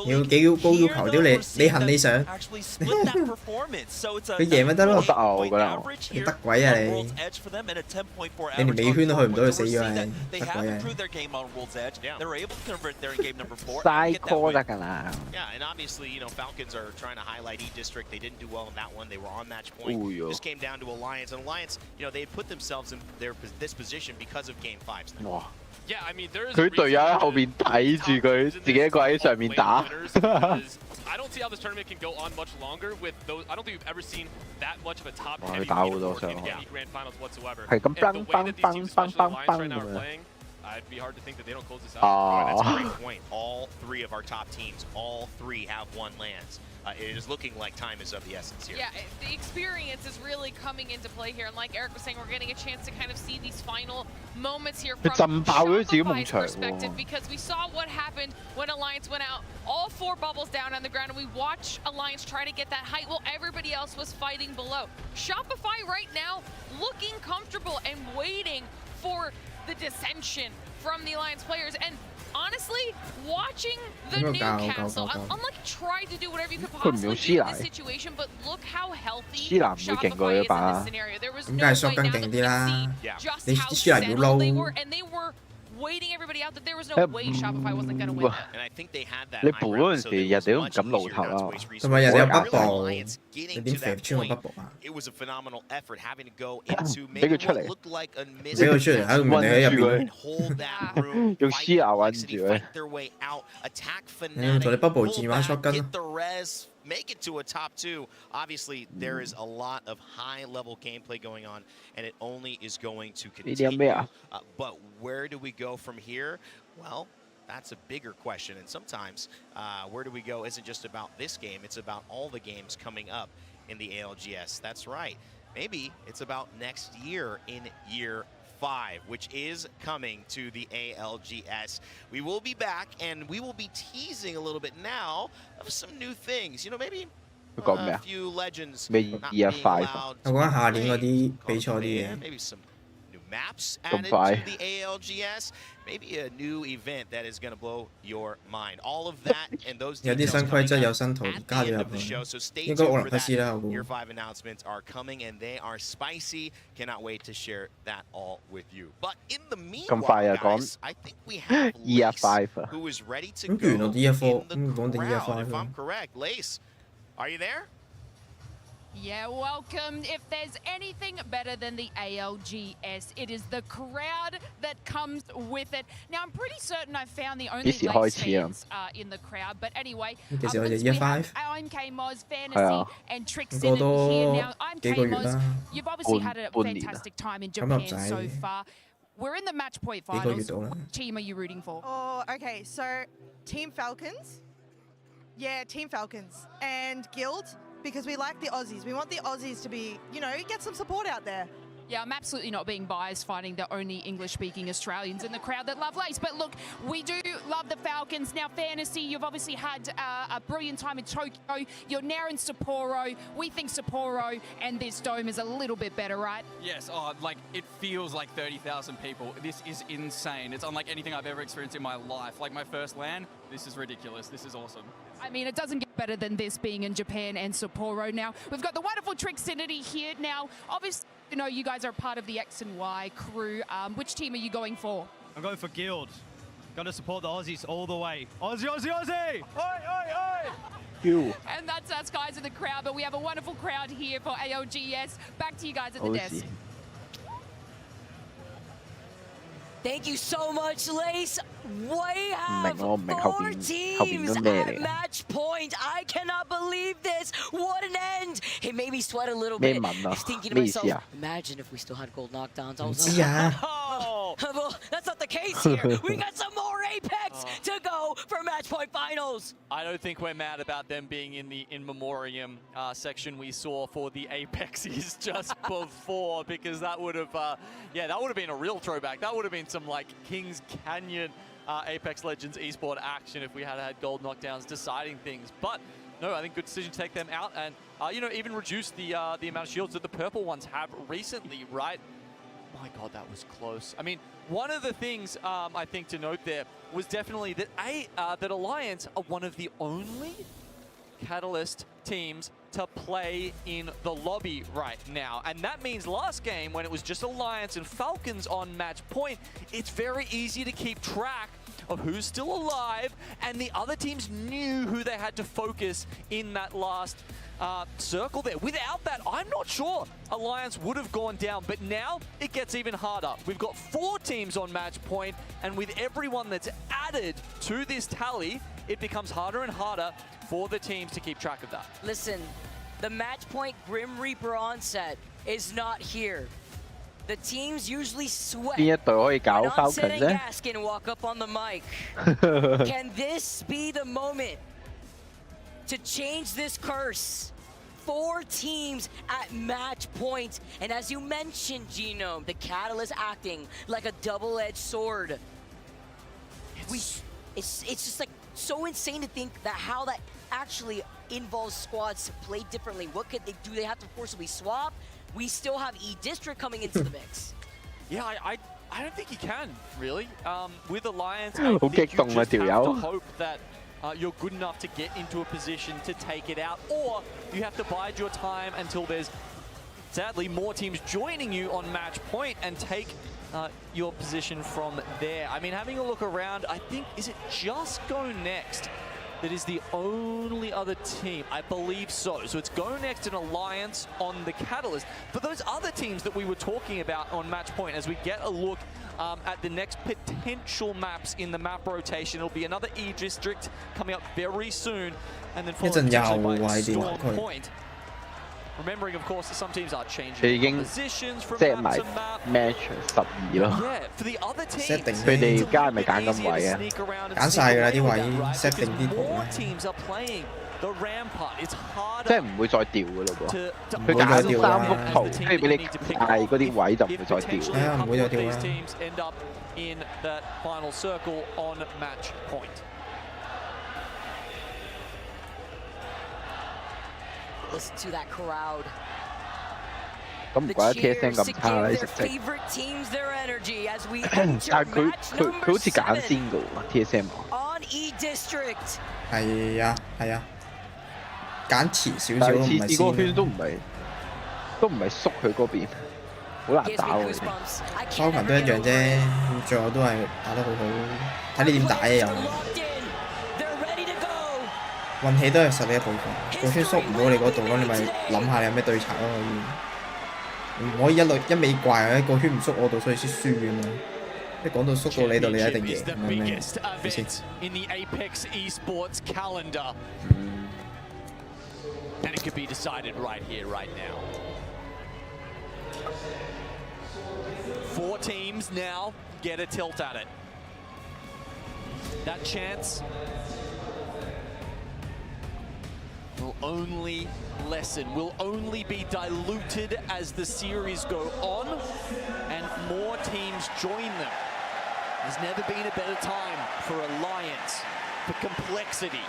要幾高要求啲你行你上，佢贏咪得咯？你得鬼啊你！你連尾圈都去唔到，佢死咗係得鬼啊！Side call 得㗎啦。Yeah, and obviously, you know, Falcons are trying to highlight E-District. They didn't do well in that one. They were on match point. Just came down to Alliance. And Alliance, you know, they had put themselves in this position because of Game 5. Yeah, I mean, there is 佢隊友喺後邊睇住佢，自己一個喺上面打。I don't see how this tournament can go on much longer with those. I don't think we've ever seen that much of a top-heavy grand finals whatsoever. And the way that these teams, especially Alliance right now, are playing, it'd be hard to think that they don't close this out. That's a great point. All 3 of our top teams, all 3 have won lands. It is looking like time is of the essence here. Yeah, the experience is really coming into play here. And like Eric was saying, we're getting a chance to kind of see these final moments here from Shopify's perspective, because we saw what happened when Alliance went out. All 4 bubbles down on the ground, and we watched Alliance try to get that height while everybody else was fighting below. Shopify right now looking comfortable and waiting for the dissension from the Alliance players. And honestly, watching the Newcastle, unlike tried to do whatever you could possibly do in this situation, but look how healthy Shopify is in this scenario. There was no way now that we could see just how settled they were, and they were waiting everybody out that there was no way Shopify wasn't going to win that. And I think they had that 你補嗰陣時，人哋都唔敢露頭啊。同埋人哋有bubble，你點肥穿個 bubble 啊？ It was a phenomenal effort having to go into maybe what looked like a miss 俾佢出嚟喺度喺入邊 hold that room, 用獅牙韞住佢。 fight their way out, attack 同你 bubble 自玩 Fnatic, shotgun get the res, make it to a top 2. Obviously, there is a lot of high-level gameplay going on, and it only is going to continue. But where do we go from here? Well, that's a bigger question. And sometimes where do we go isn't just about this game. It's about all the games coming up in the ALGS. That's right. Maybe it's about next year in year 5, which is coming to the ALGS. We will be back, and we will be teasing a little bit now of some new things. You know, maybe a few legends not being allowed to play. Maybe some new maps added to the ALGS. Maybe a new event that is going to blow your mind. All of that and those details coming up at the end of the show. So stay tuned for that. Year 5 announcements are coming, and they are spicy. Cannot wait to share that all with you. But in the meanwhile, guys, I think we have Lace, who is ready to go in the crowd, if I'm correct. Lace, are you there? Yeah, welcome. If there's anything better than the ALGS, it is the crowd that comes with it. Now, I'm pretty certain I found the only Lace fans in the crowd, but anyway, we have IMK Moz, Fantasy, and Trixin here now. IMK Moz, you've obviously had a fantastic time in Japan so far. We're in the match point finals. What team are you rooting for? Oh, okay, so Team Falcons. Yeah, Team Falcons. And Guild. Because we like the Aussies. We want the Aussies to be, you know, get some support out there. Yeah, I'm absolutely not being biased, finding the only English-speaking Australians in the crowd that love Lace. But look, we do love the Falcons. Now, Fantasy, you've obviously had a brilliant time in Tokyo. You're now in Sapporo. We think Sapporo and this dome is a little bit better, right? Yes, like it feels like 30,000 people. This is insane. It's unlike anything I've ever experienced in my life. Like my first LAN, this is ridiculous. This is awesome. I mean, it doesn't get better than this being in Japan and Sapporo. Now, we've got the wonderful Trixinity here. Now, obviously, you know, you guys are part of the X and Y crew. Which team are you going for? I'm going for Guild. Got to support the Aussies all the way. Aussie, Aussie, Aussie! Oi, oi, oi! You. And that's us guys in the crowd, but we have a wonderful crowd here for ALGS. Back to you guys at the desk. Thank you so much, Lace. We have 4 teams at match point. I cannot believe this. What an end. It made me sweat a little bit. I was thinking to myself, imagine if we still had gold knockdowns. I was like, oh, well, that's not the case here. We got some more Apex to go for match point finals. I don't think we're mad about them being in the in memoriam section we saw for the Apexes just before, because that would have, that would have been a real throwback. That would have been some like Kings Canyon Apex Legends esport action if we had had gold knockdowns deciding things. But no, I think good decision to take them out and you know, even reduce the amount of shields that the purple ones have recently, right? My God, that was close. I mean, one of the things I think to note there was definitely that that Alliance are one of the only Catalyst teams to play in the lobby right now. And that means last game, when it was just Alliance and Falcons on match point, it's very easy to keep track of who's still alive, and the other teams knew who they had to focus in that last circle there. Without that, I'm not sure Alliance would have gone down, but now it gets even harder. We've got 4 teams on match point, and with everyone that's added to this tally, it becomes harder and harder for the teams to keep track of that. Listen, the match point Grim Reaper onset is not here. The teams usually sweat. Onset and Gaskin walk up on the mic. Can this be the moment to change this curse? 4 teams at match point, and as you mentioned, Genome, the Catalyst acting like a double-edged sword. It's just like so insane to think that how that actually involves squads to play differently. What could they do? They have to forcibly swap. We still have E-District coming into the mix. Yeah, I don't think you can, really. With Alliance, I think you just have to hope that you're good enough to get into a position to take it out, or you have to bide your time until there's, sadly, more teams joining you on match point and take your position from there. I mean, having a look around, I think, is it just Go Next that is the only other team? I believe so. So it's Go Next and Alliance on the Catalyst. For those other teams that we were talking about on match point, as we get a look at the next potential maps in the map rotation, it'll be another E-District coming up very soon, and then followed by Storm Point. Remembering, of course, that some teams are changing positions from map to map. Match 12 咯。 Yeah, for the other teams, 佢哋加咪揀咁位啊？揀晒㗎啦啲位 ，set 定啲圖啦。即係唔會再調㗎咯噃。佢揀3幅圖，跟住俾你嗌嗰啲位就唔會再調。係啊，唔會再調啦。 Listen to that crowd. 咁唔怪得 TSM 咁差啦，啲成績。但係佢好似揀先㗎喎 ，TSM。係啊係啊，揀前少少咯，唔係先。次個圈都唔係縮佢嗰邊，好難打喎。收群都一樣啫，最後都係打得好好，睇你點打又。 運氣都係實力一部分，個圈縮唔到你嗰度咯，你咪諗下你有咩對策咯可以，唔可以一味怪啊！個圈唔縮我度，所以先輸嘅嘛。一講到縮到你度，你一定贏咁樣嘅，先。In the Apex esports calendar, and it could be decided right here, right now. 4 teams now get a tilt at it. That chance will only lessen, will only be diluted as the series go on and more teams join them. There's never been a better time for Alliance, for Complexity,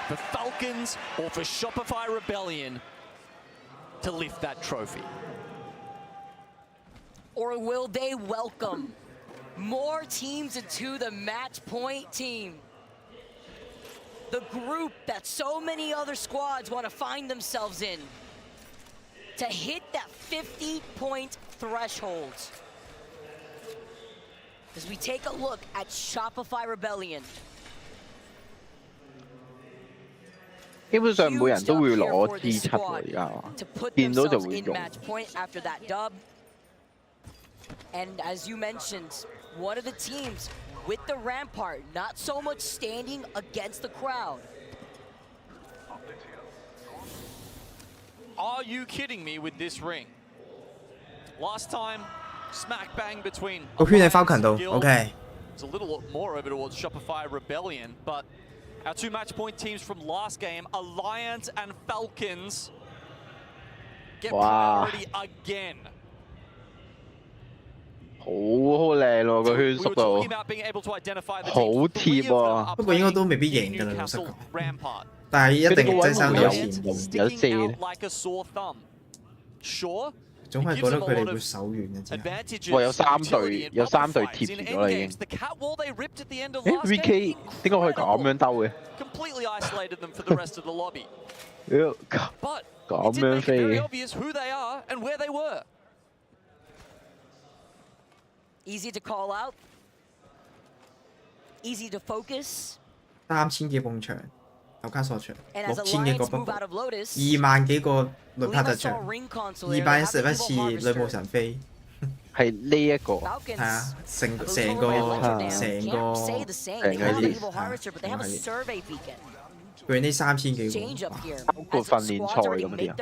for Falcons, or for Shopify Rebellion to lift that trophy. Or will they welcome more teams into the match point team? The group that so many other squads want to find themselves in to hit that 50-point threshold. As we take a look at Shopify Rebellion. 基本上每人都會攞 T7 喎，而家見到就會用。 And as you mentioned, one of the teams with the rampart, not so much standing against the crowd. Are you kidding me with this ring? Last time, smack bang between. 個圈喺 Falcon 度 ，OK。 It's a little more over towards Shopify Rebellion, but our two match point teams from last game, Alliance and Falcons, get priority again. 好靚喎個圈縮到，好貼喎。不過應該都未必贏㗎啦，老實講。但係一定即係生到前有射。總係覺得佢哋會手軟嘅啫。哇！有三隊貼住咗啦已經。誒 VK 點解可以咁樣兜嘅？咁樣飛。 Easy to call out, easy to focus. 3000幾埲牆，有加鎖牆，6000幾個北部，2萬幾個雷帕特牆，211次女巫神飛，係呢一個，係啊，成個系列，佢呢3000幾個，包括訓練賽咁啲啊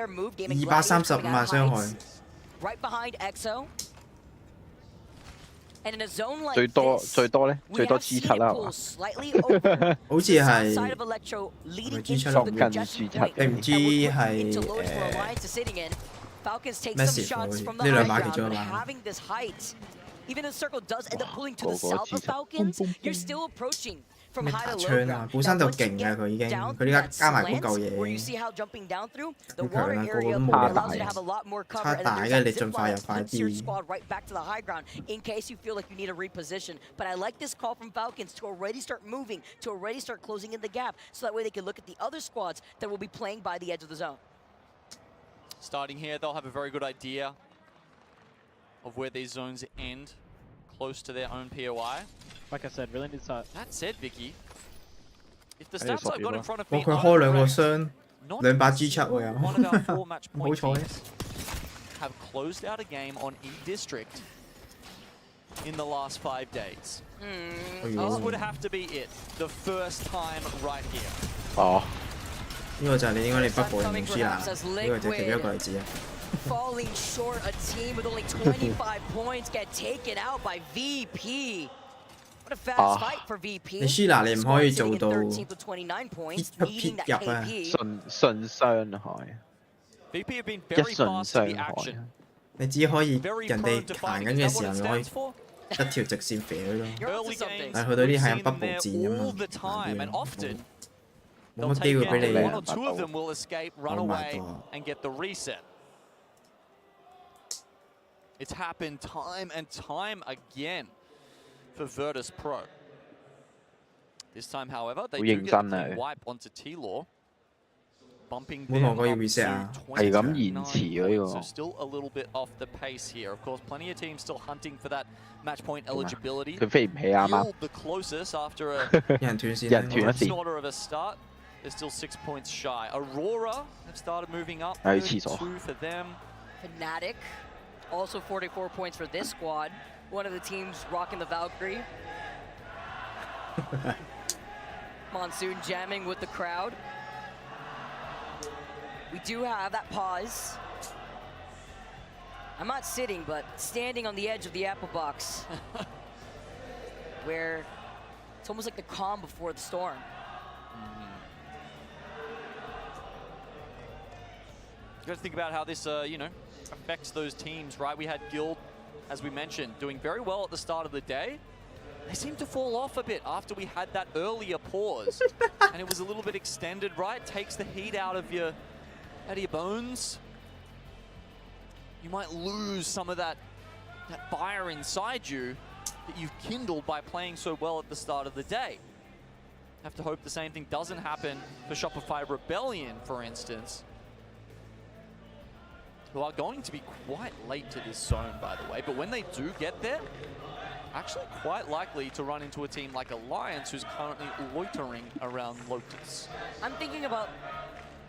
，235萬傷害。 最多咧，最多 G7 啦，係嘛？好似係G7咯，近 G7，你唔知係Massive 呢兩把其中一把。咩打槍啊？本身就勁嘅佢已經，佢依家加埋嗰嚿嘢，咁強啦，個個都冇嘢打，差大嘅你盡快又快啲。But I like this call from Falcons to already start moving, to already start closing in the gap, so that way they can look at the other squads that will be playing by the edge of the zone. Starting here, they'll have a very good idea of where these zones end, close to their own POI. Like I said, really needs to. That said, Vicky, if the stats I've got in front of me, 佢開兩個箱，2把 G7 喎又，one of our 4 match 好 point 彩。 teams have closed out a game on E District in the last 5 days. This would have to be it, the first time right here. 哦，呢個就係你應該你北部人唔知啦，呢個就其中一個例子啊。 Falling short, a team with only 25 points get taken out by VP. What a fast fight for VP. 你輸嗱，你唔可以做到 29 points, leading that KP. 純傷害，一純傷害。你只可以人哋行緊嘅時候，你可以一條直線飛佢咯。但係去到啲係北部戰咁啊，冇乜機會俾你1 or 2 of them will escape, run away, and get the reset. It's happened time and time again for Virtus Pro. This time, however, they do get a clean wipe onto T-Law, bumping them up to 29 points, so still a little bit off the pace here. Of course, plenty of teams still hunting for that match point eligibility. Guild the closest after a snorter of a start. They're still 6 points shy. Aurora have started moving up. 2 for them. Fnatic. Also 44 points for this squad. One of the teams rocking the Valkyrie. Monsoon jamming with the crowd. We do have that pause. I'm not sitting, but standing on the edge of the apple box. Where it's almost like the calm before the storm. got to think about how this, affects those teams, right? We had Guild, as we mentioned, doing very well at the start of the day. They seem to fall off a bit after we had that earlier pause. And it was a little bit extended, right? Takes the heat out of your bones. You might lose some of that fire inside you that you've kindled by playing so well at the start of the day. Have to hope the same thing doesn't happen for Shopify Rebellion, for instance, who are going to be quite late to this zone, by the way. But when they do get there, actually quite likely to run into a team like Alliance, who's currently loitering around Lotus. I'm thinking about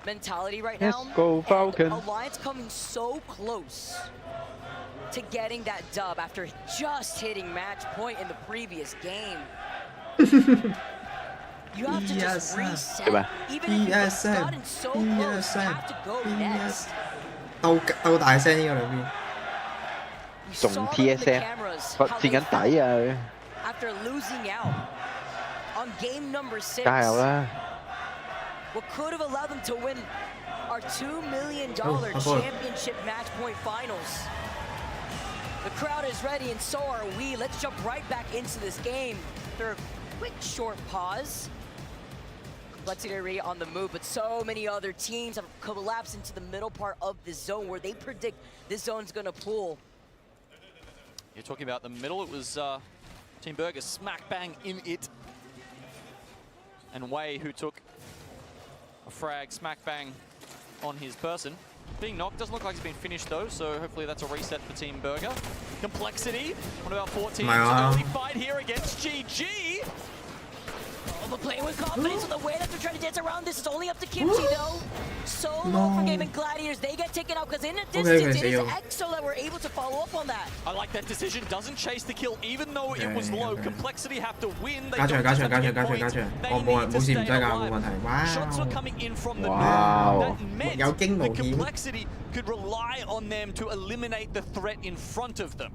mentality right now. Let's go Falcon. Alliance coming so close to getting that dub after just hitting match point in the previous game. You have to just reset. Even if you've gotten so close, you have to go next. 鬥大聲呢個兩邊。仲 TSM 墊緊底啊！ After losing out on game number 6. 加油啦！ What could have allowed them to win our $2 million championship match point finals. The crowd is ready and so are we. Let's jump right back into this game. After a quick short pause. Complexity already on the move, but so many other teams have collapsed into the middle part of this zone where they predict this zone's gonna pull. You're talking about the middle. It was Team Burger smack bang in it. And Wei, who took a frag smack bang on his person. Being knocked, doesn't look like he's been finished though, so hopefully that's a reset for Team Burger. Complexity, one of our 4 teams. Early fight here against GG. But playing with confidence in the way that they're trying to dance around this is only up to Kimchi though. So low for Game and Gladiators, they get taken out because in the distance it is EXO that were able to follow up on that. I like that decision, doesn't chase the kill even though it was low. Complexity have to win. Shots were coming in from the middle. That meant the Complexity could rely on them to eliminate the threat in front of them.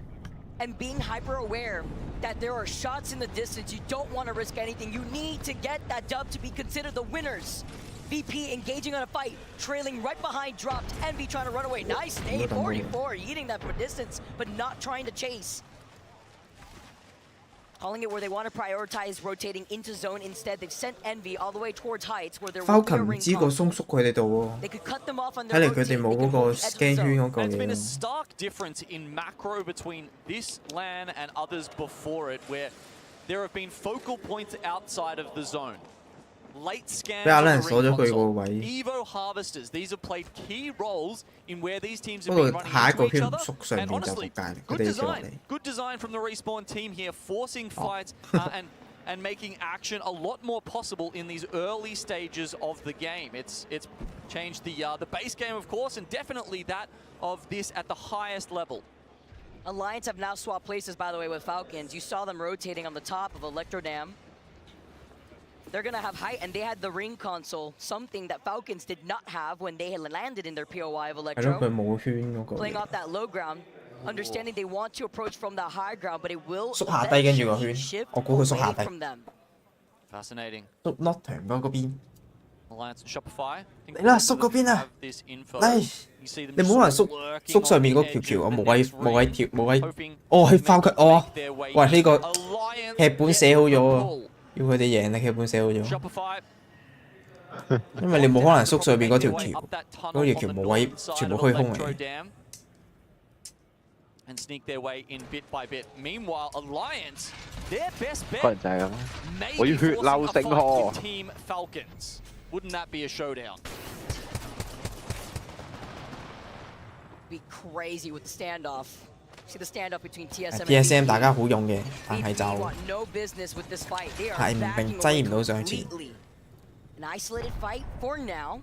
And being hyper aware that there are shots in the distance, you don't want to risk anything. You need to get that dub to be considered the winners. VP engaging on a fight, trailing right behind, dropped. Envy trying to run away. Nice nade, 44, eating that from distance, but not trying to chase. Calling it where they want to prioritize rotating into zone instead. They've sent Envy all the way towards heights where there will be a ring call. They could cut them off on their rotate. It's been a stark difference in macro between this LAN and others before it, where there have been focal points outside of the zone. Late scans on the ring console. Evo Harvesters, these have played key roles in where these teams have been running into each other. And honestly, good design from the Respawn team here, forcing fights and making action a lot more possible in these early stages of the game. It's changed the base game, of course, and definitely that of this at the highest level. Alliance have now swapped places, by the way, with Falcons. You saw them rotating on the top of Electrodam. They're going to have height, and they had the ring console, something that Falcons did not have when they had landed in their POI of Electro. Playing off that low ground, understanding they want to approach from the high ground, but it will eventually shift away from them. Fascinating. Alliance and Shopify. 嚟啦，縮嗰邊啊！嚟，你唔好可能縮上面嗰條橋，我冇位跳，冇位。哦，係Falcon哦，喂呢個劇本寫好咗啊！要佢哋贏啦，劇本寫好咗。因為你冇可能縮上面嗰條橋，嗰條橋冇位，全部虛空嚟。And sneak their way in bit by bit. Meanwhile, Alliance, their best bet 可能就係咁。我要血流成河。 Team Falcons. Wouldn't that be a showdown? Be crazy with the standoff. See the standoff between TSM and TSM 大家好用嘅，但係就係唔明擠唔到上前。 An isolated fight for now.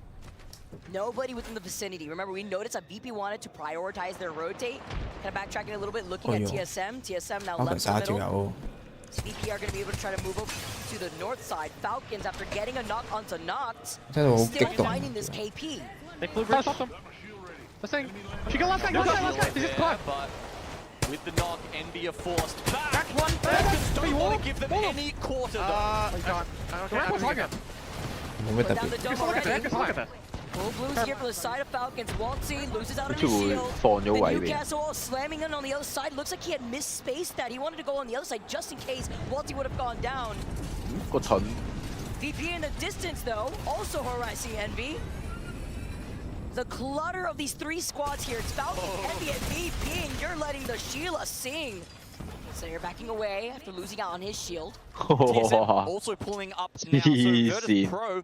Nobody within the vicinity. Remember, we noticed that VP wanted to prioritize their rotate. Kind of backtracking a little bit, looking at TSM. TSM now left in the middle. VP are going to be able to try to move up to the north side. Falcons, after getting a knock onto Noct, still finding this KP. They flew right off them. Let's think. She got last guy. This is caught. But with the knock, Envy are forced back. Falcons don't want to give them any quarter though. Oh my god.冇乜特別。Full blues here for the side of Falcons. Waltzy loses out on his shield. The Newcastle all slamming in on the other side. Looks like he had misspaced that. He wanted to go on the other side just in case Waltzy would have gone down. VP in the distance though, also harassing Envy. The clutter of these three squads here. It's Falcon, Envy, and VP, and you're letting the Sheila sing. So you're backing away after losing out on his shield. TSM also pulling up now. So Virtus Pro,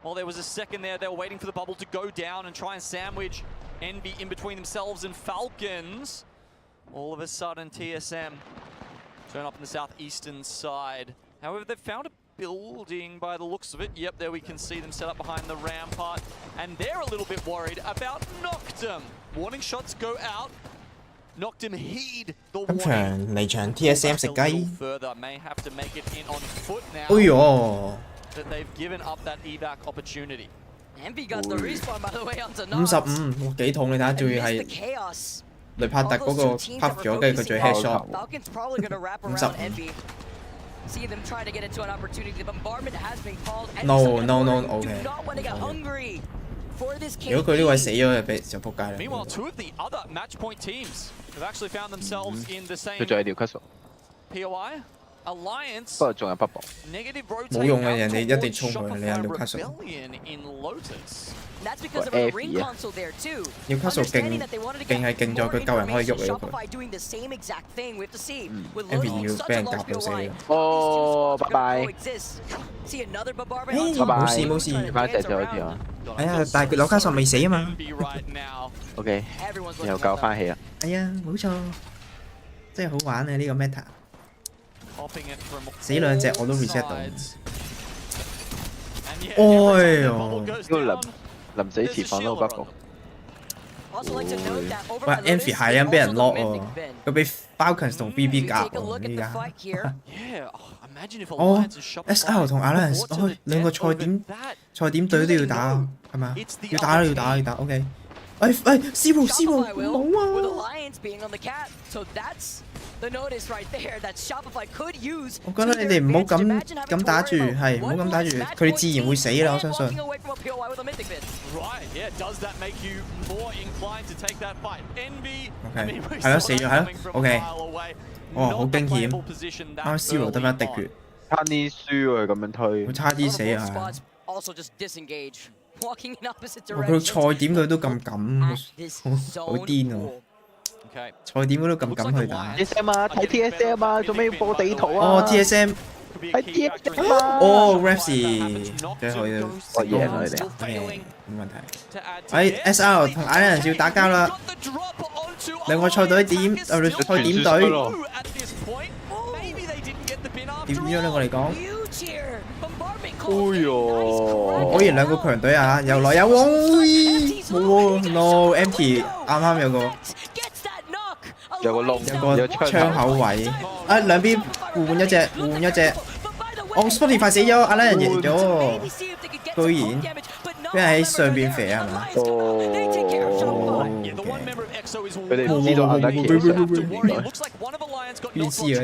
well, there was a second there. They were waiting for the bubble to go down and try and sandwich Envy in between themselves and Falcons. All of a sudden, TSM turn up on the southeastern side. However, they've found a building by the looks of it. Yep, there we can see them set up behind the rampart. And they're a little bit worried about Noctum. Warning shots go out. Noctum heed the warning. 今場嚟場 TSM 食雞。 Further may have to make it in on foot now. 哎呦！ That they've given up that evac opportunity. Envy got the respawn by the way onto 55，哇幾痛！你睇下，仲要係雷帕特嗰個 puff 咗，跟住佢仲要 headshot。Falcons probably gonna wrap around Envy. See them try to get into an opportunity. The bombardment has been called. No, do not want to get hungry for this case. 如果佢呢位死咗，就仆街啦。 Meanwhile, two of the other match point teams have actually found themselves in the same 佢仲係條級數。 POI alliance. 不過仲有 bubble。冇用嘅，人哋一定衝佢，你有條級數。 That's because of a ring console there too. 要級數勁係勁在佢救人可以喐你佢。Envy 要俾人夾到死嘅。哦，拜拜。冇事。翻隻就好似啊。哎呀，但係佢紐卡索未死啊嘛。OK， 又救翻起啦。哎呀，冇錯，真係好玩啊呢個 meta。死兩隻我都 reset 到。哎呦！臨死前放到 bubble。喂 ，Envy 係咁俾人 lock 喎，佢俾 Falcons 同 BB 夾喎依家。哦 ，SL 同 Alliance， 哦兩個賽點隊都要打，係咪啊？要打 ，OK。師傅冇啊！ The notice right there that Shopify could use. 我覺得你哋唔好咁打住，係唔好咁打住，佢哋自然會死啦，我相信。Right, yeah. Does that make you more inclined to take that fight? Envy. OK， 係咯，死咗係咯 ，OK。哇，好驚險！啱啱 Zero 得翻一滴血，差啲輸喎，咁樣推。會差啲死啊！ Also just disengage, walking in opposite 佢 direction. 賽點佢都咁敢，好癲喎！ 賽點嗰度咁敢去打 TSM 啊，睇 TSM 啊，做咩要播地圖啊？哦 TSM， 睇 TSM 啊！哦 Rapsi， 最後要我贏啦你哋 ，OK， 冇問題。SR 同 Alliance 要打交啦，兩個賽隊點？賽點隊點樣咧？我嚟講。 哎呦！果然兩個強隊啊，有來有往，冇喎 ，no empty， 啱有個。 有個窿，有個窗口位，啊兩邊互換一隻，哦 Buffiy 死咗，阿拉人贏咗，居然俾人喺上邊肥係嘛？哦，佢哋唔知道阿拉奇邊知啊？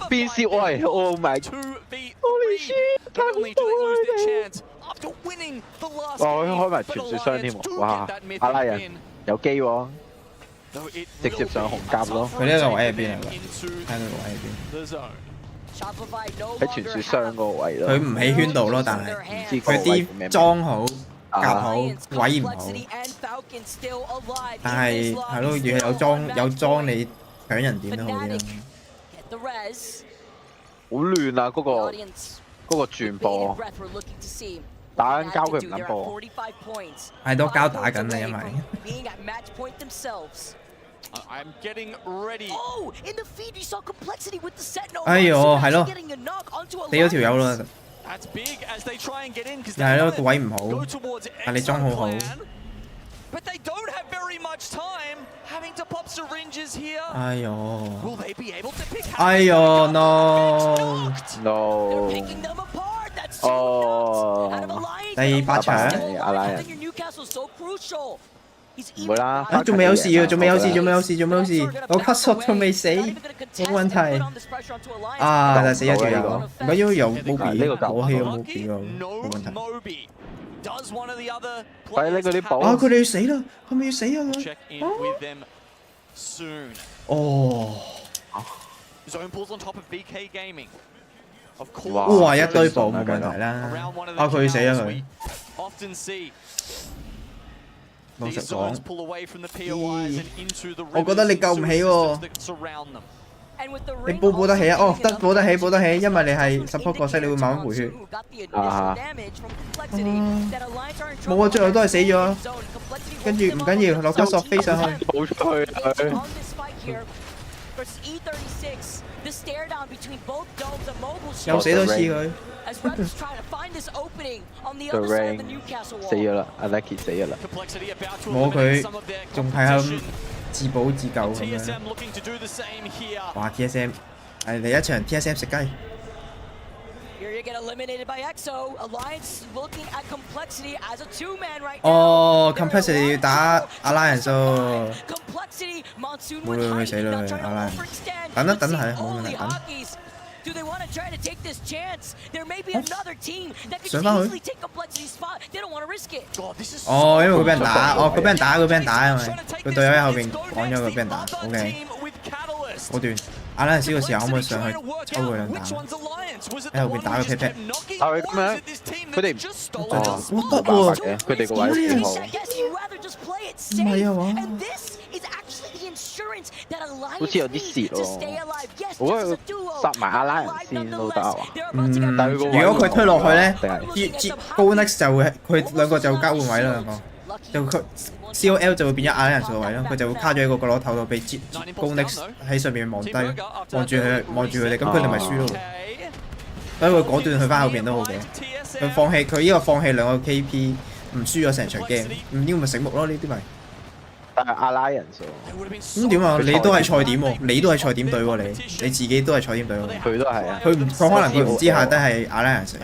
邊知喂 ，Oh my God！Holy shit！ 太恐怖啦！我開埋傳說箱添喎，哇！阿拉人有機喎。 直接上紅甲咯！佢呢個位喺邊嚟㗎？睇到個位喺邊？喺傳說箱嗰個位咯。佢唔喺圈度咯，但係佢啲裝好、夾好、位唔好。但係係咯，如果有裝你搶人點都好啲啦。好亂啊！嗰個轉播。 打緊交佢唔敢播，係多交打緊啊，因為。I'm getting ready. Oh, in the feed you saw complexity with the Sentinel. 哎呦，係咯，死咗條友啦。又係咯，個位唔好，但你裝好好。 But they don't have very much time having to pop syringes here. 哎呦 Will they be able to pick 哎呦 no no 哦，第8場阿拉人唔會啦，啊仲未有事啊，仲未有事，我 cut shot 仲未死，冇問題。啊，但係死咗條友，唔緊要有 Moby， 我氣有 Moby 喎，冇問題。快拎嗰啲寶！啊！佢哋要死啦！係咪要死啊佢？哦。哇！一堆寶冇問題啦。啊！佢要死啊佢！老實講，我覺得你救唔起喎。你保得起啊？哦，得保得起，保得起，因為你係 support 角色，你會慢慢回血。冇啊，最後都係死咗。跟住唔緊要，落加索飛上去。冇出去佢。又死多次佢。個 rank 死咗啦，阿 Lucky 死咗啦。冇佢，仲係咁自保自救咁樣。哇 ！TSM 係嚟一場 TSM 食雞。哦 ，Complexity 要打 Alliance 喎。冇啦，佢死啦，Alliance。等一等係冇問題，等。上翻去。哦，因為佢俾人打，哦，佢俾人打，佢俾人打，因為佢隊友喺後邊講咗佢俾人打。OK， 好斷。Alliance個時候可唔可以上去抽佢兩打？喺後邊打個 pat pat。但係咁樣，佢哋得喎，佢哋個位幾好。唔係啊嘛。好似有啲蝕喎，我覺得佢殺埋阿拉人先都得啊嘛。但係如果佢推落去咧高 next 就會佢兩個就會交換位啦，兩個就佢 COL 就會變咗阿拉人數位咯，佢就會卡咗喺個角落頭度俾高 next 喺上面望低，望住佢哋，咁佢哋咪輸咯。所以佢果斷去翻後邊都好嘅，佢放棄佢呢個放棄兩個 KP 唔輸咗成場 game， 呢個咪醒目咯，呢啲咪。但係阿拉人數咁點啊？你都係賽點喎，你都係賽點隊喎，你自己都係賽點隊喎。佢都係啊。佢可能佢唔知下低係阿拉人食。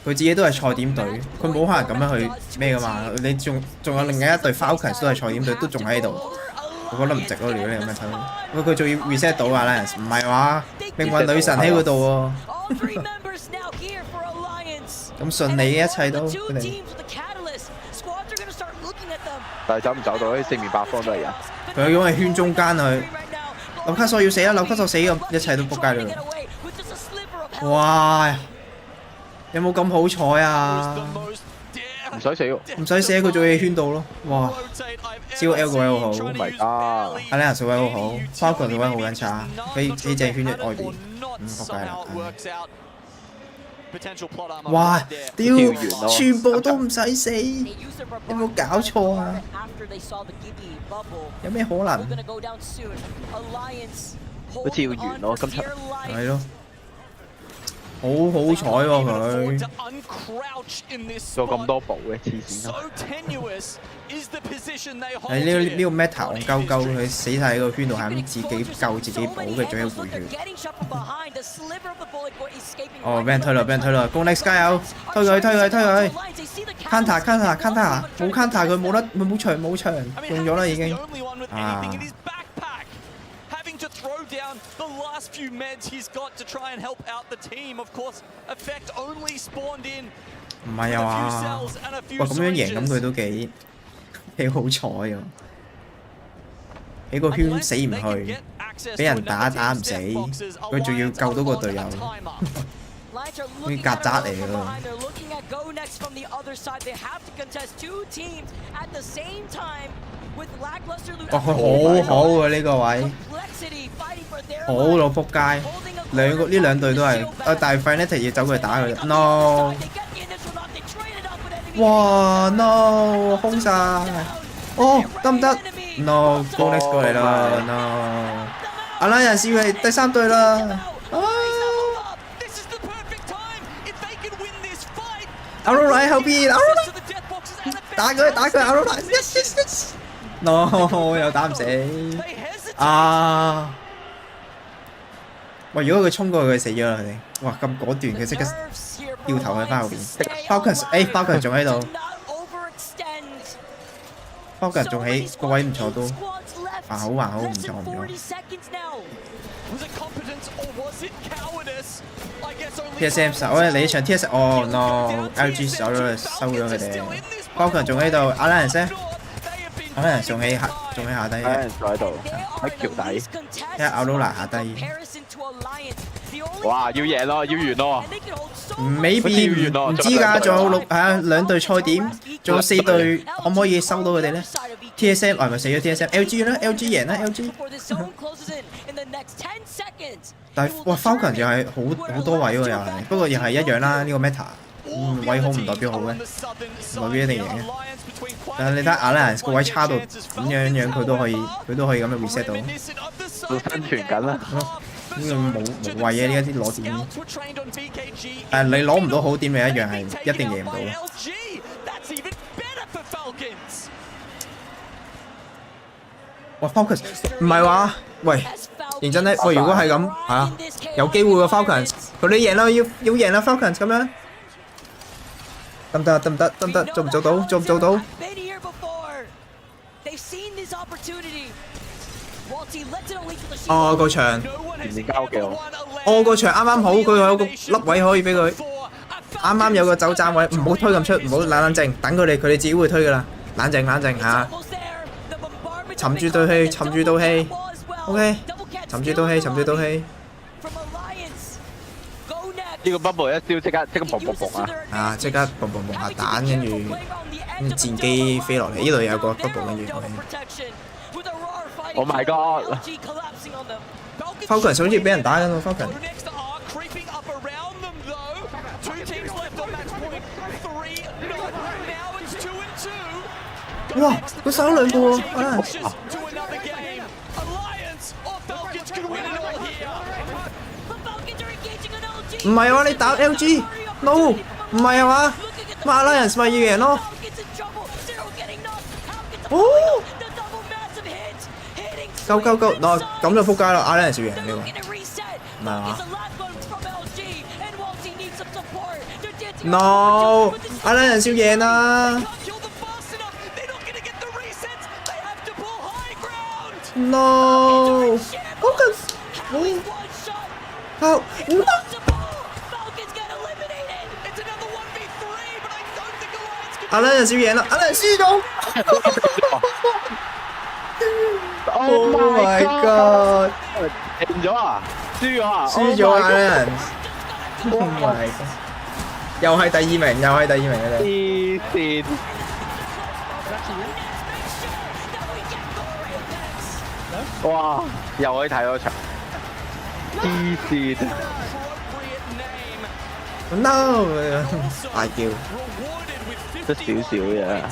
佢自己都係賽點隊，佢冇可能咁樣去咩噶嘛？你仲有另外一隊 Falcons 都係賽點隊，都仲喺度。我覺得唔值咯，如果你咁樣睇。佢仲要 reset 到阿拉人，唔係話命運女神喺嗰度喎。咁順利嘅一切都佢哋。但係走唔走到咧？四面八方都係人。佢因為圈中間佢，紐卡索要死啦！紐卡索死咁，一切都仆街啦！哇！有冇咁好彩啊？唔使死喎！唔使死，佢做嘢圈到咯！哇 ！COL 個位好好 ，Oh my god！ 阿靚個位好好 ，Falcon 個位好撚差，佢正圈喺外邊，仆街啦！哇！屌，全部都唔使死，有冇搞錯啊？有咩可能？好似要完咯，今場。係咯。好好彩喎佢，做咁多寶嘅黐線啊！係呢個 meta 戇鳩鳩，佢死晒喺個圈度，係咁自己救自己寶嘅，仲要回血。哦，俾人推啦，俾人推啦 ，Go Next 加油，推佢 ，counter， 冇 counter 佢冇得，冇場，用咗啦已經。啊！ to throw down the last few meds he's got to try and help out the team. Of course, Effect only spawned in. 唔係啊嘛，哇咁樣贏咁佢都幾好彩啊！喺個圈死唔去，俾人打唔死，佢仲要救到個隊友，啲曱甴嚟㗎。哇！佢好好啊呢個位，好到撲街。呢兩隊都係，但係 Fnatic 要走過去打佢。No！ 哇 ！No！ 空晒。哦，得唔得 ？No！Go Next 過嚟啦 ！No！ 阿拉人士係第三隊啦。Aurora 喺後邊 ，Aurora 打佢 ，Aurora！No， 又打唔死啊！喂，如果佢衝過去，佢死咗啦！佢哋，哇咁果斷，佢即刻掉頭去翻後邊。Falcon 仲喺度 ，Falcon 仲喺個位唔錯都，還好唔錯。TSM 守啊！你場 TSM 哦 no，LG 守咗佢哋。Falcon 仲喺度 ，Alliance 咧 ，Alliance 仲喺下低嘅。坐喺度喺橋底。睇下 Aurora 下低。哇！要贏咯，要完咯。未必唔知㗎，仲有2隊賽點，仲有4隊，可唔可以收到佢哋咧 ？TSM 係咪死咗 TSM？LG 啦 ，LG 贏啦 ，LG。但係哇 ，Falcon 又係好多位喎，又係，不過又係一樣啦。呢個 meta，位好唔代表好嘅，唔代表一定贏嘅。但係你睇 Alliance 個位差到咁樣，佢都可以咁樣 reset 到。生存緊啦。呢個無謂嘅呢一啲攞點，但係你攞唔到好點，你一樣係一定贏唔到嘅。哇 ，Falcons 唔係話，喂，認真咧，喂，如果係咁，係啊，有機會喎 Falcons，佢哋贏啦，要贏啦 Falcons 咁樣，得唔得？做唔做到？哦，個場唔交嘅我。哦，個場啱啱好，佢有個粒位可以俾佢，啱啱有個走站位，唔好推咁出，唔好冷靜，等佢哋自己會推噶啦，冷靜嚇，沉住道氣 ，OK， 沉住道氣。呢個 bubble 一燒即刻砰啊！啊，即刻砰下蛋，跟住戰機飛落嚟，呢度有個 bubble 跟住。Oh my god！ Falcon 好似俾人打緊喎 ，Falcon。哇！佢手兩個喎，唔係喎，你打 LG，no， 唔係啊嘛，馬拉人咪要贏咯。哦！夠，嗱咁就撲街啦！阿拉人少贏呢個，唔係嘛 ？No， 阿拉人少贏啦 ！No， 好緊，好唔得！阿拉人少贏啦，阿拉人輸咗。Oh my god！ 贏咗啊！輸咗啊！輸咗啊 ！Oh my god！ 又係第二名嘅你。黐線！哇！又可以睇多場。黐線 ！No！ 大叫。得少少嘅。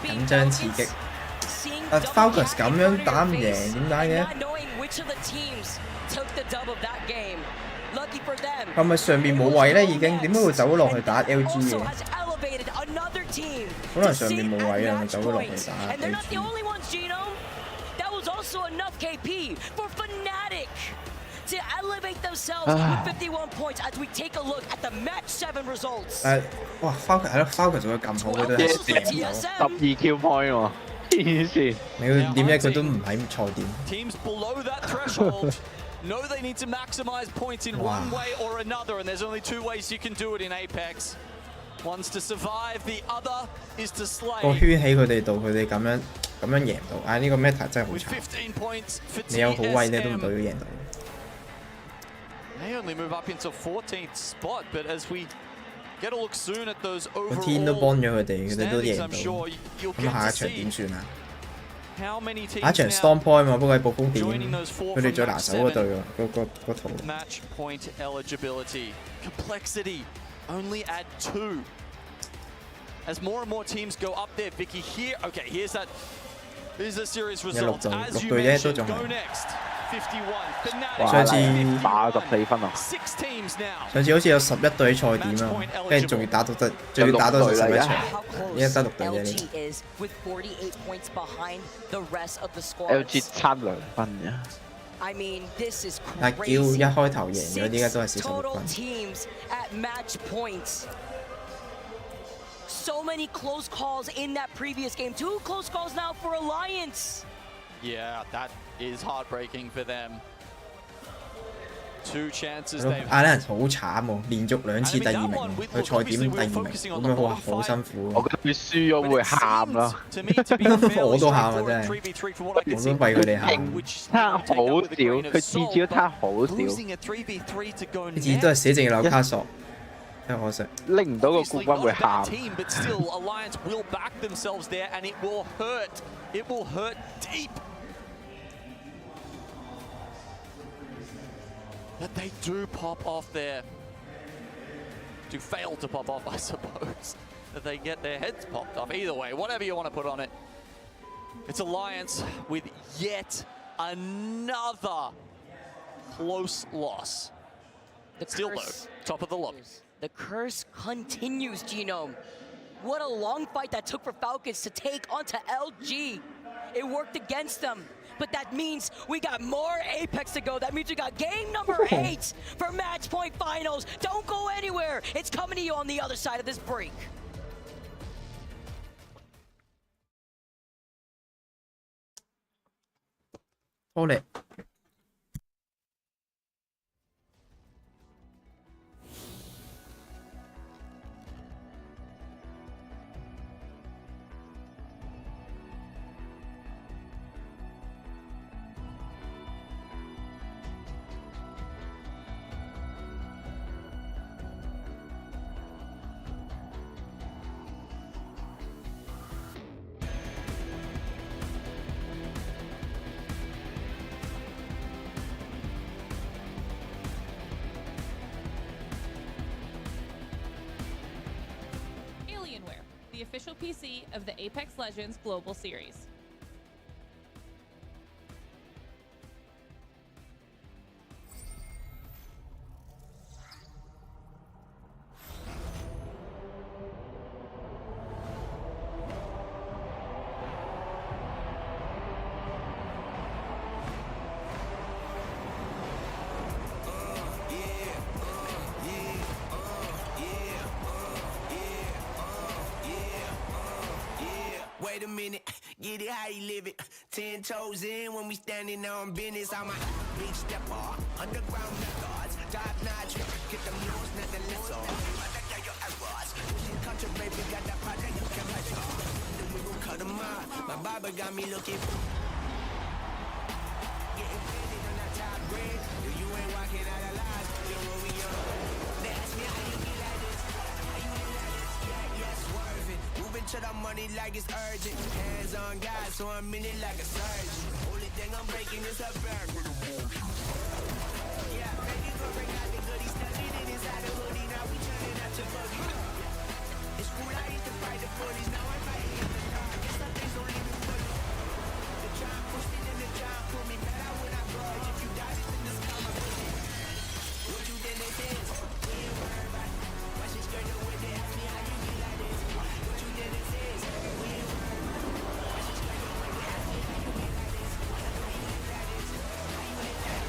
緊張刺激。Falcons 咁樣打唔贏，點解嘅？係咪上面冇位咧？已經點解會走咗落去打 LG 嘅？可能上面冇位啊，咪走咗落去打 LG。To elevate themselves with 51 points as we take a look at the match 7 results. 哇 ，Falcon 係咯 ，Falcon 做得咁好，佢都係12 kill point 喎，黐線！你要點啫？佢都唔喺賽點。Teams below that threshold know they need to maximize points in one way or another, and there's only 2 ways you can do it in Apex. One's to survive, the other is to slay. 個圈喺佢哋度，佢哋咁樣贏到。呢個 meta 真係好慘。你有好位你都唔代表贏到。They only move up into 14th spot, but as we get a look soon at those overall 個天都幫咗佢哋都贏到。咁下一場點算啊？下一場 Storm Point 嘛，不過係暴風點，佢哋最拿手嗰隊喎，個圖。Match point eligibility complexity only add 2. As more and more teams go up there, Vicky here. Okay, here's a serious result. As you mentioned, go next. 上次84分啊！上次好似有11隊賽點啊，跟住仲要打到11場，依家得6隊啫呢。LG 差2分嘅。但係叫一開頭贏咗，依家都係46分。so many close calls in that previous game. 2 close calls now for Alliance. Yeah, that is heartbreaking for them. 2 chances they've. Alliance 好慘喎，連續2次第2名，佢賽點第2名，咁樣哇好辛苦。我覺得佢輸咗會喊啦。我都喊啊真係，我都為佢哋喊。差好少，佢次次都差好少。次次都係死剩紐卡索，真可惜。拎唔到個冠軍會喊。But still, Alliance will back themselves there, and it will hurt. It will hurt deep. That they do pop off there. To fail to pop off, I suppose. That they get their heads popped off. Either way, whatever you want to put on it. It's Alliance with yet another close loss. Still though, top of the lobby. The curse continues, Genome. What a long fight that took for Falcons to take onto LG. It worked against them. But that means we got more Apex to go. That means we got game number 8 for Match Point Finals. Don't go anywhere. It's coming to you on the other side of this break. Hold it. The official PC of the Apex Legends Global Series. Wait a minute, get it how you live it. 10 toes in when we standing on business. I'm a big stepper, underground methods, top notch. Get them news, nothing less on. Your errors, country baby got that project you can measure. Then we gon' cut them out. My barber got me looking. Getting fitted on that top grade. You ain't walking out of lies. You know what we on. They ask me how you get like this. How you get like this? Yeah, swerving. Moving to the money like it's urgent. Hands on God, so I'm in it like a surgeon. Only thing I'm breaking is her back with a wall. Yeah, baby, go bring out the goodies. Studied it inside the hoodie. Now we turning out to buggy. It's cool, I used to fight the bullies. Now I'm fighting in the dark. Guess some things don't leave me funny. The job pushed me, then the job put me back out when I grudge. If you die, it's in the sky, my buddy. What you did, they did. We ain't worried about it. Why she skirt the way they ask me how you get like this. What you did, they did. We ain't worried about it. Why she skirt the way they ask me how you get like this. How you get like this. How you get like this.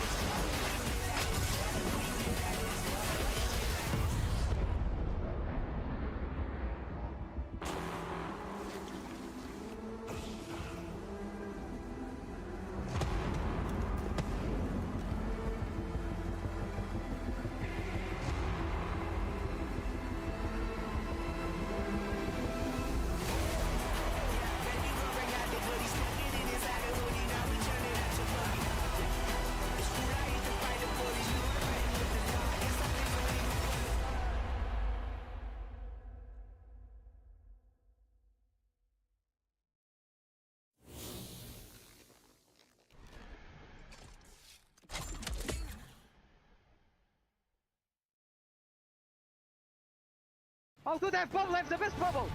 Oh, good, that bubble left the best bubble.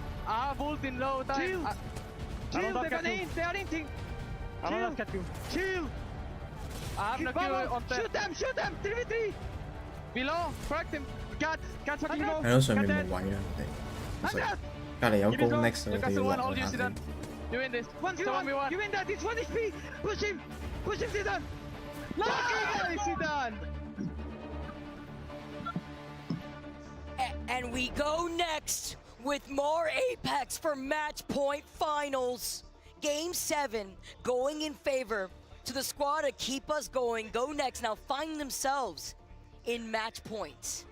Volt in low time. Chill. Chill, they are inting. Chill. I have no Q on them. Shoot them, 3v3. Below, crack them. Cat fucking low. 係咯，上面冇位啦，我哋隔離有高 next， 我哋要落去下。You win this. 1v1. You win that. It's 1 HP. Push him, Zidane. Nice, Zidane. And we go next with more Apex for Match Point Finals. Game 7 going in favor to the squad to keep us going. Go Next now find themselves in Match Point.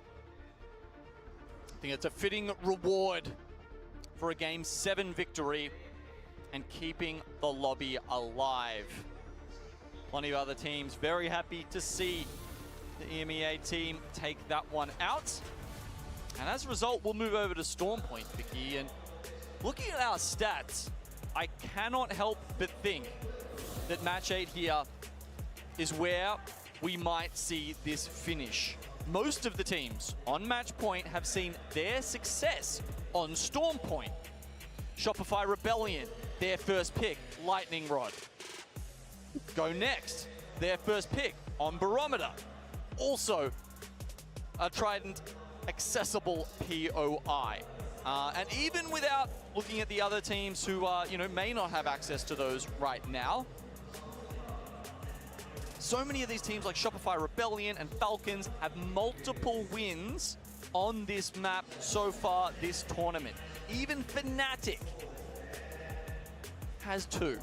I think it's a fitting reward for a Game 7 victory and keeping the lobby alive. Plenty of other teams very happy to see the EMEA team take that one out. And as a result, we'll move over to Storm Point, Vicky. And looking at our stats, I cannot help but think that Match 8 here is where we might see this finish. Most of the teams on Match Point have seen their success on Storm Point. Shopify Rebellion, their first pick, Lightning Rod. Go Next, their first pick on Barometer. Also, a Trident accessible POI. And even without looking at the other teams who may not have access to those right now, so many of these teams like Shopify Rebellion and Falcons have multiple wins on this map so far this tournament. Even Fnatic has 2.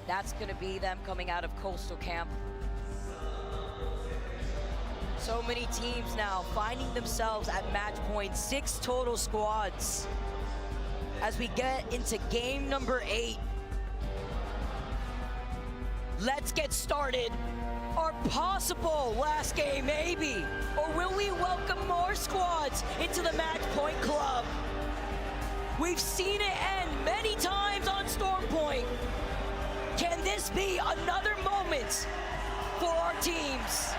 That's going to be them coming out of Coastal Camp. So many teams now finding themselves at Match Point. 6 total squads as we get into game number 8. Let's get started. Our possible last game, maybe. Or will we welcome more squads into the Match Point Club? We've seen it end many times on Storm Point. Can this be another moment for our teams?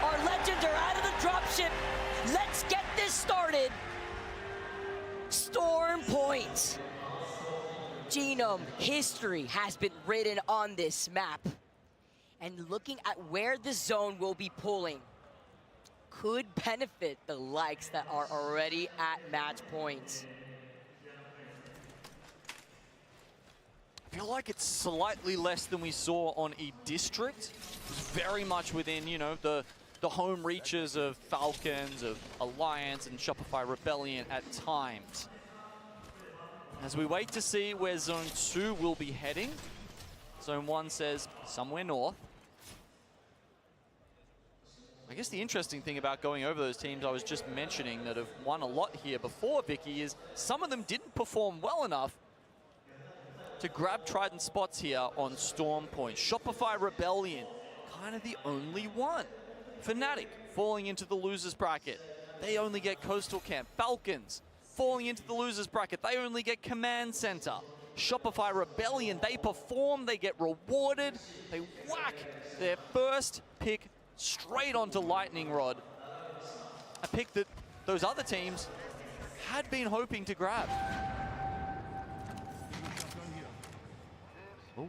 Our legends are out of the dropship. Let's get this started. Storm Point. Genome history has been written on this map. And looking at where the zone will be pulling could benefit the likes that are already at Match Point. I feel like it's slightly less than we saw on E-District. It's very much within, the home reaches of Falcons, of Alliance, and Shopify Rebellion at times. As we wait to see where Zone 2 will be heading, Zone 1 says somewhere north. I guess the interesting thing about going over those teams I was just mentioning that have won a lot here before, Vicky, is some of them didn't perform well enough to grab Trident spots here on Storm Point. Shopify Rebellion, kind of the only one. Fnatic falling into the losers bracket. They only get Coastal Camp. Falcons falling into the losers bracket. They only get Command Center. Shopify Rebellion, they perform, they get rewarded. They whack their first pick straight onto Lightning Rod. A pick that those other teams had been hoping to grab. Ooh.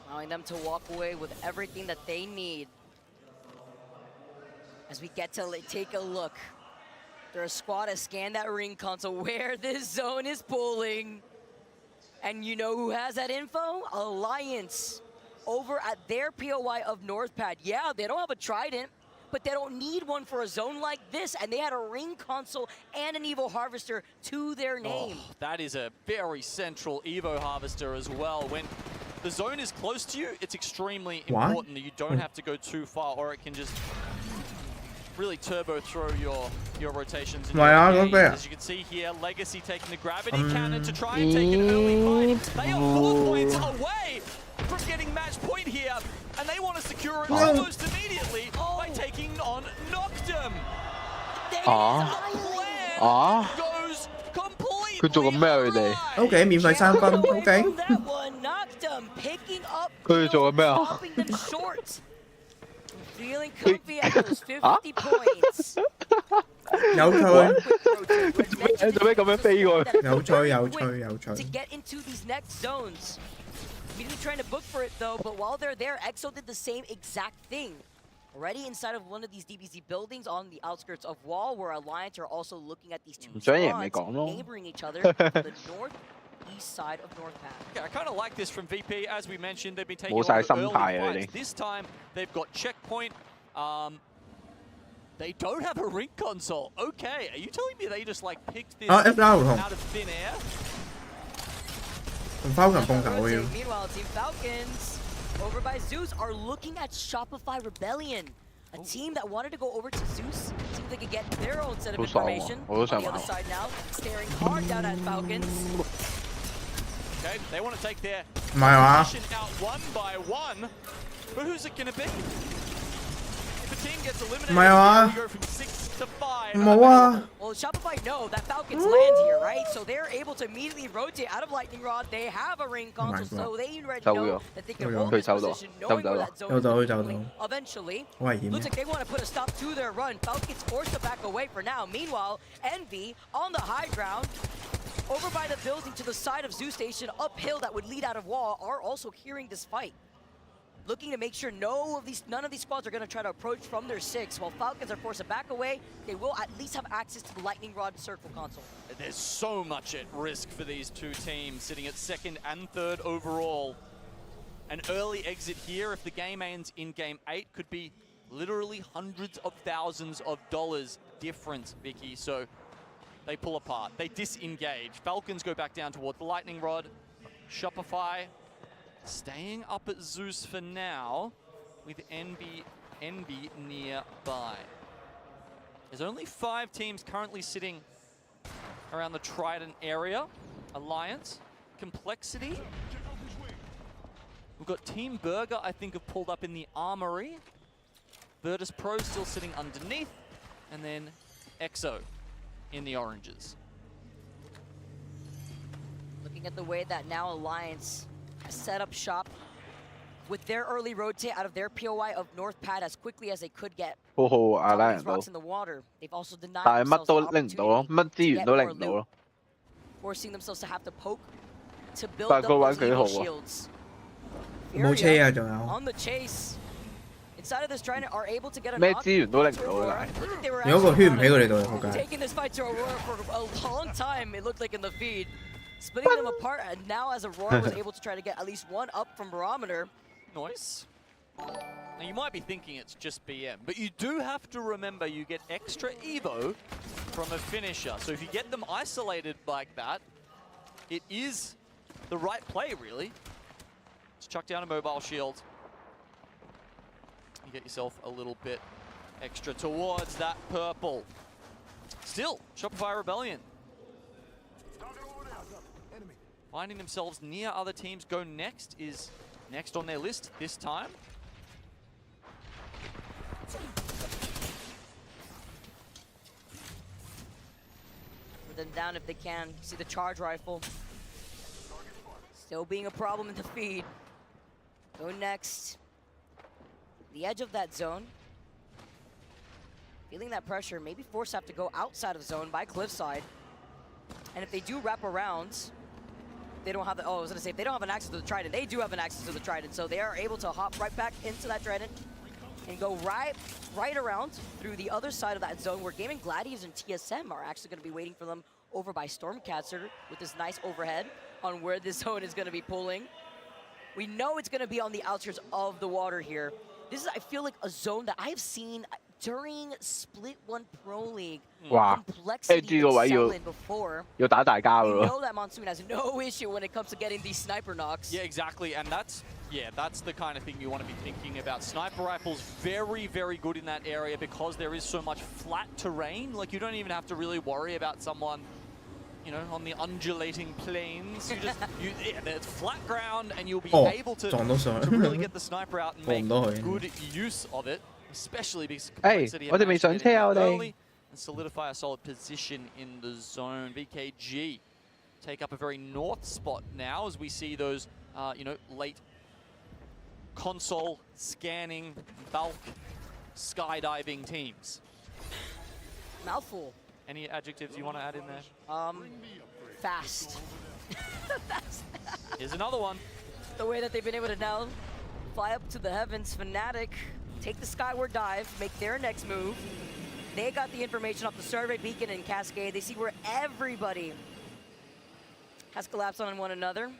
Allowing them to walk away with everything that they need. As we get to take a look. Their squad has scanned that ring console where this zone is pulling. And you know who has that info? Alliance. Over at their POI of Northpad. Yeah, they don't have a Trident, but they don't need one for a zone like this. And they had a ring console and an Evo Harvester to their name. Oh, that is a very central Evo Harvester as well. When the zone is close to you, it's extremely important that you don't have to go too far, or it can just really turbo throw your rotations. In as you can see here, Legacy taking the gravity cannon to try and take an early fight. They are 4 points away from getting Match Point here, and they want to secure it almost immediately by taking on Noctum. Goes completely 佢做緊咩啊？佢哋 ？OK， 免費3分 ，OK。佢做緊咩啊？ Feeling comfy at those 50 points. 有趣。做咩咁樣飛過去？有趣，有趣，有趣。 To get into these next zones. Immediately trying to book for it though, but while they're there, EXO did the same exact thing. Already inside of one of these DBZ buildings on the outskirts of Wall, where Alliance are also looking at these 2 squads neighboring each other to the northeast side of Northpad. Yeah, I kind of like this from VP. As we mentioned, they've been taking early fights. This time, they've got checkpoint They don't have a ring console. Okay, are you telling me they just like picked this out of thin air? Meanwhile, Team Falcons, over by Zeus, are looking at Shopify Rebellion. A team that wanted to go over to Zeus, see if they could get their own set of information. On the other side now, staring hard down at Falcons. Okay, they want to take their position out one by one. But who's it going to be? If a team gets eliminated, we go from 6 to 5. Well, Shopify know that Falcons land here, right? So they're able to immediately rotate out of Lightning Rod. They have a ring console, so they already know that they can hold this position, knowing where that zone is going. Eventually, looks like they want to put a stop to their run. Falcons forced to back away for now. Meanwhile, Envy on the high ground, over by the building to the side of Zoo Station, uphill that would lead out of wall, are also hearing this fight. Looking to make sure none of these squads are going to try to approach from their 6. While Falcons are forced to back away, they will at least have access to the Lightning Rod circle console. There's so much at risk for these two teams, sitting at 2nd and 3rd overall. An early exit here, if the game ends in Game 8, could be literally hundreds of thousands of dollars difference, Vicky. So they pull apart, they disengage. Falcons go back down toward the Lightning Rod. Shopify staying up at Zeus for now, with Envy nearby. There's only 5 teams currently sitting around the Trident area. Alliance, Complexity. We've got Team Burger, I think, have pulled up in the Armory. Virtus Pro still sitting underneath. And then EXO in the oranges. Looking at the way that now Alliance set up shop with their early rotate out of their POI of North Pad as quickly as they could get. Rocks in the water. They've also denied themselves the opportunity to get more loot, forcing themselves to have to poke to build up those Eagle shields. On the chase. Inside of this Trident are able to get a knock. Taking this fight to Aurora for a long time, it looked like in the feed. Splitting them apart, and now as Aurora was able to try to get at least one up from Barometer. Nice. Now you might be thinking it's just BM, but you do have to remember you get extra Evo from a finisher. So if you get them isolated like that, it is the right play, really. Just chuck down a mobile shield. You get yourself a little bit extra towards that purple. Still, Shopify Rebellion finding themselves near other teams. Go Next is next on their list this time. Put them down if they can. See the charge rifle. Still being a problem in the feed. Go Next. The edge of that zone. Feeling that pressure, maybe forced to have to go outside of zone by Cliffside. And if they do wrap around, they don't have the, I was gonna say, if they don't have an access to the Trident, they do have an access to the Trident, so they are able to hop right back into that Trident and go right around through the other side of that zone where Gaming Gladiators and TSM are actually gonna be waiting for them over by Stormcatcher with this nice overhead on where this zone is gonna be pulling. We know it's gonna be on the outskirts of the water here. This is, I feel like, a zone that I have seen during Split 1 Pro League. Complexity excellent before. You know that Monsoon has no issue when it comes to getting these sniper knocks. Yeah, exactly, and that's the kind of thing you want to be thinking about. Sniper rifles very, very good in that area because there is so much flat terrain. Like, you don't even have to really worry about someone, you know, on the undulating plains. You just, it's flat ground, and you'll be able to really get the sniper out and make good use of it. Especially because Complexity early and solidify a solid position in the zone. VKG take up a very north spot now as we see those, you know, late console scanning, bulk skydiving teams. Mouthful. Any adjectives you want to add in there? Fast. Fast. Here's another one. The way that they've been able to now fly up to the heavens, Fnatic take the skyward dive, make their next move. They got the information off the survey beacon in Cascade. They see where everybody has collapsed on one another.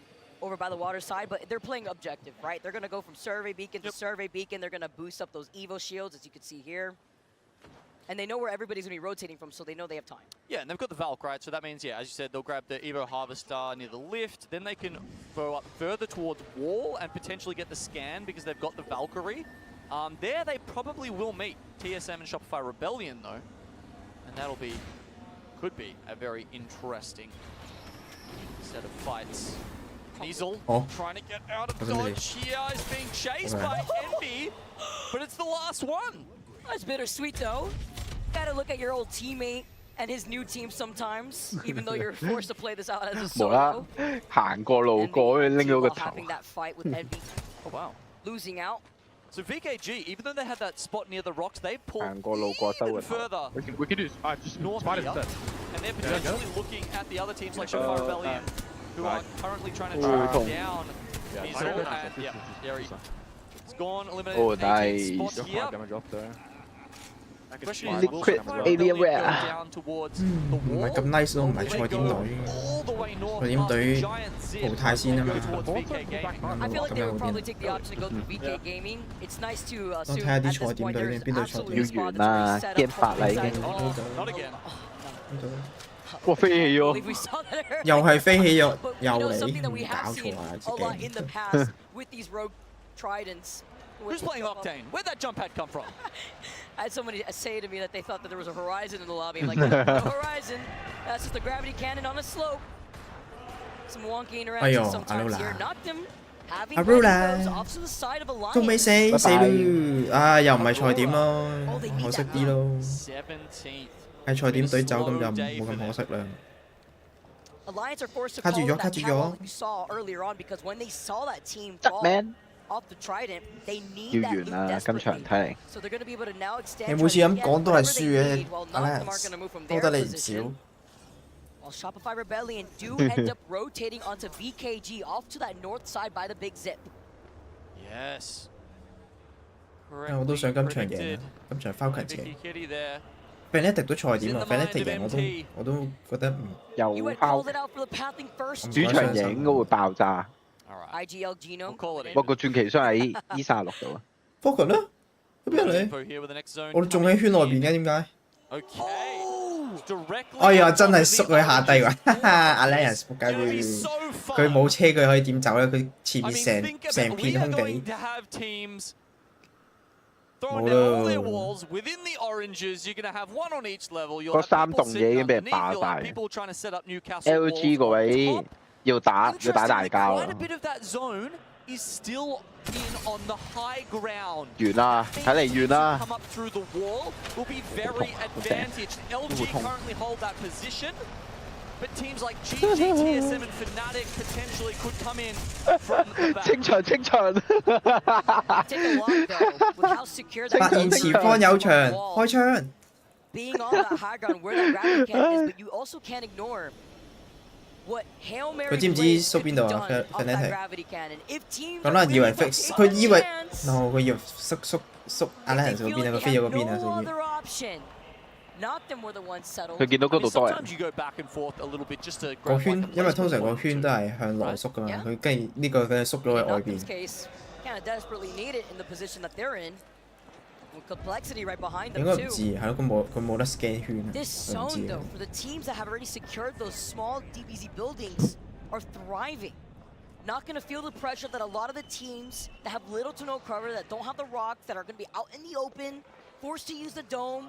over by the water side, but they're playing objective, right? They're going to go from survey beacon to survey beacon. They're going to boost up those Evo shields, as you can see here. And they know where everybody's going to be rotating from, so they know they have time. Yeah, and they've got the Valk, right? So that means, yeah, as you said, they'll grab the Evo Harvester near the lift. Then they can go up further towards wall and potentially get the scan because they've got the Valkyrie. There they probably will meet TSM and Shopify Rebellion, though. And that'll be, could be, a very interesting set of fights. Nizel trying to get out of dodge here. Is being chased by Envy, but it's the last one. That's bittersweet, though. Gotta look at your old teammate and his new team sometimes, even though you're forced to play this out as a solo. 行過路過拎到個頭。 Having that fight with Envy. Oh wow. Losing out. So VKG, even though they had that spot near the rocks, they pulled even further We can do just north spiders here. instead. And they're potentially looking at the other teams like Shopify Rebellion, who are currently trying to track down Nizel. And yeah, there he is gone, eliminated 18 spots here. Secret anywhere 唔係咁 nice 咯，唔係賽點隊，賽點隊淘汰先啊嘛。I feel like they would probably take the option to go through VK Gaming. It's nice to 我 assume 睇下 at 啲 this 賽點 point 隊 there's 先，邊隊賽 absolutely 點？a spot that's already set up 劍法啦已經。 Not again. 哇飛起咗！又係飛起咗，又 something that 嚟， we 搞 have 錯 seen 啊 a lot in the past with these rogue tridents. Who's playing Octane? Where'd that jump pad come from? I had somebody say to me that they thought that there was a horizon in the lobby. I'm like, no horizon. That's just a gravity cannon on a slope. Some wonky interaction sometimes here. Knocked him. Having those off to the side of a line. 仲未死咯！啊，又唔係賽點咯，可惜啲咯。係賽點隊走咁就冇咁可惜啦。 Alliance are forced to 卡住 call 咗， in 卡 that 住 tower 咗 like you saw earlier on because when they saw that team fall off the trident, they need 要 that 完 loot 啦，今場 desperately. 睇嚟。 So they're going to be able to now extend. 你每次咁講都係 whatever 輸 they 嘅 need while none of them are going to move from 多 their 得你唔 position. 少。 While Shopify Rebellion do end up rotating onto VKG off to that north side by the big zip. Yes. 我都想今場贏啊！今場 Falcon 贏。Fnatic 都賽點啊 ！Fnatic 贏我都覺得唔又 You had 拋 called it out for the pathing first. 主場贏應該會爆炸。 IGL Genome. 不過傳奇箱喺 E36度啊。Falcon 咧？邊嚟？我仲喺圈內邊嘅，點解？哎呀，真係縮佢下低喎！阿 Lions 仆街佢冇車，佢可以點走咧？佢前面成片空地。 Throwing down all their walls within the oranges. You're going to have one on each level. You'll have people sitting underneath. You'll have people trying to set up Newcastle walls. LG 個位要打大交啊！ Quite a bit of that zone is still in on the high ground. 完啦，睇嚟完啦。 Come up through the wall will be very advantaged. LG currently hold that position. But teams like GG, TSM and Fnatic potentially could come in from the back. 清場清場。 Take a look though with how secure that 發現前方有場，開槍。 Being on that high ground where that gravity cannon is, but you also can't ignore what Hail Mary 佢知唔知縮邊度啊 Fnatic 可能以為 fix， 佢以為 no， 佢以為縮阿 Lions 嗰邊啊，佢飛咗嗰邊啊，所以。 佢見到嗰度多人。個圈，因為通常個圈都係向內縮噶嘛，佢跟住呢個佢縮咗去外邊。應該唔知，係咯，佢冇得 scan 圈啊，我唔知。Not going to feel the pressure that a lot of the teams that have little to no cover, that don't have the rocks, that are going to be out in the open, forced to use the dome,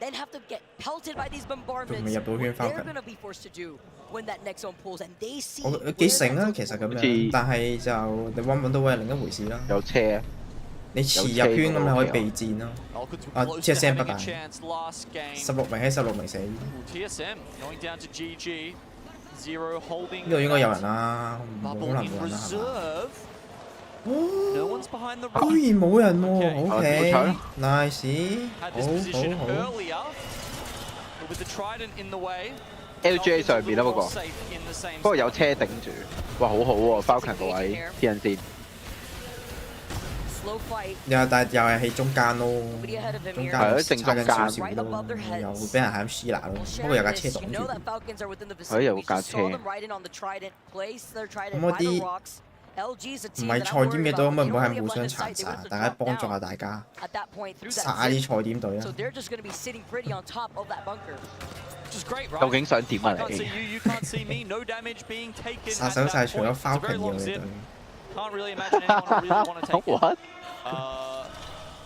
then have to get pelted by these bombardments. What they're going to be forced to do when that next zone pulls, and they see. 我幾醒啊，其實咁樣，但係就你揾唔到位係另一回事啦。有車。你遲入圈咁你可以備戰咯。啊 ，TSM 不但16名喺16名死。呢度應該有人啦，冇可能冇人啦，係嘛？哦，居然冇人喎，OK，nice， 好。LGA 上邊啊，不過有車頂住，哇，好好喎 ，Falcon 個位，天人線。又但係又係喺中間咯，中間差緊少少咯，又會俾人係咁撕拿咯。不過有架車擋住，有架車。咁嗰啲唔係菜點嘅都可唔可以係互相殘殺？大家幫助下大家，殺下啲菜點隊啊！究竟想點啊你？殺手晒除咗 Falcon 嘅隊。What?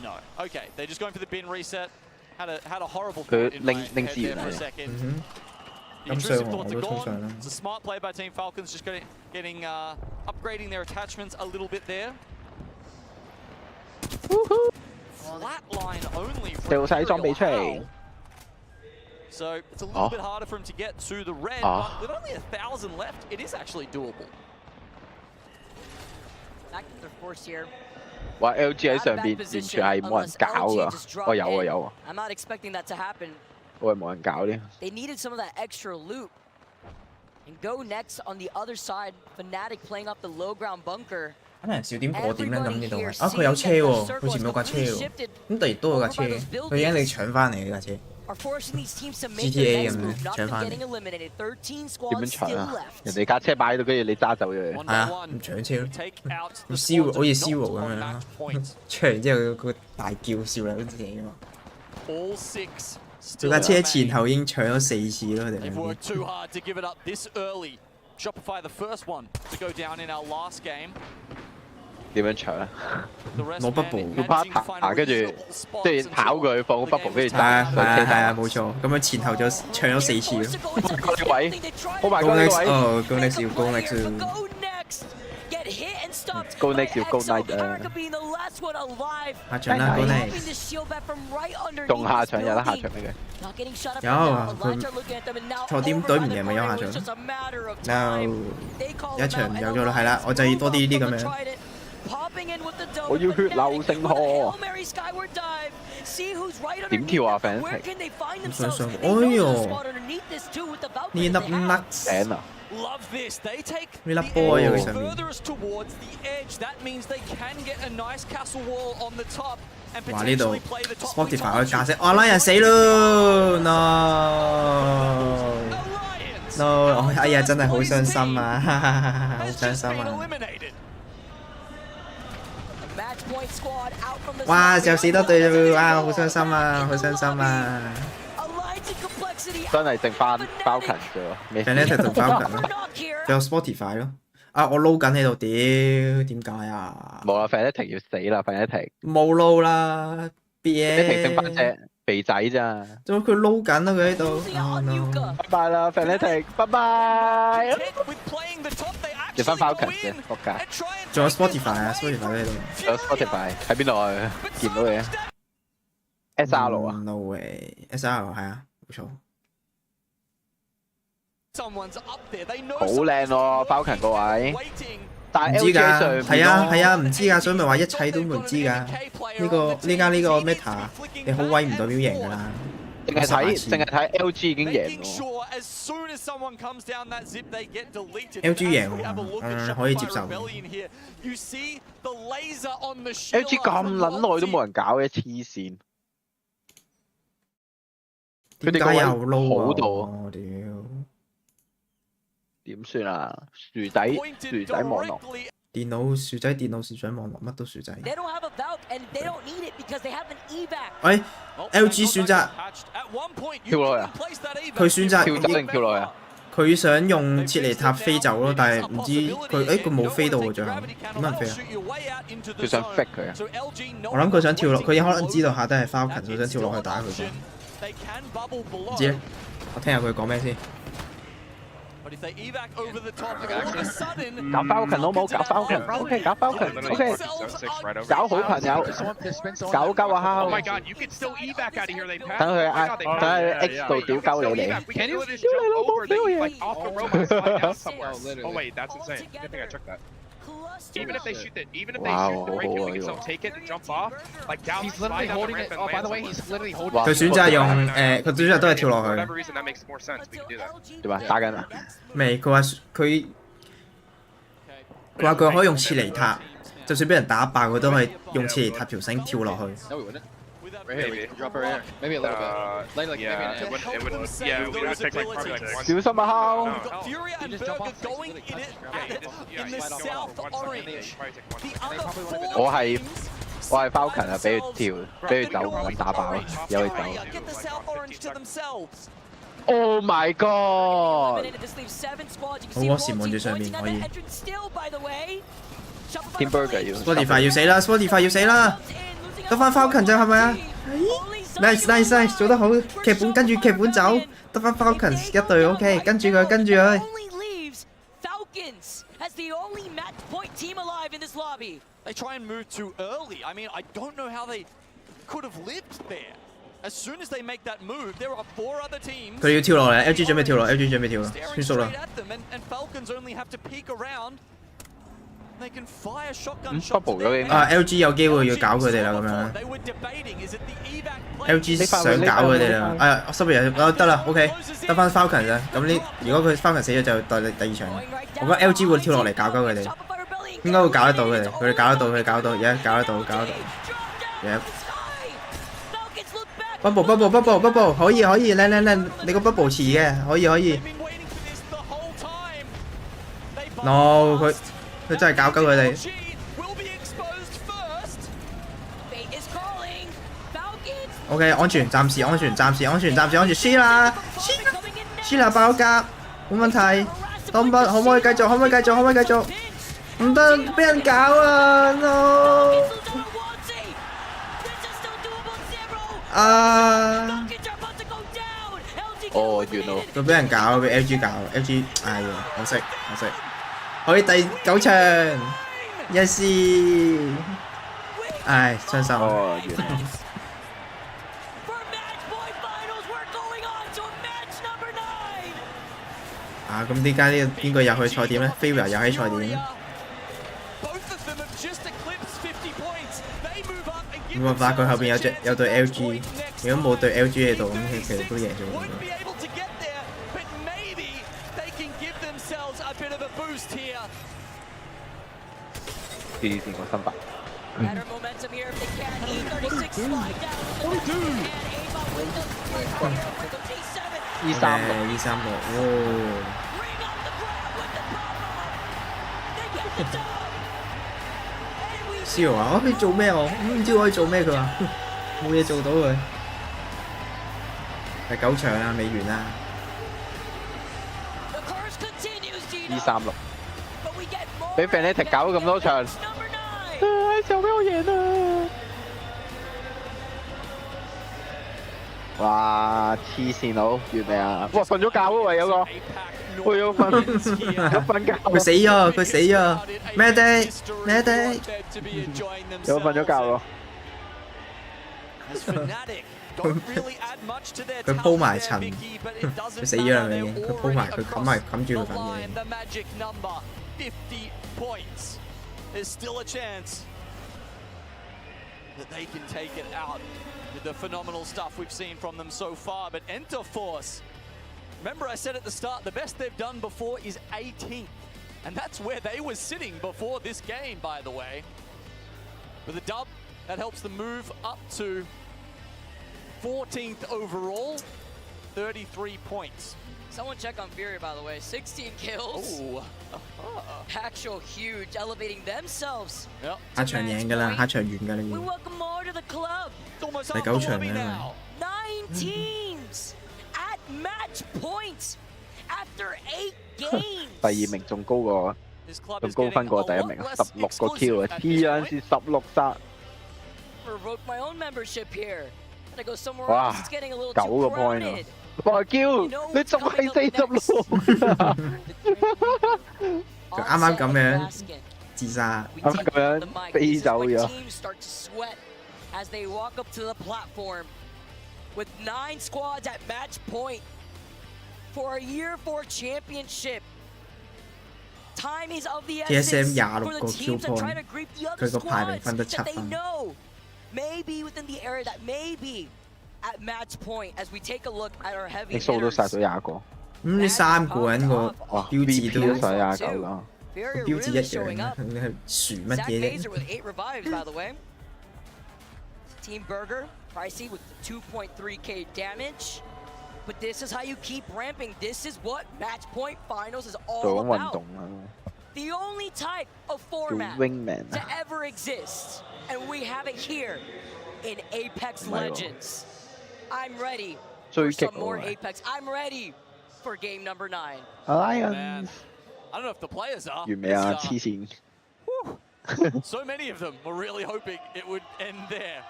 No. Okay, they're just going for the bin reset. Had a horrible point in my head there for a second. Intrusive thought to gone. It's a smart play by Team Falcons, just getting upgrading their attachments a little bit there. Flatline only from So it's a little bit harder for him to get to the red, but with only 1,000 left, it is actually doable. Back to their force here. 哇 ！LG 喺上邊完全係冇人搞㗎，哦有啊有啊。I'm not expecting that to happen. 喂，冇人搞呢？ They needed some of that extra loot. And go next on the other side. Fnatic playing up the low ground bunker. 可能少點過點咧咁呢度啊！佢有車喎，佢前面有架車喎，咁突然都有架車，佢已經你搶翻嚟架車。GTA 咁樣搶翻嚟。點樣搶啊？人哋架車擺喺度，跟住你揸走咗佢。係啊，唔搶車咯，要燒好似燒咁樣啦，搶完之後佢大叫笑兩字㗎嘛。佢架車前後已經搶咗4次咯，佢哋兩邊。Shopify the first one to go down in our last game. 點樣搶啊？攞 bubble，要趴爬，跟住即係跑過去放個 bubble，跟住係啊，冇錯，咁樣前後就搶咗4次咯。個位 ，Oh my God！ 哦 ，Go next 要 Go next。Go next 要 Go next 下場啦 ，Go next。仲下場有得下場咩嘅？有啊，佢錯點隊唔贏咪有下場。然後一場有咗啦，係啦，我就要多啲呢啲咁樣。我要血流成河。點跳啊 ，fans？ 上上，哎呦，呢粒甩醒啊！ Love this. They take the edge furthest towards the edge. That means they can get a nice castle wall on the top and potentially play the top. Spotify 可以解釋，我拉人死咯 ！No，哎呀，真係好傷心啊，好傷心啊！哇，就死多隊哇，好傷心啊，好傷心啊！ 真係剩翻 Falcon 啫喎 ，Fnatic 同 Falcon 咯，仲有 Spotify 咯。啊，我撈緊喺度，屌，點解啊？冇啦 ，Fnatic 要死啦 ，Fnatic 冇撈啦 ，Fnatic 剩翻隻肥仔咋？做乜佢撈緊啊？佢喺度。拜拜啦 ，Fnatic，拜拜。剩翻 Falcon 啫，仆街。仲有 Spotify 啊 ，Spotify 喺度。仲有 Spotify 喺邊度啊？見到你啊 ？SR 啊 ？No way，SR 係啊，冇錯。 好靚喎 ，Falcon 個位，但係 唔知㗎，係啊，唔知㗎，所以咪話一切都唔知㗎。呢個 meta 你好威唔代表贏㗎啦。淨係睇 LG 已經贏喎。LG 贏喎，可以接受。LG 咁撚耐都冇人搞嘅，黐線。佢哋個位好到啊！屌。 點算啊？薯仔網絡，電腦薯仔網絡，乜都薯仔。喂 ，LG 選擇跳落去啊！佢選擇跳走定跳落去啊？佢想用切尼塔飛走咯，但係唔知佢冇飛到喎，最後點解唔飛啊？佢想 fake 佢啊！我諗佢想跳落，佢可能知道下低係 Falcon， 佢想跳落去打佢啫。唔知咧，我聽下佢講咩先。 搞 Falcon 好冇？搞 Falcon，OK， 搞 Falcon，OK， 搞好朋友，搞鳩啊！等佢X 度屌鳩你哋，屌你老母屌嘢！ Even if they shoot it, even if they shoot the right here, we can still take it and jump off. Like down, he's literally holding it. Oh, by the way, he's literally holding it. 佢選擇用佢選擇都係跳落去。Whatever reason that makes more sense, we can do that. 點啊？打緊啊？未，佢話佢可以用切尼塔就算俾人打爆，佢都係用切尼塔條繩跳落去。Maybe drop her in. Maybe a little bit. Like maybe an it would take like probably like 小心啊！ Fury and Burger going in it in the South Orange. The other 我係 Falcon 啊，俾佢跳，俾佢走，唔敢打爆，由佢走。 Get the South Orange to themselves. Oh my god！ 好多時望住上面可以。Team Burger 要 Buffiy 要死啦 ！Buffiy 要死啦！得翻 Falcon 咋係咪啊 ？Nice， 做得好，劇本跟住劇本走，得翻 Falcon 一隊 OK， 跟住佢，跟住佢。They try and move too early. I mean, I don't know how they could have lived there. As soon as they make that move, there are 4 other teams. 佢哋要跳落嚟 ，LG 準備跳落 ，LG 準備跳啦，算數啦。And Falcons only have to peek around. They can fire shotgun shots. Bubble 咗啊 ，LG 有機會要搞佢哋啦，咁樣。LG 想搞佢哋啦，啊 ，sorry 得啦 ，OK， 得翻 Falcon 咋，咁呢？如果佢 Falcon 死咗就第2場。我覺得 LG 會跳落嚟搞鳩佢哋，應該會搞得到佢哋，佢哋搞得到，佢哋搞得到，而家搞得到，搞得到。Bubble， 可以，靚，你個 bubble 遲嘅，可以。No， 佢真係搞鳩佢哋。OK， 安全，暫時安全。Sheila 爆格，冇問題。可唔可以繼續？唔得，俾人搞啊 ！No。啊！哦，完咯，佢俾人搞，俾 LG 搞 ，LG， 哎呀，可惜，可以第9場，yes， 唉，傷心。哦，完。啊，咁呢家呢邊個入去賽點咧 ？Buffiy 又喺賽點。冇辦法，佢後邊有隊 LG， 如果冇隊 LG 喺度，咁其實都贏咗。黐線個身法。236，哦。笑啊！我可以做咩我？唔知可以做咩佢話，冇嘢做到佢。第9場啊，未完啊。236，俾 Fnatic 搞咗咁多場，就俾我贏啊！哇！黐線佬，完未啊？哇！瞓咗覺喎，喂有個。我要瞓覺。佢死咗。咩的？有瞓咗覺喎。佢鋪埋塵，佢死咗啦已經。佢鋪埋，佢冚住佢份嘢。There's still a chance that they can take it out with the phenomenal stuff we've seen from them so far. But Enter Force, remember I said at the start, the best they've done before is 18th. And that's where they were sitting before this game, by the way. With a dub, that helps them move up to 14th overall, 33 points. Someone check on Fury, by the way. 16 kills. Oh. Actual huge, elevating themselves. Yep. 下場贏㗎啦，下場完㗎啦。 We welcome more to the club. 第9場啦。 9 teams at match points after 8 games. 第2名仲高過，仲高分過第1名，16個 kill 啊！黐撚線16殺。Revoke my own membership here. I go somewhere 哇else. It's getting a little 9個 too point 啊！ crowded. 哇嬌，你仲係46啊！佢啱啱咁樣自殺，啱啱咁樣飛走咗。 As they walk up to the platform with 9 squads at match point for a Year 4 championship. Time is of the essence for the teams that try to greet the other squads that they know may be within the area that may be at match point. As we take a look at our heavy hitters. 數都殺到20個。咁呢3個人個標誌都上29啦。Barrier 標誌一 really 樣 showing 啊！ up. 你係樹乜 Zach 嘢 Baser 啫？ with 8 revives, by the way. Team Burger, Pricey with the 2.3k damage. But this is how you keep ramping. This is what Match Point Finals is all about. The only type of format to ever exist. And we have it here in Apex Legends. I'm ready for some more Apex. I'm ready for game number 9. Man, I don't know if the players are. So many of them were really hoping it would end there.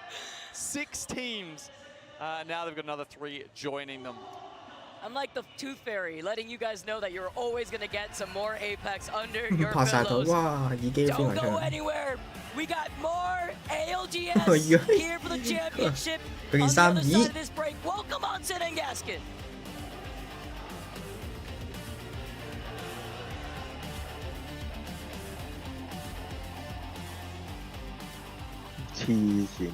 6 teams. Now they've got another 3 joining them. I'm like the Tooth Fairy, letting you guys know that you're always going to get some more Apex under your pillows. Don't go anywhere. We got more ALGS here for the championship. On the other side of this break, welcome on Sid and Gaskin. Cheesy.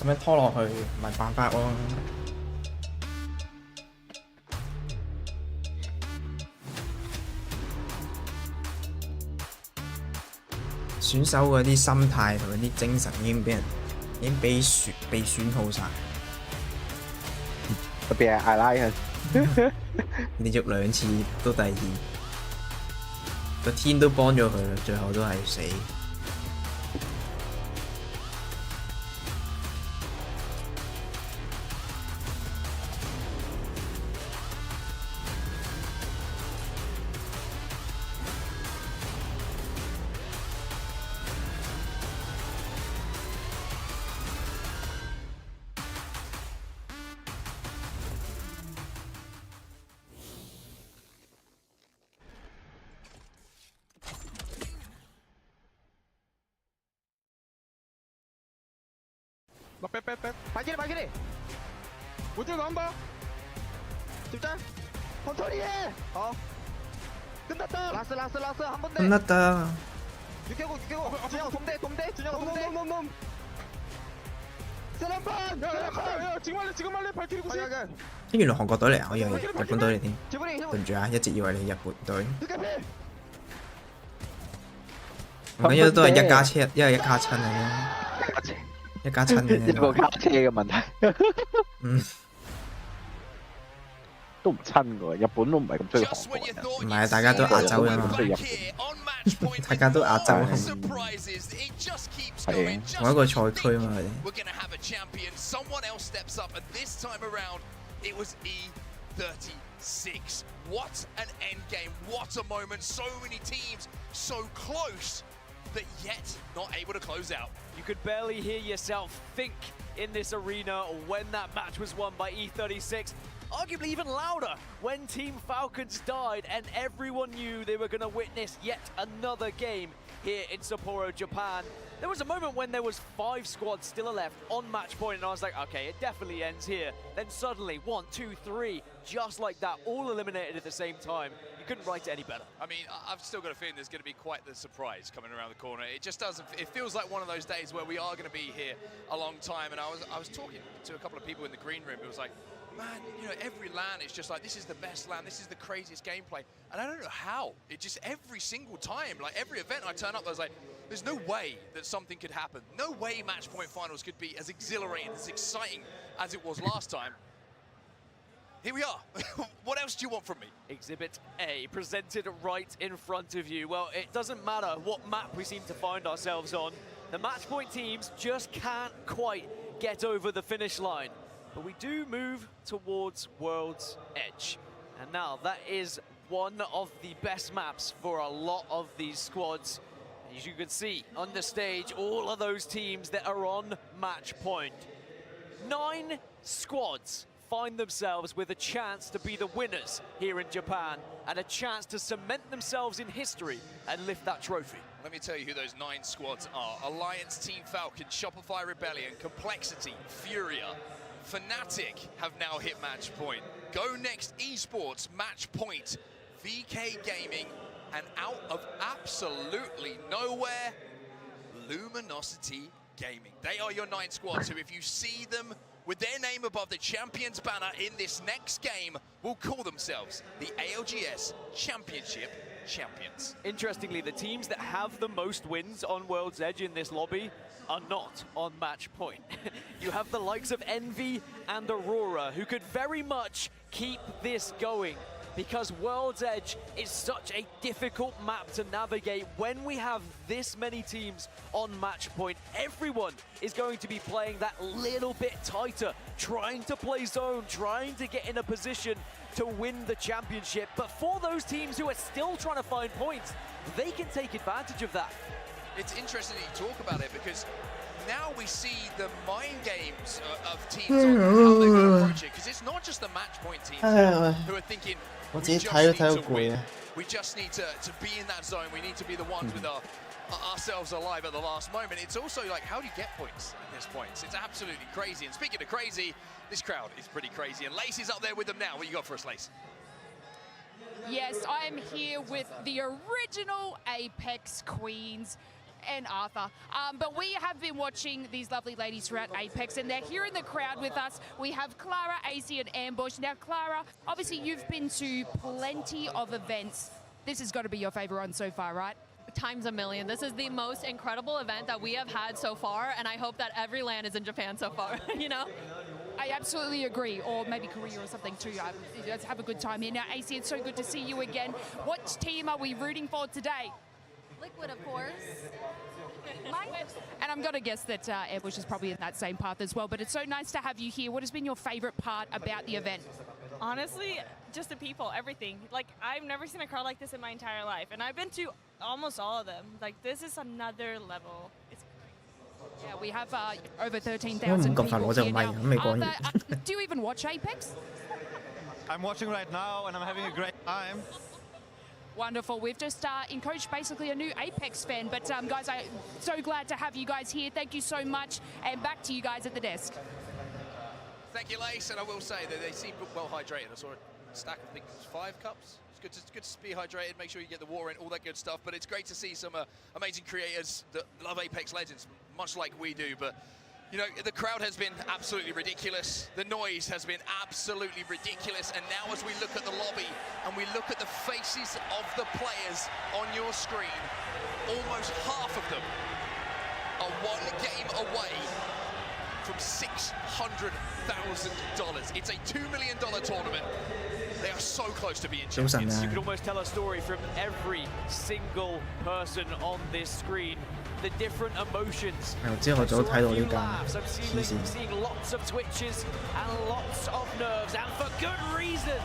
咁樣拖落去唔係辦法喎。選手嗰啲心態同嗰啲精神已經被損耗晒。特別係艾拉人，連續2次都第2，個天都幫咗佢啦，最後都係死。快啲快啲！Muncul combo，接單 ，control 啲嘢，好，跟得得，last，한번 돼， 跟得得。6개고，준영 동대， 지금 할래 발키리 90。原來韓國隊嚟啊！我以為日本隊嚟添。對唔住啊，一直以為你日本隊。唔緊要，都係1加7，因為1加7嚟嘅。1加7嘅。一個卡車嘅問題。都唔親㗎，日本都唔係咁中意韓國人。唔係，大家都亞洲㗎嘛。大家都亞洲。係同一個賽區啊嘛，佢哋。It was E36. What an end game. What a moment. So many teams so close, but yet not able to close out. You could barely hear yourself think in this arena when that match was won by E36. Arguably even louder when Team Falcons died and everyone knew they were going to witness yet another game here in Sapporo, Japan. There was a moment when there was 5 squads still left on match point, and I was like, okay, it definitely ends here. Then suddenly, 1, 2, 3, just like that, all eliminated at the same time. You couldn't write it any better. I mean, I've still got a feeling there's going to be quite the surprise coming around the corner. It just doesn't. It feels like one of those days where we are going to be here a long time. And I was talking to a couple of people in the green room. It was like, man, you know, every LAN is just like, this is the best LAN, this is the craziest gameplay. And I don't know how. It just every single time, like every event I turn up, I was like, there's no way that something could happen. No way Match Point Finals could be as exhilarating, as exciting as it was last time. Here we are. What else do you want from me? Exhibit A, presented right in front of you. Well, it doesn't matter what map we seem to find ourselves on. The Match Point teams just can't quite get over the finish line. But we do move towards World's Edge. And now that is one of the best maps for a lot of these squads. As you can see on the stage, all of those teams that are on match point. 9 squads find themselves with a chance to be the winners here in Japan and a chance to cement themselves in history and lift that trophy. Let me tell you who those 9 squads are. Alliance, Team Falcon, Shopify Rebellion, Complexity, Furia, Fnatic have now hit match point. Go Next Esports, match point, VK Gaming, and out of absolutely nowhere, Luminosity Gaming. They are your 9 squads who, if you see them with their name above the Champions banner in this next game, will call themselves the ALGS Championship champions. Interestingly, the teams that have the most wins on World's Edge in this lobby are not on match point. You have the likes of Envy and Aurora, who could very much keep this going, because World's Edge is such a difficult map to navigate. When we have this many teams on match point, everyone is going to be playing that little bit tighter, trying to play zone, trying to get in a position to win the championship. But for those teams who are still trying to find points, they can take advantage of that. It's interesting that you talk about it, because now we see the mind games of teams on how they're going to approach it, because it's not just the match point teams who are thinking, we just need to be in that zone. We need to be the ones with ourselves alive at the last moment. It's also like, how do you get points at this point? It's absolutely crazy. And speaking of crazy, this crowd is pretty crazy. And Lacey's up there with them now. What you got for us, Lace? Yes, I am here with the original Apex Queens and Arthur. But we have been watching these lovely ladies throughout Apex, and they're here in the crowd with us. We have Clara, AC, and Ambush. Now, Clara, obviously you've been to plenty of events. This has got to be your favorite one so far, right? Times a million. This is the most incredible event that we have had so far, and I hope that every LAN is in Japan so far, you know? I absolutely agree, or maybe Korea or something too. Let's have a good time here. Now, AC, it's so good to see you again. What team are we rooting for today? Liquid, of course. And I'm going to guess that Ambush is probably in that same path as well, but it's so nice to have you here. What has been your favorite part about the event? Honestly, just the people, everything. Like, I've never seen a crowd like this in my entire life, and I've been to almost all of them. Like, this is another level. It's yeah, we have over 13,000 people here now. Do you even watch Apex? I'm watching right now, and I'm having a great time. Wonderful. We've just encouraged basically a new Apex fan. But guys, I'm so glad to have you guys here. Thank you so much. And back to you guys at the desk. Thank you, Lace. And I will say that they seem well hydrated. I saw a stack of, I think it was 5 cups. It's good to be hydrated, make sure you get the water in, all that good stuff. But it's great to see some amazing creators that love Apex Legends, much like we do. But you know, the crowd has been absolutely ridiculous. The noise has been absolutely ridiculous. And now as we look at the lobby and we look at the faces of the players on your screen, almost half of them are 1 game away from $600,000. It's a $2 million tournament. They are so close to being champions. You could almost tell a story from every single person on this screen. The different emotions. I'm seeing lots of twitches and lots of nerves, and for good reason.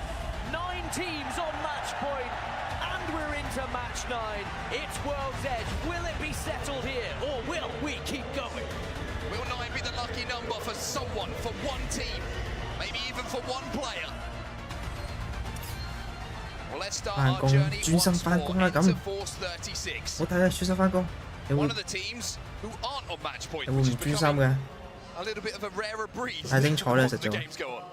9 teams on match point, and we're into match 9. It's World's Edge. Will it be settled here, or will we keep going? Will 9 be the lucky number for someone, for one team, maybe even for one player? Well, let's start our journey once more into Force 36. One of the teams who aren't on match point, which is becoming a little bit of a rarer breed as the games go on.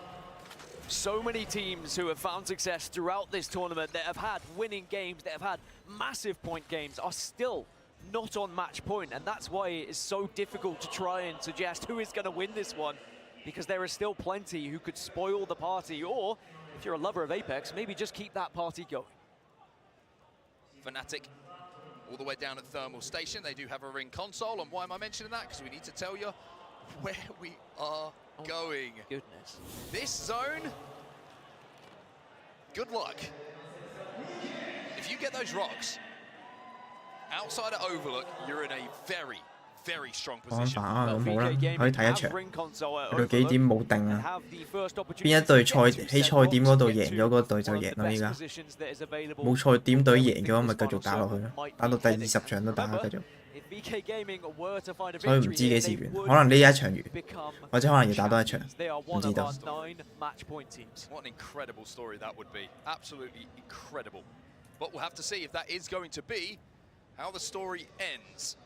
So many teams who have found success throughout this tournament that have had winning games, that have had massive point games, are still not on match point, and that's why it is so difficult to try and suggest who is going to win this one, because there are still plenty who could spoil the party, or if you're a lover of Apex, maybe just keep that party going. Fnatic all the way down at Thermal Station. They do have a ring console, and why am I mentioning that? Because we need to tell you where we are going. Goodness. This zone, good luck. If you get those rocks outside of Overlook, you're in a very, 講法啊，咁好啦，可以睇一場。去到幾點冇定啊？邊一隊喺賽點嗰度贏咗嗰隊就贏啦！依家冇賽點隊贏嘅話，咪繼續打落去咯，打到第20場都打繼續。所以唔知幾時完，可能呢一場完，或者可能要打多一場，唔知道。What an incredible story that would be. Absolutely incredible. But we'll have to see if that is going to be how the story ends.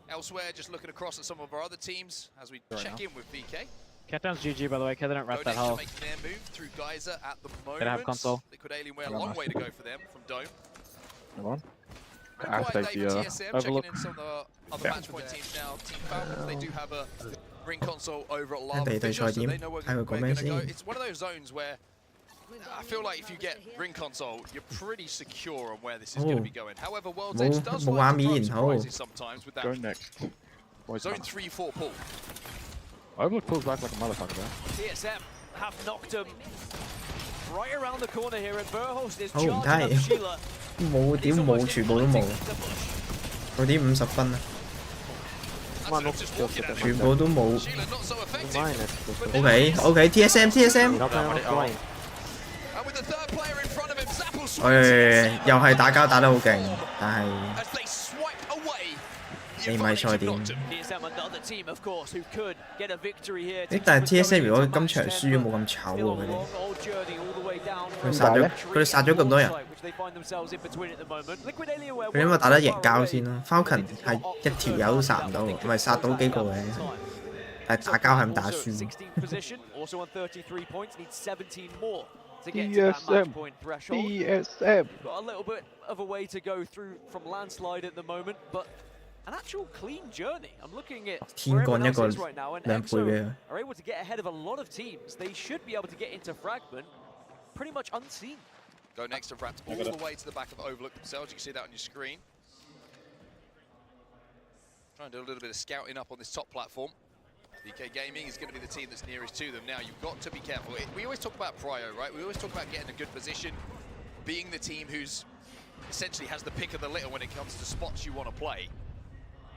Elsewhere, just looking across at some of our other teams as we check in with VK. Countdown's GG, by the way. They didn't wrap that hole. Making their move through Geyser at the moment. Gonna have console. Liquid Alienware, a long way to go for them from Dome. Come on. Quite late for TSM, checking in some of the other match point teams now. Team Falcons, they do have a ring console over at Lava Vision, so they know where they're going to go. It's one of those zones where I feel like if you get ring console, you're pretty secure on where this is going to be going. However, World's Edge does find some surprises sometimes with that. Go next. Zone 3-4 pull. Overlook pulls back like a motherfucker, bro. TSM have knocked him right around the corner here, and Verhost is 唔 charging 睇 up Sheila. 冇點冇，全部都冇。嗰啲50分啊！全部都冇。OK TSM。又係打交打得好勁，但係你咪賽點。但係 TSM 如果今場輸咗冇咁醜喎，佢哋殺咗咁多人，佢因為打得贏交先咯。Falcon 係一條友都殺唔到，唔係殺到幾個嘅，但係打交係咁打輸。DSM. Got a little bit of a way to go through from landslide at the moment, but an actual clean journey. I'm looking at where everyone else is right now, and EXO are able to get ahead of a lot of teams. They should be able to get into Fragment pretty much unseen. Go next to Wrapped all the way to the back of Overlook themselves. You can see that on your screen. Trying to do a little bit of scouting up on this top platform. VK Gaming is going to be the team that's nearest to them. Now, you've got to be careful. We always talk about prio, right? We always talk about getting a good position, being the team who's essentially has the pick of the litter when it comes to spots you want to play.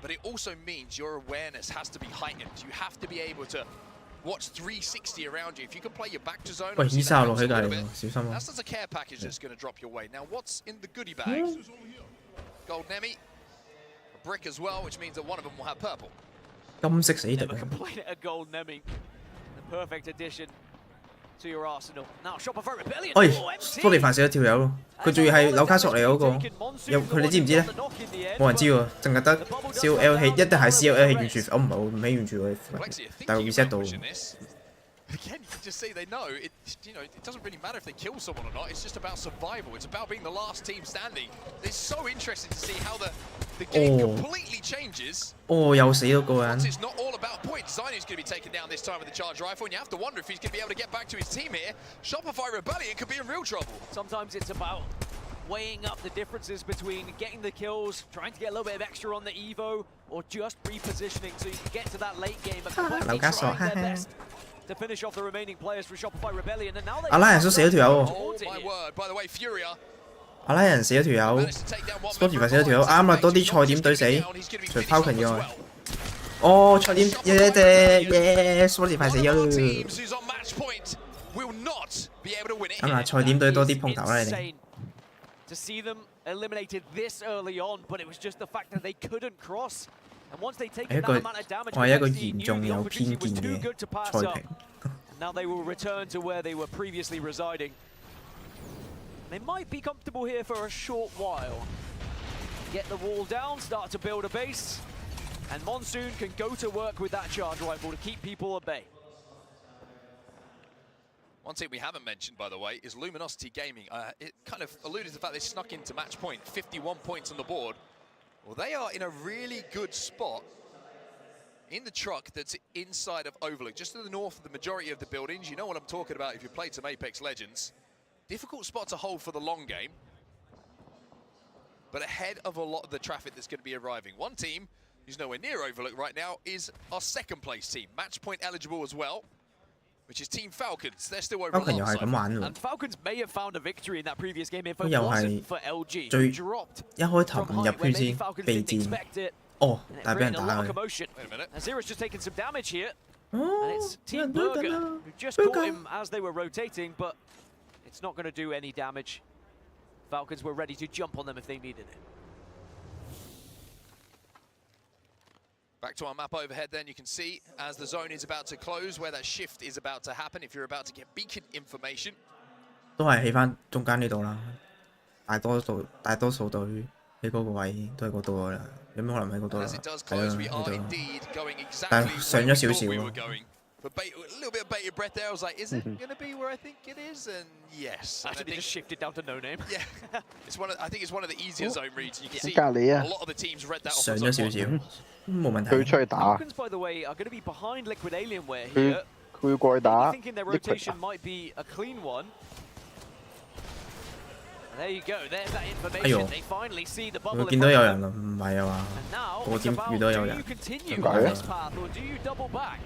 But it also means your awareness has to be heightened. You have to be able to watch 360 around you. If you can play your back to zone, that's a care package that's going to drop your way. Now, what's in the goodie bag? Gold Nemi, a brick as well, which means that one of them will have purple. 金色死敵啊！ Complain at a gold Nemi. The perfect addition to your arsenal. Now Shopify Rebellion. 喂，Buffiy死咗條友咯，佢仲要係紐卡索嚟嗰個，佢哋知唔知咧？冇人知喎，淨係得 COL 氣，一定係 COL 氣完全，我唔喺完全佢附近，但係 reset 到。 Again, you can just see they know it. You know, it doesn't really matter if they kill someone or not. It's just about survival. It's about being the last team standing. It's so interesting to see how the game completely changes. 又死咗個人。 It's not all about points. Zainu's going to be taken down this time with the charge rifle, and you have to wonder if he's going to be able to get back to his team here. Shopify Rebellion could be in real trouble. Sometimes it's about weighing up the differences between getting the kills, trying to get a little bit of extra on the Evo, or just repositioning so you can get to that late game and trying their best to finish off the remaining players for Shopify Rebellion. And now they 阿拉人都死咗條友喎。 Oh my word! By the way, Furia. 阿拉人死咗條友 ，Buffiy 死咗條友，啱啊！多啲賽點對死，除 Falcon 以外。哦，賽點Buffiy 死咗咯。啱啦，賽點對多啲碰頭啦，你哋。 To see them eliminated this early on, but it was just the fact that they couldn't cross. And once they take that amount of damage, 我係一個嚴重有偏見嘅賽評。 Now they will return to where they were previously residing. They might be comfortable here for a short while. Get the wall down, start to build a base, and Monsoon can go to work with that charge rifle to keep people at bay. One team we haven't mentioned, by the way, is Luminosity Gaming. It kind of alluded to the fact they snuck into match point, 51 points on the board. Well, they are in a really good spot in the truck that's inside of Overlook, just to the north of the majority of the buildings. You know what I'm talking about if you've played some Apex Legends. Difficult spot to hold for the long game, but ahead of a lot of the traffic that's going to be arriving. One team who's nowhere near Overlook right now is our second place team, match point eligible as well, which is Team Falcons. They're still over and Falcons may have found a victory in that previous game if it wasn't for LG. Dropped 一開頭唔入圈先備戰，哦，但係俾人打佢。Zero's just taking some damage here. And it's Team Burger who just caught him as they were rotating, but it's not going to do any damage. Falcons were ready to jump on them if they needed it. Back to our map overhead then, you can see as the zone is about to close, where that shift is about to happen, if you're about to get beacon information. 都係起翻中間呢度啦，大多數隊喺嗰個位都係嗰度噶啦，有咩可能喺嗰度啦？係啊，呢度。但係上咗少少咯。A little bit of bated breath there. I was like, is it going to be where I think it is? And yes. Actually, they just shifted down to no name. Yeah. I think it's one of the easier zone reads. You can see a lot of the teams read that off the zone. 上咗少少，冇問題。佢出去打。Falcons, by the way, are going to be behind Liquid Alienware here. 佢過去打。Thinking their rotation might be a clean one. There you go. There's that information. They finally see the bubble. 佢見到有人啦，唔係啊嘛？個點遇到有人？點解啊？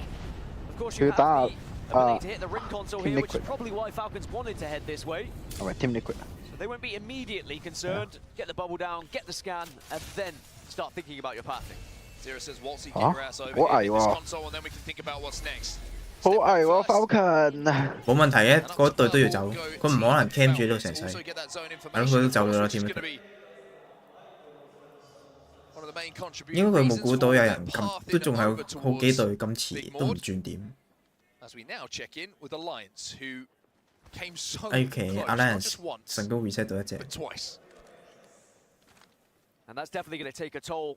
Of course, you have the ability to hit the ring console here, which is probably why Falcons wanted to head this way. Alright, Team Liquid. So they won't be immediately concerned. Get the bubble down, get the scan, and then start thinking about your pathing. Zero says, Waltzy, get your ass over here, this console, and then we can think about what's next. 好危喎 Falcon。冇問題嘅，嗰隊都要走，佢唔可能 cam 住喺度成世。係咯，佢都走咗啦，Team Liquid。應該佢冇估到有人咁，都仲有好幾隊咁遲都唔轉點。Alliance 成功 reset 到一隻。And that's definitely going to take a toll.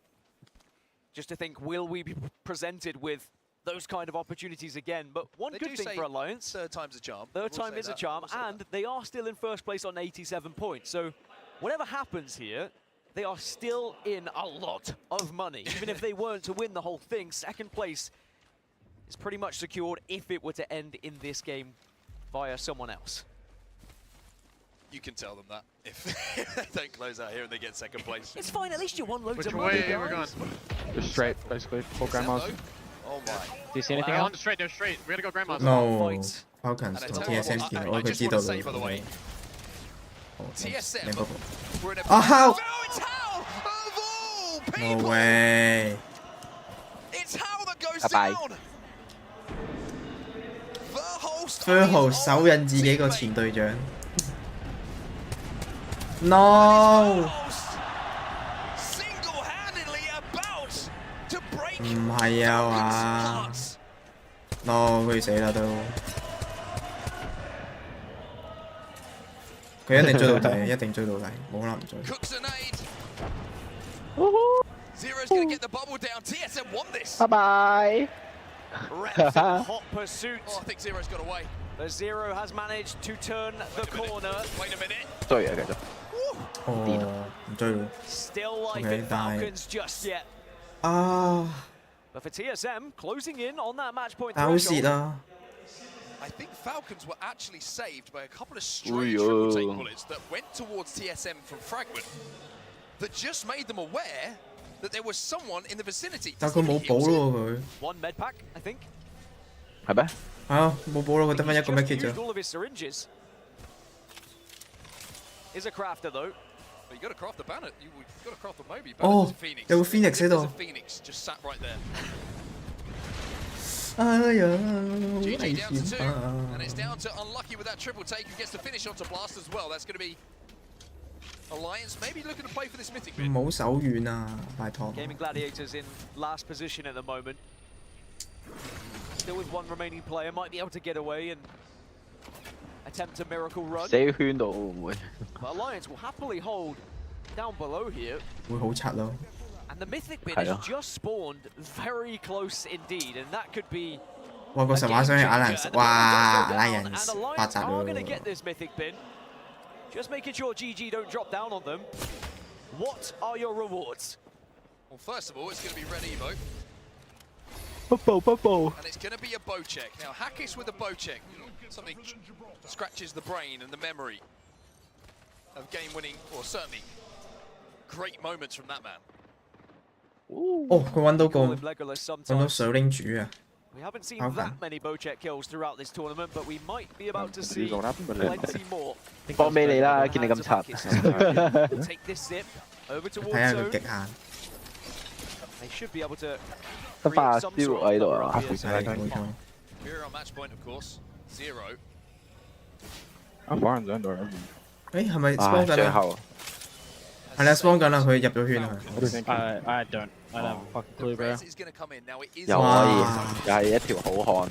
Just to think, will we be presented with those kind of opportunities again? But one good thing for Alliance, third time's a charm. Third time is a charm, and they are still in first place on 87 points. So whatever happens here, they are still in a lot of money. Even if they weren't to win the whole thing, second place is pretty much secured if it were to end in this game via someone else. You can tell them that if they don't close out here and they get second place. It's fine, at least you won loads Which of money, way we're going? Just straight, basically. Full grandmas. Oh my. Do you see anything else? Straight, they're straight. We gotta go grandmas. No. Falcons 同 TSM 見到佢知道你。TSM. Oh, how? No way. It's how that goes down. Furhouse 手印自己個前隊長。No。唔係啊嘛。No， 佢死啦都。佢一定追到底，一定追到底，冇可能唔追。Zero's going to get the bubble down. TSM won this. Bye-bye. Hot pursuit. Oh, I think Zero's got away. But Zero has managed to turn the corner. Wait a minute. Sorry, I got it. 哦，唔追喎。Still life in Falcons just yet. But for TSM, closing in on that match point 但好蝕 threshold. 啊！ I think Falcons were actually saved by a couple of stray triple take bullets that went towards TSM from Fragment that just made them aware that there was someone in the vicinity. 但佢冇補咯佢。One med pack, I think. 係咩？係啊，冇補咯，佢得翻一個 med kit Used 咋。 all of his syringes. Is a crafter though. But you got to craft the banner. You got to craft the Moby. Oh, Phoenix. 有個 Phoenix 喺度。Phoenix just sat right there. 哎呀， GG down to 2, and it's down to Unlucky with that triple take who gets the finish onto Blast as well. That's going to be Alliance maybe looking to play for this mythic bid. 唔好手軟啊，拜託。 Gaming Gladiators in last position at the moment. Still with one remaining player, might be able to get away and attempt a miracle run. 死圈度會唔會？ But Alliance will happily hold down below here. 會好柒咯。 And the mythic bid has just spawned very close indeed, and that could be. 哇！個實話想去 Alliance， 哇 ！Alliance 8集 are going to 咯。 get this mythic bin. Just making sure GG don't drop down on them. What are your rewards? Well, first of all, it's going to be Red Evo. Bubble. And it's going to be a bow check. Now, Hackis with a bow check. Something scratches the brain and the memory of game-winning, or certainly great moments from that man. 哦，佢揾到水拎主啊！ We haven't seen that many bow check kills throughout this tournament, but we might be about to see plenty more. 放俾你啦，見你咁柒。Take this zip over 睇 towards 下佢 zone. 極限。They should be able to 得翻阿 create some Steel sort of 喺度 cover 啊！ up here. 係冇錯。 Imperial match point, of course, 0. 啊，反人上到入誒係咪 spawn 緊啊？最後係啦，spawn 緊啦，佢入咗圈啦。I don't have a fucking clue, bro. 又可以，又係一條好漢。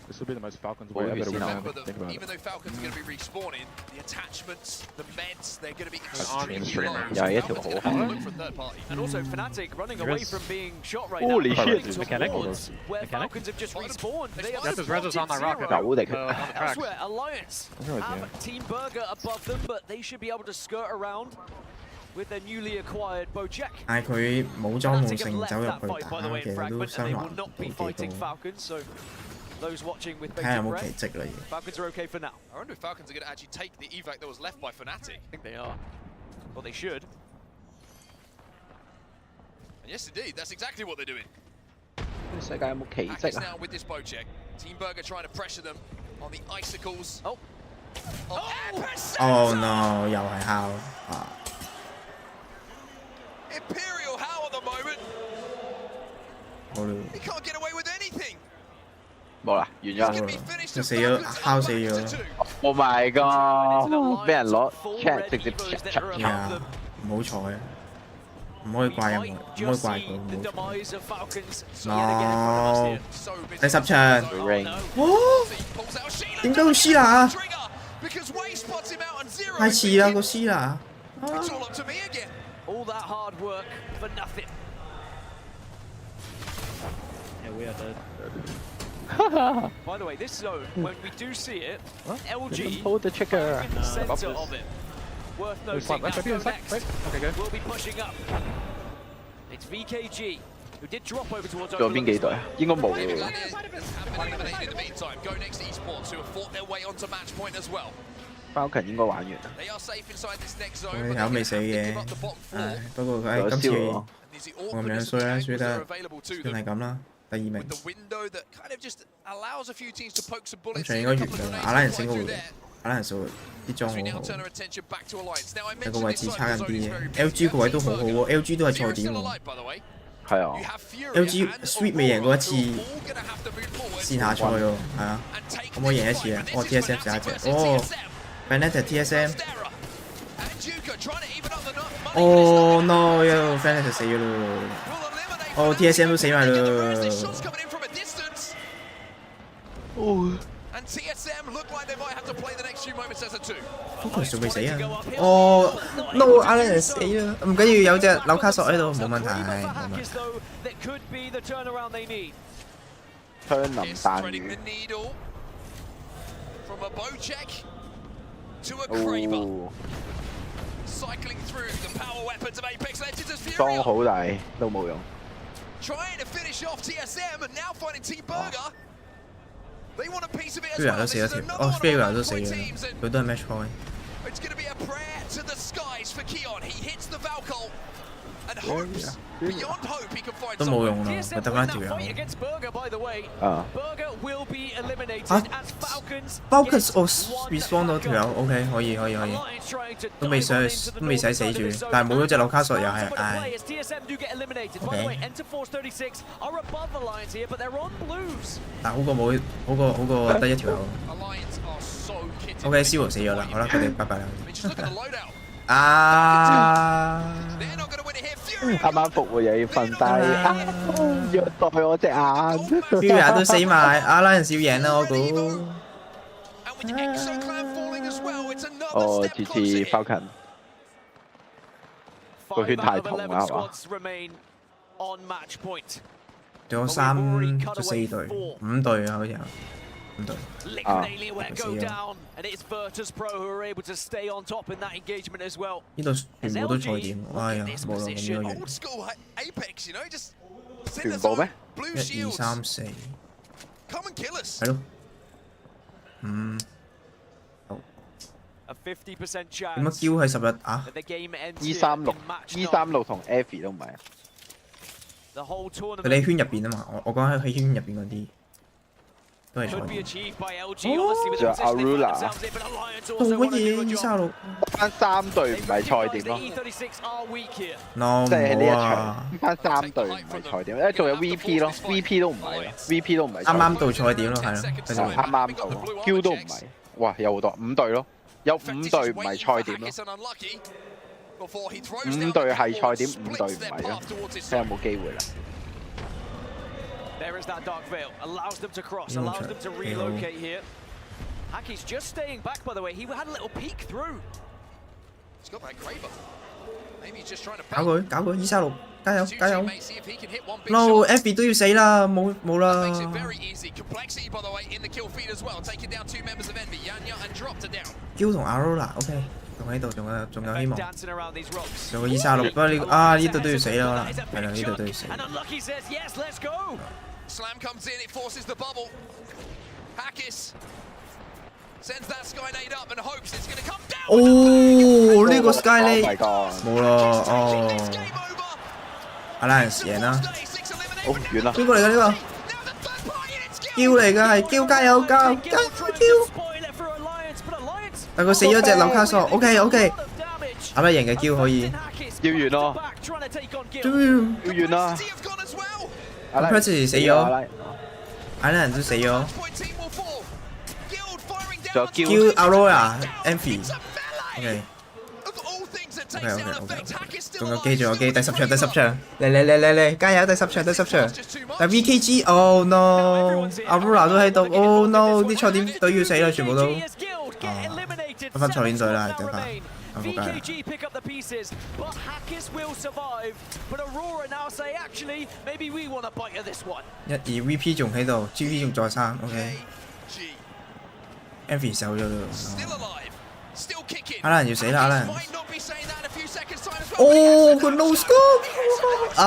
This will be the most Falcons 我 way 以 ever 為 to 先 win 啊 that. Think about Even it. though Falcons are going to be respawning, the attachments, the meds, they're going to be army extremely low. 又係一條好漢。 Look for a third party. And also Fnatic running away from being shot right Holy now. shit. Running Mechanic? towards where Mechanic? Falcons have just respawned. They Yep, have there's Resos on that rocket. 狗嚟 on the tracks. Elsewhere, Alliance have Team Burger above them, but they should be able to skirt around with their newly acquired Bojack. 但係佢冇裝冇 Fnatic 成 have left 走入 that 去 fight, 打 by the way, in 嘅都 Fragment, and 傷 they 還 will not 都 be 幾 fighting 多。 Falcons, so those watching with 睇下有 bated 冇奇 breath, 蹟啦。 Falcons are okay for now. I wonder if Falcons are going to actually take the evac that was left by Fnatic. I think they are. Well, they should. And yes, indeed, that's exactly what they're doing. 世界有冇奇 Axe 蹟啊？ now with this Bojack. Team Burger trying to pressure them on the icicles. Oh. Oh no，又係敲啊！ Imperial how at the moment. 好啦， He can't get away with anything. 冇啦，完咗。就死咗，敲死咗。 Oh my god！俾人攞 check 直接 check。係啊，唔好彩啊！唔可以怪任何，唔可以怪佢，唔好彩。No， 第10場。哦，點解會輸啦？太遲啦個輸啦！ It's all up to me again. All that hard work for nothing. Yeah, we are dead. By the way, this zone, when we do see it, LG Hold the trigger. in the center of it. Worth noting, now go next. Okay, good. We'll be pushing up. It's VKG, who did drop over towards 仲有邊幾隊啊？應該冇喎。 Have been eliminated in the meantime. Go next to esports who have fought their way onto match point as well. Falcon 應該玩完啦。 They are safe inside this next zone. 佢有未死嘅，唉，不過佢今次冇咁樣衰啦，輸得算係咁啦，第2名。 The window that kind of just allows a few teams to poke some 今 bullets. 場應該完㗎啦，阿拉人勝嗰回，阿拉人數啲裝 As we 好 now 好， turn our attention back to Alliance. Now I 有個 mentioned 位 this 置 side 差 of 緊 the 啲 zone is 嘅 very ，LG 個位都好好喎，LG 都係錯點 still 喎 alive, by the way. 係啊 ，LG Sweet 未贏過一次線下賽喎，係啊，可唔可以贏一次啊？哦 TSM 下一隻，哦 Fnatic TSM， 哦 no 又 Fnatic 死咗咯，哦 TSM 都死埋咯。 And TSM look like they might have to play the next few moments as a 2. 佢仲未死啊！哦 no 阿拉人死啦，唔緊要有隻紐卡索喺度，冇問題，冇問題。 That could be the turnaround they need. 槍林彈 Threading 雨 the。needle from a Bojack to a Kraber. 哦， Cycling through the power weapons of Apex Legends as 裝 Fury 好大都冇用。 trying to finish off TSM and now finding Team Burger. They want a piece of it as Fury well. 都死 This 咗 is 條， another 哦 one of Fury the 都死 point 咗， teams and 佢都係 match point。 it's going to be a prayer to the skies for Keon. He hits the Valkyrie and hopes beyond hope he can find 都冇 someone. 用啦，佢得翻條友。 Against Burger, by the way. 啊 Burger will be eliminated 啊 as Falcons. Focus 我 respawn 到條友，OK 可以可以可以， Alliance trying to 都未 dive 使 into the 都未使 northern 死 side of 住 this zone. 但係冇咗隻紐卡索又係 For the 唉 players, TSM do get eliminated. By the Okay. way, Enter Force 36 are above Alliance here, but they're on blues. 但好過冇好過得一條友。 Alliance are so kitted. OK C 羅死咗啦，好啦佢哋拜拜啦。 Just look at the loadout. 啊！ They're not going to win it here. Fury 啱啱復活又要瞓低，啊虐待我隻眼。Fury 都死埋，阿拉人少贏啦我估。 and with the Exo clan falling as well, it's another 哦， step 次 closer 次 here. Falcon 個 Five 圈太 out of 痛 11 啦，係嘛？ squads remain on match point. 仲有3到4隊，5隊啊好似有5隊。 Liquid 啊， Alienware 死 go 咗。 down, and it's Virtus Pro who are able to stay on top in that engagement as well. 呢度全部都錯點，哎呀，無論咁樣 Old school Apex, you know, just send 全 us 部咩 on blue 1、2、 shields. 3、4， Come and kill us. 係咯。好。 A 50% 點解 chance 嬌係11啊？ that the game ends ？E here 36 in match E nine. 36同 Effie 都唔係。 The whole 佢哋 tournament 喺圈入邊啊嘛，我講喺圈入邊嗰啲。都係仲有 Arula， 做乜嘢？236翻3隊唔係賽點咯。no 即係呢一場翻3隊唔係賽點，因為仲有 VP 咯 ，VP 都唔係 ，VP 都唔係。啱啱到賽點咯，係咯，啱啱到 ，Q 都唔係。哇，有好多5隊咯，有5隊唔係賽點咯。5隊係賽點，5隊唔係咯，睇下有冇機會啦。There is that dark veil, allows them to cross, allows them to relocate here. Haki's just staying back, by the way. He had a little peek through. He's got that Graver. Maybe he's just trying to 搞佢236，加油加油 ！No Effie 都要死啦，冇啦。Q 同 Aurora，OK， 仲喺度，仲有希望。仲有236，不過呢度都要死啦，可能係啦，呢度都要死。Slam comes in, it forces the bubble. Hackis sends that Skynade up and hopes it's going to come down. 哦，呢個 Skynade 冇啦，哦 ，Alliance 贏啦。好遠啦。邊個嚟㗎呢個？叫嚟㗎係叫，加油叫！但佢死咗隻紐卡索 ，OK， 啱啱贏嘅叫可以。要完咯，要完啦。Precious 死咗 ，Island 都死咗，仲有叫 Aurora、Envy，OK，仲有機，第10場，嚟，加油！第10場，但 VKG，Oh no，Aurora 都喺度 ，Oh no， 啲賽點隊要死啦，全部都，得翻賽點隊啦，得翻。VKG pick up the pieces, but Hackis will survive. But Aurora now say, actually, maybe we want a bite of this one. 1、2 VP 仲喺度 ，GP 仲在生 ，OK。Envy 走咗啦，阿蘭要死啦，阿蘭。哦，佢 no scope 啊！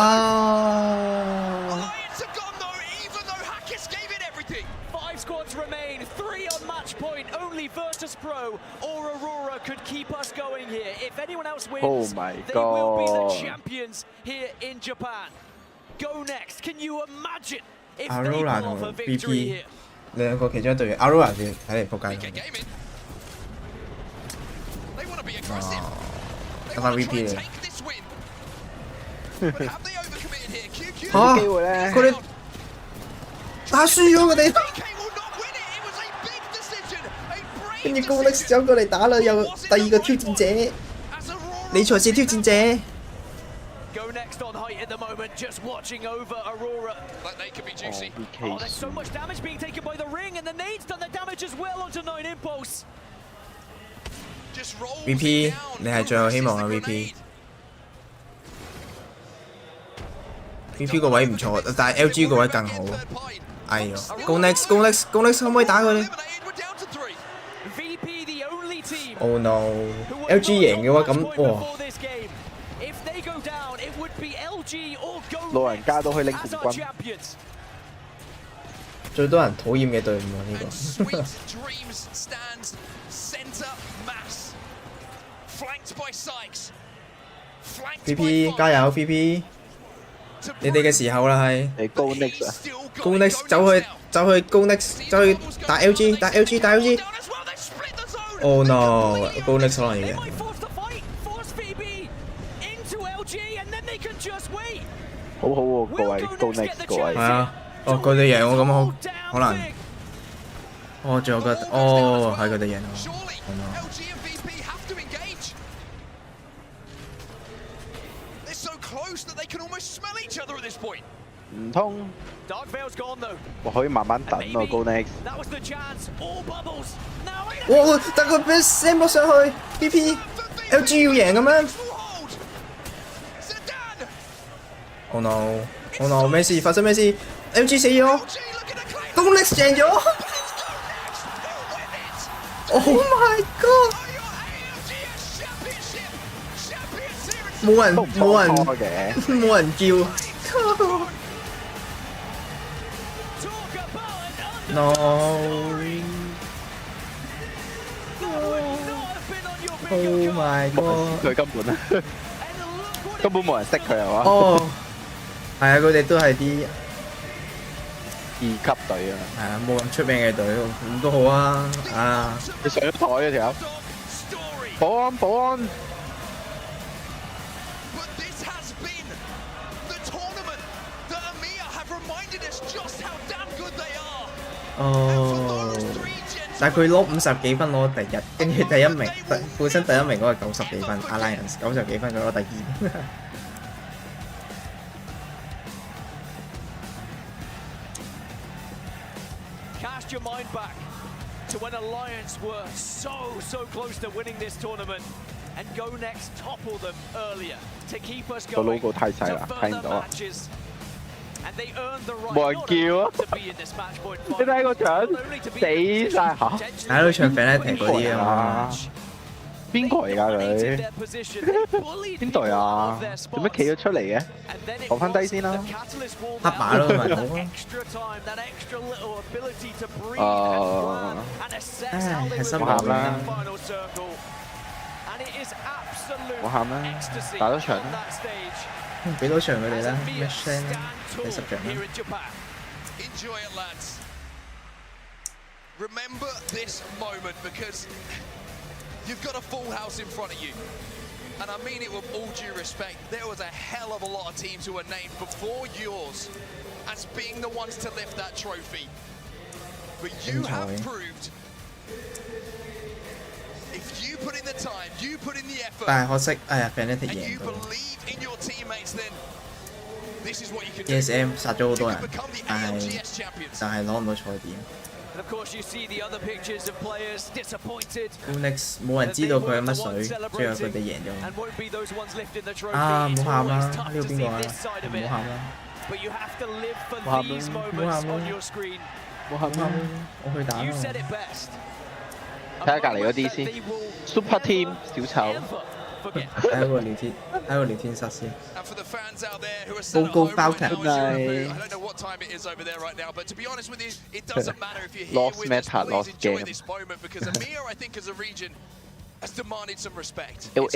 5 squads remain, 3 on match point, only Virtus Pro or Aurora could keep us going here. If anyone else wins, they will be the champions here in Japan. Go next. Can you imagine if they pull off a victory here? 兩個其中一隊員 Aurora 睇嚟仆街。得翻 VP 嚟。嚇！佢哋打輸咗佢哋。跟住高力走過嚟打啦，有第2個挑戰者，你才是挑戰者。Go next on height at the moment, just watching over Aurora. That could be juicy. Oh, there's so much damage being taken by the ring, and the nade's done the damage as well onto 9 Impulse. VP， 你係最後希望啊 VP。VP 個位唔錯，但係 LG 個位更好。哎呀 ，Go next， 可唔可以打佢哋 ？Oh no！LG 贏嘅話咁，哇！老人家都可以拎冠軍。最多人討厭嘅隊伍啊呢個。VP 加油 VP！ 你哋嘅時候啦係。你 Go next 啊 ！Go next 走去 Go next 走去打 LG。Oh no！Go next 可能要贏。好好喎，各位 Go next 各位。係啊，哦佢哋贏我咁好可能。哦，仲有個哦係佢哋贏我。唔通？我可以慢慢等咯 ，Go next。哇！但佢俾 send 咗上去 ，VP，LG 要贏咁樣。Oh no！Oh no！ 咩事？發生咩事 ？LG 死咗 ，Go next 贏咗。Oh my god！ 冇人叫。No！ Oh my god！ 佢根本冇人識佢係嘛？哦，係啊，佢哋都係啲2級隊啊。係啊，冇咁出名嘅隊，咁都好啊。啊，佢上咗台啊條友。保安保安。哦，但係佢攞50幾分攞第一，跟住第一名本身第一名嗰個90幾分 ，Alliance 90幾分佢攞第2。Cast your mind back to when Alliance were so close to winning this tournament, and Go Next toppled them earlier to keep us going to further matches. And they earned the right not only to be in this match point fight, not only to be in this match point fight, 喺度唱 Fnatic 嗰啲啊嘛。邊個嚟㗎佢？邊隊啊？做咩企咗出嚟嘅？放翻低先啦。黑馬咯咪好咯。唉，係心寒啦。我喊啦，打多場啦。俾多場佢哋啦，咩聲俾10場啦。Enjoy it, lads. Remember this moment because you've got a full house in front of you. And I mean it with all due respect, there was a hell of a lot of teams who were named before yours as being the ones to lift that trophy. But you have proved if you put in the time, you put in the effort, 但係可惜，哎呀 Fnatic 贏 and you 到。 believe in your teammates, then this is what you can do. ESM 殺咗好多人，但係攞唔到賽點。And of course, you see the other pictures of players disappointed. Unix 冇人知道佢係乜水，最後佢哋贏咗。啊，唔好喊啦！呢個邊個啊？唔好喊啦！But you have to live for these moments on your screen. 冇喊啦！我去打 You 啦。 said it best. 睇下隔離嗰啲先 ，Super Team 小丑。喺個聊天，喺個聊天室先。And for the fans out there who are Go sat at go home right Falcon. now, I don't know what time it is over there right now, but to be honest with you, it doesn't matter if you're here Lost with us. meta, Please lost enjoy game. this moment because EMEA, I think, as a region, has demanded some respect. L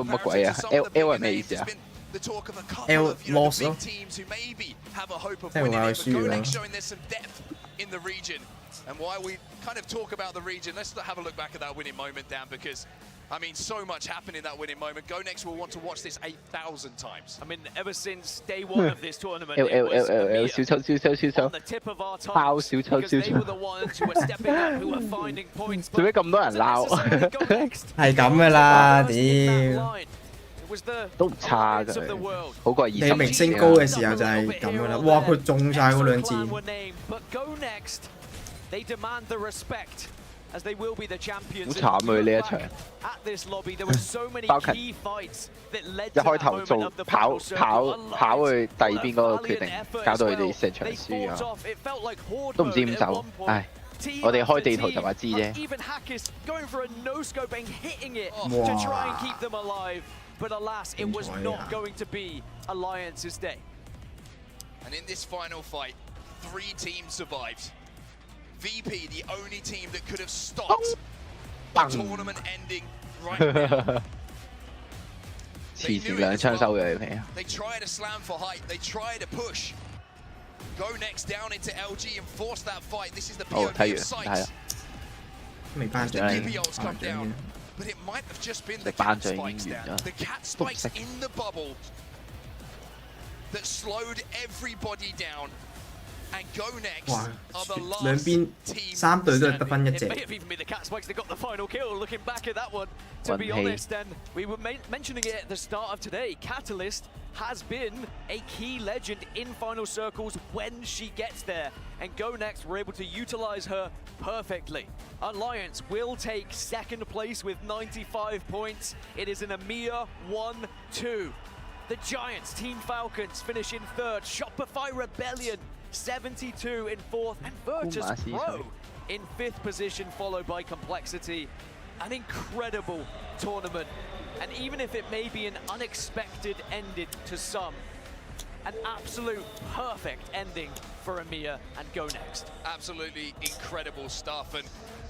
乜鬼啊？L 係咩意思啊 The talk of a couple L of the lost big 咯， teams who maybe have a hope of 即係 winning 話 it, 佢 but 輸 Go 啦 Next showing there's some depth in the region. And while we kind of talk about the region, let's have a look back at that winning moment, Dan, because I mean, so much happened in that winning moment. Go Next will want to watch this 8,000 times. I mean, ever since day one of this tournament, L it was EMEA 小丑小丑小丑 on the tip of our 爆 tongues 小丑 because 小 they were 丑 the，ones who were stepping up, who were finding points. 做咩咁多人鬧？係咁噶啦，屌！ It was the 都唔差㗎，好過20。你明星高嘅時候就係咁噶啦，哇！佢中晒嗰兩箭。 But Go Next, they demand the respect as they will be the champions. 好慘啊！呢一場。 At this lobby, there were so many Falcon key fights that led 一 to 開 that 頭 moment 做 of the 跑 final 跑 circle. 跑去第二邊嗰個決定， Valiant 搞到佢 effort 哋 as 成場 well. 輸 They 啊 fought！off. It felt like horde 都唔知 mode 點 at 走 one，point. 唉！ Team 我哋開 after 地圖 team, 就話知啫。 even Hackers going for a no-scope and hitting it to Wow. try and keep them alive. But alas, it was not going to be Alliance's day. And in this final fight, 3 teams survived. VP, the only team that could have stopped the tournament ending right now. 黐線兩槍收咗你皮啊！ They try to slam for height. They try to push. Go Next down into LG and force that fight. This is the 哦， POV 睇 of 完睇啦 sight.，未頒 The 獎 Gibbios come down, but it might have just been the 頒 cat 獎 spikes 已經 down. 完咗 The cat 都唔 spikes 識。 in the bubble that slowed everybody down. And Go Next 哇 are the！兩 last 邊 team 3隊都係得分一 It 隻 may。have even been the cat spikes that got the final kill. Looking back at that one, to be One honest, and we were mentioning it at the start of today. Catalyst has been a key legend in final circles when she gets there, and Go Next were able to utilize her perfectly. Alliance will take second place with 95 points. It is an EMEA 1-2. The Giants, Team Falcons, finish in third. Shopify Rebellion, 72 in fourth, and Virtus massive. Pro in fifth position, followed by Complexity. An incredible tournament, and even if it may be an unexpected ending to some, an absolute perfect ending for EMEA and Go Next. Absolutely incredible stuff, and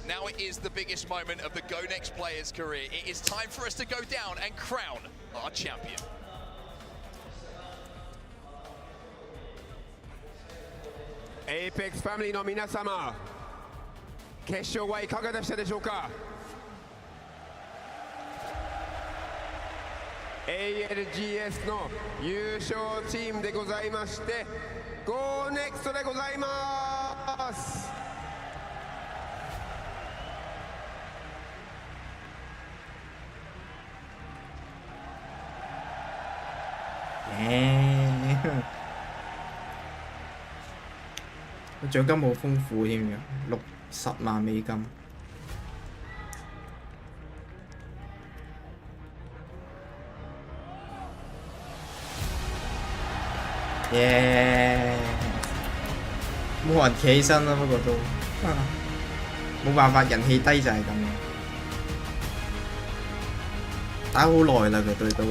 now it is the biggest moment of the Go Next player's career. It is time for us to go down and crown our champion. APEX ファミリーの皆様、決勝はいかがでしたでしょうか。ALGS の優勝チームでございまして、Go Next でございます。獎金好豐富添嘅，60萬美金。耶！冇人企起身啦，不過都冇辦法，人氣低就係咁嘅。打好耐啦，佢哋都，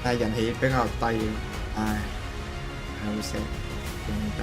但係人氣比較低，唉。好錫，人低。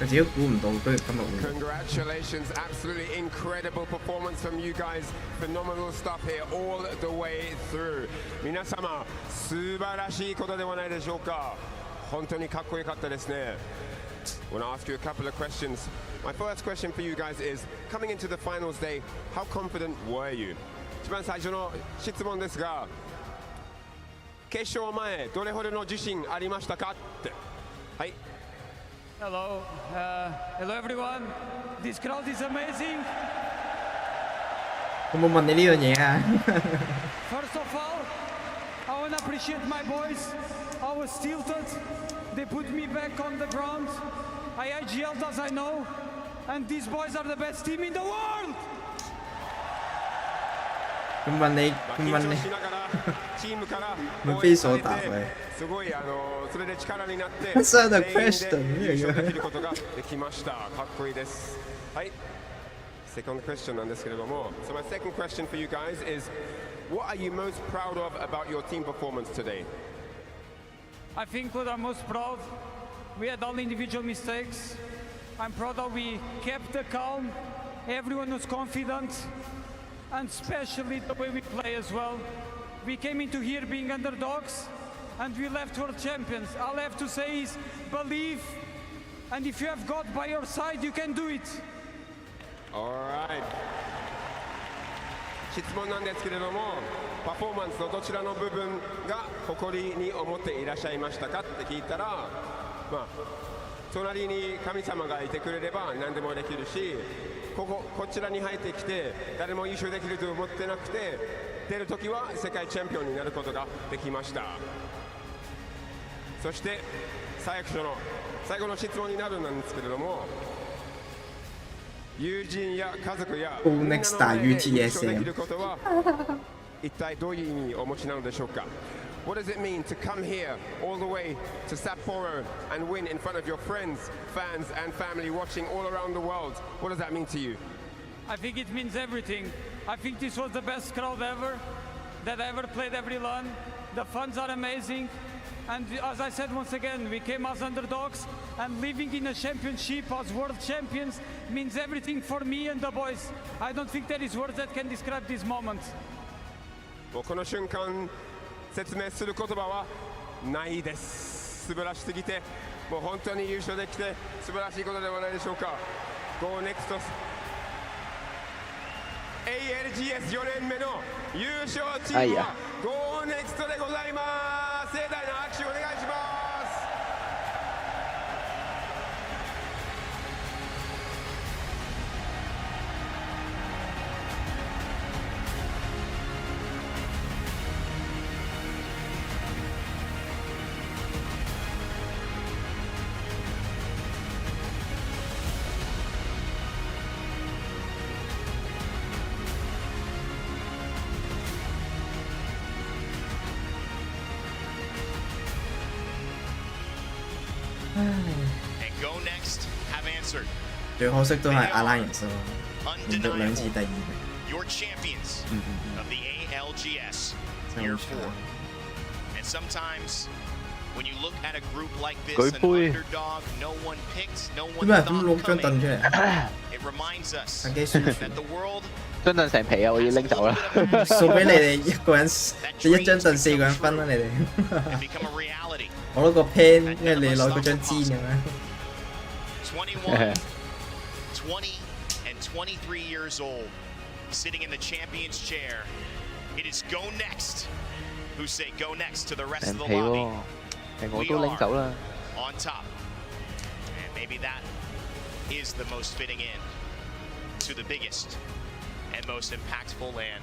佢自己估唔到，居然今日會。Congratulations, absolutely incredible performance from you guys. Phenomenal stuff here all the way through. 皆様、素晴らしいことではないでしょうか。本当にかっこよかったですね。I want to ask you a couple of questions. My first question for you guys is, coming into the finals day, how confident were you? 一番最初の質問ですが、決勝前、どれほどの自信ありましたかって。はい。Hello, hello everyone. This crowd is amazing. 我冇問你呢樣嘢啊。First of all, I want to appreciate my boys. I was tilted. They put me back on the ground. I IGL'd as I know, and these boys are the best team in the world. 咁問你，問非所答喂。すごいそれで力になって、そうだ、クエスチョン優勝できることができました。かっこいいです。はい。Second question なんですけれども、So my second question for you guys is, what are you most proud of about your team performance today? I think what I'm most proud, we had all individual mistakes. I'm proud that we kept the calm. Everyone was confident. And especially the way we play as well. We came into here being underdogs, and we left world champions. All I have to say is believe, and if you have God by your side, you can do it. Alright. 質問なんですけれども、パフォーマンスのどちらの部分が誇りに思っていらっしゃいましたかって聞いたら、まあ隣に神様がいてくれれば何でもできるし、こちらに入ってきて誰も優勝できると思ってなくて、出るときは世界チャンピオンになることができました。そして最後の質問になるんですけれども、友人や家族やみんなの前で優勝できることは一体どういう意味をお持ちなのでしょうか。What does it mean to come here all the way to Sapporo and win in front of your friends, fans and family watching all around the world? What does that mean to you? I think it means everything. I think this was the best crowd ever that I ever played every LAN. The fans are amazing. And as I said once again, we came as underdogs, and living in a championship as world champions means everything for me and the boys. I don't think there is words that can describe this moment. この瞬間説明する言葉はないです。素晴らしすぎて、もう本当に優勝できて素晴らしいことではないでしょうか。Go Next ALGS4 年目の優勝チームは Go Next でございます。盛大な拍手お願いします。And Go Next have answered. 最可惜都係阿拉人數，連續2次第2名。Your champions of the ALGS Year 4. And sometimes when you look at a group like this, an underdog, no one picked, no one thought coming. It reminds us that the world. 張凳成皮啊！我要拎走啦。送俾你哋一個人，你一張凳4個人分啦，你哋。我攞個 pen， 因為你攞嗰張氈咁樣。21, 20, and 23 years old, sitting in the champion's chair. It is Go Next who say Go Next to the rest of the lobby. We are on top, and maybe that is the most fitting end to the biggest and most impactful LAN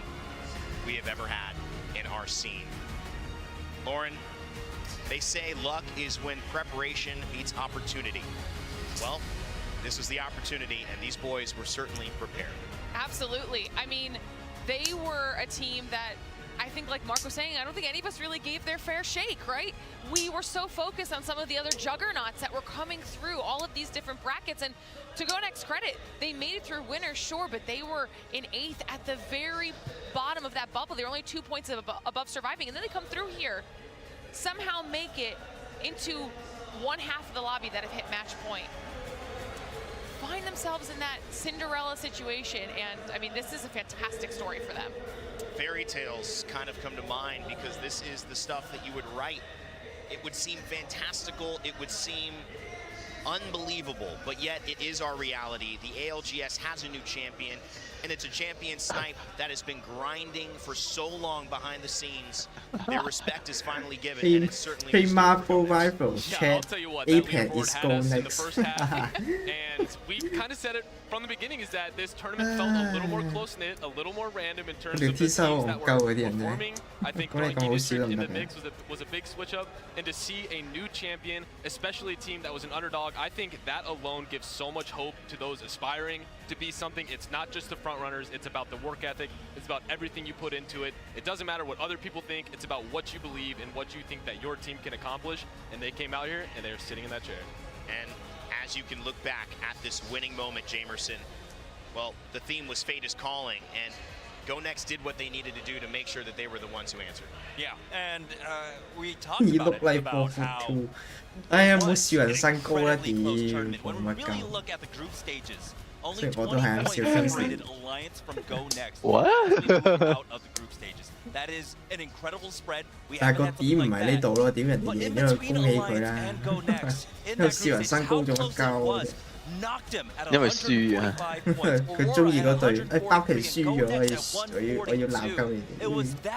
we have ever had in our scene. Lauren, they say luck is when preparation meets opportunity. Well, this was the opportunity, and these boys were certainly prepared. Absolutely. I mean, they were a team that I think, like Mark was saying, I don't think any of us really gave their fair shake, right? We were so focused on some of the other juggernauts that were coming through all of these different brackets, and to Go Next credit, they made it through winners, sure, but they were in 8th at the very bottom of that bubble. They were only 2 points above surviving, and then they come through here, somehow make it into one half of the lobby that have hit match point. Find themselves in that Cinderella situation, and I mean, this is a fantastic story for them. Fairy tales kind of come to mind because this is the stuff that you would write. It would seem fantastical, it would seem unbelievable, but yet it is our reality. The ALGS has a new champion, and it's a champion Snipe that has been grinding for so long behind the scenes. Their respect is finally given, and it's certainly Marvel Rival Chat. APEC is Go Next. And we kind of said it from the beginning, is that this tournament felt a little more close-knit, a little more random in terms of the teams that were performing. I think Monkey District in the mix was a big switch-up, and to see a new champion, especially a team that was an underdog, I think that alone gives so much hope to those aspiring to be something. It's not just the front runners, it's about the work ethic, it's about everything you put into it. It doesn't matter what other people think, it's about what you believe and what you think that your team can accomplish, and they came out here and they're sitting in that chair. And as you can look back at this winning moment, Jamerson, well, the theme was fate is calling, and Go Next did what they needed to do to make sure that they were the ones who answered. Yeah, and we talked about it, about how 哎呀，冇笑人身高啦，屌，冇乜鳩。雖然我都係咁笑天使。What？ 但係個點唔係呢度咯，點人哋贏咗佢恭喜佢啦，因為笑人身高做乜鳩？因為輸啊！佢中意嗰隊，誒包皮輸咗，我要鬧鳩你哋，戇鳩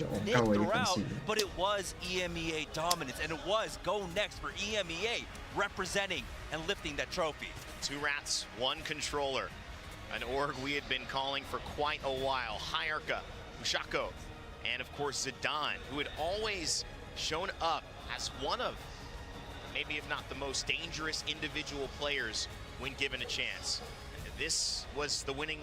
啊啲粉絲。But it was EMEA dominance, and it was Go Next for EMEA representing and lifting that trophy. 2 rats, 1 controller, an org we had been calling for quite a while. Hayarka, Ushako, and of course Zidane, who had always shown up as one of, maybe if not the most dangerous individual players when given a chance. This was the winning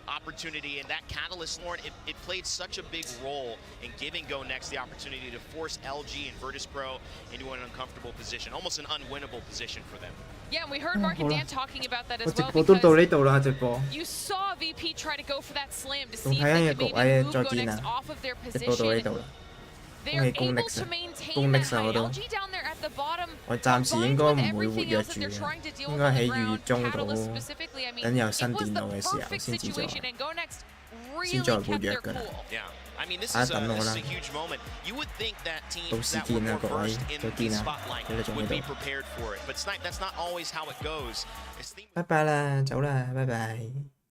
opportunity, and that catalyst, Lauren, it played such a big role in giving Go Next the opportunity to force LG and Virtus.pro into an uncomfortable position, almost an unwinnable position for them. Yeah, and we heard Mark and Dan talking about that as well, 直播都到呢度啦，直播。You saw VP try to go for that slam to see if they could maybe move Go Next off of their position. They're able to maintain that high. LG down there at the bottom. 我暫時應該唔會活躍住嘅，應該喺2月中度，等有新電腦嘅時候先至再活躍㗎啦。大家等我啦，到時見啦各位，再見啦，你哋仲喺度。拜拜啦，走啦，拜拜。